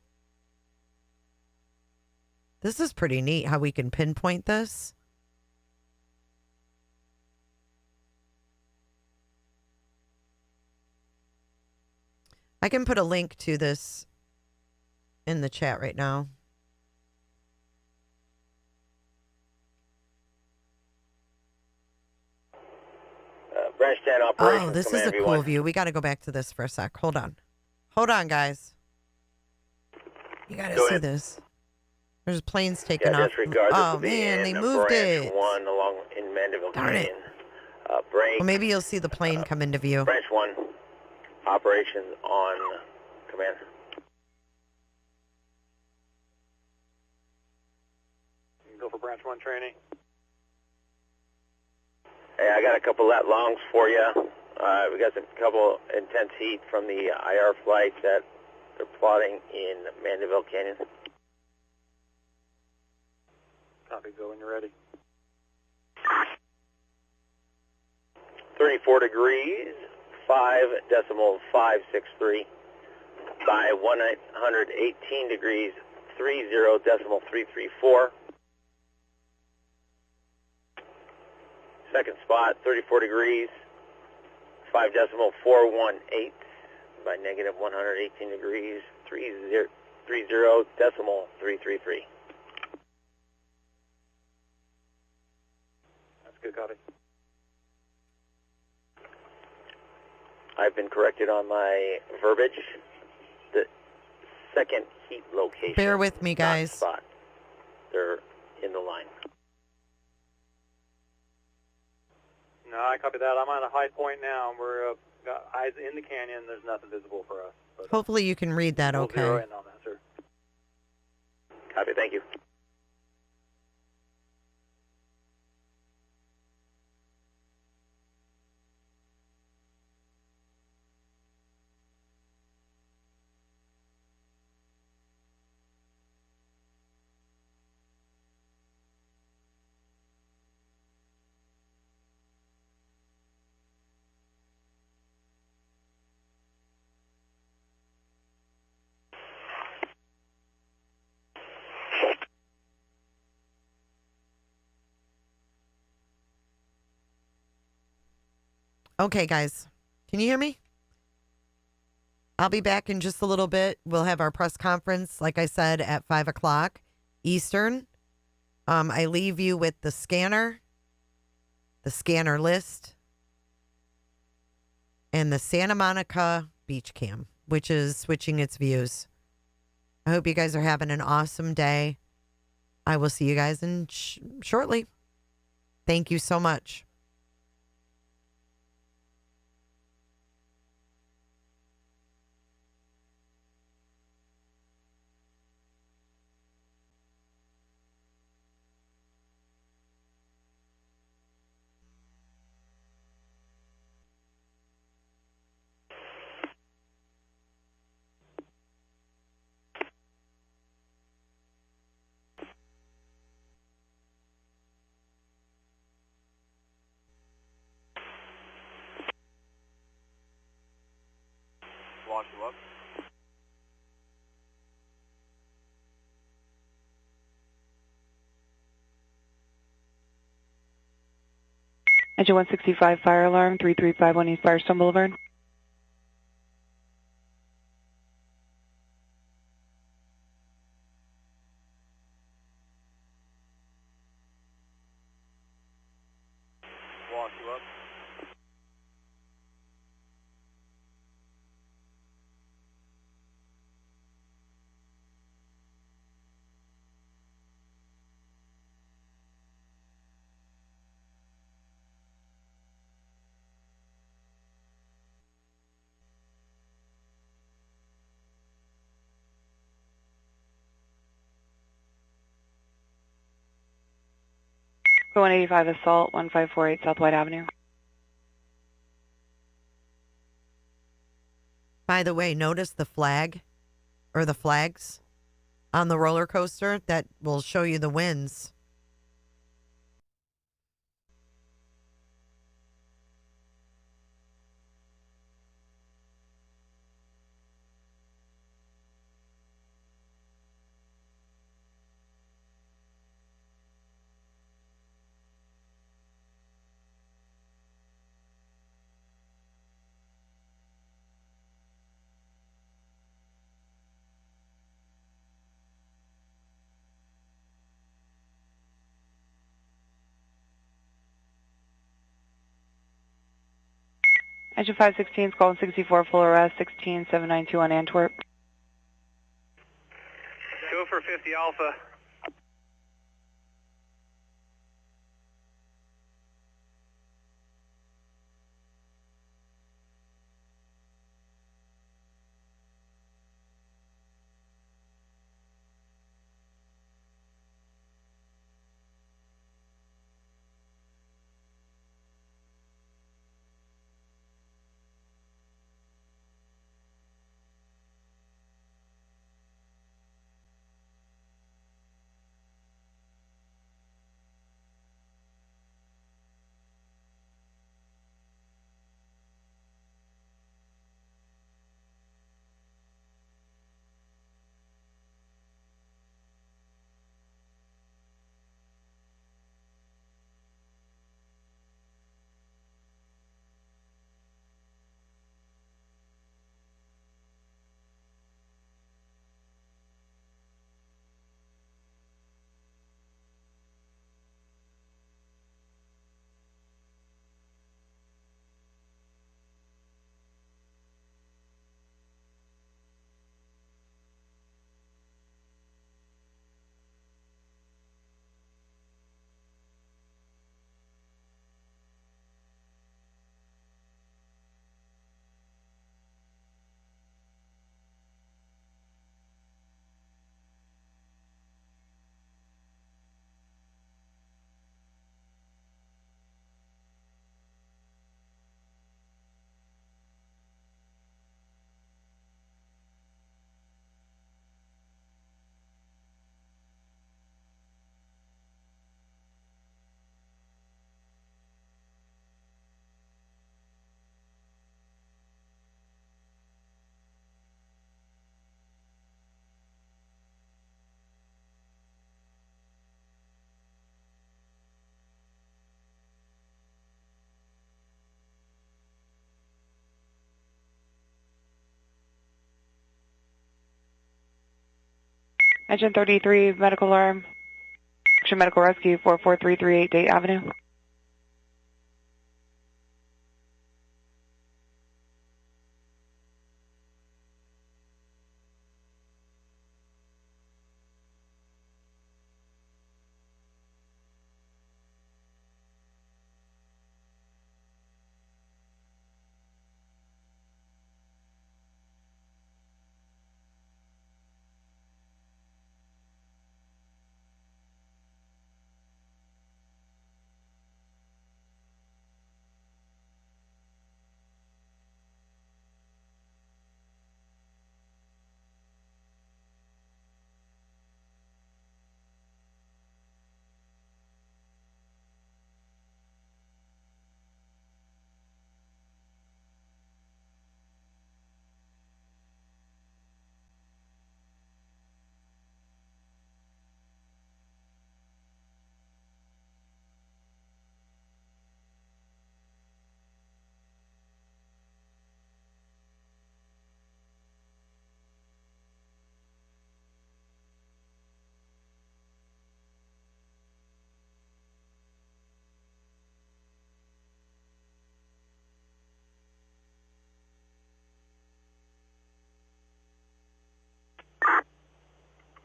This is pretty neat how we can pinpoint this. I can put a link to this in the chat right now. Branch 10 operations. Oh, this is a cool view. We got to go back to this for a sec. Hold on. Hold on, guys. You got to see this. There's planes taking off. Disregard. Oh, man, they moved branch it. 1 along in Mandeville Darn it. Canyon. Break. Well, maybe you'll see the plane come into view. Branch 1, operations on command. Go for branch 1 training. Hey, I got a couple lat longs for you. We got a couple intense heat from the IR flight that they're plotting in Mandeville Canyon. Copy, go when you're ready. 34 degrees, 5.563 by 118 degrees, 30.334. Second spot, 34 degrees, 5.418 by negative 118 degrees, 30.333. That's good, copy. I've been corrected on my verbiage. The second heat location. Bear with me, guys. Spot. They're in the line. No, I copy that. I'm on a high point now. We're got eyes in the canyon. There's nothing visible for us. But, Hopefully you can read that we'll okay. zero in on that, sir. Copy, thank you. Okay, guys. Can you hear me? I'll be back in just a little bit. We'll have our press conference, like I said, at 5 o'clock Eastern. I leave you with the scanner list, and the Santa Monica Beach Cam, which is switching its views. I hope you guys are having an awesome day. I will see you guys in shortly. Thank you so much. Launch you up. Engine 165 fire alarm, 3351 East Firestone Boulevard. Launch you up. Go 185 Assault, 1548 South White Avenue. By the way, notice the flag or the flags on the roller coaster that will show you the winds. Engine 516, Skull 64, full arrest, 16792 on Antwerp. Go for 50 Alpha. Engine 33, medical alarm. Action medical rescue, 44338 Date Avenue.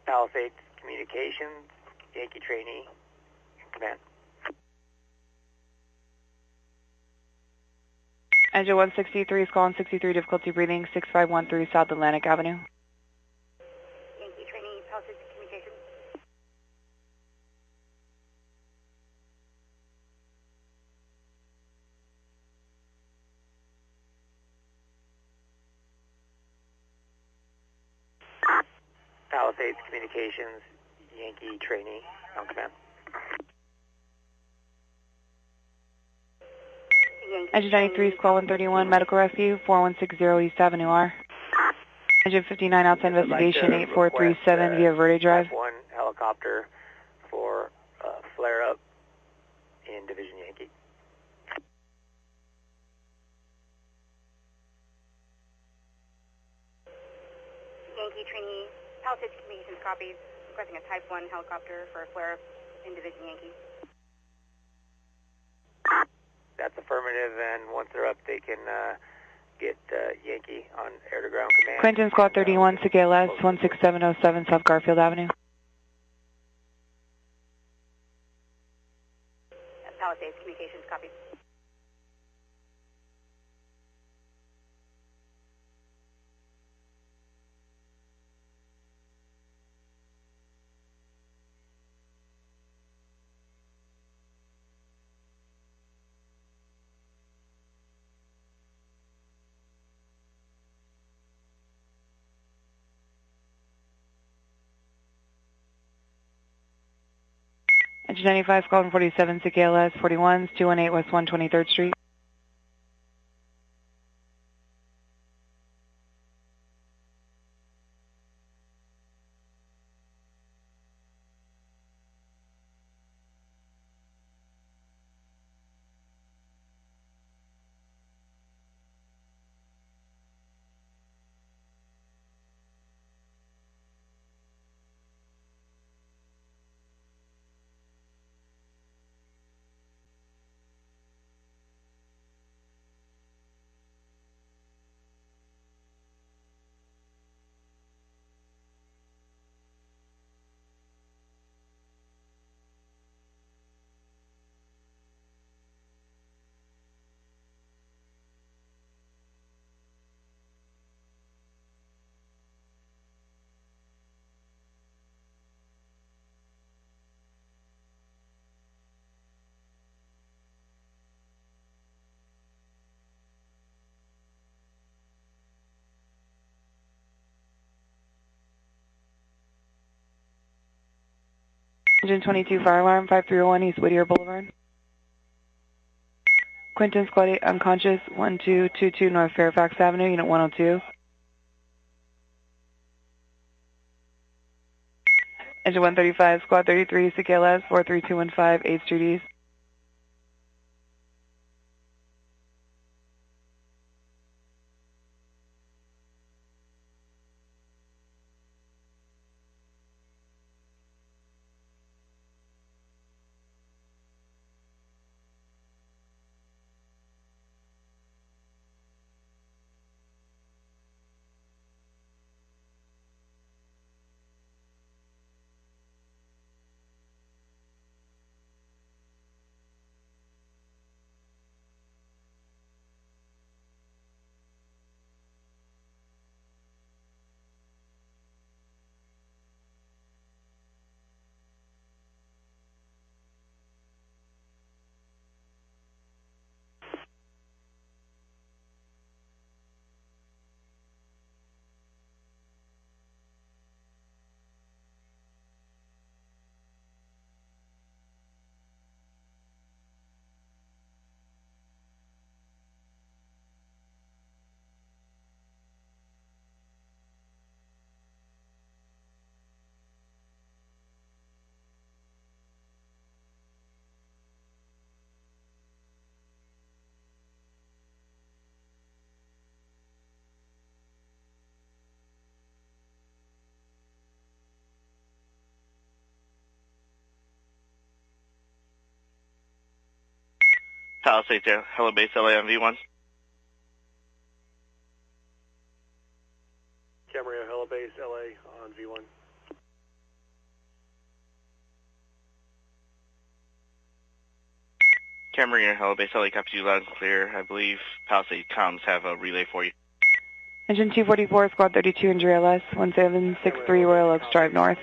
Palisades Communications, Yankee trainee, command. Engine 163 is calling 63, difficulty breathing, 6513 South Atlantic Avenue. Yankee trainee, Palisades Communications. Palisades Communications, Yankee trainee, on command. Engine 93 is call 131, medical rescue, 4160 East Avenue R. Engine 59, outside investigation, 8437 via Verde Drive. Type 1 helicopter for flare-up in Division Yankee. Yankee trainee, Palisades Communications copies, requesting a Type 1 helicopter for a flare-up in Division Yankee. That's affirmative, and once they're up, they can get Yankee on air-to-ground command. Quentin Squad 31, CKLS 16707 South Garfield Avenue. Palisades Communications copies. Engine 95, call 47, CKLS 41, 218 West 123rd Street. Engine 22, fire alarm, 5301 East Whittier Boulevard. Quentin Squad 8, unconscious, 1222 North Fairfax Avenue, Unit 102. Engine 135, Squad 33, CKLS 43215 8th Street East. Palisades, Hello Base LA on V1. Camarillo, Hello Base, LA on V1. Camarillo, Hello Base LA, copies you loud and clear. I believe Palisade comms have a relay for you. Engine 244, Squad 32, Injury LS, 1763 Royal Oaks Drive North.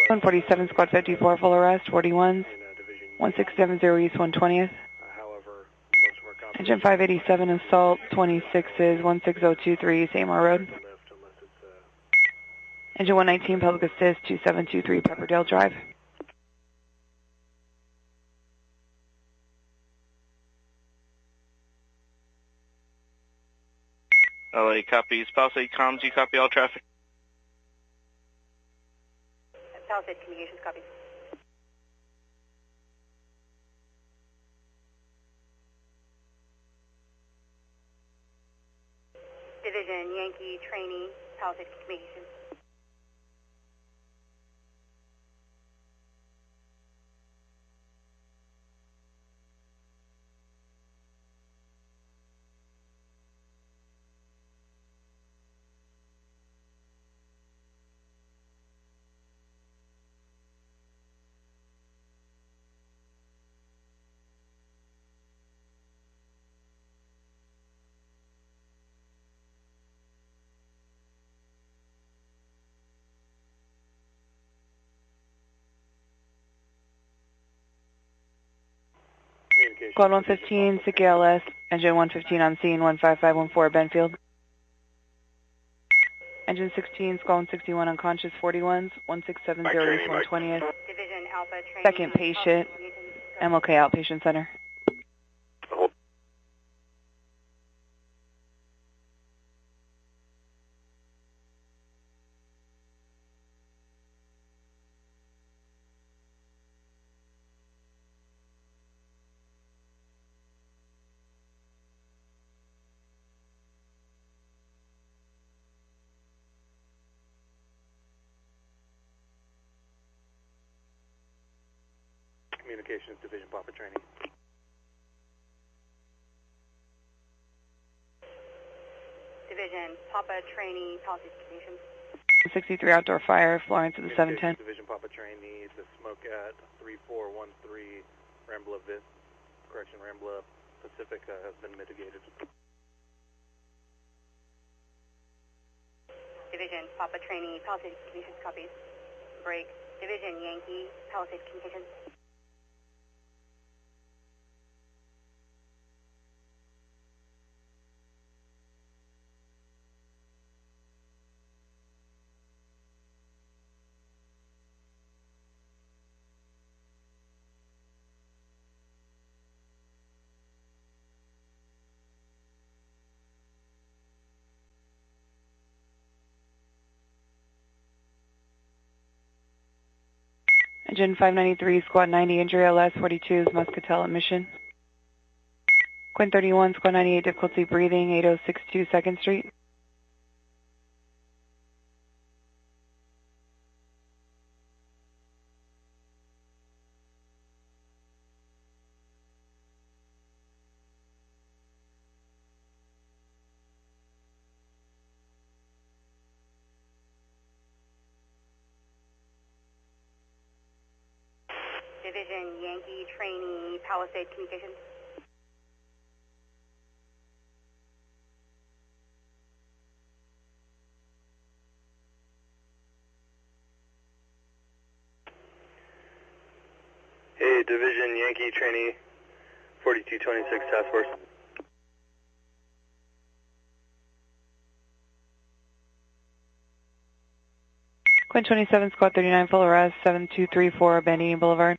147, Squad 54, full arrest, 41s, 1670 East 120th. Engine 587, assault, 26s, 16023 Seymour Road. Engine 119, public assist, 2723 Pepperdale Drive. LA copies Palisade comms, you copy all traffic? Palisade Communications copies. Division Yankee Trainee, Palisade Communications. Squad 115, SICK ALS, Engine 115 on scene, 15514 Benfield. Engine 16, Squad 161 unconscious, 41s, 1670 East 120th. Division Alpha Training. Second patient, MLK Outpatient Center. Communications Division Papa Training. Division Papa Trainee, Palisade Communications. 63 Outdoor Fire, Florence at the 710. Division Papa Trainee, the smoke at 3413 Rambla Rambla Pacifica has been mitigated. Division Papa Trainee, Palisade Communications copies. Break. Division Yankee, Palisade Communications. Engine 593, Squad 90, Injury LS, 42s, Muscatel at Mission. Quinn 31, Squad 98, difficulty breathing, 8062 2nd Street. Division Yankee Trainee, Palisade Communications. Hey, Division Yankee Trainee, 4226 Task Force. Quinn 27, Squad 39, full arrest, 7234 Bandini Boulevard.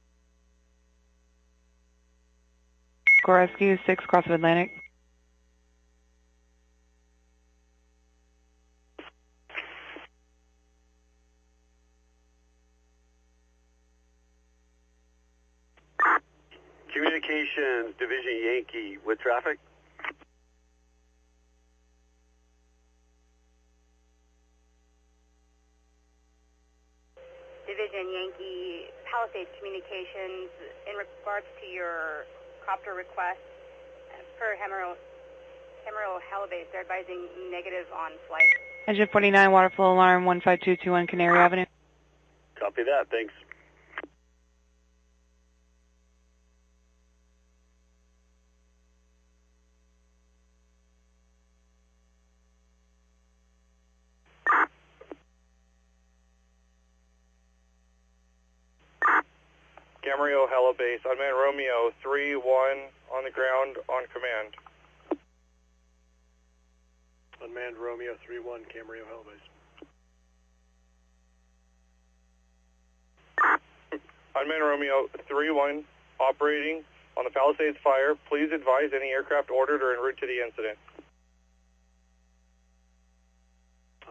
Squad Rescue, 6 cross of Atlantic. Communications Division Yankee with traffic. Division Yankee, Palisade Communications, in regards to your helicopter request for Hemero Helibase. They're advising negative on flight. Engine 49, water flow alarm 15221 Canary Avenue. Copy that. Thanks. Camarillo Helibase, unmanned Romeo 3-1 on the ground on command. Unmanned Romeo 3-1, Camarillo Helibase. Unmanned Romeo 3-1 operating on the Palisades fire. Please advise any aircraft ordered or en route to the incident.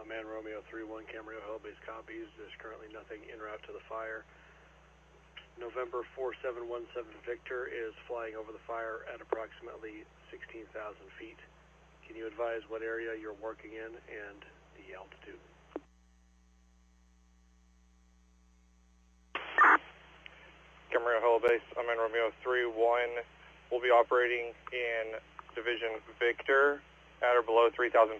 Unmanned Romeo 3-1, Camarillo Helibase copies. There's currently nothing en route to the fire. November 4717 Victor is flying over the fire at approximately 16,000 feet. Can you advise what area you're working in and the altitude? Camarillo Helibase, unmanned Romeo 3-1 will be operating in Division Victor at or below 3,500.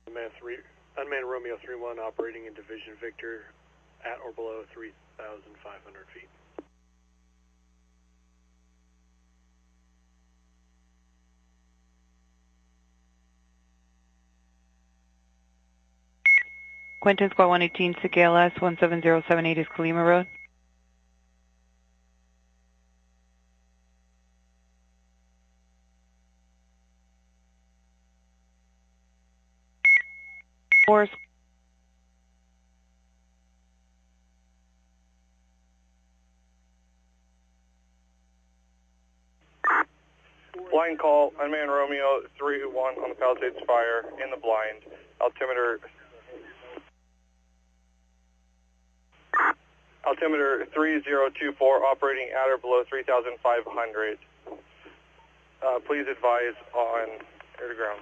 Unmanned Romeo 3-1 operating in Division Victor at or below 3,500 feet. Quentin, squad 118, SIC ALS 17078 is Kalima Road. Force. Blind call, unmanned Romeo 3-1 on the Palisades fire in the blind. Altimeter 3024 operating at or below 3,500. Please advise on air to ground.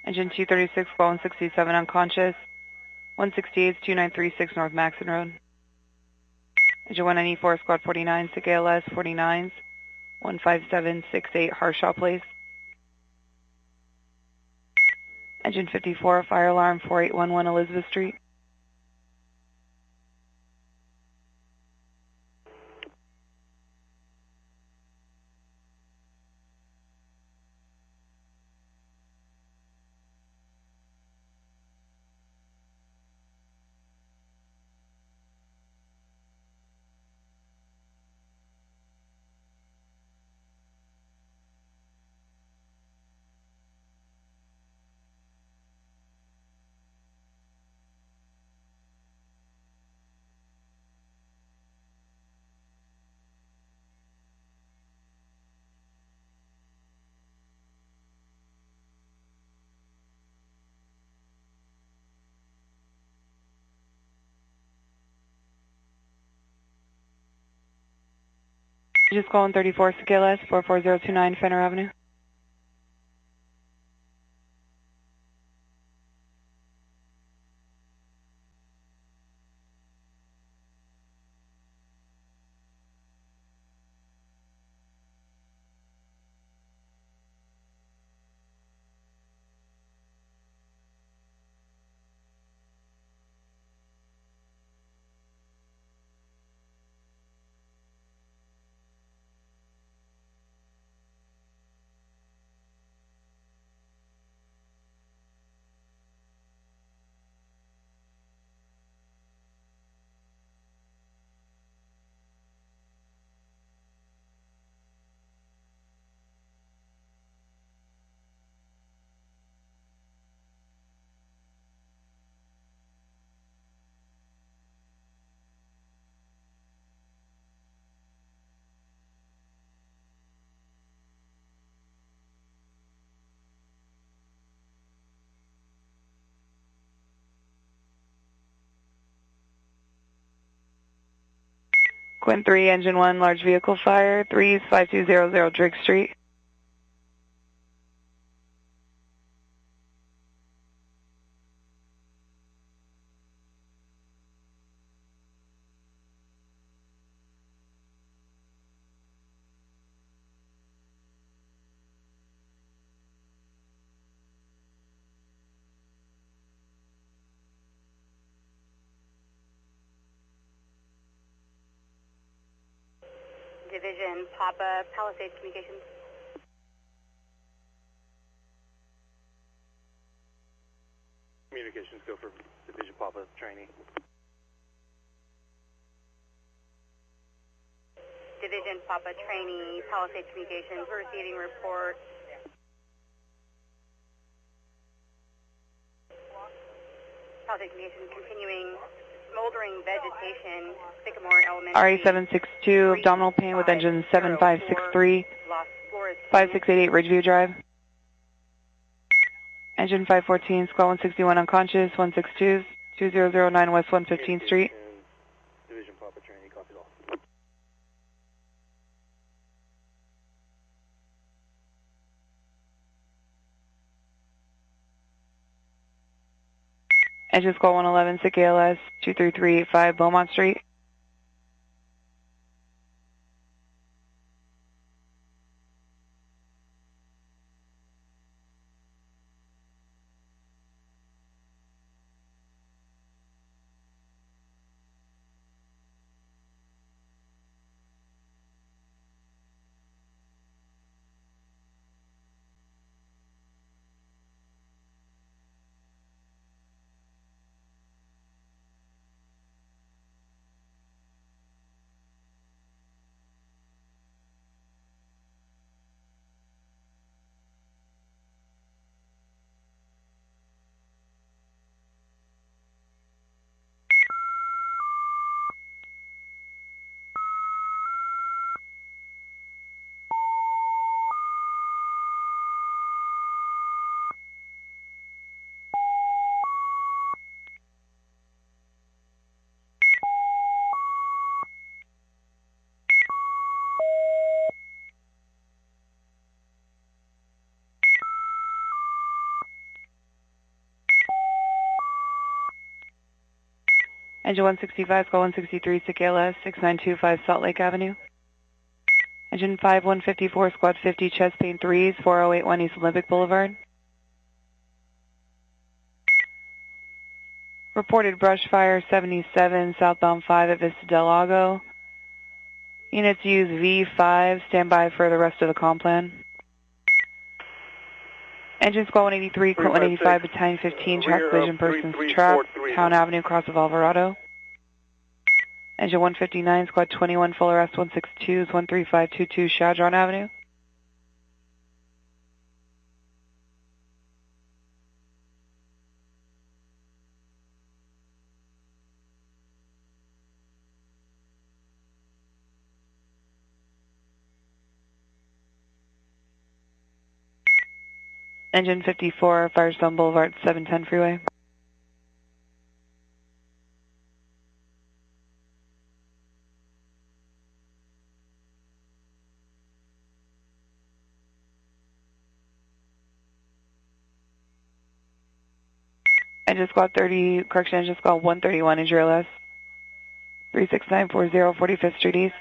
Engine 236, squad 167 unconscious. 168 is 2936 North Maxon Road. Engine 194, squad 49, SIC ALS 49s 15768 Harshaw Place. Engine 54, fire alarm 4811 Elizabeth Street. Just calling 34 SIC ALS 44029 Fenner Avenue. Quinn 3, engine 1, large vehicle fire, 35200 Driggs Street. Division Papa, Palisades Communications. Communications go for Division Papa trainee. Division Papa trainee, Palisades Communications. We're receiving report. Palisades Communications continuing smoldering vegetation, Sycamore Elementary. RE762, abdominal pain with engine 7563, 5688 Ridgeview Drive. Engine 514, squad 161 unconscious, 162, 2009 West 115th Street. Division Papa trainee, copy all. Engine squad 111, SIC ALS, 23385 Beaumont Street. Engine 165, squad 163, SIC ALS, 6925 Salt Lake Avenue. Engine 5, 154, squad 50, chest pain 3s, 4081 East Olympic Boulevard. Reported brush fire 77, southbound 5 at Vista del Lago. Units use V5, stand by for the rest of the comp plan. Engine squad 183, Quint 185, battalion 15, track collision persons trapped, Town Avenue, cross of Alvarado. Engine 159, squad 21, full arrest 162, 13522 Shadron Avenue. Engine 54, Firestone Boulevard, 710 freeway. Engine squad 30, correction, engine squad 131, injury less. 36940, 45th Street East.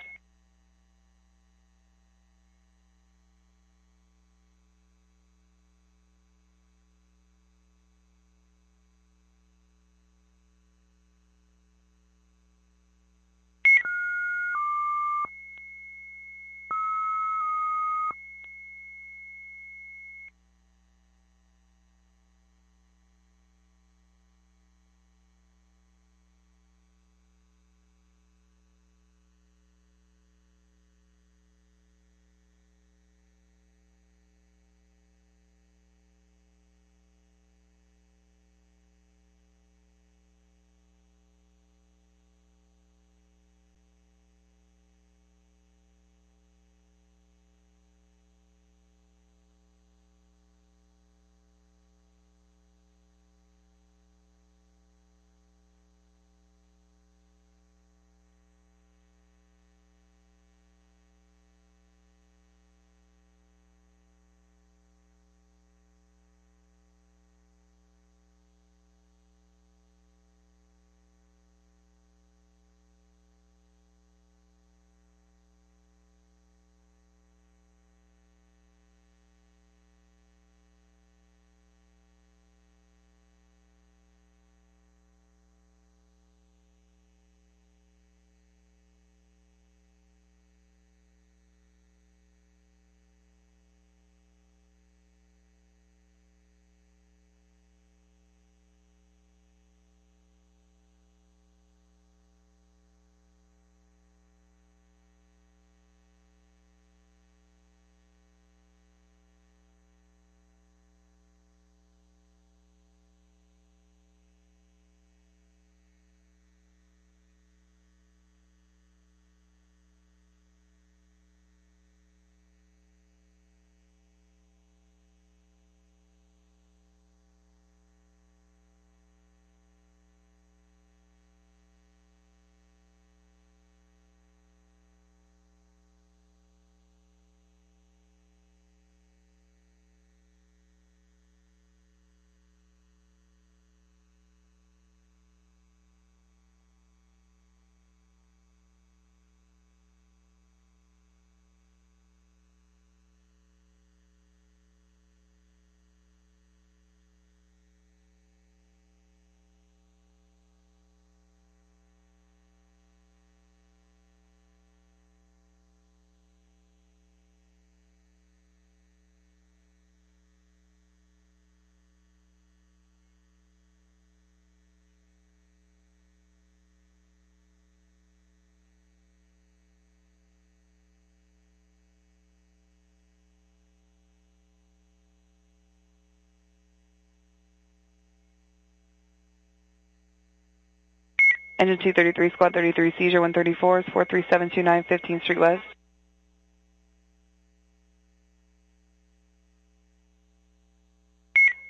Engine 233, Squad 33, seizure 134 is 43729 15th Street West.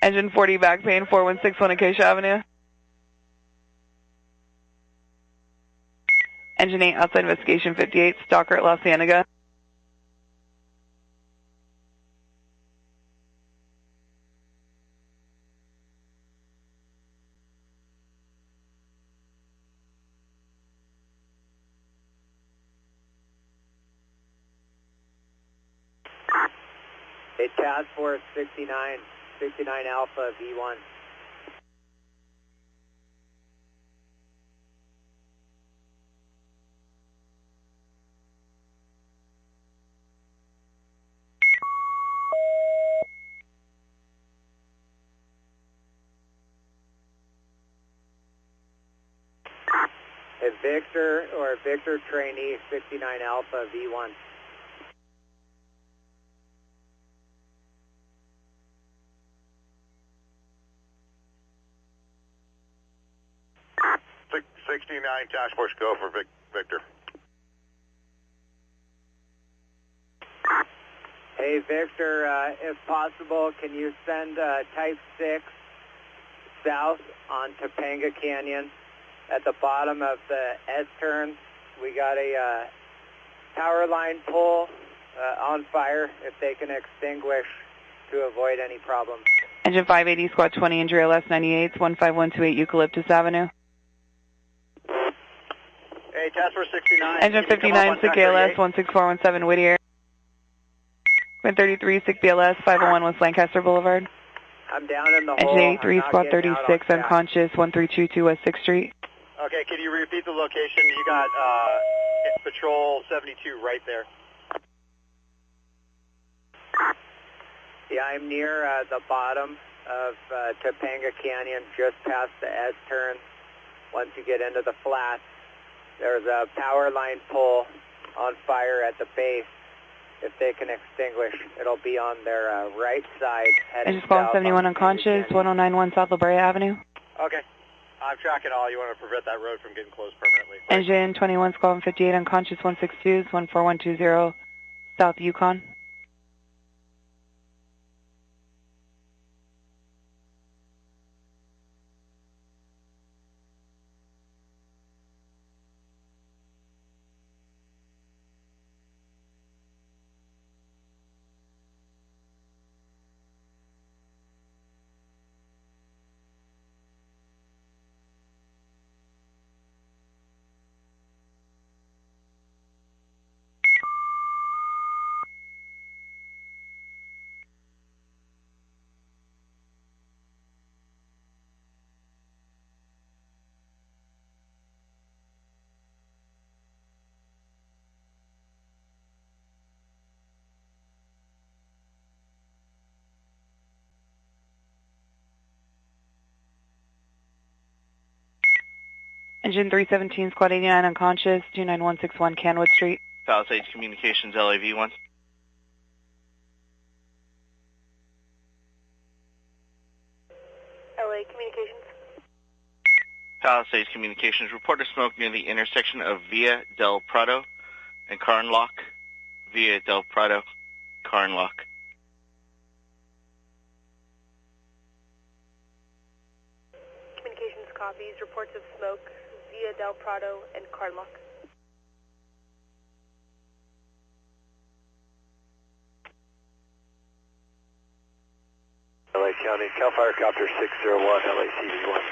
Engine 40, back pain 4161 Acacia Avenue. Engine 8, outside investigation 58, Stalker at La Cienega. Hey, Task Force 69 Alpha V1. Hey, Victor trainee 69 Alpha V1. Six 69 Task Force Go for Victor. Hey, Victor, if possible, can you send Type 6 south on Topanga Canyon? At the bottom of the S-turn, we got a power line pole on fire, if they can extinguish to avoid any problems. Engine 580, Squad 20, injury LS 98, 15128 Eucalyptus Avenue. Hey, Task Force 69. Engine 59, SIG ALS 16417 Whittier. Wind 33, SIG BLS 501 West Lancaster Boulevard. I'm down in the hole. Engine 83, Squad 36, unconscious, 1322 West 6th Street. Okay, can you repeat the location? You got Patrol 72 right there. Yeah, I'm near the bottom of Topanga Canyon, just past the S-turn. Once you get into the flats, there's a power line pole on fire at the base. If they can extinguish, it'll be on their right side. Engine Squad 71 unconscious, 1091 South La Brea Avenue. Okay. I'm tracking all. You want to prevent that road from getting closed permanently. Engine 21 Squad 58 unconscious, 162 14120 South Yukon. Engine 317 Squad 89 unconscious, 29161 Canwood Street. Palisades Communications, LAV1. LA Communications. Palisades Communications, report of smoke near the intersection of Via del Prado and Carnlock. Via del Prado, Carnlock. Communications copies, reports of smoke, Via del Prado and Carnlock. LA County, Cal Fire Copter 601, LACV1.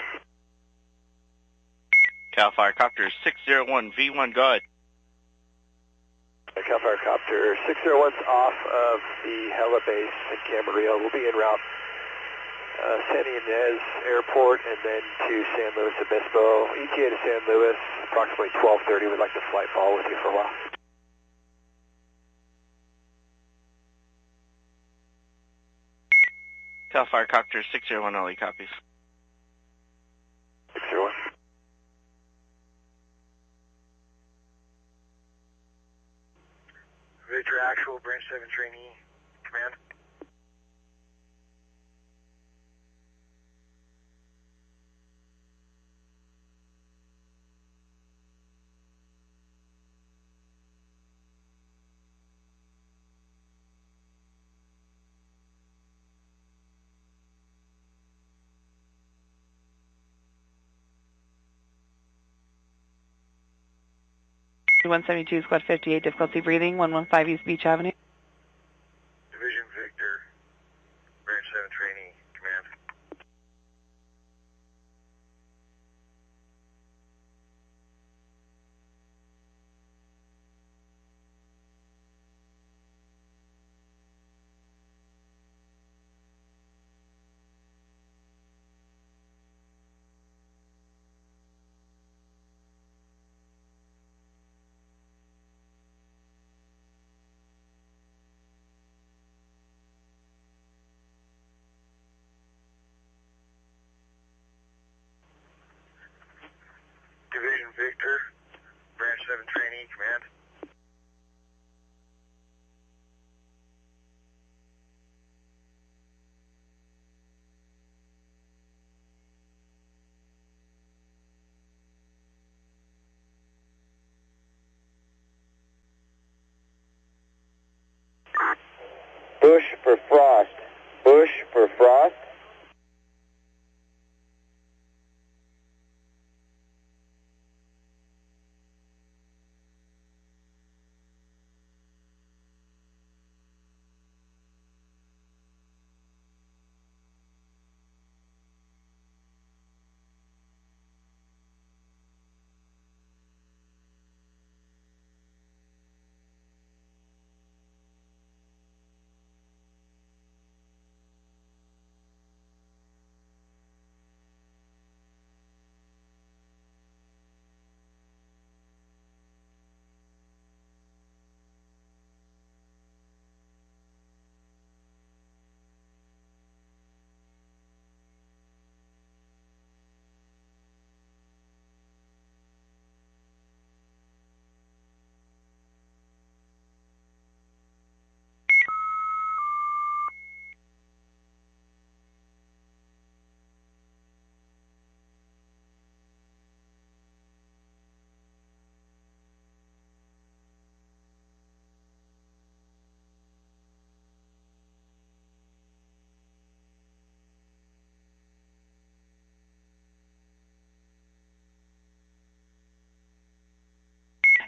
Cal Fire Copter 601, V1, go ahead. Cal Fire Copter 601's off of the Hela base in Camarillo. We'll be en route San Ynez Airport and then to San Luis Obispo. ETA to San Luis, approximately 12:30. We'd like to flight follow with you for a while. Cal Fire Copter 601, LA copies. 601. Victor Actual, Branch 7 Trainee, Command. 172, Squad 58, difficulty breathing, 115 East Beach Avenue. Division Victor, Branch 7 trainee, command. Division Victor, Branch 7 trainee, command. Bush for Frost. Bush for Frost.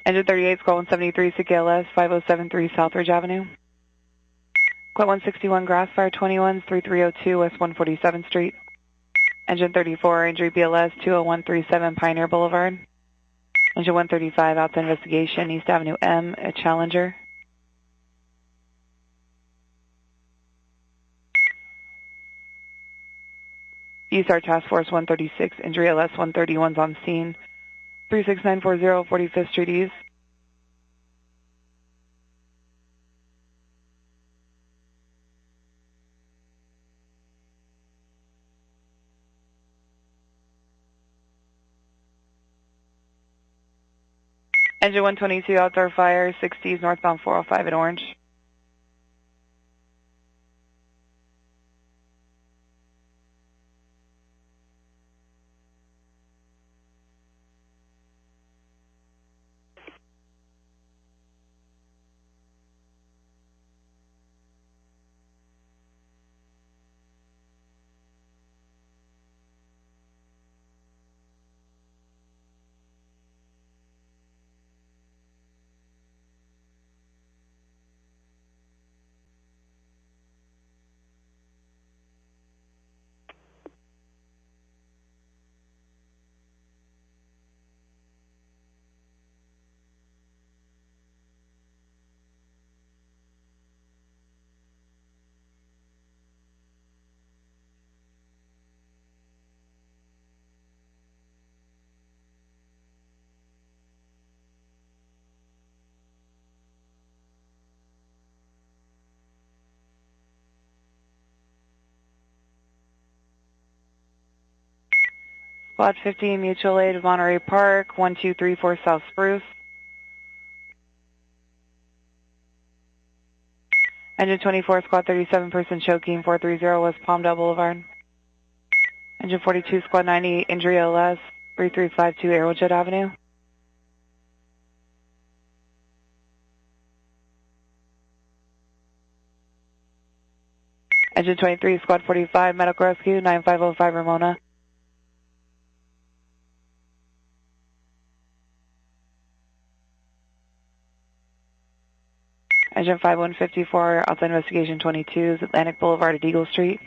Engine 38, Squad 173, CKLS, 5073 Southridge Avenue. Quit 161, Grassfire 21, 3302 West 147th Street. Engine 34, injury BLS 20137 Pioneer Boulevard. Engine 135, outside investigation, East Avenue M, a Challenger. ESR Task Force 136, injury LS 131's on scene. 36940 45th Street East. Engine 122, outdoor fire, 60s, northbound 405 at Orange. Squad 15, Mutual Aid of Monterey Park, 1234 South Spruce. Engine 24, Squad 37, person choking, 430 West Palmdale Boulevard. Engine 42, Squad 90, injury LS, 3352 Arrowjet Avenue. Engine 23, Squad 45, Medical Rescue, 9505 Ramona. Engine 5154, outside investigation 22 is Atlantic Boulevard at Eagle Street.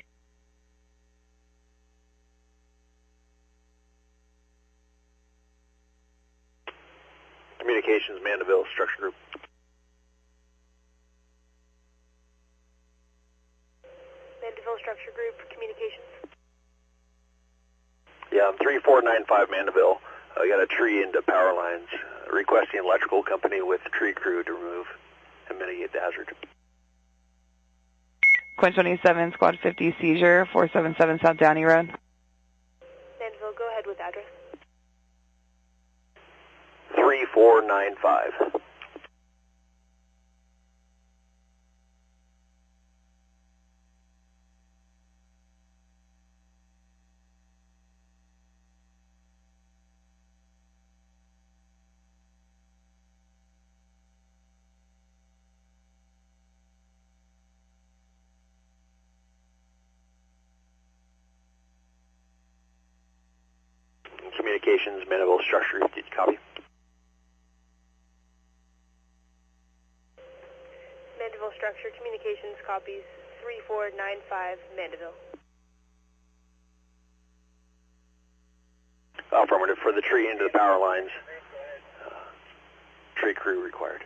Communications, Mandeville, Structure Group. Mandeville Structure Group, communications. Yeah, I'm 3495 Mandeville. I got a tree into power lines. Requesting electrical company with tree crew to remove and mitigate the hazard. Quint 27, Squad 50, seizure, 477 South Downey Road. Mandeville, go ahead with address. 3495. Communications, Mandeville Structure Group, did you copy? Mandeville Structure, communications, copies 3495 Mandeville. Affirmative for the tree into the power lines. Tree crew required.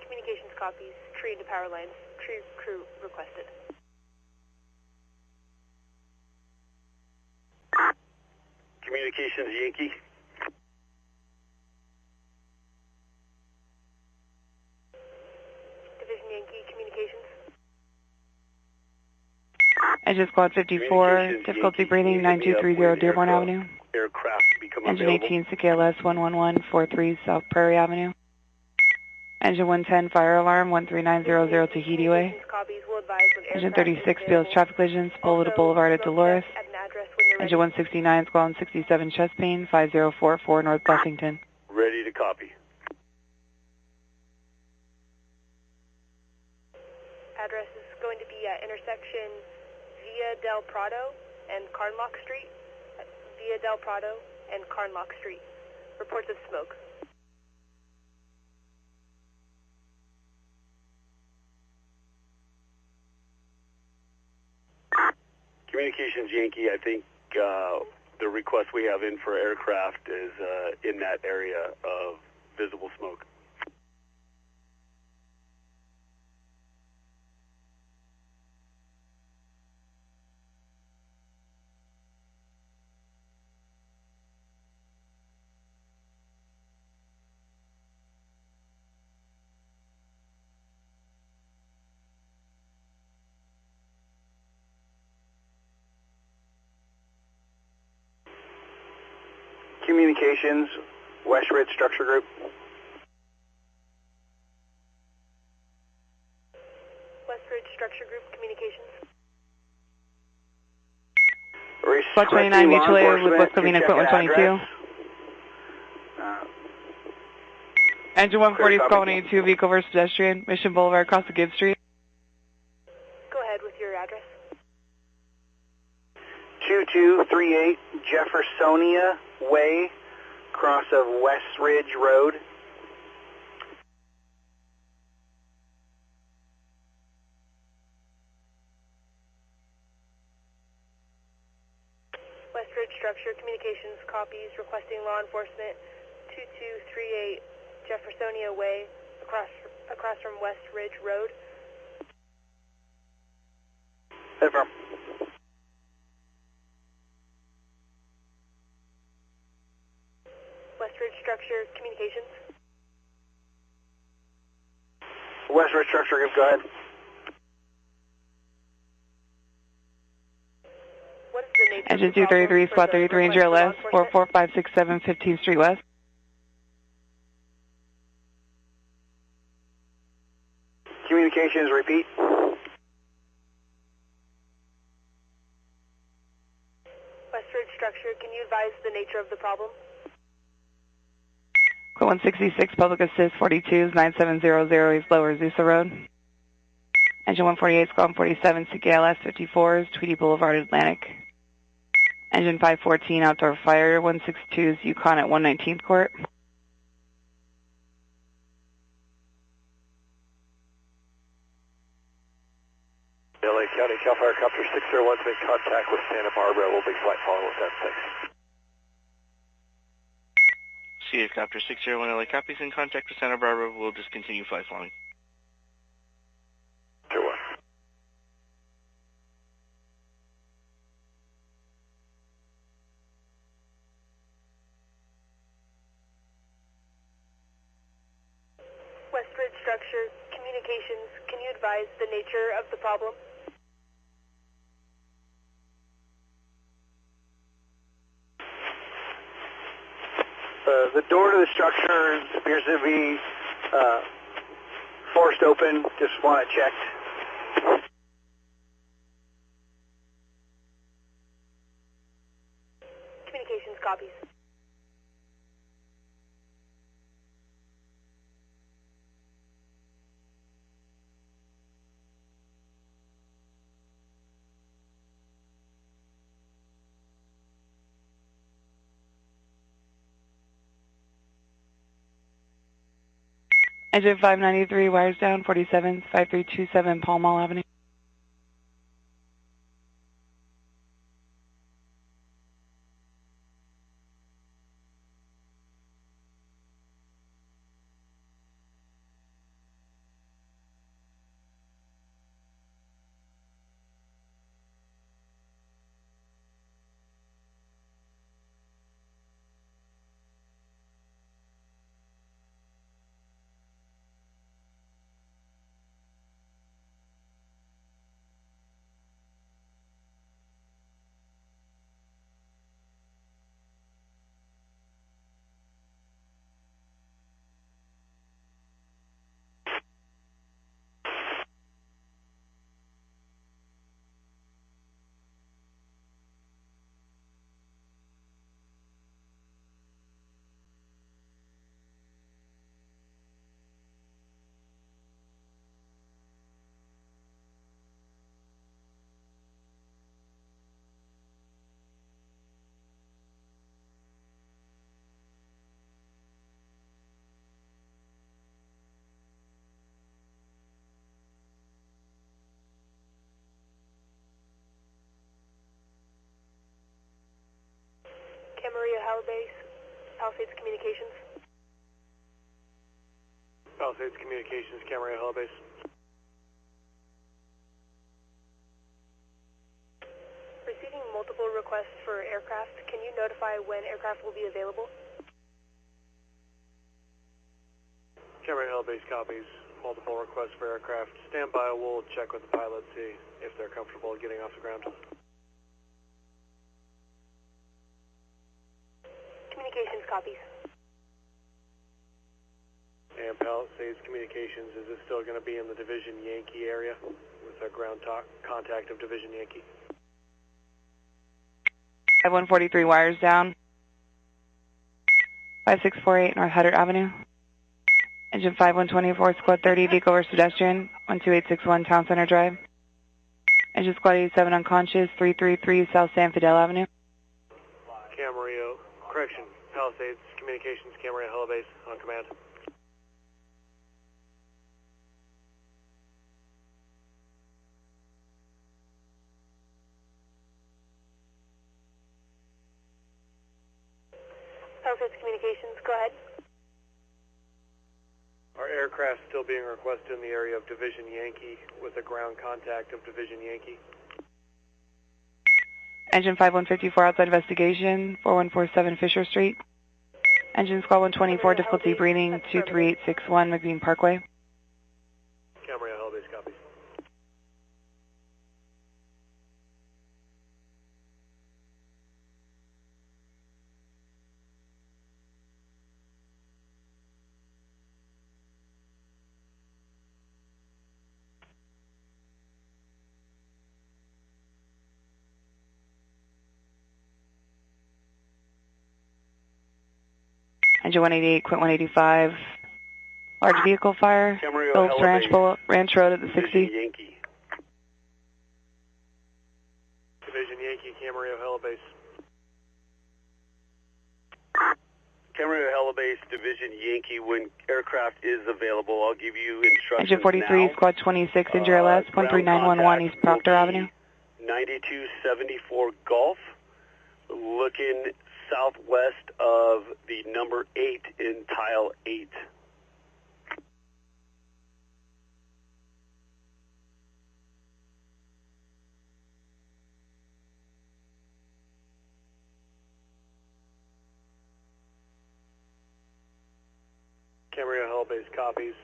Communications, copies, tree into power lines, tree crew requested. Communications, Yankee. Division Yankee, communications. Engine Squad 54, difficulty breathing, 9230 Dearborn Avenue. Aircraft become Engine available. 18, CKLS 11143 South Prairie Avenue. Engine 110, fire alarm, 13900 Tahiti Way. Engine 36, Beals traffic collisions, Boulevard Boulevard at Dolores. Engine 169, Squad 167, chest pain, 5044 North Buffington. Ready to copy. Address is going to be at intersection Via del Prado and Carnlock Street. Via del Prado and Carnlock Street. Reports of smoke. Communications Yankee, I think the request we have in for aircraft is in that area of visible smoke. Communications, West Ridge Structure Group. West Ridge Structure Group, communications. Squad 29, mutual aid with West Covina, Quint 122. Engine 140, Squad 182, vehicle versus pedestrian, Mission Boulevard across the Gibbs Street. Go ahead with your address. 2238 Jeffersonia Way, cross of West Ridge Road. West Ridge Structure, communications, copies, requesting law enforcement, 2238 Jeffersonia Way, across from West Ridge Road. Affirm. West Ridge Structure, communications. West Ridge Structure Group, go ahead. What is the nature Engine of the problem 233, for Squad the 33, request for law NGLS, enforcement? 44567 15th Street West. Communications, repeat. West Ridge Structure, can you advise the nature of the problem? Quint 166, Public Assist 42s, 9700 East Lower Azusa Road. Engine 148, Squad 147, CKLS 54s, Tweedy Boulevard, Atlantic. Engine 514, Outdoor Fire 162s, Yukon at 119th Court. County, Cal Fire Copter 601 to make contact with Santa Barbara. We'll be flight follow with that. Thanks. Copter 601 LA copies, in contact with Santa Barbara. We'll discontinue flight following. Sure. Westridge Structure, Communications, can you advise the nature of the problem? The door to the structure appears to be forced open. Just want it checked. Communications copies. Engine 593, wires down, 47, 5327 Pall Mall Avenue. Camarillo Halibase, Palisades Communications. Palisades Communications, Camarillo Halibase. Receiving multiple requests for aircraft, can you notify when aircraft will be available? Camarillo Halibase copies. Multiple requests for aircraft. Stand by. We'll check with the pilot, see if they're comfortable getting off the ground. Communications copies. And Palisades Communications, is this still going to be in the Division Yankee area with a ground contact of Division Yankee? 5143, wires down. 5648 North Huddart Avenue. Engine 5124, Squad 30, vehicle versus pedestrian, 12861 Town Center Drive. Engine Squad 87 unconscious, 333 South San Fidel Avenue. Camarillo, correction, Palisades Communications, Camarillo Halibase on command. Palisades Communications, go ahead. Our aircraft still being requested in the area of Division Yankee with a ground contact of Division Yankee. Engine 5154 outside investigation, 4147 Fisher Street. Engine Squad 124, difficulty breathing, 23861 McBean Parkway. Camarillo Halibase copies. Engine 188, quit 185. Large vehicle fire. Camarillo Phillips Ranch Road at the 60. Yankee. Division Yankee, Camarillo Halibase. Camarillo Helibase Division Yankee, when aircraft is available, I'll give you instructions Engine 43, now. Squad 26, injury LS, 13911 East Proctor Avenue. 9274 Gulf, looking southwest of the number 8 in tile 8. Camarillo Helibase copies.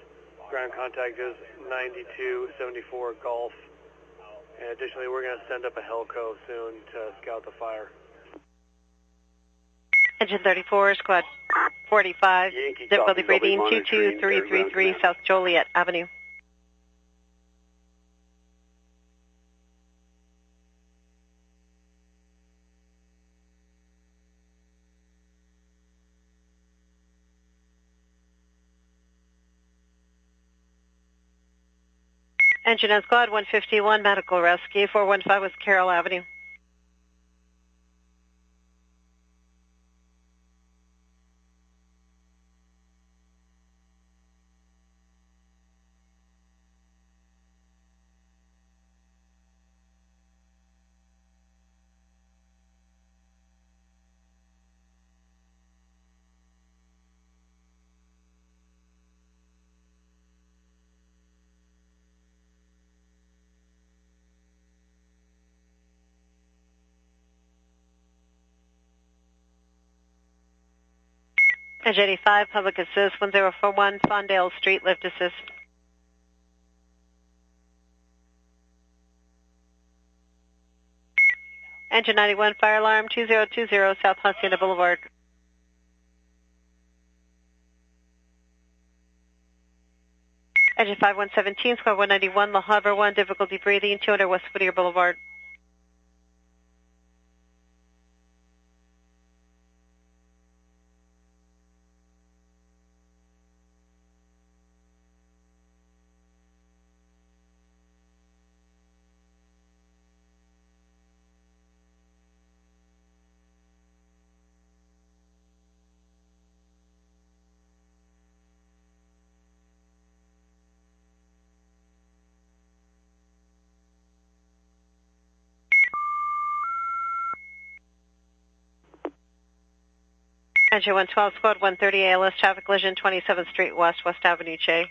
Ground contact is 9274 Gulf. And additionally, we're going to send up a Helco soon to scout the fire. Engine 34, Squad 45, difficulty grading 22333 South Joliet Avenue. Engine on Squad 151, medical rescue, 415 West Carroll Avenue. Engine 85, public assist, 1041 Fondale Street, lift assist. Engine 91, fire alarm 2020 South Hacienda Boulevard. Engine 5117, Squad 191, La Habra 1, difficulty breathing, 200 West Whittier Boulevard. Engine 112, Squad 130, ALS, traffic collision, 27th Street West, West Avenue, Che.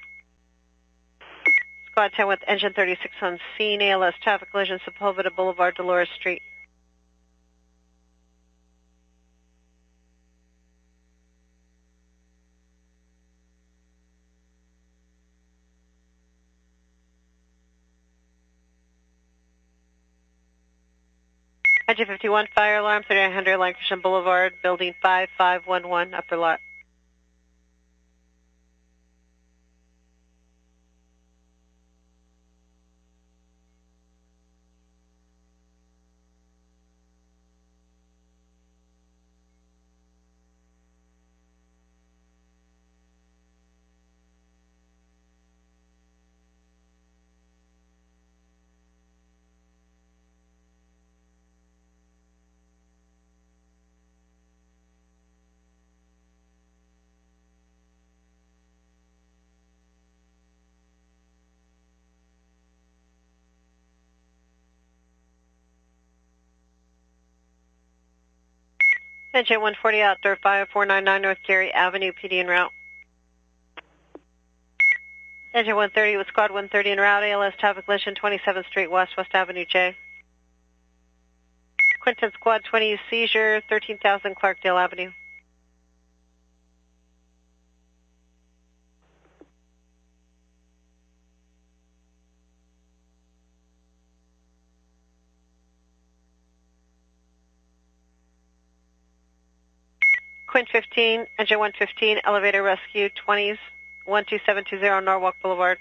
Squad 10 with Engine 36 on scene, ALS, traffic collision, Sepulveda Boulevard, Dolores Street. Engine 51, fire alarm, 3900 Lancashire Boulevard, building 5511, upper lot. Engine 140, outdoor fire, 499 North Gary Avenue, PD en route. Engine 130 with Squad 130 en route, ALS, traffic collision, 27th Street West, West Avenue, J. Quinton Squad 20, seizure, 13,000 Clarkdale Avenue. Quint 15, Engine 115, elevator rescue, 20s, 12720 Norwalk Boulevard.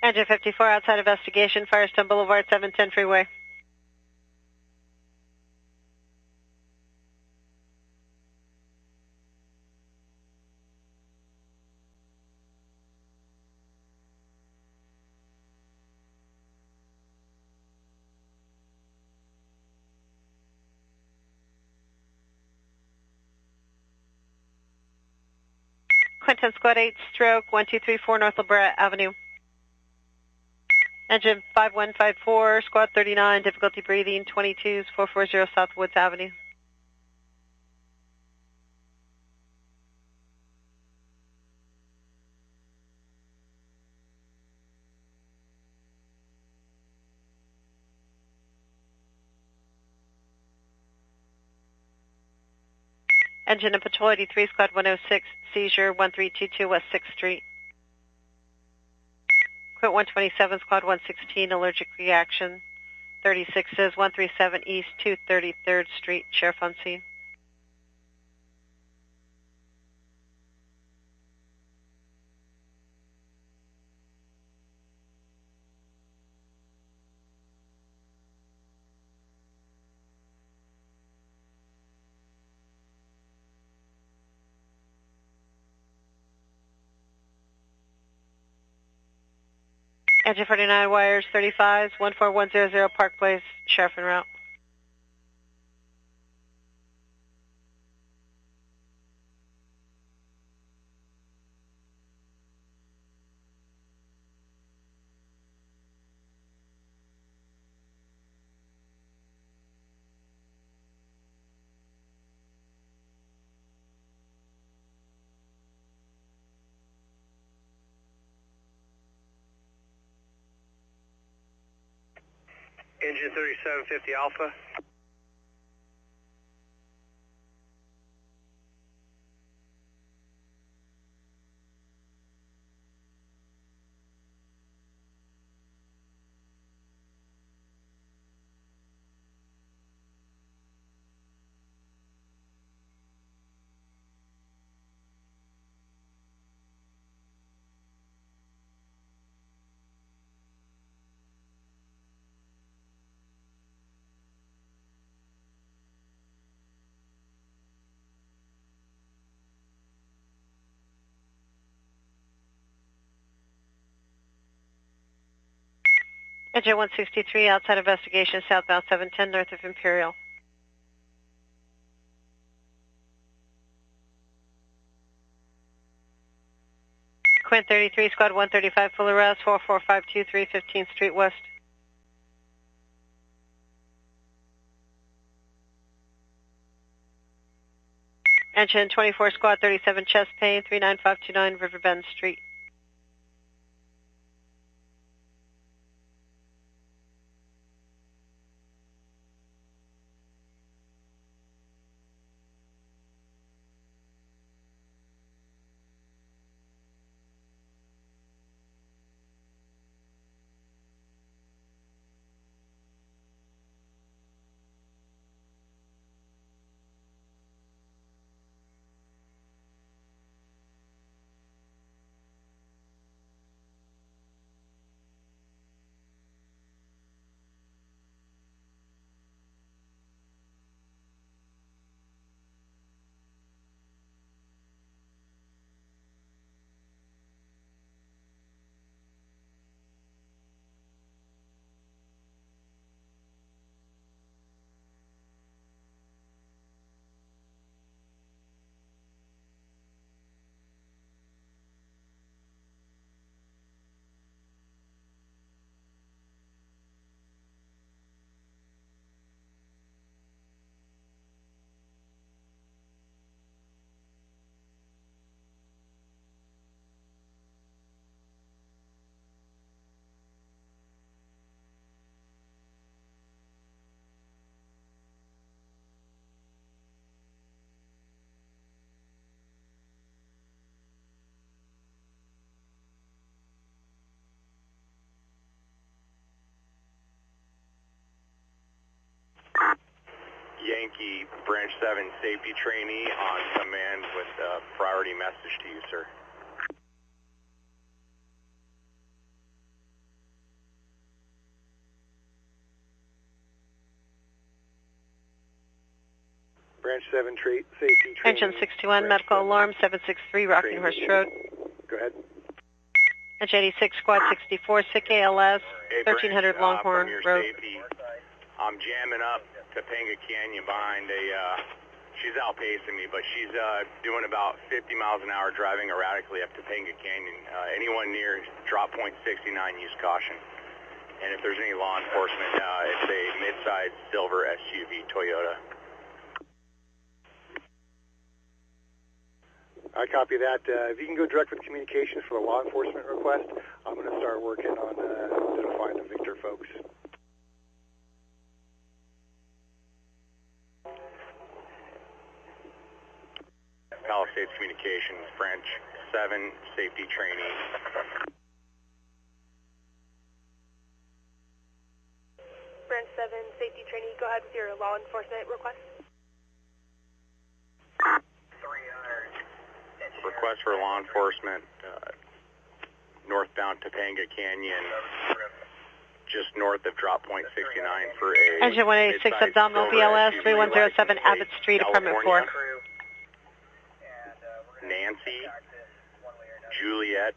Engine 54 outside investigation, Firestone Boulevard, 710 freeway. Quinton Squad 8, stroke 1234 North La Brea Avenue. Engine 5154, Squad 39, difficulty breathing, 22s 440 South Woods Avenue. Engine and Patrol 83, Squad 106, seizure 1322 West 6th Street. Quint 127, Squad 116, allergic reaction. 36s 137 East 233rd Street, Sheriff on scene. Engine 49, wires 35s 14100 Park Place, Sheriff en route. Engine 3750 Alpha. Engine 163, outside investigation, southbound 710 north of Imperial. Quint 33, Squad 135, full arrest, 44523 15th Street West. Engine 24, Squad 37, chest pain, 39529 Riverbend Street. Yankee Branch 7 safety trainee on command with a priority message to you, sir. Branch 7 safety training. Engine 61, medical alarm, 763 Rocking Horse Road. Go ahead. Engine 86, Squad 64, SIC ALS, 1300 Longhorn Road. Safety, I'm jamming up Topanga Canyon behind she's outpacing me, but she's doing about 50 miles an hour driving erratically up Topanga Canyon. Anyone near drop point 69, use caution. And if there's any law enforcement, it's a mid-size silver SUV Toyota. I copy that. If you can go direct with communications for the law enforcement request, I'm going to start working on identifying the Victor folks. Palisades Communications, Branch 7, safety trainee. Branch 7, safety trainee, go ahead with your law enforcement request. Request for law enforcement, northbound Topanga Canyon, just north of drop point 69 for a Engine 186, abdominal BLS, 3107 Abbott Street, apartment 4. Nancy, Juliet,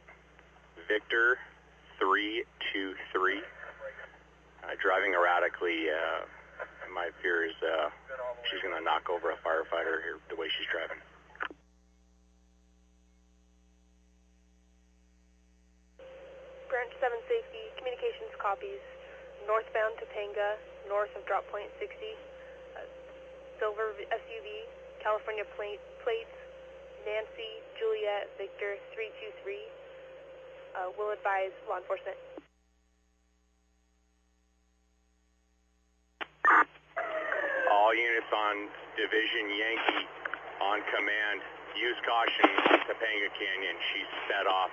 Victor, 323. Driving erratically, my fear is she's going to knock over a firefighter here the way she's driving. Branch 7 safety, communications copies, northbound Topanga, north of drop point 60, silver SUV, California plates, Nancy, Juliet, Victor, 323, will advise law enforcement. All units on Division Yankee on command, use caution, Topanga Canyon, she's set off.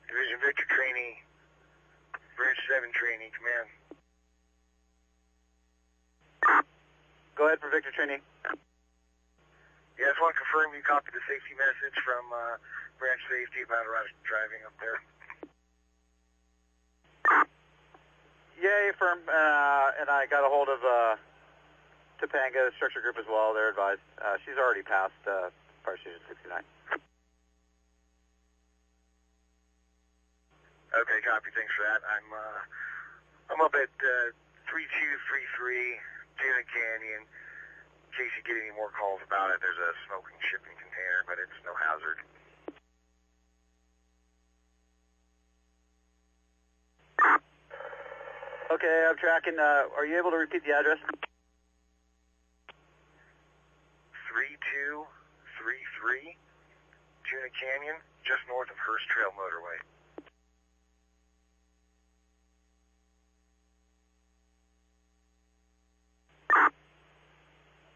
Division Victor trainee, Branch 7 trainee, command. Go ahead for Victor trainee. Yeah, I just want to confirm you copied the safety message from Branch Safety about erratic driving up there. Yeah, affirm. And I got a hold of Topanga Structure Group as well. They're advised. She's already passed Fire Station 69. Okay, copy. Thanks for that. I'm up at 3233 Tuna Canyon. In case you get any more calls about it, there's a smoking shipping container, but it's no hazard. Okay, I'm tracking. Are you able to repeat the address? 3233 Tuna Canyon, just north of Hearst Trail Motorway.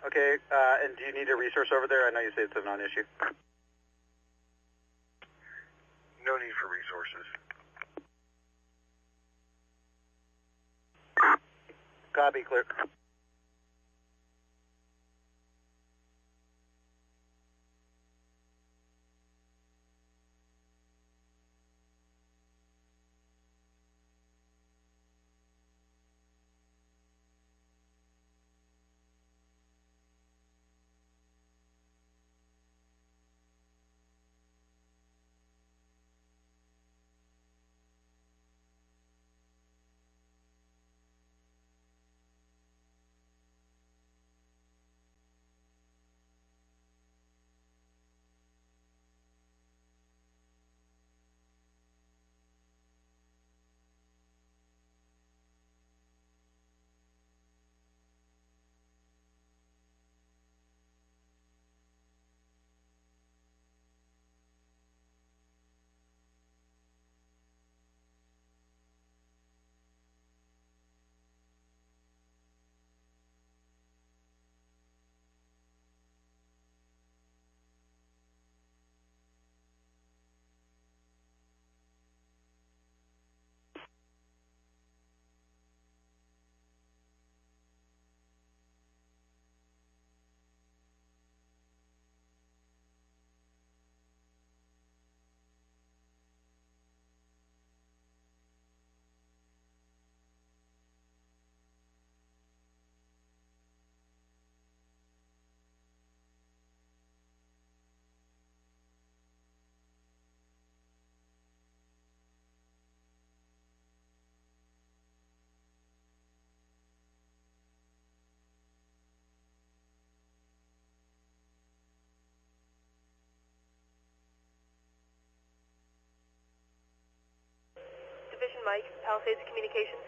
Okay, and do you need a resource over there? I know you say it's a non-issue. No need for resources. Copy, clear. Division Mike, Palisades Communications.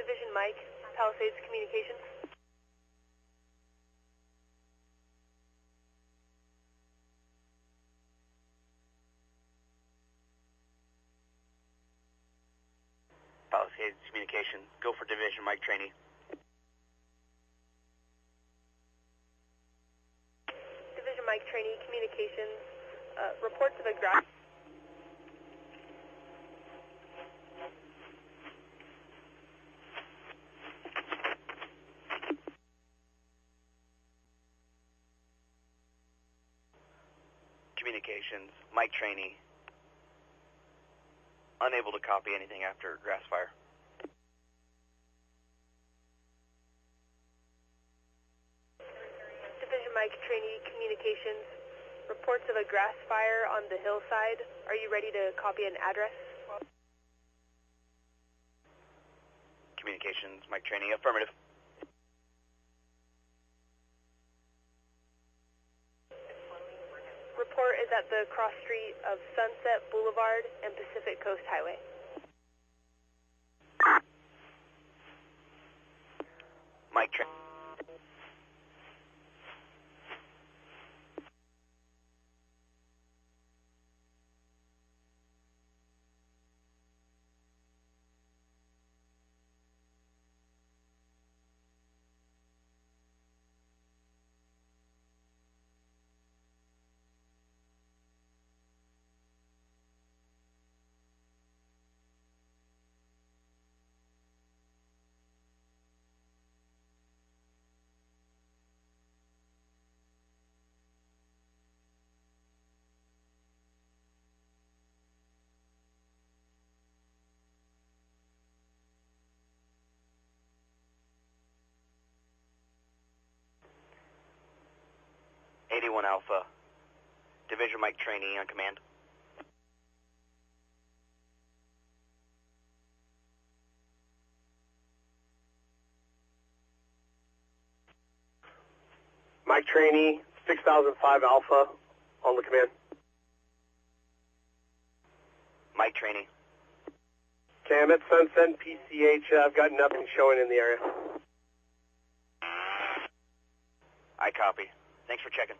Division Mike, Palisades Communications. Palisades Communication, go for Division Mike Trainee. Division Mike Trainee Communications, reports of a grass. Communications, Mike Trainee. Unable to copy anything after grass fire. Division Mike Trainee Communications, reports of a grass fire on the hillside. Are you ready to copy an address? Communications, Mike Trainee, affirmative. Report is at the cross street of Sunset Boulevard and Pacific Coast Highway. Mike Trainee. 81 Alpha. Division Mike trainee on command. Mike trainee, 6005 Alpha on the command. Mike trainee. Cam, it's Sunset PCH. I've got nothing showing in the area. I copy. Thanks for checking.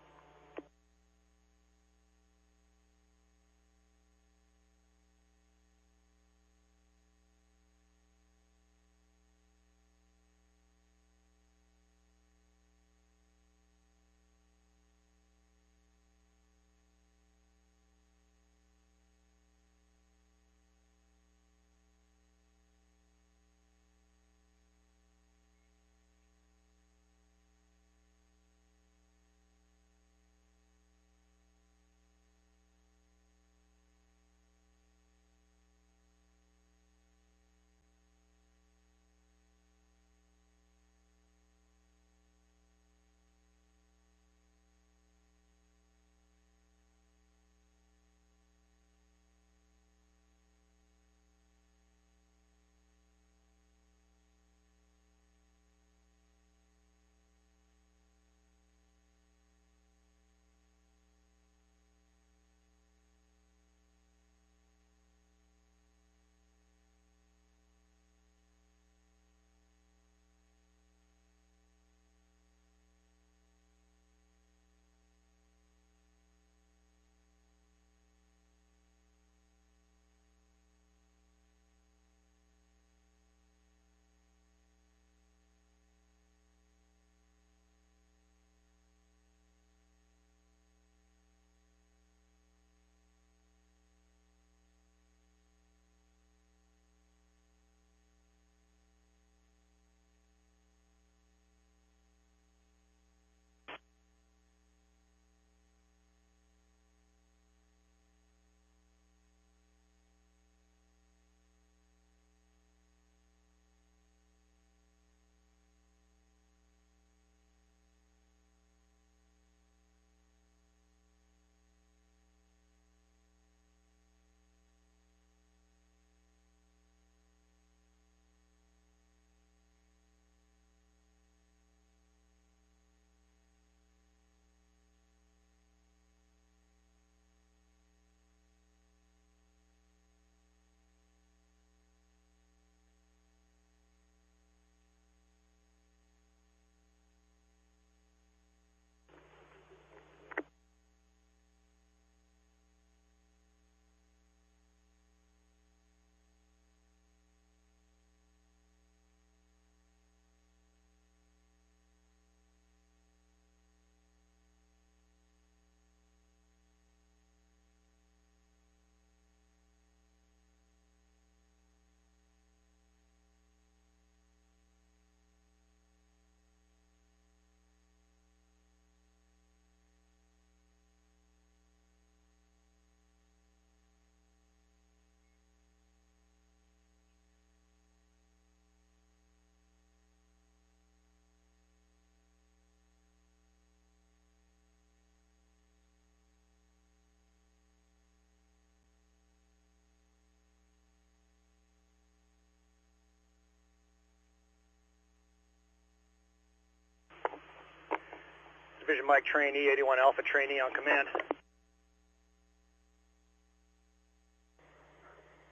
Division Mike trainee, 81 Alpha trainee on command.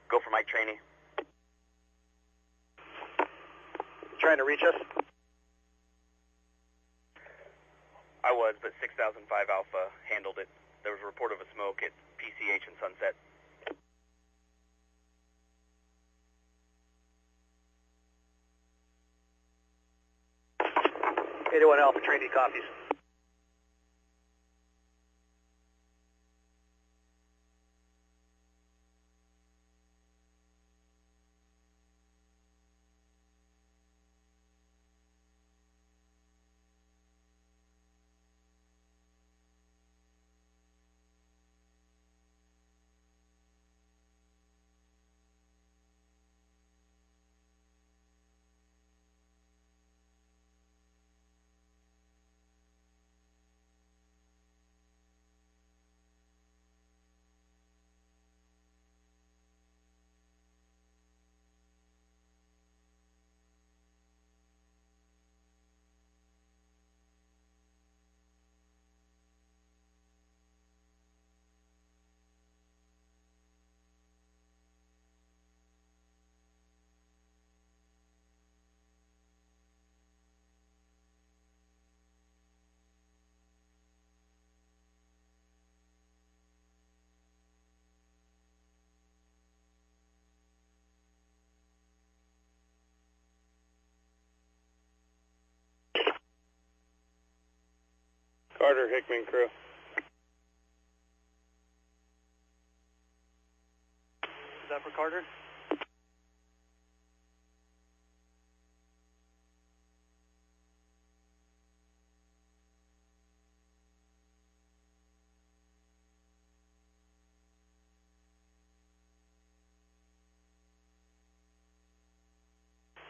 Go for Mike trainee. Trying to reach us? I was, but 6005 Alpha handled it. There was a report of a smoke at PCH and Sunset. 81 Alpha trainee copies. Carter, Hickman crew. Is that for Carter?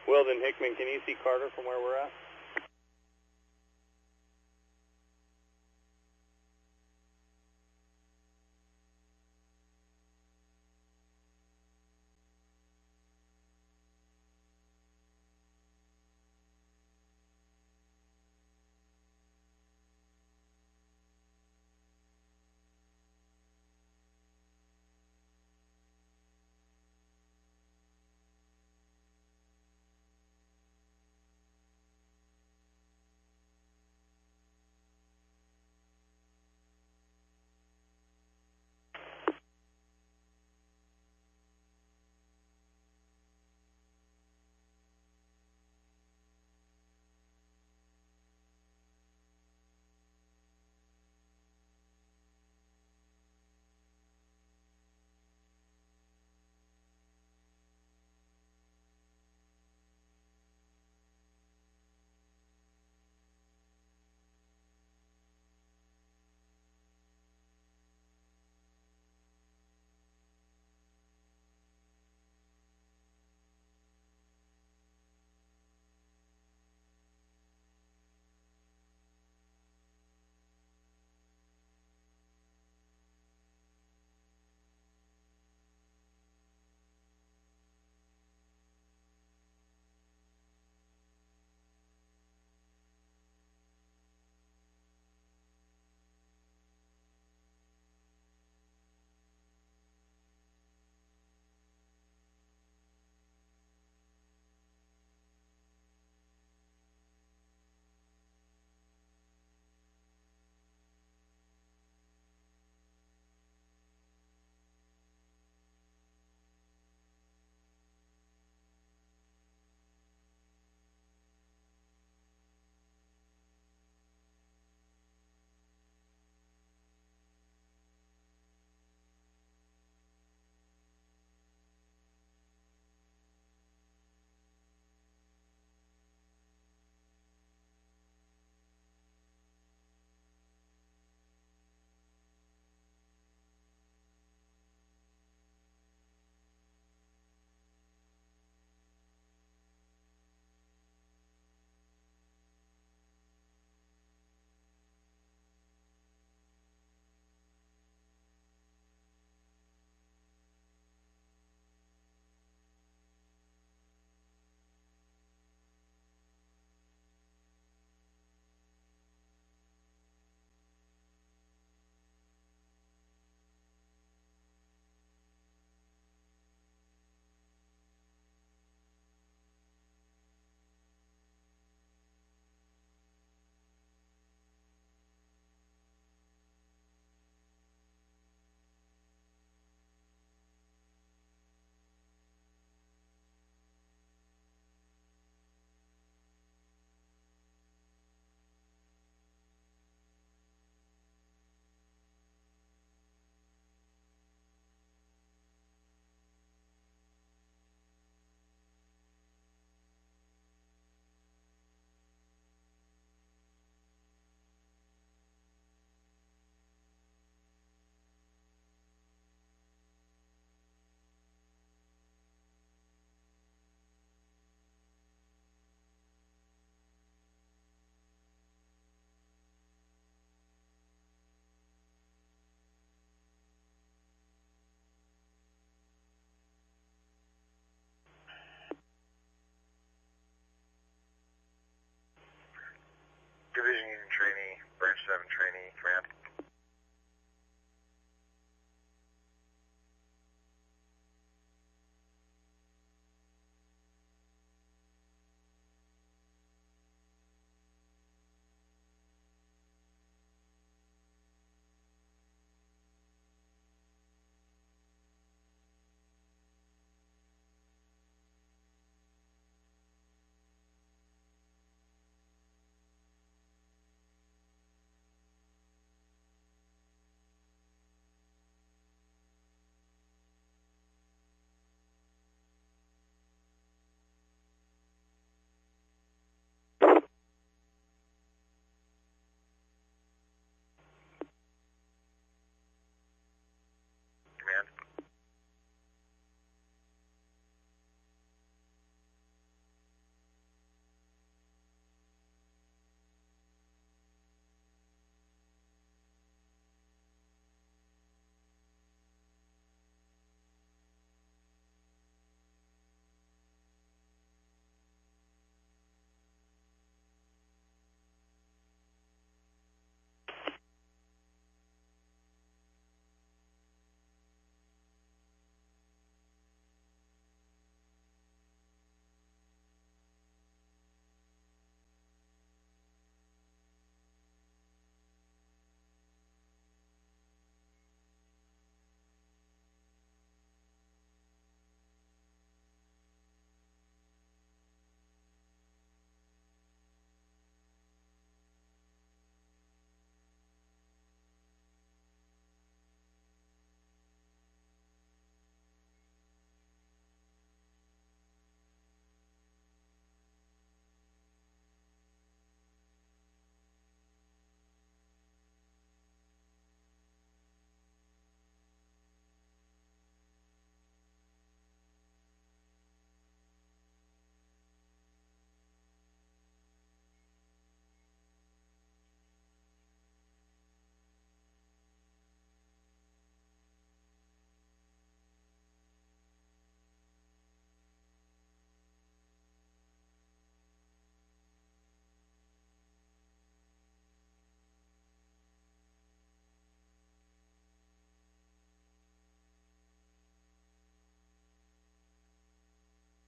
Weldon, Hickman, can you see Carter from where we're at?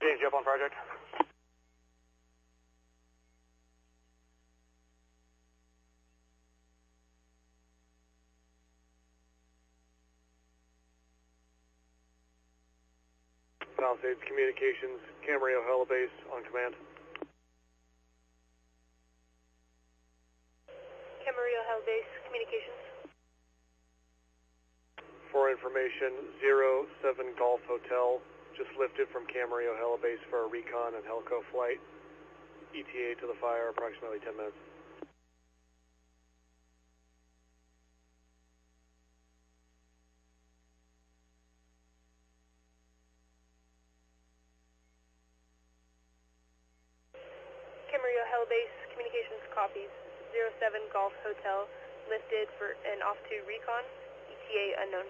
James, you up on project? Palisades Communications, Camarillo Helibase on command. Camarillo Helibase Communications. For information, 07 Golf Hotel, just lifted from Camarillo Helibase for a recon and helico flight. ETA to the fire, approximately 10 minutes. Camarillo Helibase Communications copies. 07 Golf Hotel, lifted for and off to recon. ETA unknown.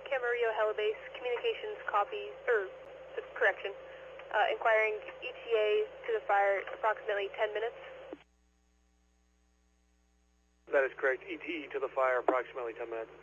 Camarillo Helibase Communications copies, correction, inquiring ETA to the fire approximately 10 minutes. That is correct. ETA to the fire, approximately 10 minutes.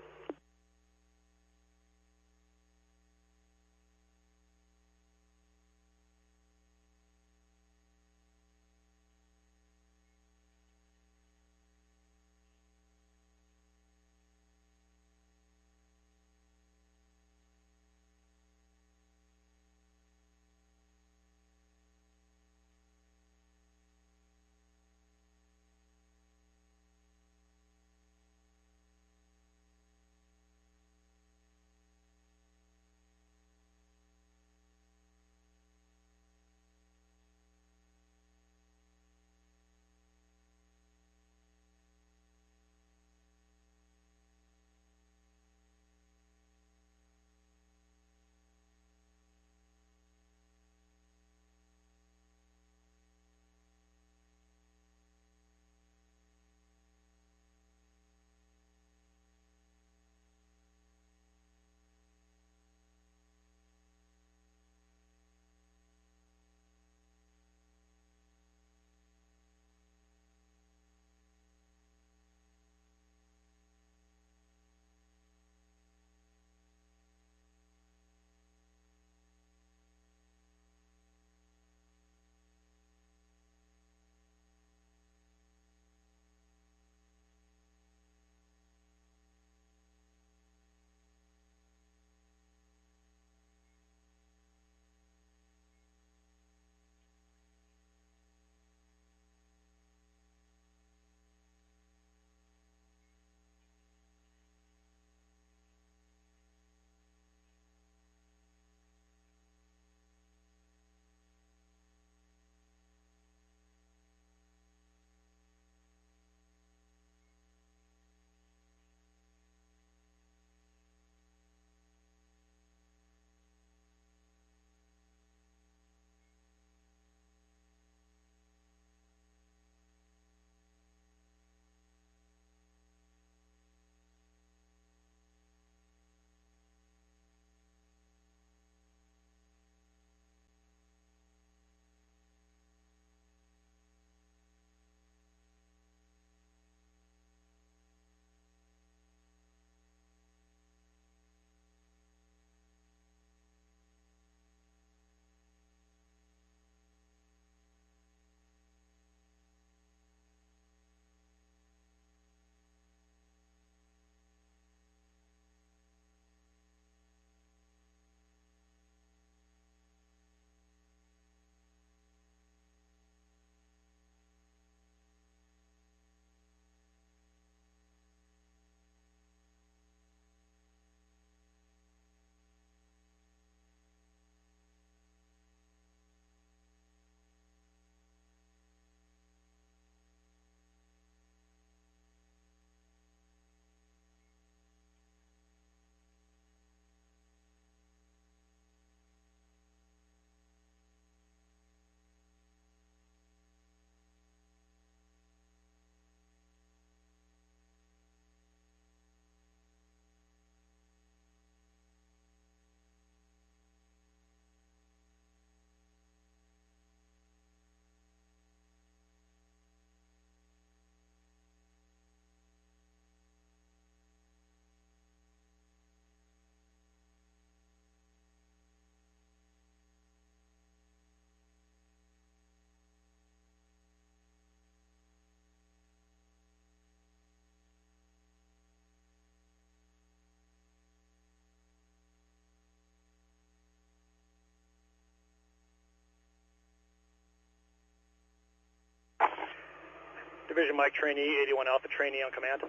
Division Mike Trainee, 81 Alpha Trainee on command.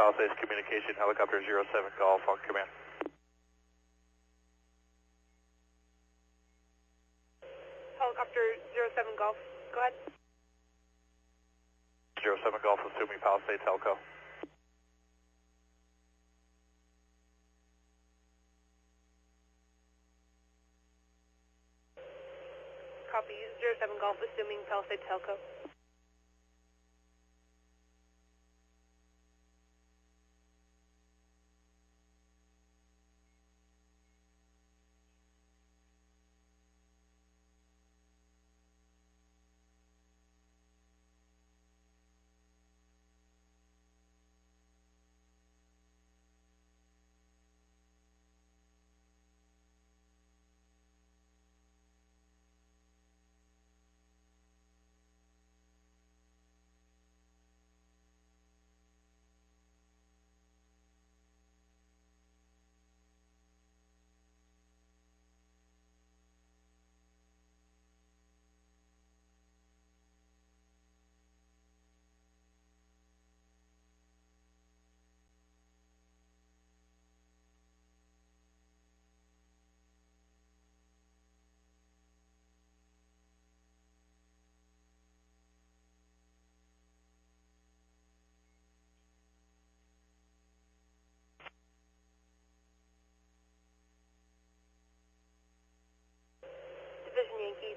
Palisades Communication, Helicopter 07 Golf on command. Helicopter 07 Golf, go ahead. 07 Golf, assuming Palisades Helco. Copy 07 Golf, assuming Palisades Helco.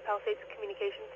Palisades Communications.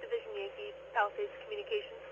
Division Yankee, Palisades Communications.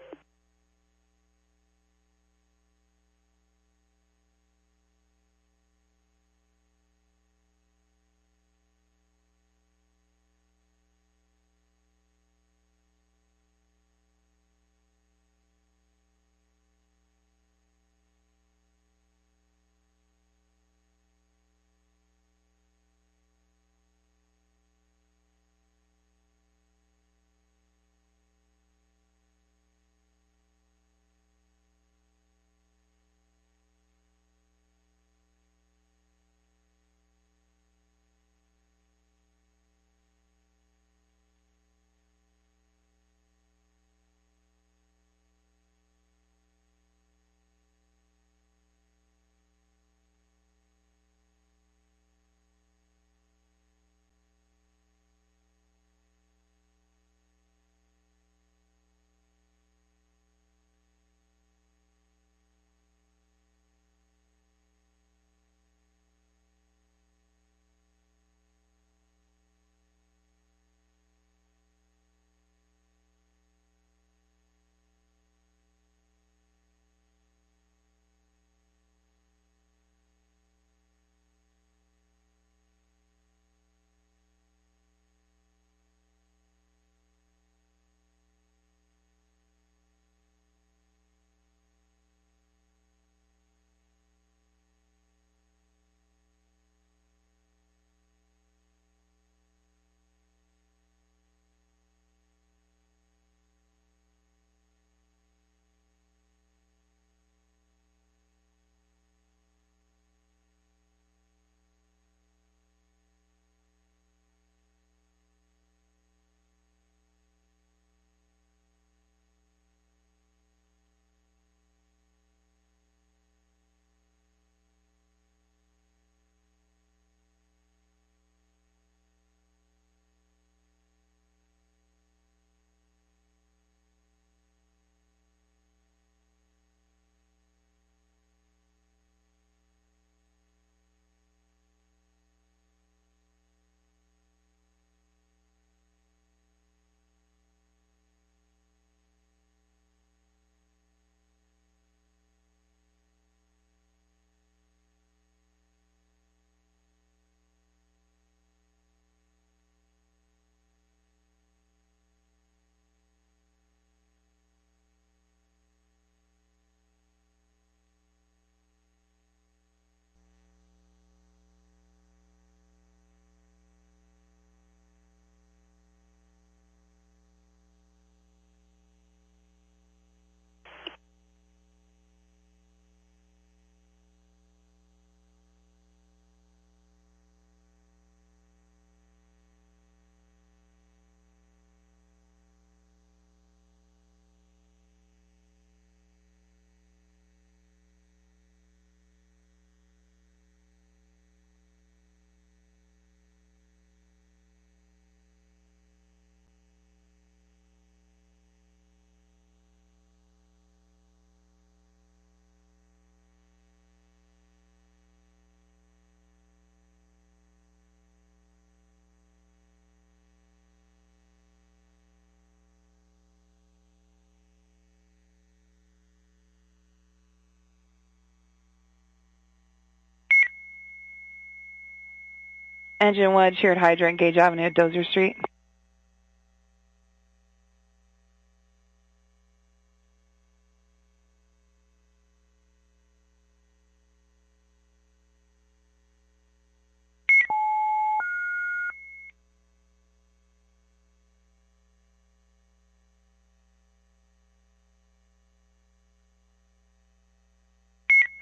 Engine 1, shared hydrant, Gage Avenue at Dozier Street.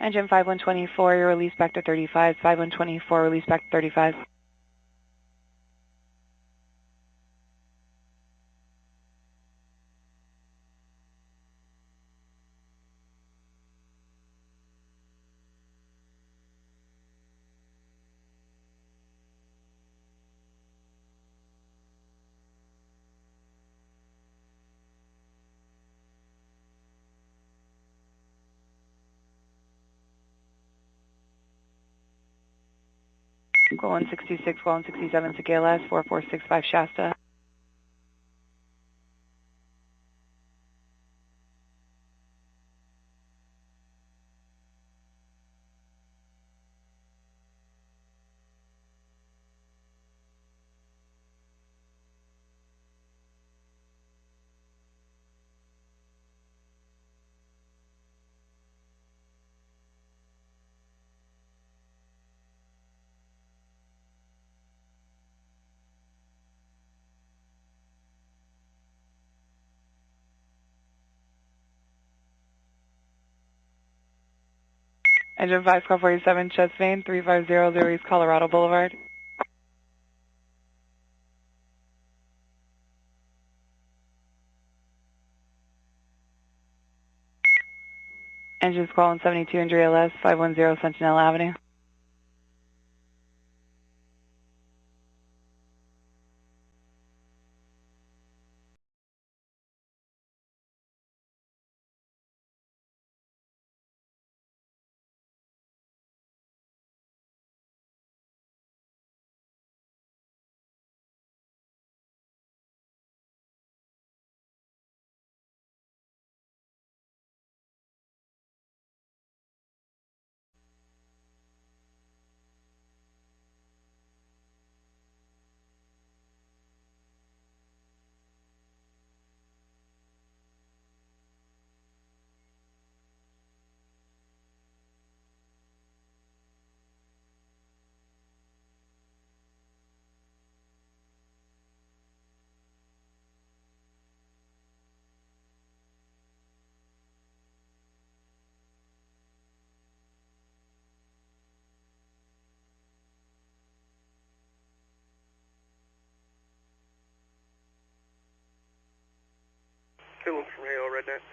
Engine 5124, you're released back to 35. 5124, released back to 35. Go 166, go 167 to KLS, 4465 Shasta. Engine 5, car 47, chest vein, 3500 East Colorado Boulevard. Engine squall 172, Andrea LS, 510 Sentinel Avenue. Philip from Halo Rednet.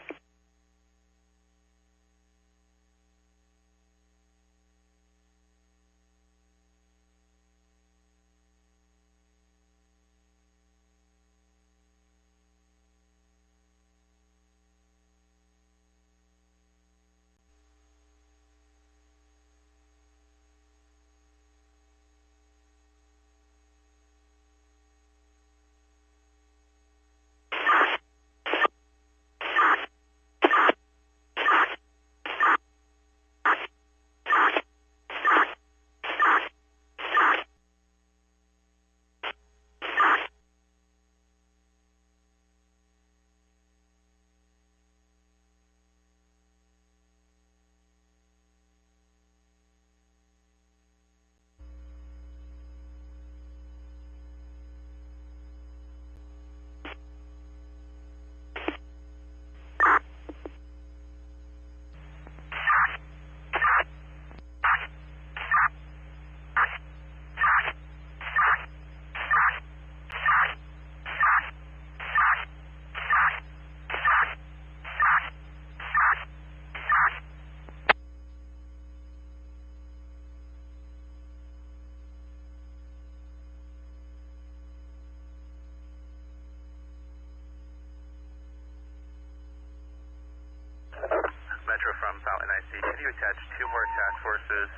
Metro from Fountain IC. Can you attach 2 more task forces,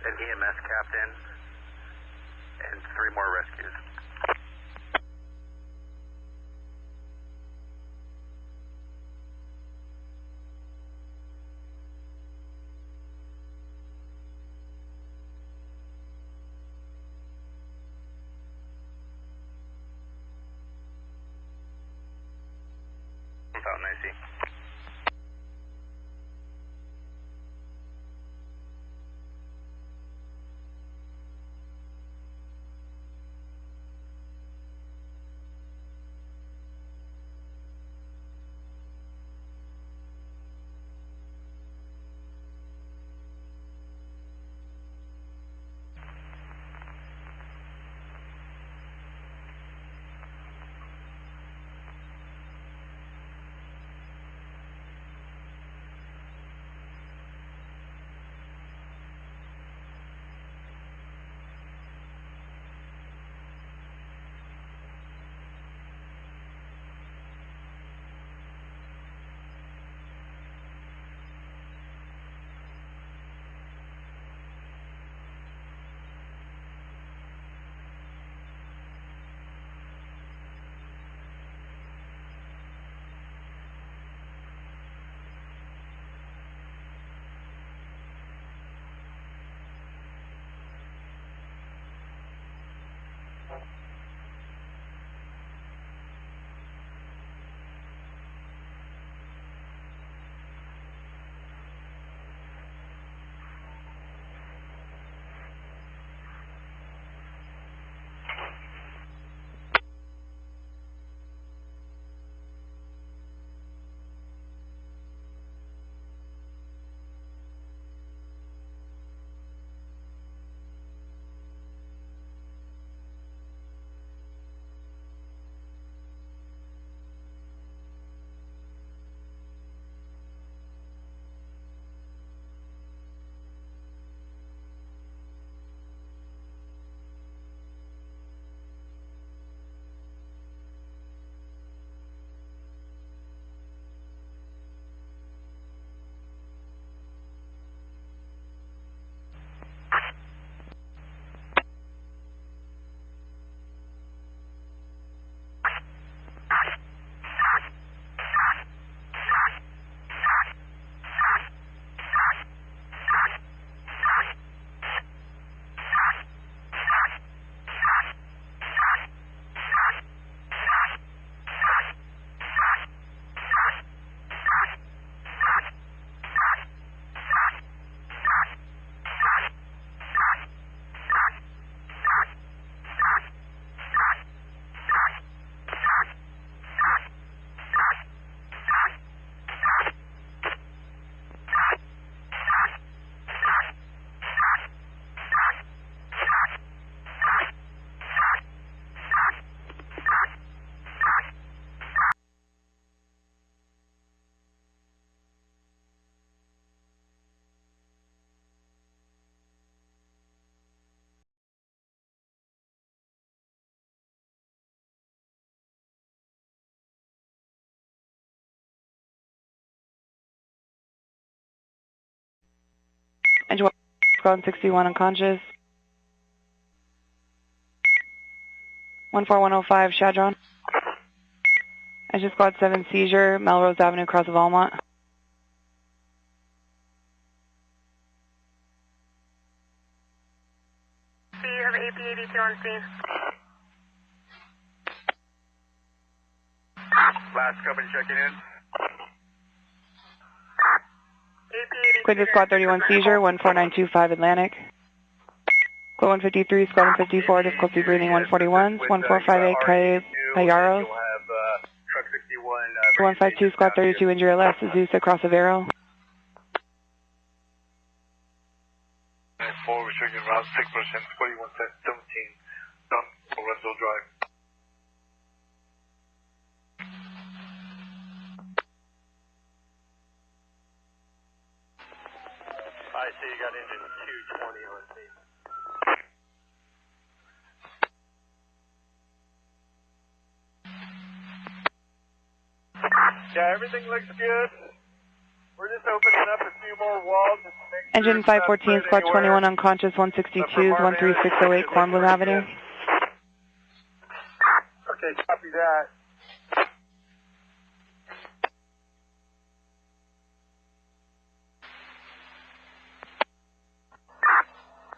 an EMS captain, and 3 more rescues? Fountain IC. Engine 1, 61 unconscious. 14105 Shadron. Engine Squad 7 seizure, Melrose Avenue, across of Almont. You have an AP82 on scene. Last company checking in. Quintus Squad 31 seizure, 14925 Atlantic. Squad 153, Squad 154, difficulty breathing 141, 1458 Cayaros. 152, Squad 32, injury less, Zeus across of Arrow. 4, restricted around 6%, 4117, down Lorenzo Drive. I see you got engine 220 on scene. Yeah, everything looks good. We're just opening up a few more walls just to make sure Engine 514, Squad 21 unconscious, 162, 13608 Cornblum Avenue. Okay, copy that.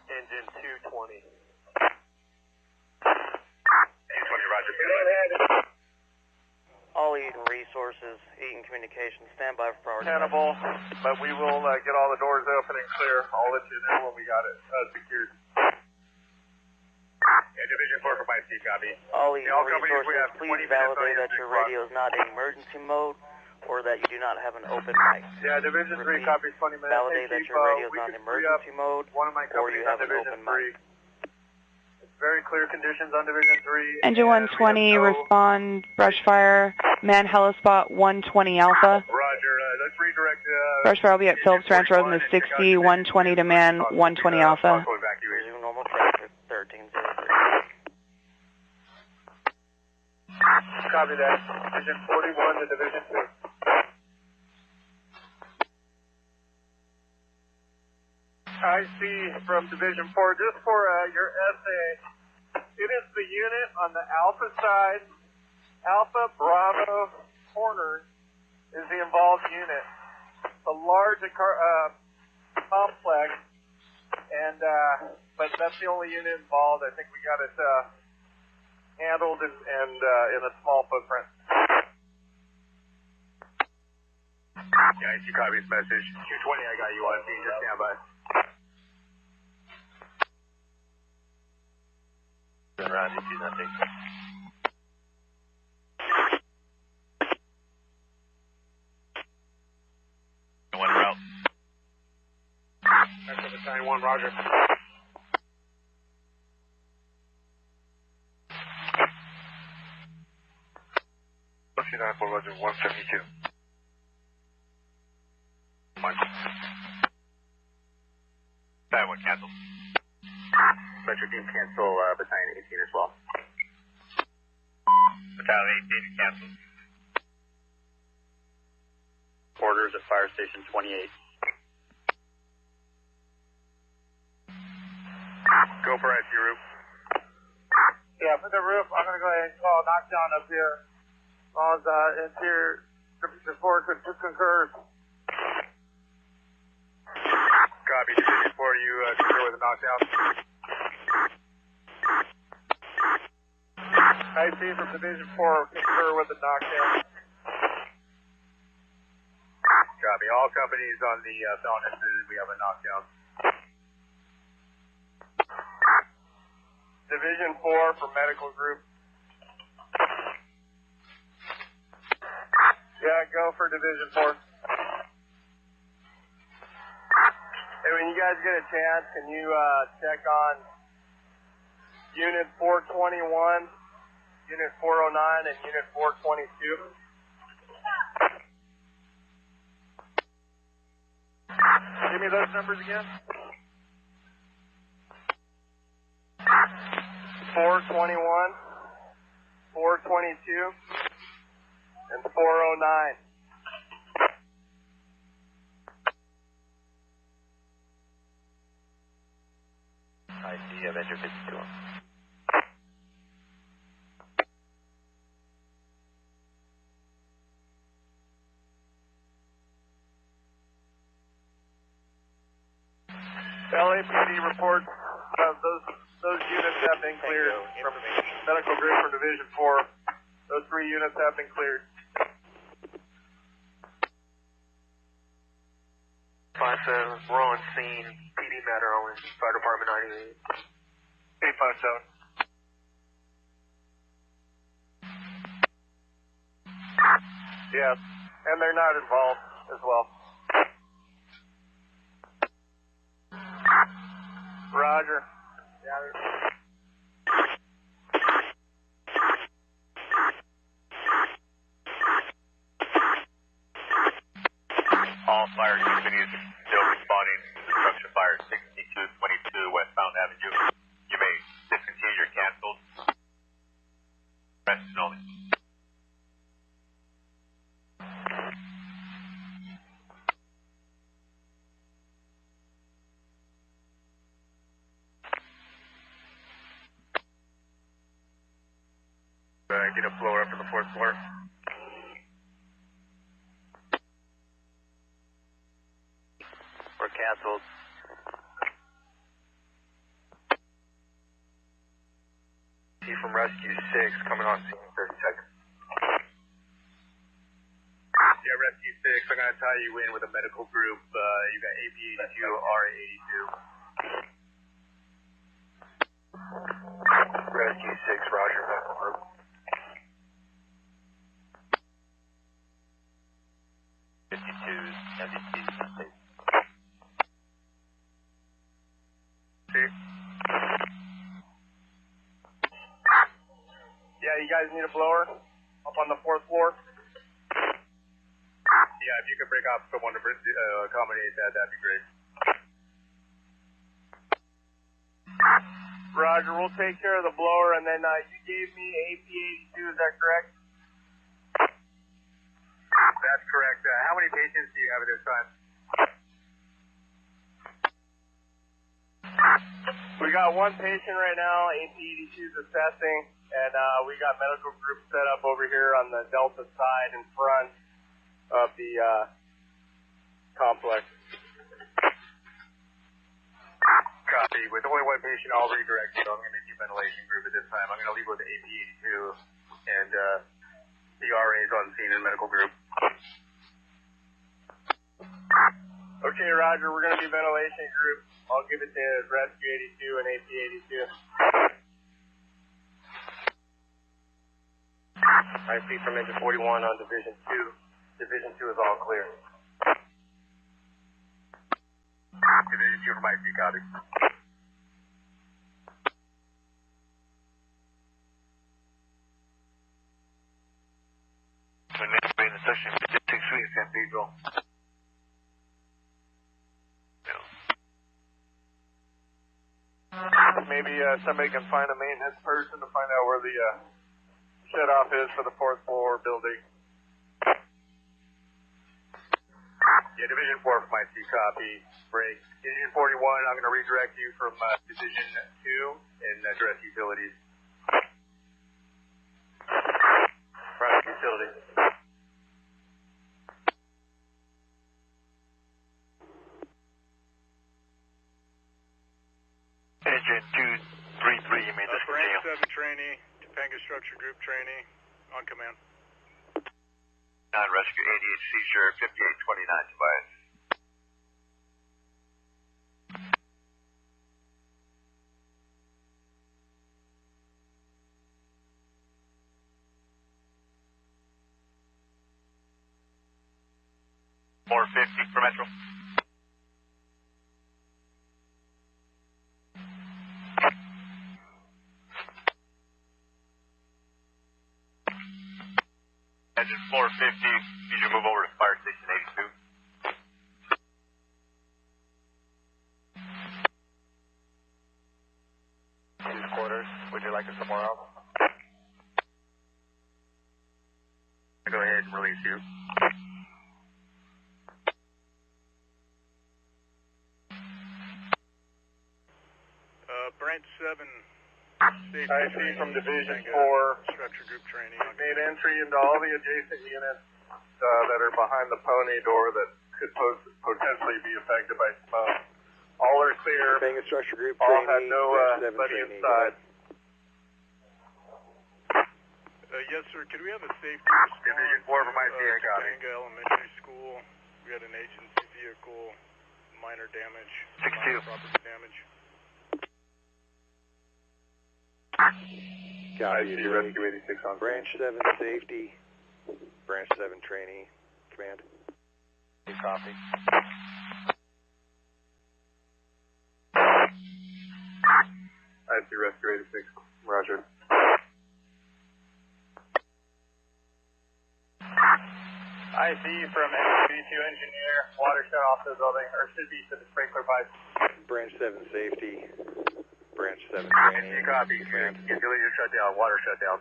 Engine 220. 220, roger. All Eaton, Resources, Eaton Communications, stand by for priority. Hannibal, but we will get all the doors open and clear. I'll let you know when we got it secured. Yeah, Division 4 from IC, copy. All All Eaton companies, we Resources, have 20 please minutes on validate your that your clock. radio is not in emergency mode or that you do not have an open mic. Yeah, Division 3 copies 20 minutes. Validate that your radio is not in emergency mode one of my or you companies on have an Division open 3. mic. Very clear conditions on Division 3. Engine 120, respond, brush fire, man helispot 120 Alpha. Roger, let's redirect. Brush fire will be at Phillips Ranch Road in the 60, 120 to man 120 Alpha. Resume normal traffic, 1303. Copy that. Division 41 to Division 2. I see from Division 4, just for your essay, it is the unit on the Alpha side. Alpha Bravo corner is the involved unit. A large complex, and but that's the only unit involved. I think we got it handled and in a small footprint. Yeah, IC copies message. 220, I got you on scene, just stand by. Around, you see nothing. One route. That's the 91, Roger. Roger, 172. That one canceled. Metro team cancel battalion 18 as well. Battalion 18 canceled. Orders at Fire Station 28. Go for IC roof. Yeah, for the roof, I'm going to go ahead and call knockdown up here. As long as interior support concurs. Copy, Division 4, you concur with the knockdown. I see from Division 4, concur with the knockdown. Copy, all companies on the Felon incident, we have a knockdown. Division 4 for medical group. Yeah, go for Division 4. Hey, when you guys get a chance, can you check on Unit 421, Unit 409, and Unit 422? Give me those numbers again. 421, 422, and 409. I see Avenger 52. LAPD reports those units have been cleared from medical group from Division 4. Those 3 units have been cleared. 5-7, we're on scene. PD matter only. Fire Department 98. 857. Yes, and they're not involved as well. Roger. All fire companies still responding to destruction fire 6222 westbound Avenue. You may discontinue your canceled. Rest only. Get a blower up to the 4th floor. We're canceled. T from Rescue 6 coming on scene in 30 seconds. Rescue 6. I'm going to tie you in with a medical group. You got AP82, RA82. Rescue 6, Roger, medical group. Yeah, you guys need a blower up on the 4th floor? Yeah, if you could break off someone to accommodate that, that'd be great. Roger, we'll take care of the blower, and then you gave me AP82, is that correct? That's correct. How many patients do you have at this time? We got one patient right now, AP82 is assessing, and we got medical group set up over here on the Delta side in front of the complex. Copy. With only one patient, I'll redirect you. I'm going to make you ventilation group at this time. I'm going to leave with AP82 and the RAs on scene in medical group. Okay, Roger, we're going to do ventilation group. I'll give it to Rescue 82 and AP82. I see from engine 41 on Division 2. Division 2 is all clear. Division 2 from IC, copy. In the section 56 Cathedral. Maybe somebody can find a maintenance person to find out where the shut-off is for the 4th floor building. Yeah, Division 4 from IC, copy. Break. Division 41, I'm going to redirect you from Division 2 and address utilities. Private utilities. Engine 233, you made this Branch 7 trainee, Topanga Structure Group trainee, on command. Non-rescue 88 seizure, 5829 Tobias. $450 for Metro. Engine 450, need you move over to Fire Station 82. These quarters, would you like it somewhere else? Go ahead and release you. Branch 7, I see from Division 4, Structure Group training. Made entry into all the adjacent units that are behind the pony door that could potentially be affected by smoke. All are clear. Topanga Structure Group all training. have no buddy inside. Yes, sir. Could we have a safety response? Division 4 from ICA, got it. Topanga Elementary School. We had an agency vehicle, minor damage. 62. Property damage. Copy. IC Rescue 86 on Branch 7 safety. Branch 7 trainee. Command. Copy. IC Rescue 86. Roger. IC from NBC engineer. Water shut off the building, or should be to the sprinkler pipe. Branch 7 safety. Branch 7 IC training. copy. Utilities shut down. Water shut down.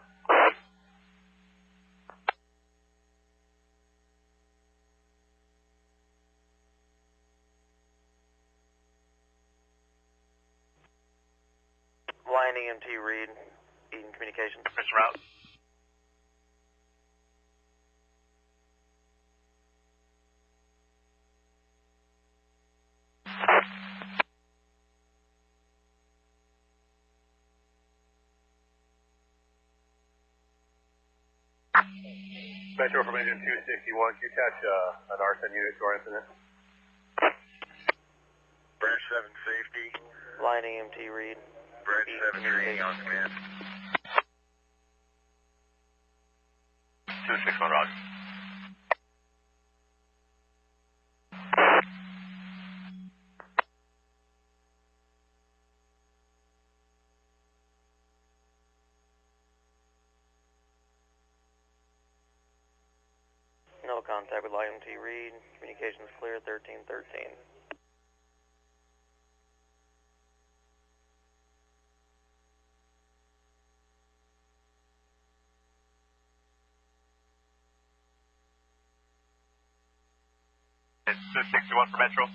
Line EMT read. Eaton Communications. Mr. Route. Metro from engine 261, can you attach an arson unit to our incident? Branch 7 safety. Line EMT read. Branch 7 training on command. 261, Roger. No contact with line EMT read. Communications clear, 1313. It's 261 for Metro.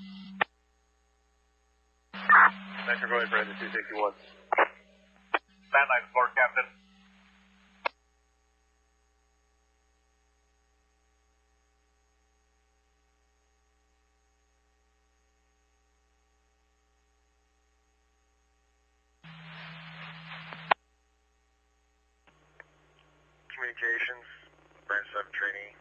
Metro, go ahead, Brandon, 261. Landline floor, Captain. Communications, Branch 7 trainee.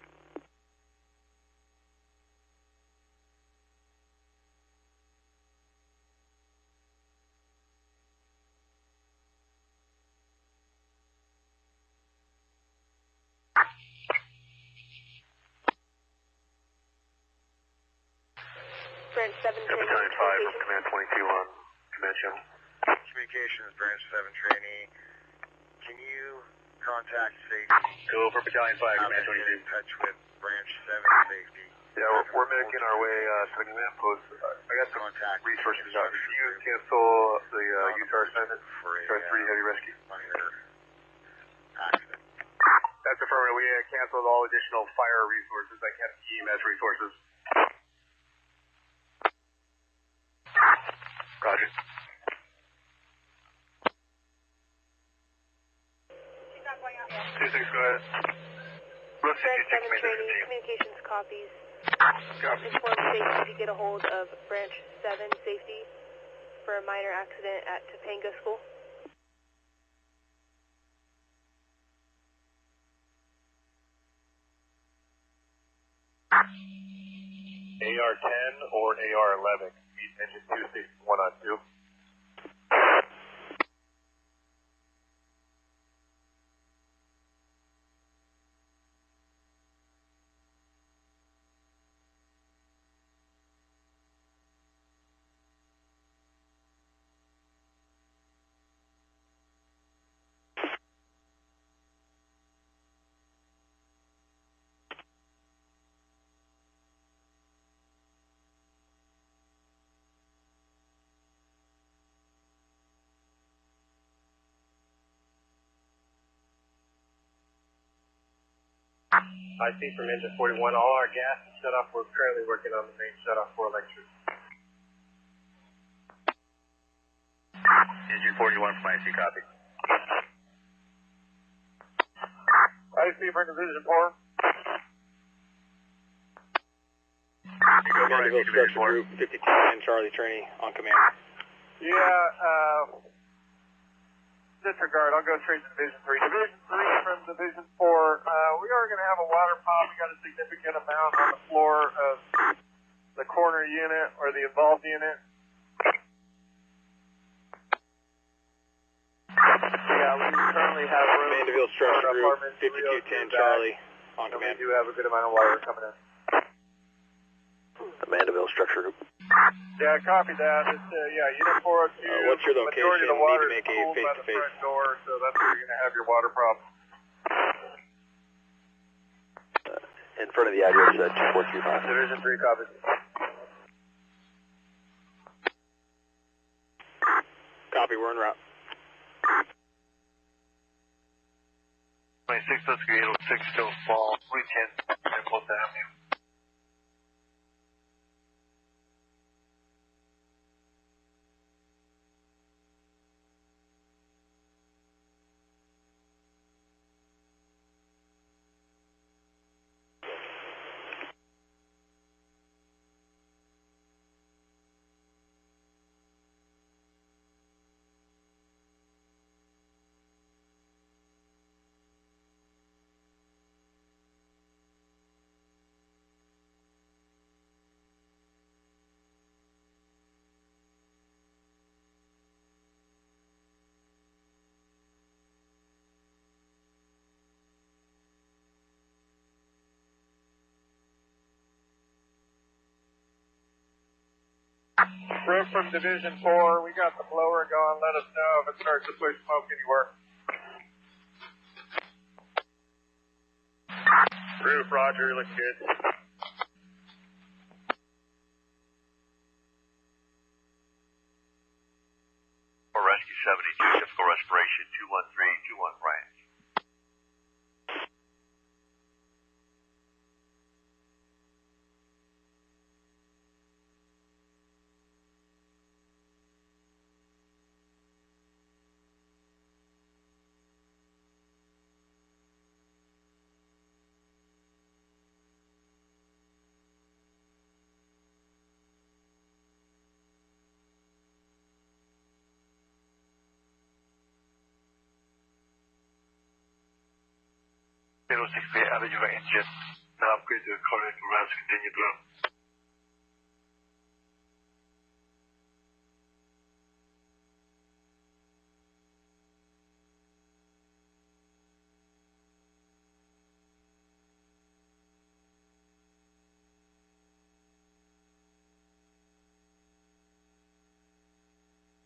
Branch 7 training. Battalion 5 from Command 22 on command channel. Communications, Branch 7 trainee. Can you contact safety? Go for Battalion 5, Command 22. In touch with Branch 7 safety. Yeah, we're making our way to the command post. I got some resources out. Can you cancel the UTAR assignment for a 3 heavy rescue? Accident. That's affirmative. We canceled all additional fire resources. I kept EMS resources. Roger. 26, go ahead. Branch 7 training, communications copies. Inform safety to get a hold of Branch 7 safety for a minor accident at Topanga School. AR-10 or AR-11. Meet engine 261 on 2. I see from engine 41, all our gas is shut off. We're currently working on the main shut off for electric. Engine 41 from IC, copy. IC from Division 4. Mandeville Structure Group, 5210 Charlie trainee on command. Yeah, disregard. I'll go straight to Division 3. Division 3 from Division 4. We are going to have a water pop. We got a significant amount on the floor of the corner unit or the involved unit. Yeah, we currently have room. Mandeville Structure Group, 5210 Charlie on command. We do have a good amount of water coming in. The Mandeville Structure Group. Yeah, copy that. It's, Unit 402. What's your location? Majority of the water Need to make is a cooled by the face-to-face. front door, so that's where you're going to have your water problem. In front of the address, 2425. Division 3, copy. Copy, we're en route. 26, let's go 806 still fall. Reach in and pull down you. Roof from Division 4, we got the blower going. Let us know if it starts to push smoke anywhere. Roof, roger, looks good. For Rescue 72, typical respiration, 213, 21 branch. Out of your engine. Now upgrade to cardiac arrest. Continue through.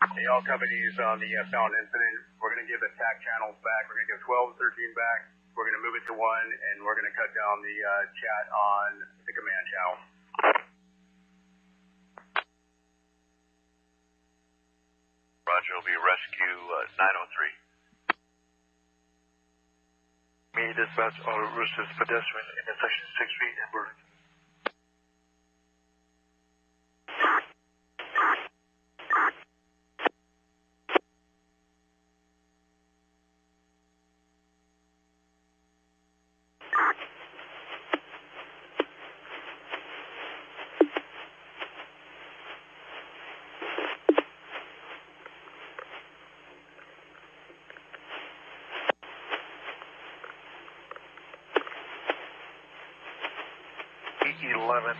Hey, all companies on the Fountain incident, we're going to give the TAC channels back. We're going to give 12 and 13 back. We're going to move it to 1, and we're going to cut down the chat on the command channel. Roger, will be rescue 903. Me, dispatch, auto versus pedestrian, intersection 6 feet in Burlington. E11,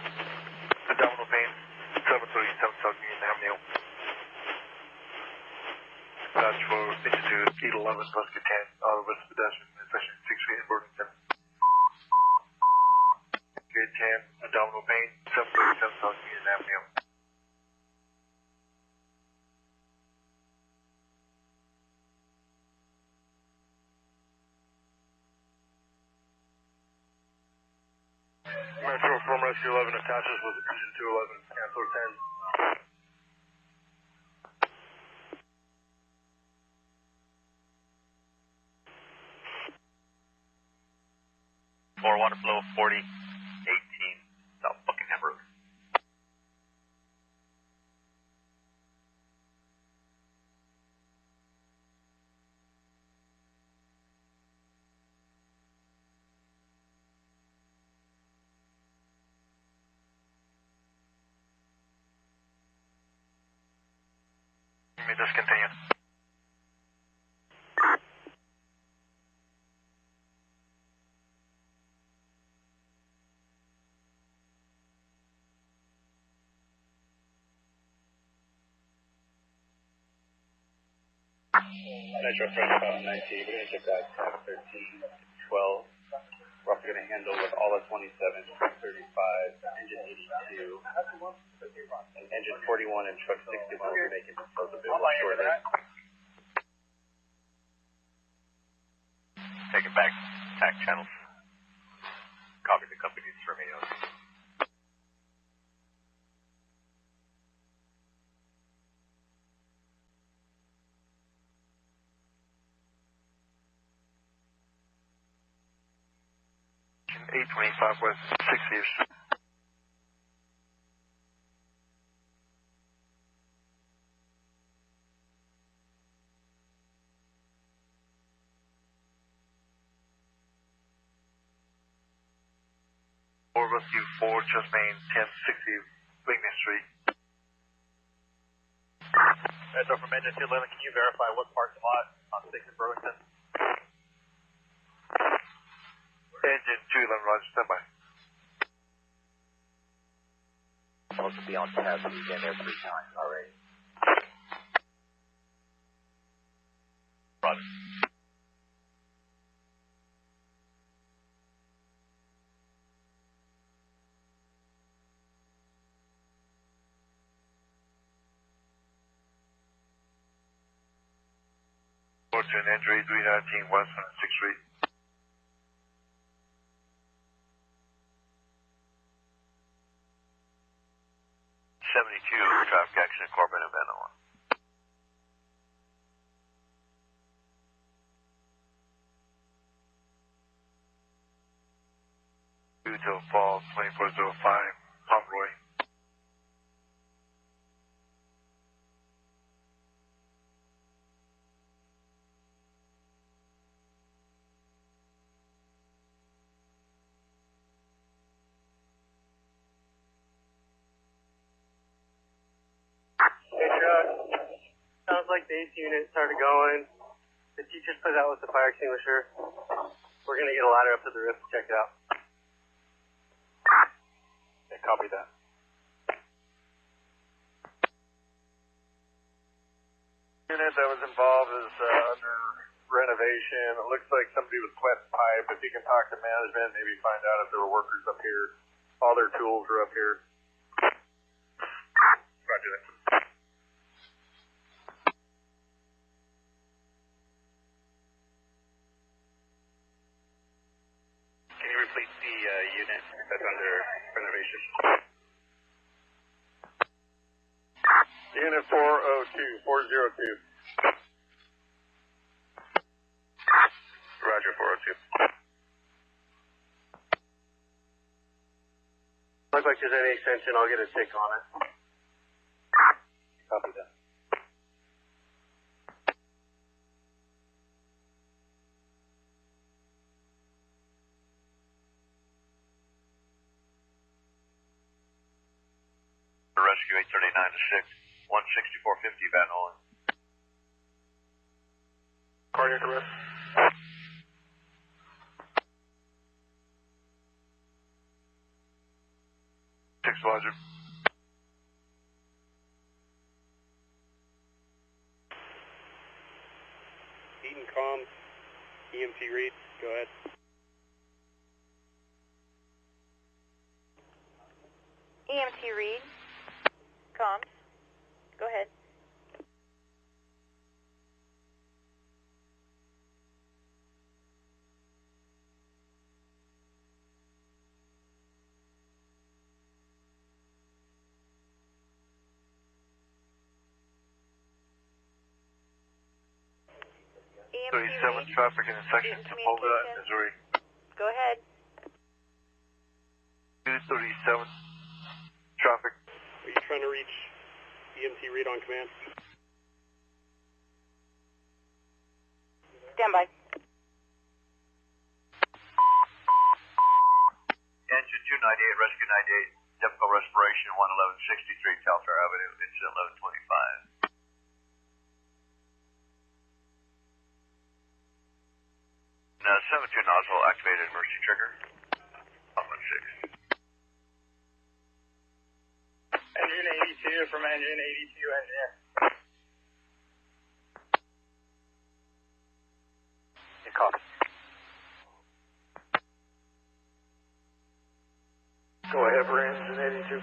abdominal pain, 737 South Union Avenue. Dispatch for Institute E11, Rescue 10, auto versus pedestrian, intersection 6 feet in Burlington. Gate 10, abdominal pain, 737 South Union Avenue. Metro from Rescue 11 attaches with Engine 211, cancel 10. For water flow 40, 18, South Buckingham Road. You may discontinue. Metro Fresh about 19, we're going to get that 13, 12. We're also going to handle with all the 27, 35, engine 82, and engine 41 and truck 61 will be making themselves available shortly. Take it back, TAC channels. Copy the company's Romeo. Engine 825 West, 6 years. Or Rescue 4, just main 1060 Wigman Street. Metro from engine 211, can you verify what parking lot on 6 in Burlington? Engine 211, Roger, standby. Supposed to be on tab, he's been there 3 times already. Roger. Report to an injury, 319 West 6th Street. Traffic accident, Corbin and Venmo. Till Falls, 2405, Pomeroy. Sounds like the AC unit started going. The teachers put out with the fire extinguisher. We're going to get a ladder up to the roof to check it out. Okay, copy that. Unit that was involved is under renovation. It looks like somebody was wet pipe. If you can talk to management, maybe find out if there were workers up here. All their tools are up here. Roger that. Can you replace the unit that's under renovation? Unit 402. Roger, 402. Look like there's any extension, I'll get a tick on it. Copy that. Rescue 839 to 6, 16450 Van Nolan. Cardiac arrest. Six Roger. Eaton comms, EMT read, go ahead. EMT read. Comms. Go ahead. EMT 37 traffic intersection to Polda, Missouri. Go ahead. 237 traffic. Are you trying to reach EMT read on command? Stand by. Engine 298, Rescue 98, difficult respiration, 11163 Calter Avenue, incident 1125. Now, 72 nozzle activated emergency trigger. 116. Engine 82 from engine 82 engineer. Hey, copy. Go ahead for engine 82.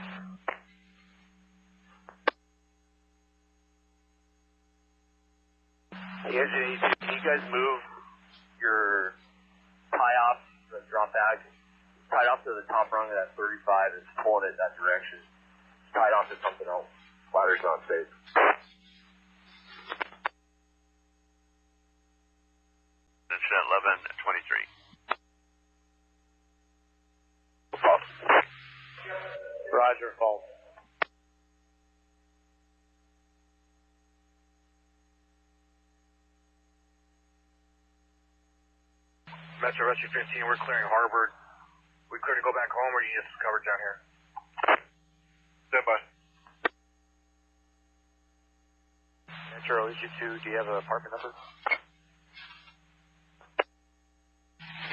Hey, engine 82, can you guys move your tie-off, the drop bag, tied off to the top rung of that 35 and pulling it that direction? Tied off to something else. Ladder's not safe. Incident 1123. False. Roger, false. Metro Rescue 15, we're clearing Harvard. We clear to go back home, or you just covered down here? Stand by. Metro Issue 2, do you have an apartment number?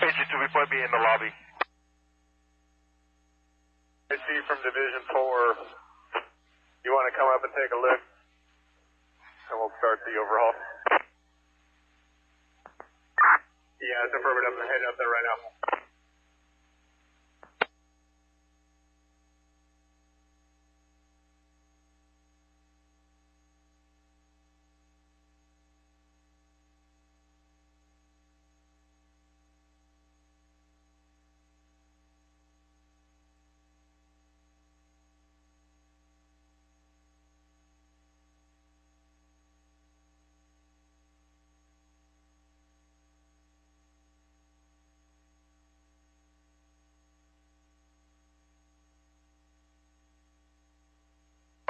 Issue 2, we might be in the lobby. I see from Division 4. You want to come up and take a look? And we'll start the overhaul. Yeah, it's affirmative. I'm heading up there right now.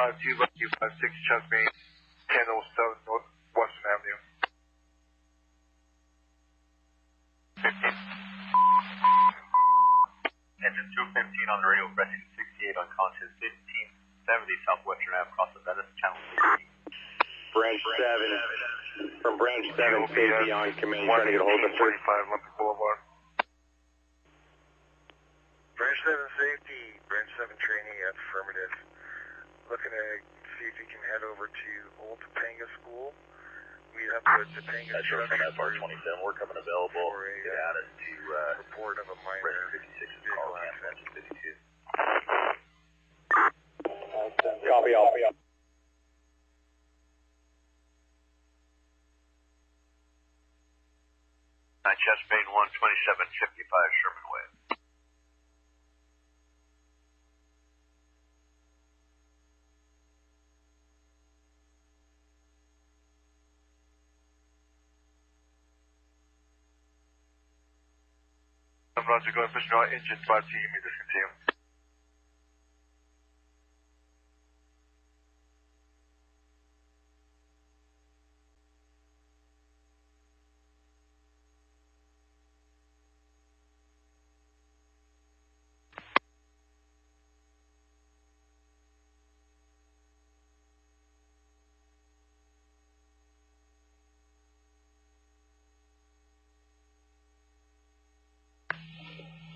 52, rescue 56, chest main, 1007 North Western Avenue. 15. Engine 215 on the radio, rescue 68 unconscious, 1570 Southwestern Ave, across the Venice Channel 16. Branch 7. From Branch 7, safety on command, trying to get a hold of 45 Olympic Boulevard. Branch 7 safety, Branch 7 trainee, affirmative. Looking to see if you can head over to Old Topanga School. We have the Topanga Metro from FR27, we're coming available. Get added to report of a minor 56 call cancel, 52. Copy all. Chest main 12755 Sherman Way. Roger, go ahead, push out engine 5T, give me discontinue.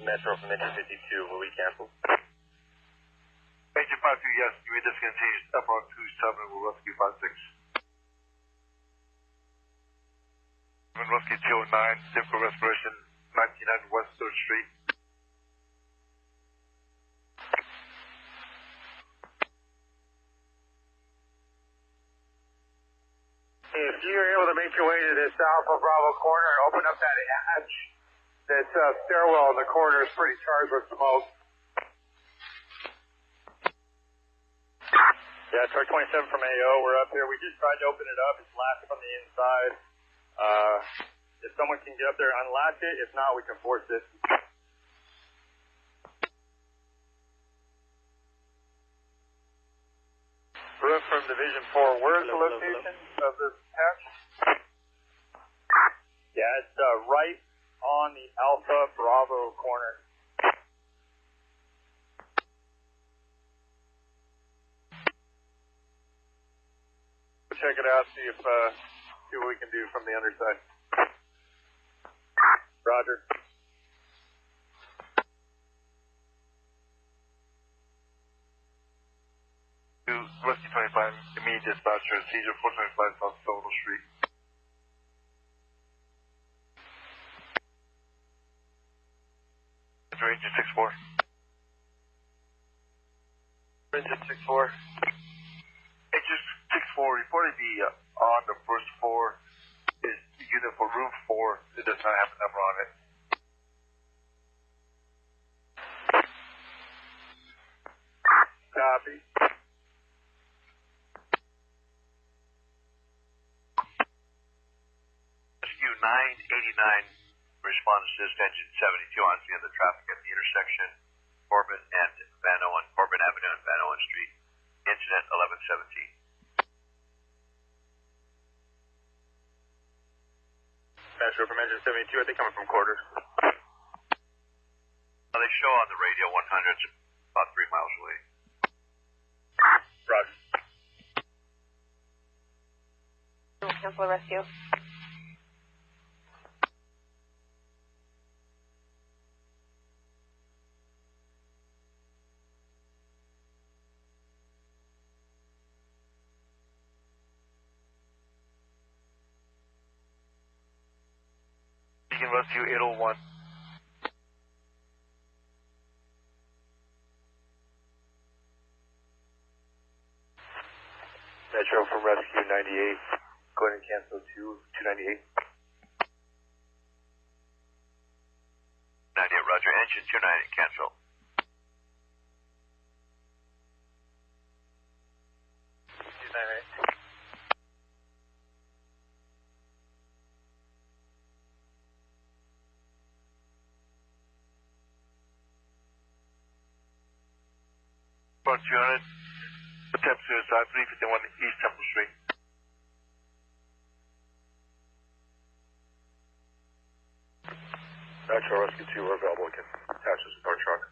Metro from engine 52, will we cancel? Engine 52, yes, you may discontinue. FR27 will rescue 56. Rescue 209, simple respiration, 99 West 3rd Street. If you're able to make your way to this Alpha Bravo corner and open up that hatch, that stairwell in the corner is pretty charged with smoke. Yeah, truck 27 from AO, we're up here. We just tried to open it up. It's latched from the inside. If someone can get up there and unlatch it, if not, we can force it. Roof from Division 4, where's the location of this hatch? Yeah, it's right on the Alpha Bravo corner. Check it out, see what we can do from the underside. Roger. Rescue 25, immediate dispatcher, seizure 425 South Soto Street. Ranger 6-4. Ranger 6-4. Ranger 6-4, reported be on the first floor. Is the unit for room 4. It does not have a number on it. Copy. Rescue 989. Respond assist engine 72 on scene of the traffic at the intersection Corbin and Van Owen, Corbin Avenue and Van Owen Street. Incident 1117. Metro from engine 72, I think coming from quarters. They show on the radio 100's about 3 miles away. Roger. We'll cancel the rescue. Beacon Rescue 801. Metro from Rescue 98. Go ahead and cancel to 298. 98, Roger. Engine 298, cancel. About 200. Attempt suicide, 351 East Temple Street. Metro Rescue 2 are available again. Attaches with our truck.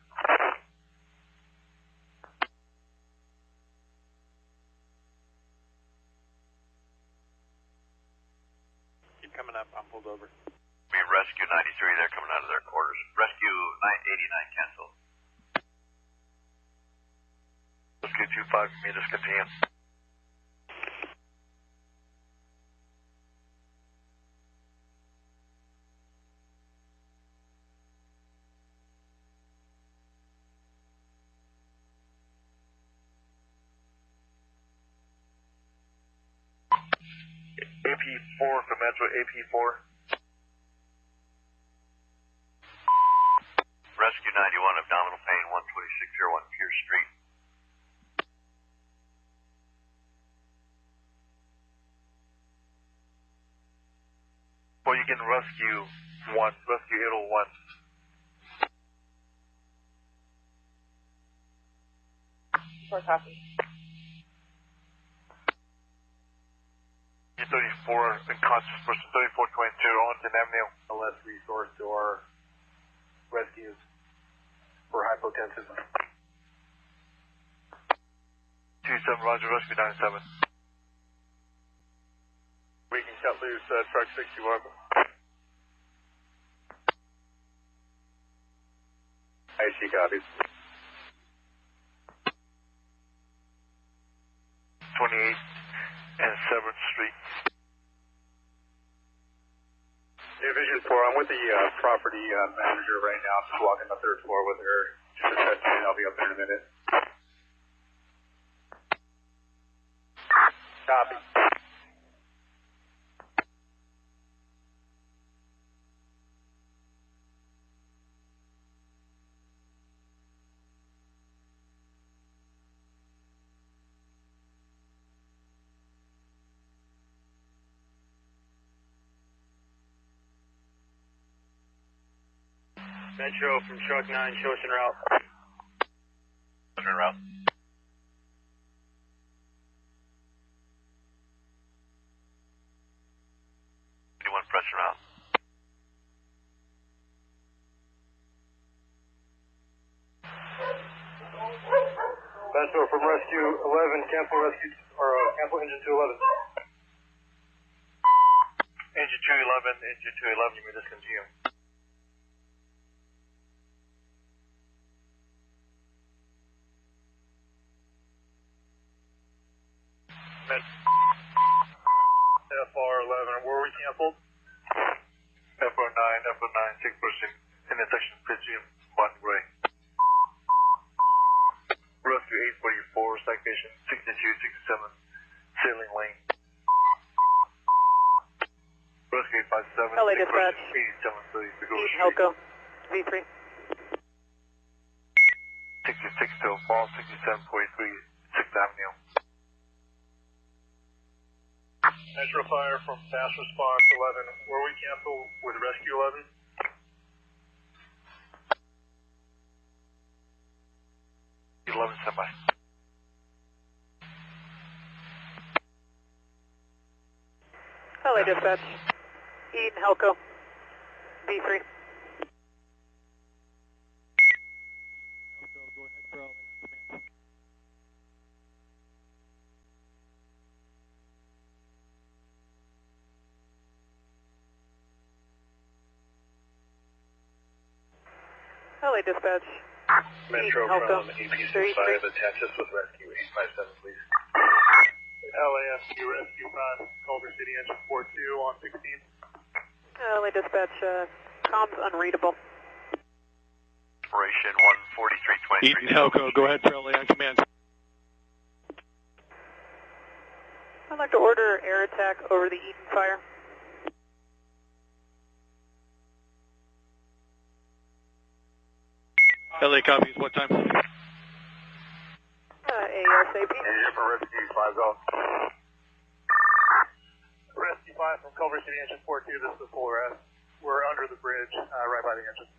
Keep coming up. I'm pulled over. Rescue 93, they're coming out of their quarters. Rescue 989 cancel. Rescue 25, can you just continue? AP4 for Metro, AP4. Rescue 91, abdominal pain, 12601 Pierce Street. Well, you can rescue 1, rescue 801. Short copy. U34, unconscious person, 3422, Arlington Avenue. A less resource to our rescues for hypotensive. 27, Roger, rescue 97. We can cut loose truck 61. IC copies. 28 and 7th Street. Division 4, I'm with the property manager right now. Just walking the 3rd floor with her. Just a second, I'll be up there in a minute. Copy. Metro from truck 9, chosen route. Chosen route. Anyone pressure route. Metro from rescue 11, cancel rescue, or cancel engine 211. Engine 211, you may discontinue. FR11, were we canceled? FR9, 6%, intersection Pittsfield, Bond Gray. Rescue 844, citation 6267, Sailing Lane. Rescue 857, LA dispatch. 8730, Eaton Helco, V3. 66 to Fall, 67.3, 6th Avenue. Metro Fire from Fast Response 11. Were we canceled with Rescue 11? Standby. LA dispatch. Eaton Helco, V3. LA dispatch. Metro from AP65, attach us with Rescue 857, please. LASQ Rescue 5, Culver City Engine 42 on 16. LA dispatch, comms unreadable. Operation 14323. Eaton Helco, go ahead for LA on command. I'd like to order air attack over the Eaton fire. LA copies, what time? ASAP. Engine for Rescue 5 Golf. Rescue 5 from Culver City Engine 42, this is full arrest. We're under the bridge, right by the engine.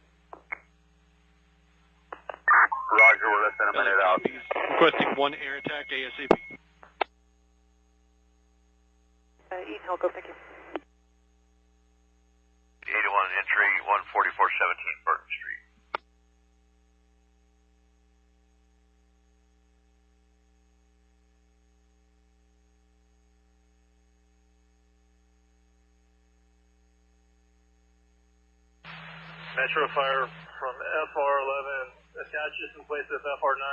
Roger, we're less than a minute out. Requesting 1 air attack ASAP. Eaton, I'll go, thank you. 81 entry, 14417 Burton Street. Metro Fire from FR11, attaches in place of FR9,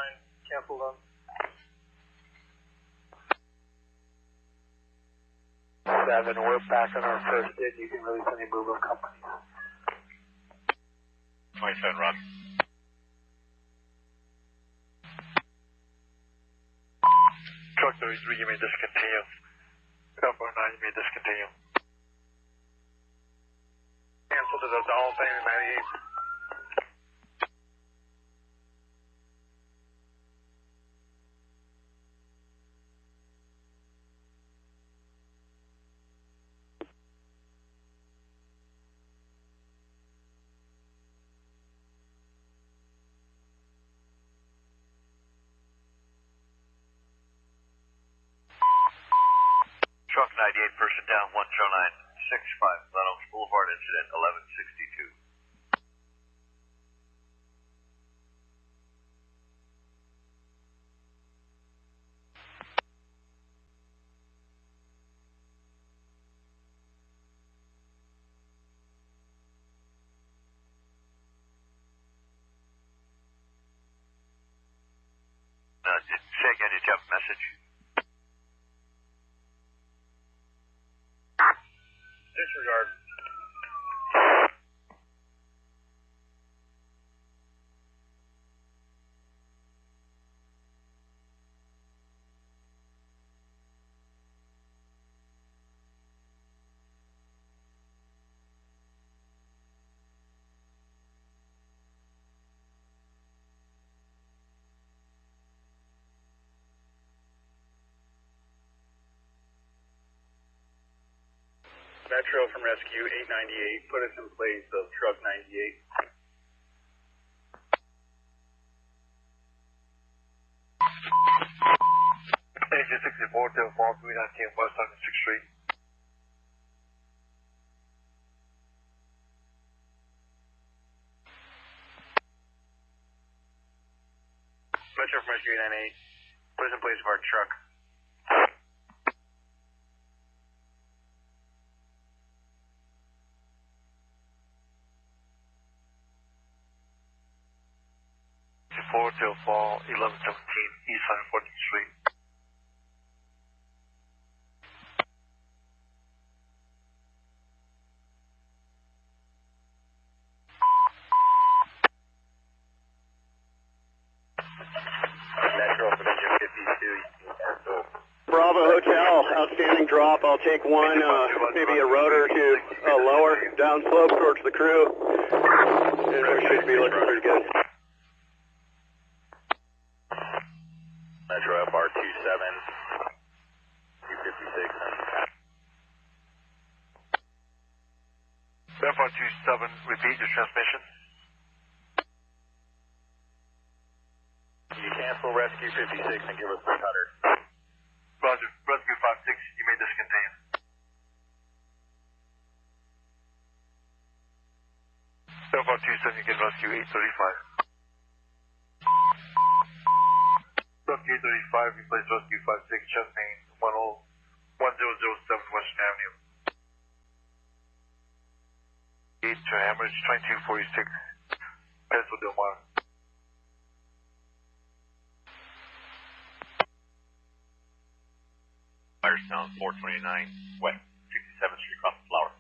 cancel them. 7, we're back on our first hit. You can release any move of companies. 27, Rob. Truck 33, you may discontinue. FR9, you may discontinue. Cancel to the Dolphin 98. Truck 98, person down, 10965, Lenox Boulevard, incident 1162. Say again, did you have a message? Disregard. Metro from Rescue 898, put us in place of Truck 98. Engine 64 to Fall 319 West 106th Street. Metro from Rescue 898, put us in place of our truck. Till Fall 1117 East 114th Street. Metro from Engine 52. Bravo Hotel, outstanding drop. I'll take one, maybe a rotor to lower, downslope towards the crew. And it should be looking pretty good. Metro FR27, 256. FR27, repeat your transmission. Can you cancel Rescue 56 and give us the cutter? Roger, Rescue 56, you may discontinue. FR27, you can rescue 835. Rescue 835, replace Rescue 56, Chastain 1007 Western Avenue. 8 to Hemorrhage 2246, Pencil Del Mar. Firestone 429 West 67th Street, across the Flower.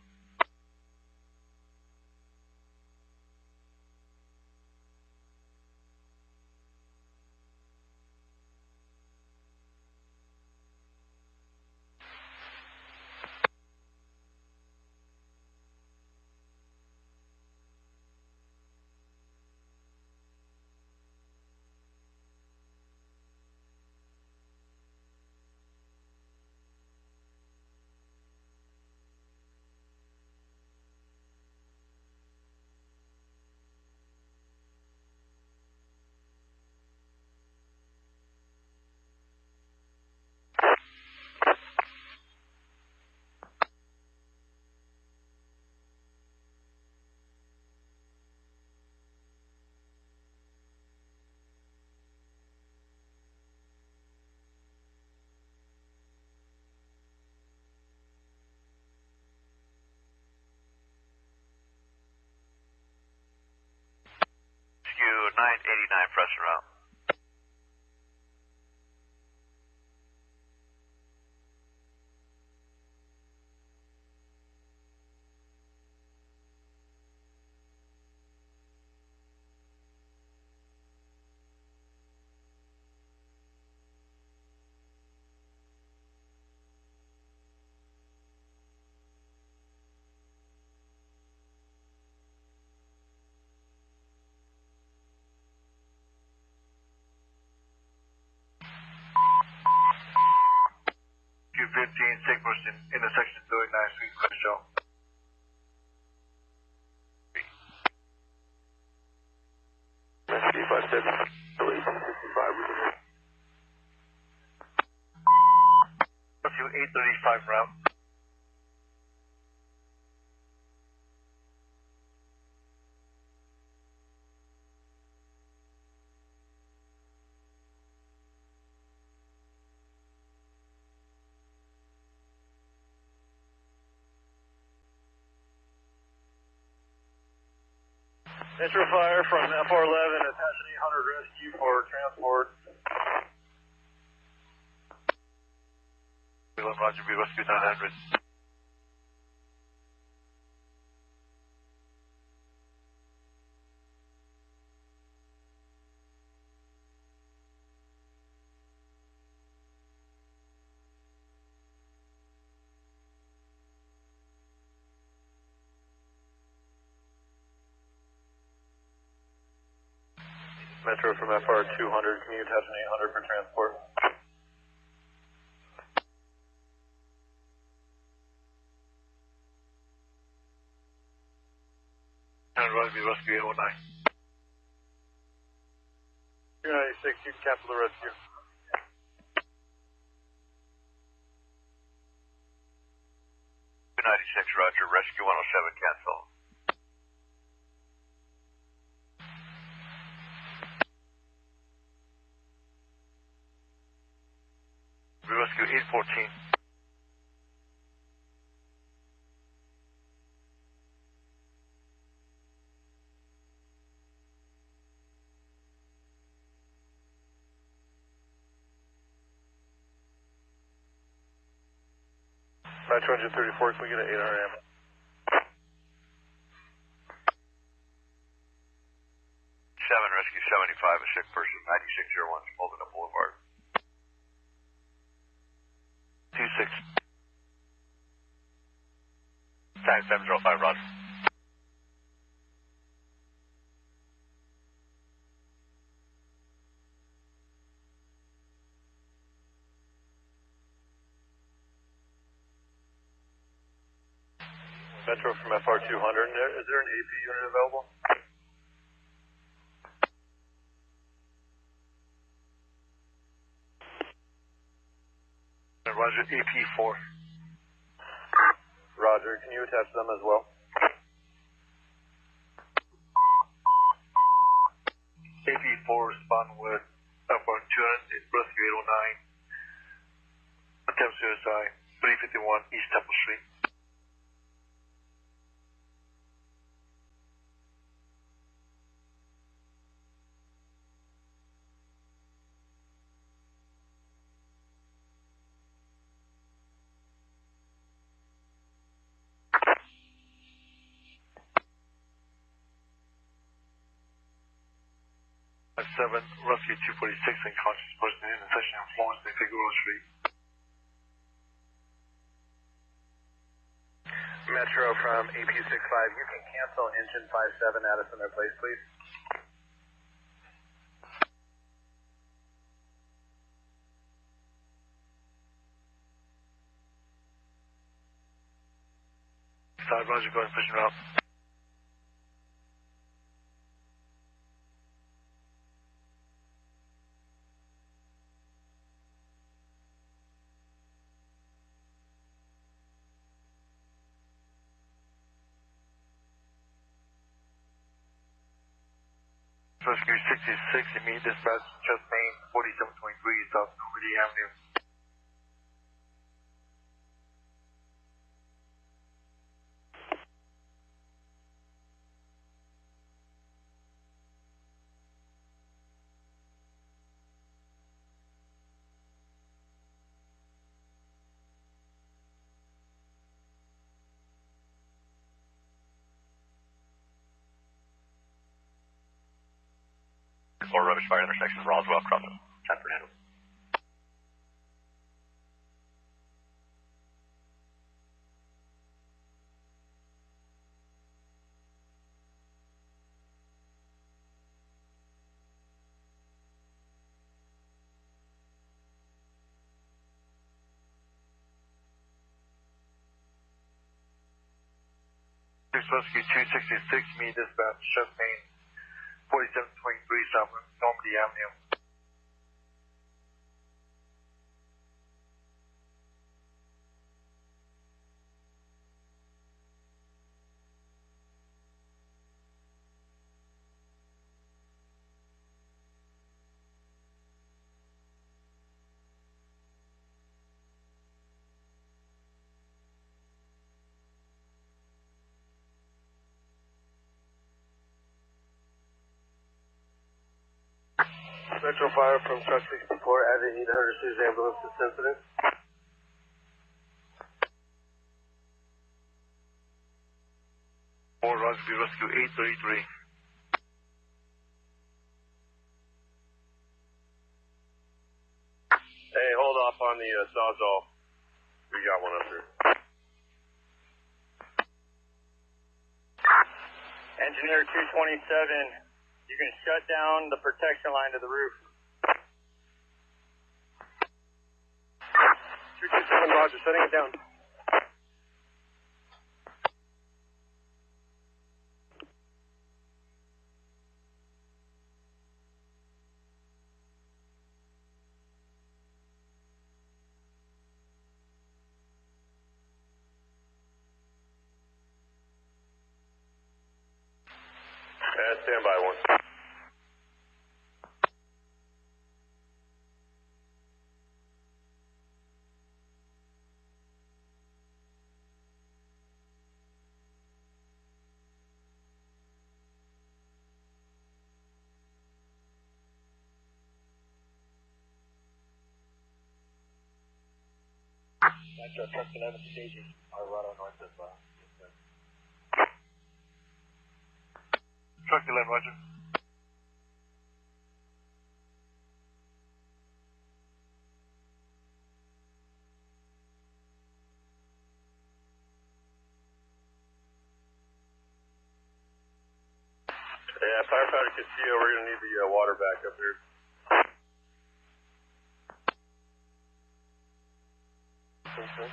press and route. Q15, Sigmund intersection 289 Street, West Show. Rescue 57, 65. Rescue 835 route. Metro Fire from FR11, attach an 800 rescue for transport. Roger, we rescue 900. Metro from FR200, can you attach an 800 for transport? And Roger, rescue 809. 296, you can cancel the rescue. Roger, rescue 107, cancel. Rescue 814. Metro engine 34, can we get an 8 RM? Rescue 75, a sick person, 9601, Spalding Boulevard. 26. Time 705, Roger. Metro from FR200, is there an AP unit available? Roger, AP4. Roger, can you attach them as well? AP4, respond with FR200, rescue 809. Attempt suicide, 351 East Temple Street. Rescue 246, unconscious person in intersection of Florence and Figueroa Street. Metro from AP65, you can cancel engine 57, add us in their place, please. Side Roger, go ahead and push him out. Rescue 66, immediate dispatch, just main 4723 South Normandy Avenue. 10-4 rubbish fire intersection, Roswell, crossing San Fernando. Rescue 266, me dispatch, Champagne, 4723 South Normandy Avenue. Metro Fire from truck 64, added 800 C's ambulance to this incident. More Rosby Rescue 833. Hey, hold off on the Sawzall. We got one up here. Engineer 227. You can shut down the protection line to the roof. 227, Roger, setting it down. Stand by one. Metro truck 11 staging, Colorado North of Truck 11, Roger. Yeah, firefighter Castillo, we're going to need the water back up here. Okay.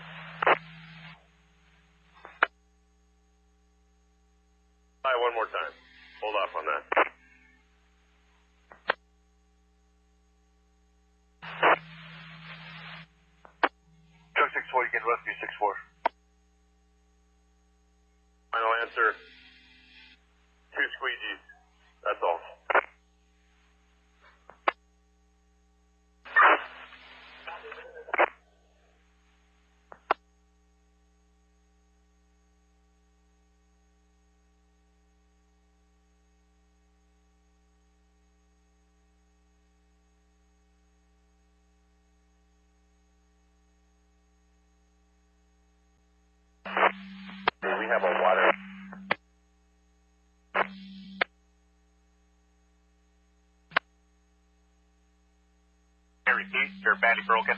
All right, one more time. Hold off on that. Truck 64, you can rescue 64. Final answer, 2 squeegees. That's all. We have a water. Repeat, you're badly broken.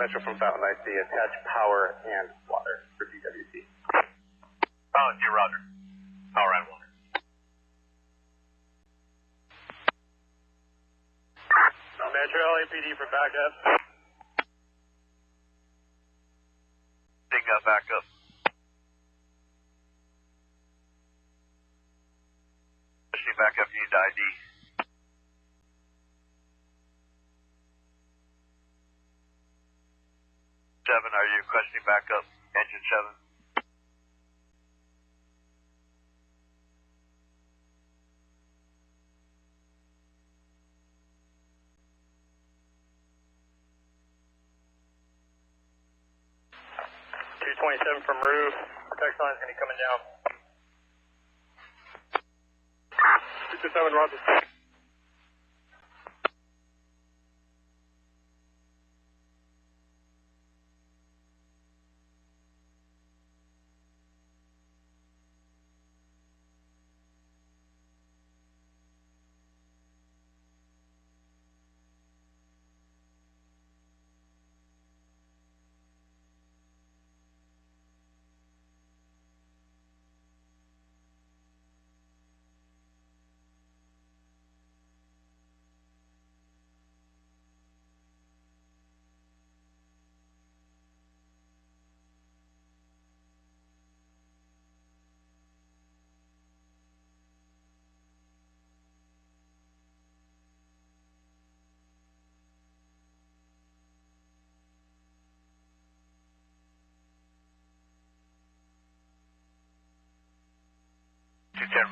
Metro from Fountain, I see attached power and water for DWC. Fountain, dear Roger. Power and water. Metro LAPD for backup. Big backup. Especially backup, you need to ID. Seven, are you requesting backup? Engine 7. From roof, protection line, any coming down? 227, Roger.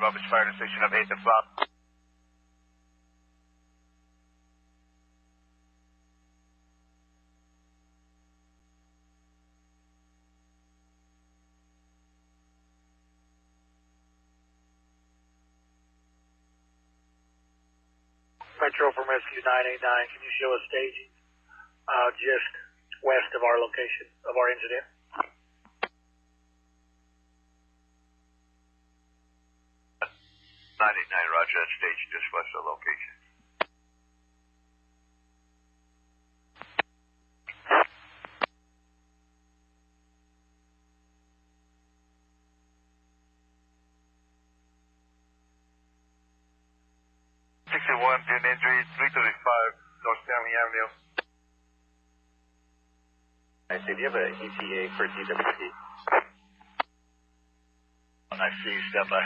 Roberts Fire Station of 8 o'clock. Metro from Rescue 989, can you show us staging just west of our location, of our incident? 989, roger, that stage just west of location. Due to injury, 335 North Stanley Avenue. I see. Do you have an ETA for DWP? I see, step by.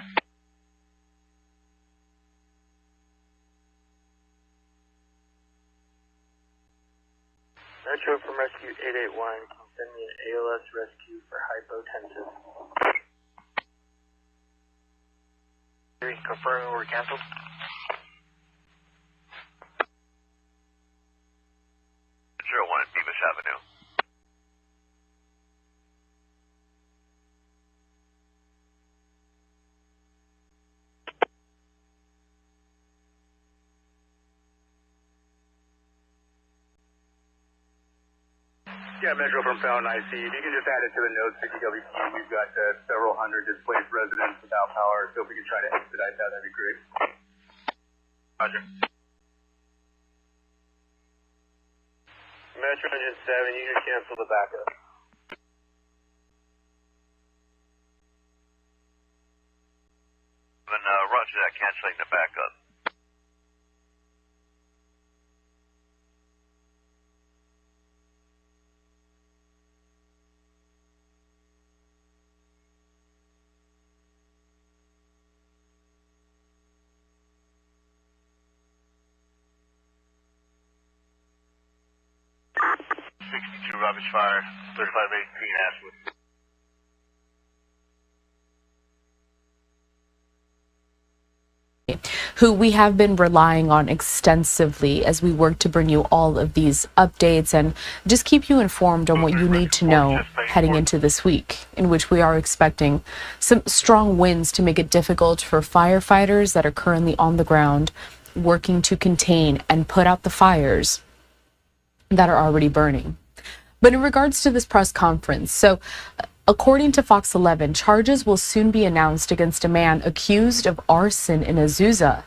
Metro from Rescue 881, can you send me an ALS rescue for hypotensive? Confirming we're canceled. 01 Beavis Avenue. Yeah, Metro from Fountain IC. If you can just add it to the notes for DWP, we've got several hundred displaced residents without power, so if we can try to expedite that, that'd be great. Roger. Metro Engine 7, you can cancel the backup. Roger that, canceling the backup. Roberts Fire, 3518 Ashwood. Who we have been relying on extensively as we work to bring you all of these updates and just keep you informed on what you need to know heading into this week, in which we are expecting some strong winds to make it difficult for firefighters that are currently on the ground working to contain and put out the fires that are already burning. But in regards to this press conference, so according to Fox 11, charges will soon be announced against a man accused of arson in Azusa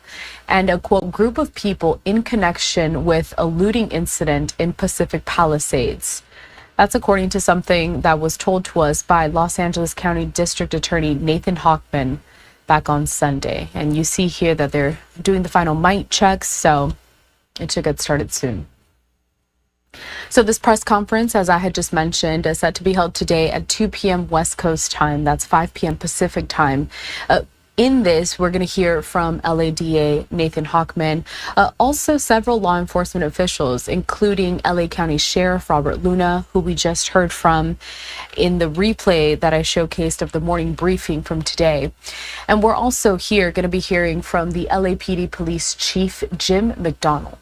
and a, quote, group of people in connection with a looting incident in Pacific Palisades. That's according to something that was told to us by Los Angeles County District Attorney Nathan Hochman back on Sunday. And you see here that they're doing the final might checks, so it should get started soon. So this press conference, as I had just mentioned, is set to be held today at 2 p.m. West Coast time. That's 5 p.m. Pacific time. In this, we're going to hear from LADA Nathan Hochman, also several law enforcement officials, including LA County Sheriff Robert Luna, who we just heard from in the replay that I showcased of the morning briefing from today. And we're also here going to be hearing from the LAPD Police Chief Jim McDonnell.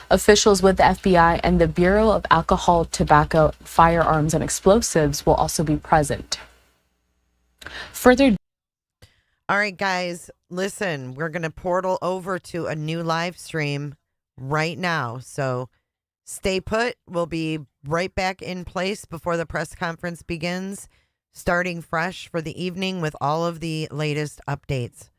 Officials with the FBI and the Bureau of Alcohol, Tobacco, Firearms, and Explosives will also be present. Further. All right, guys, listen, we're going to portal over to a new live stream right now. So stay put. We'll be right back in place before the press conference begins, starting fresh for the evening with all of the latest updates.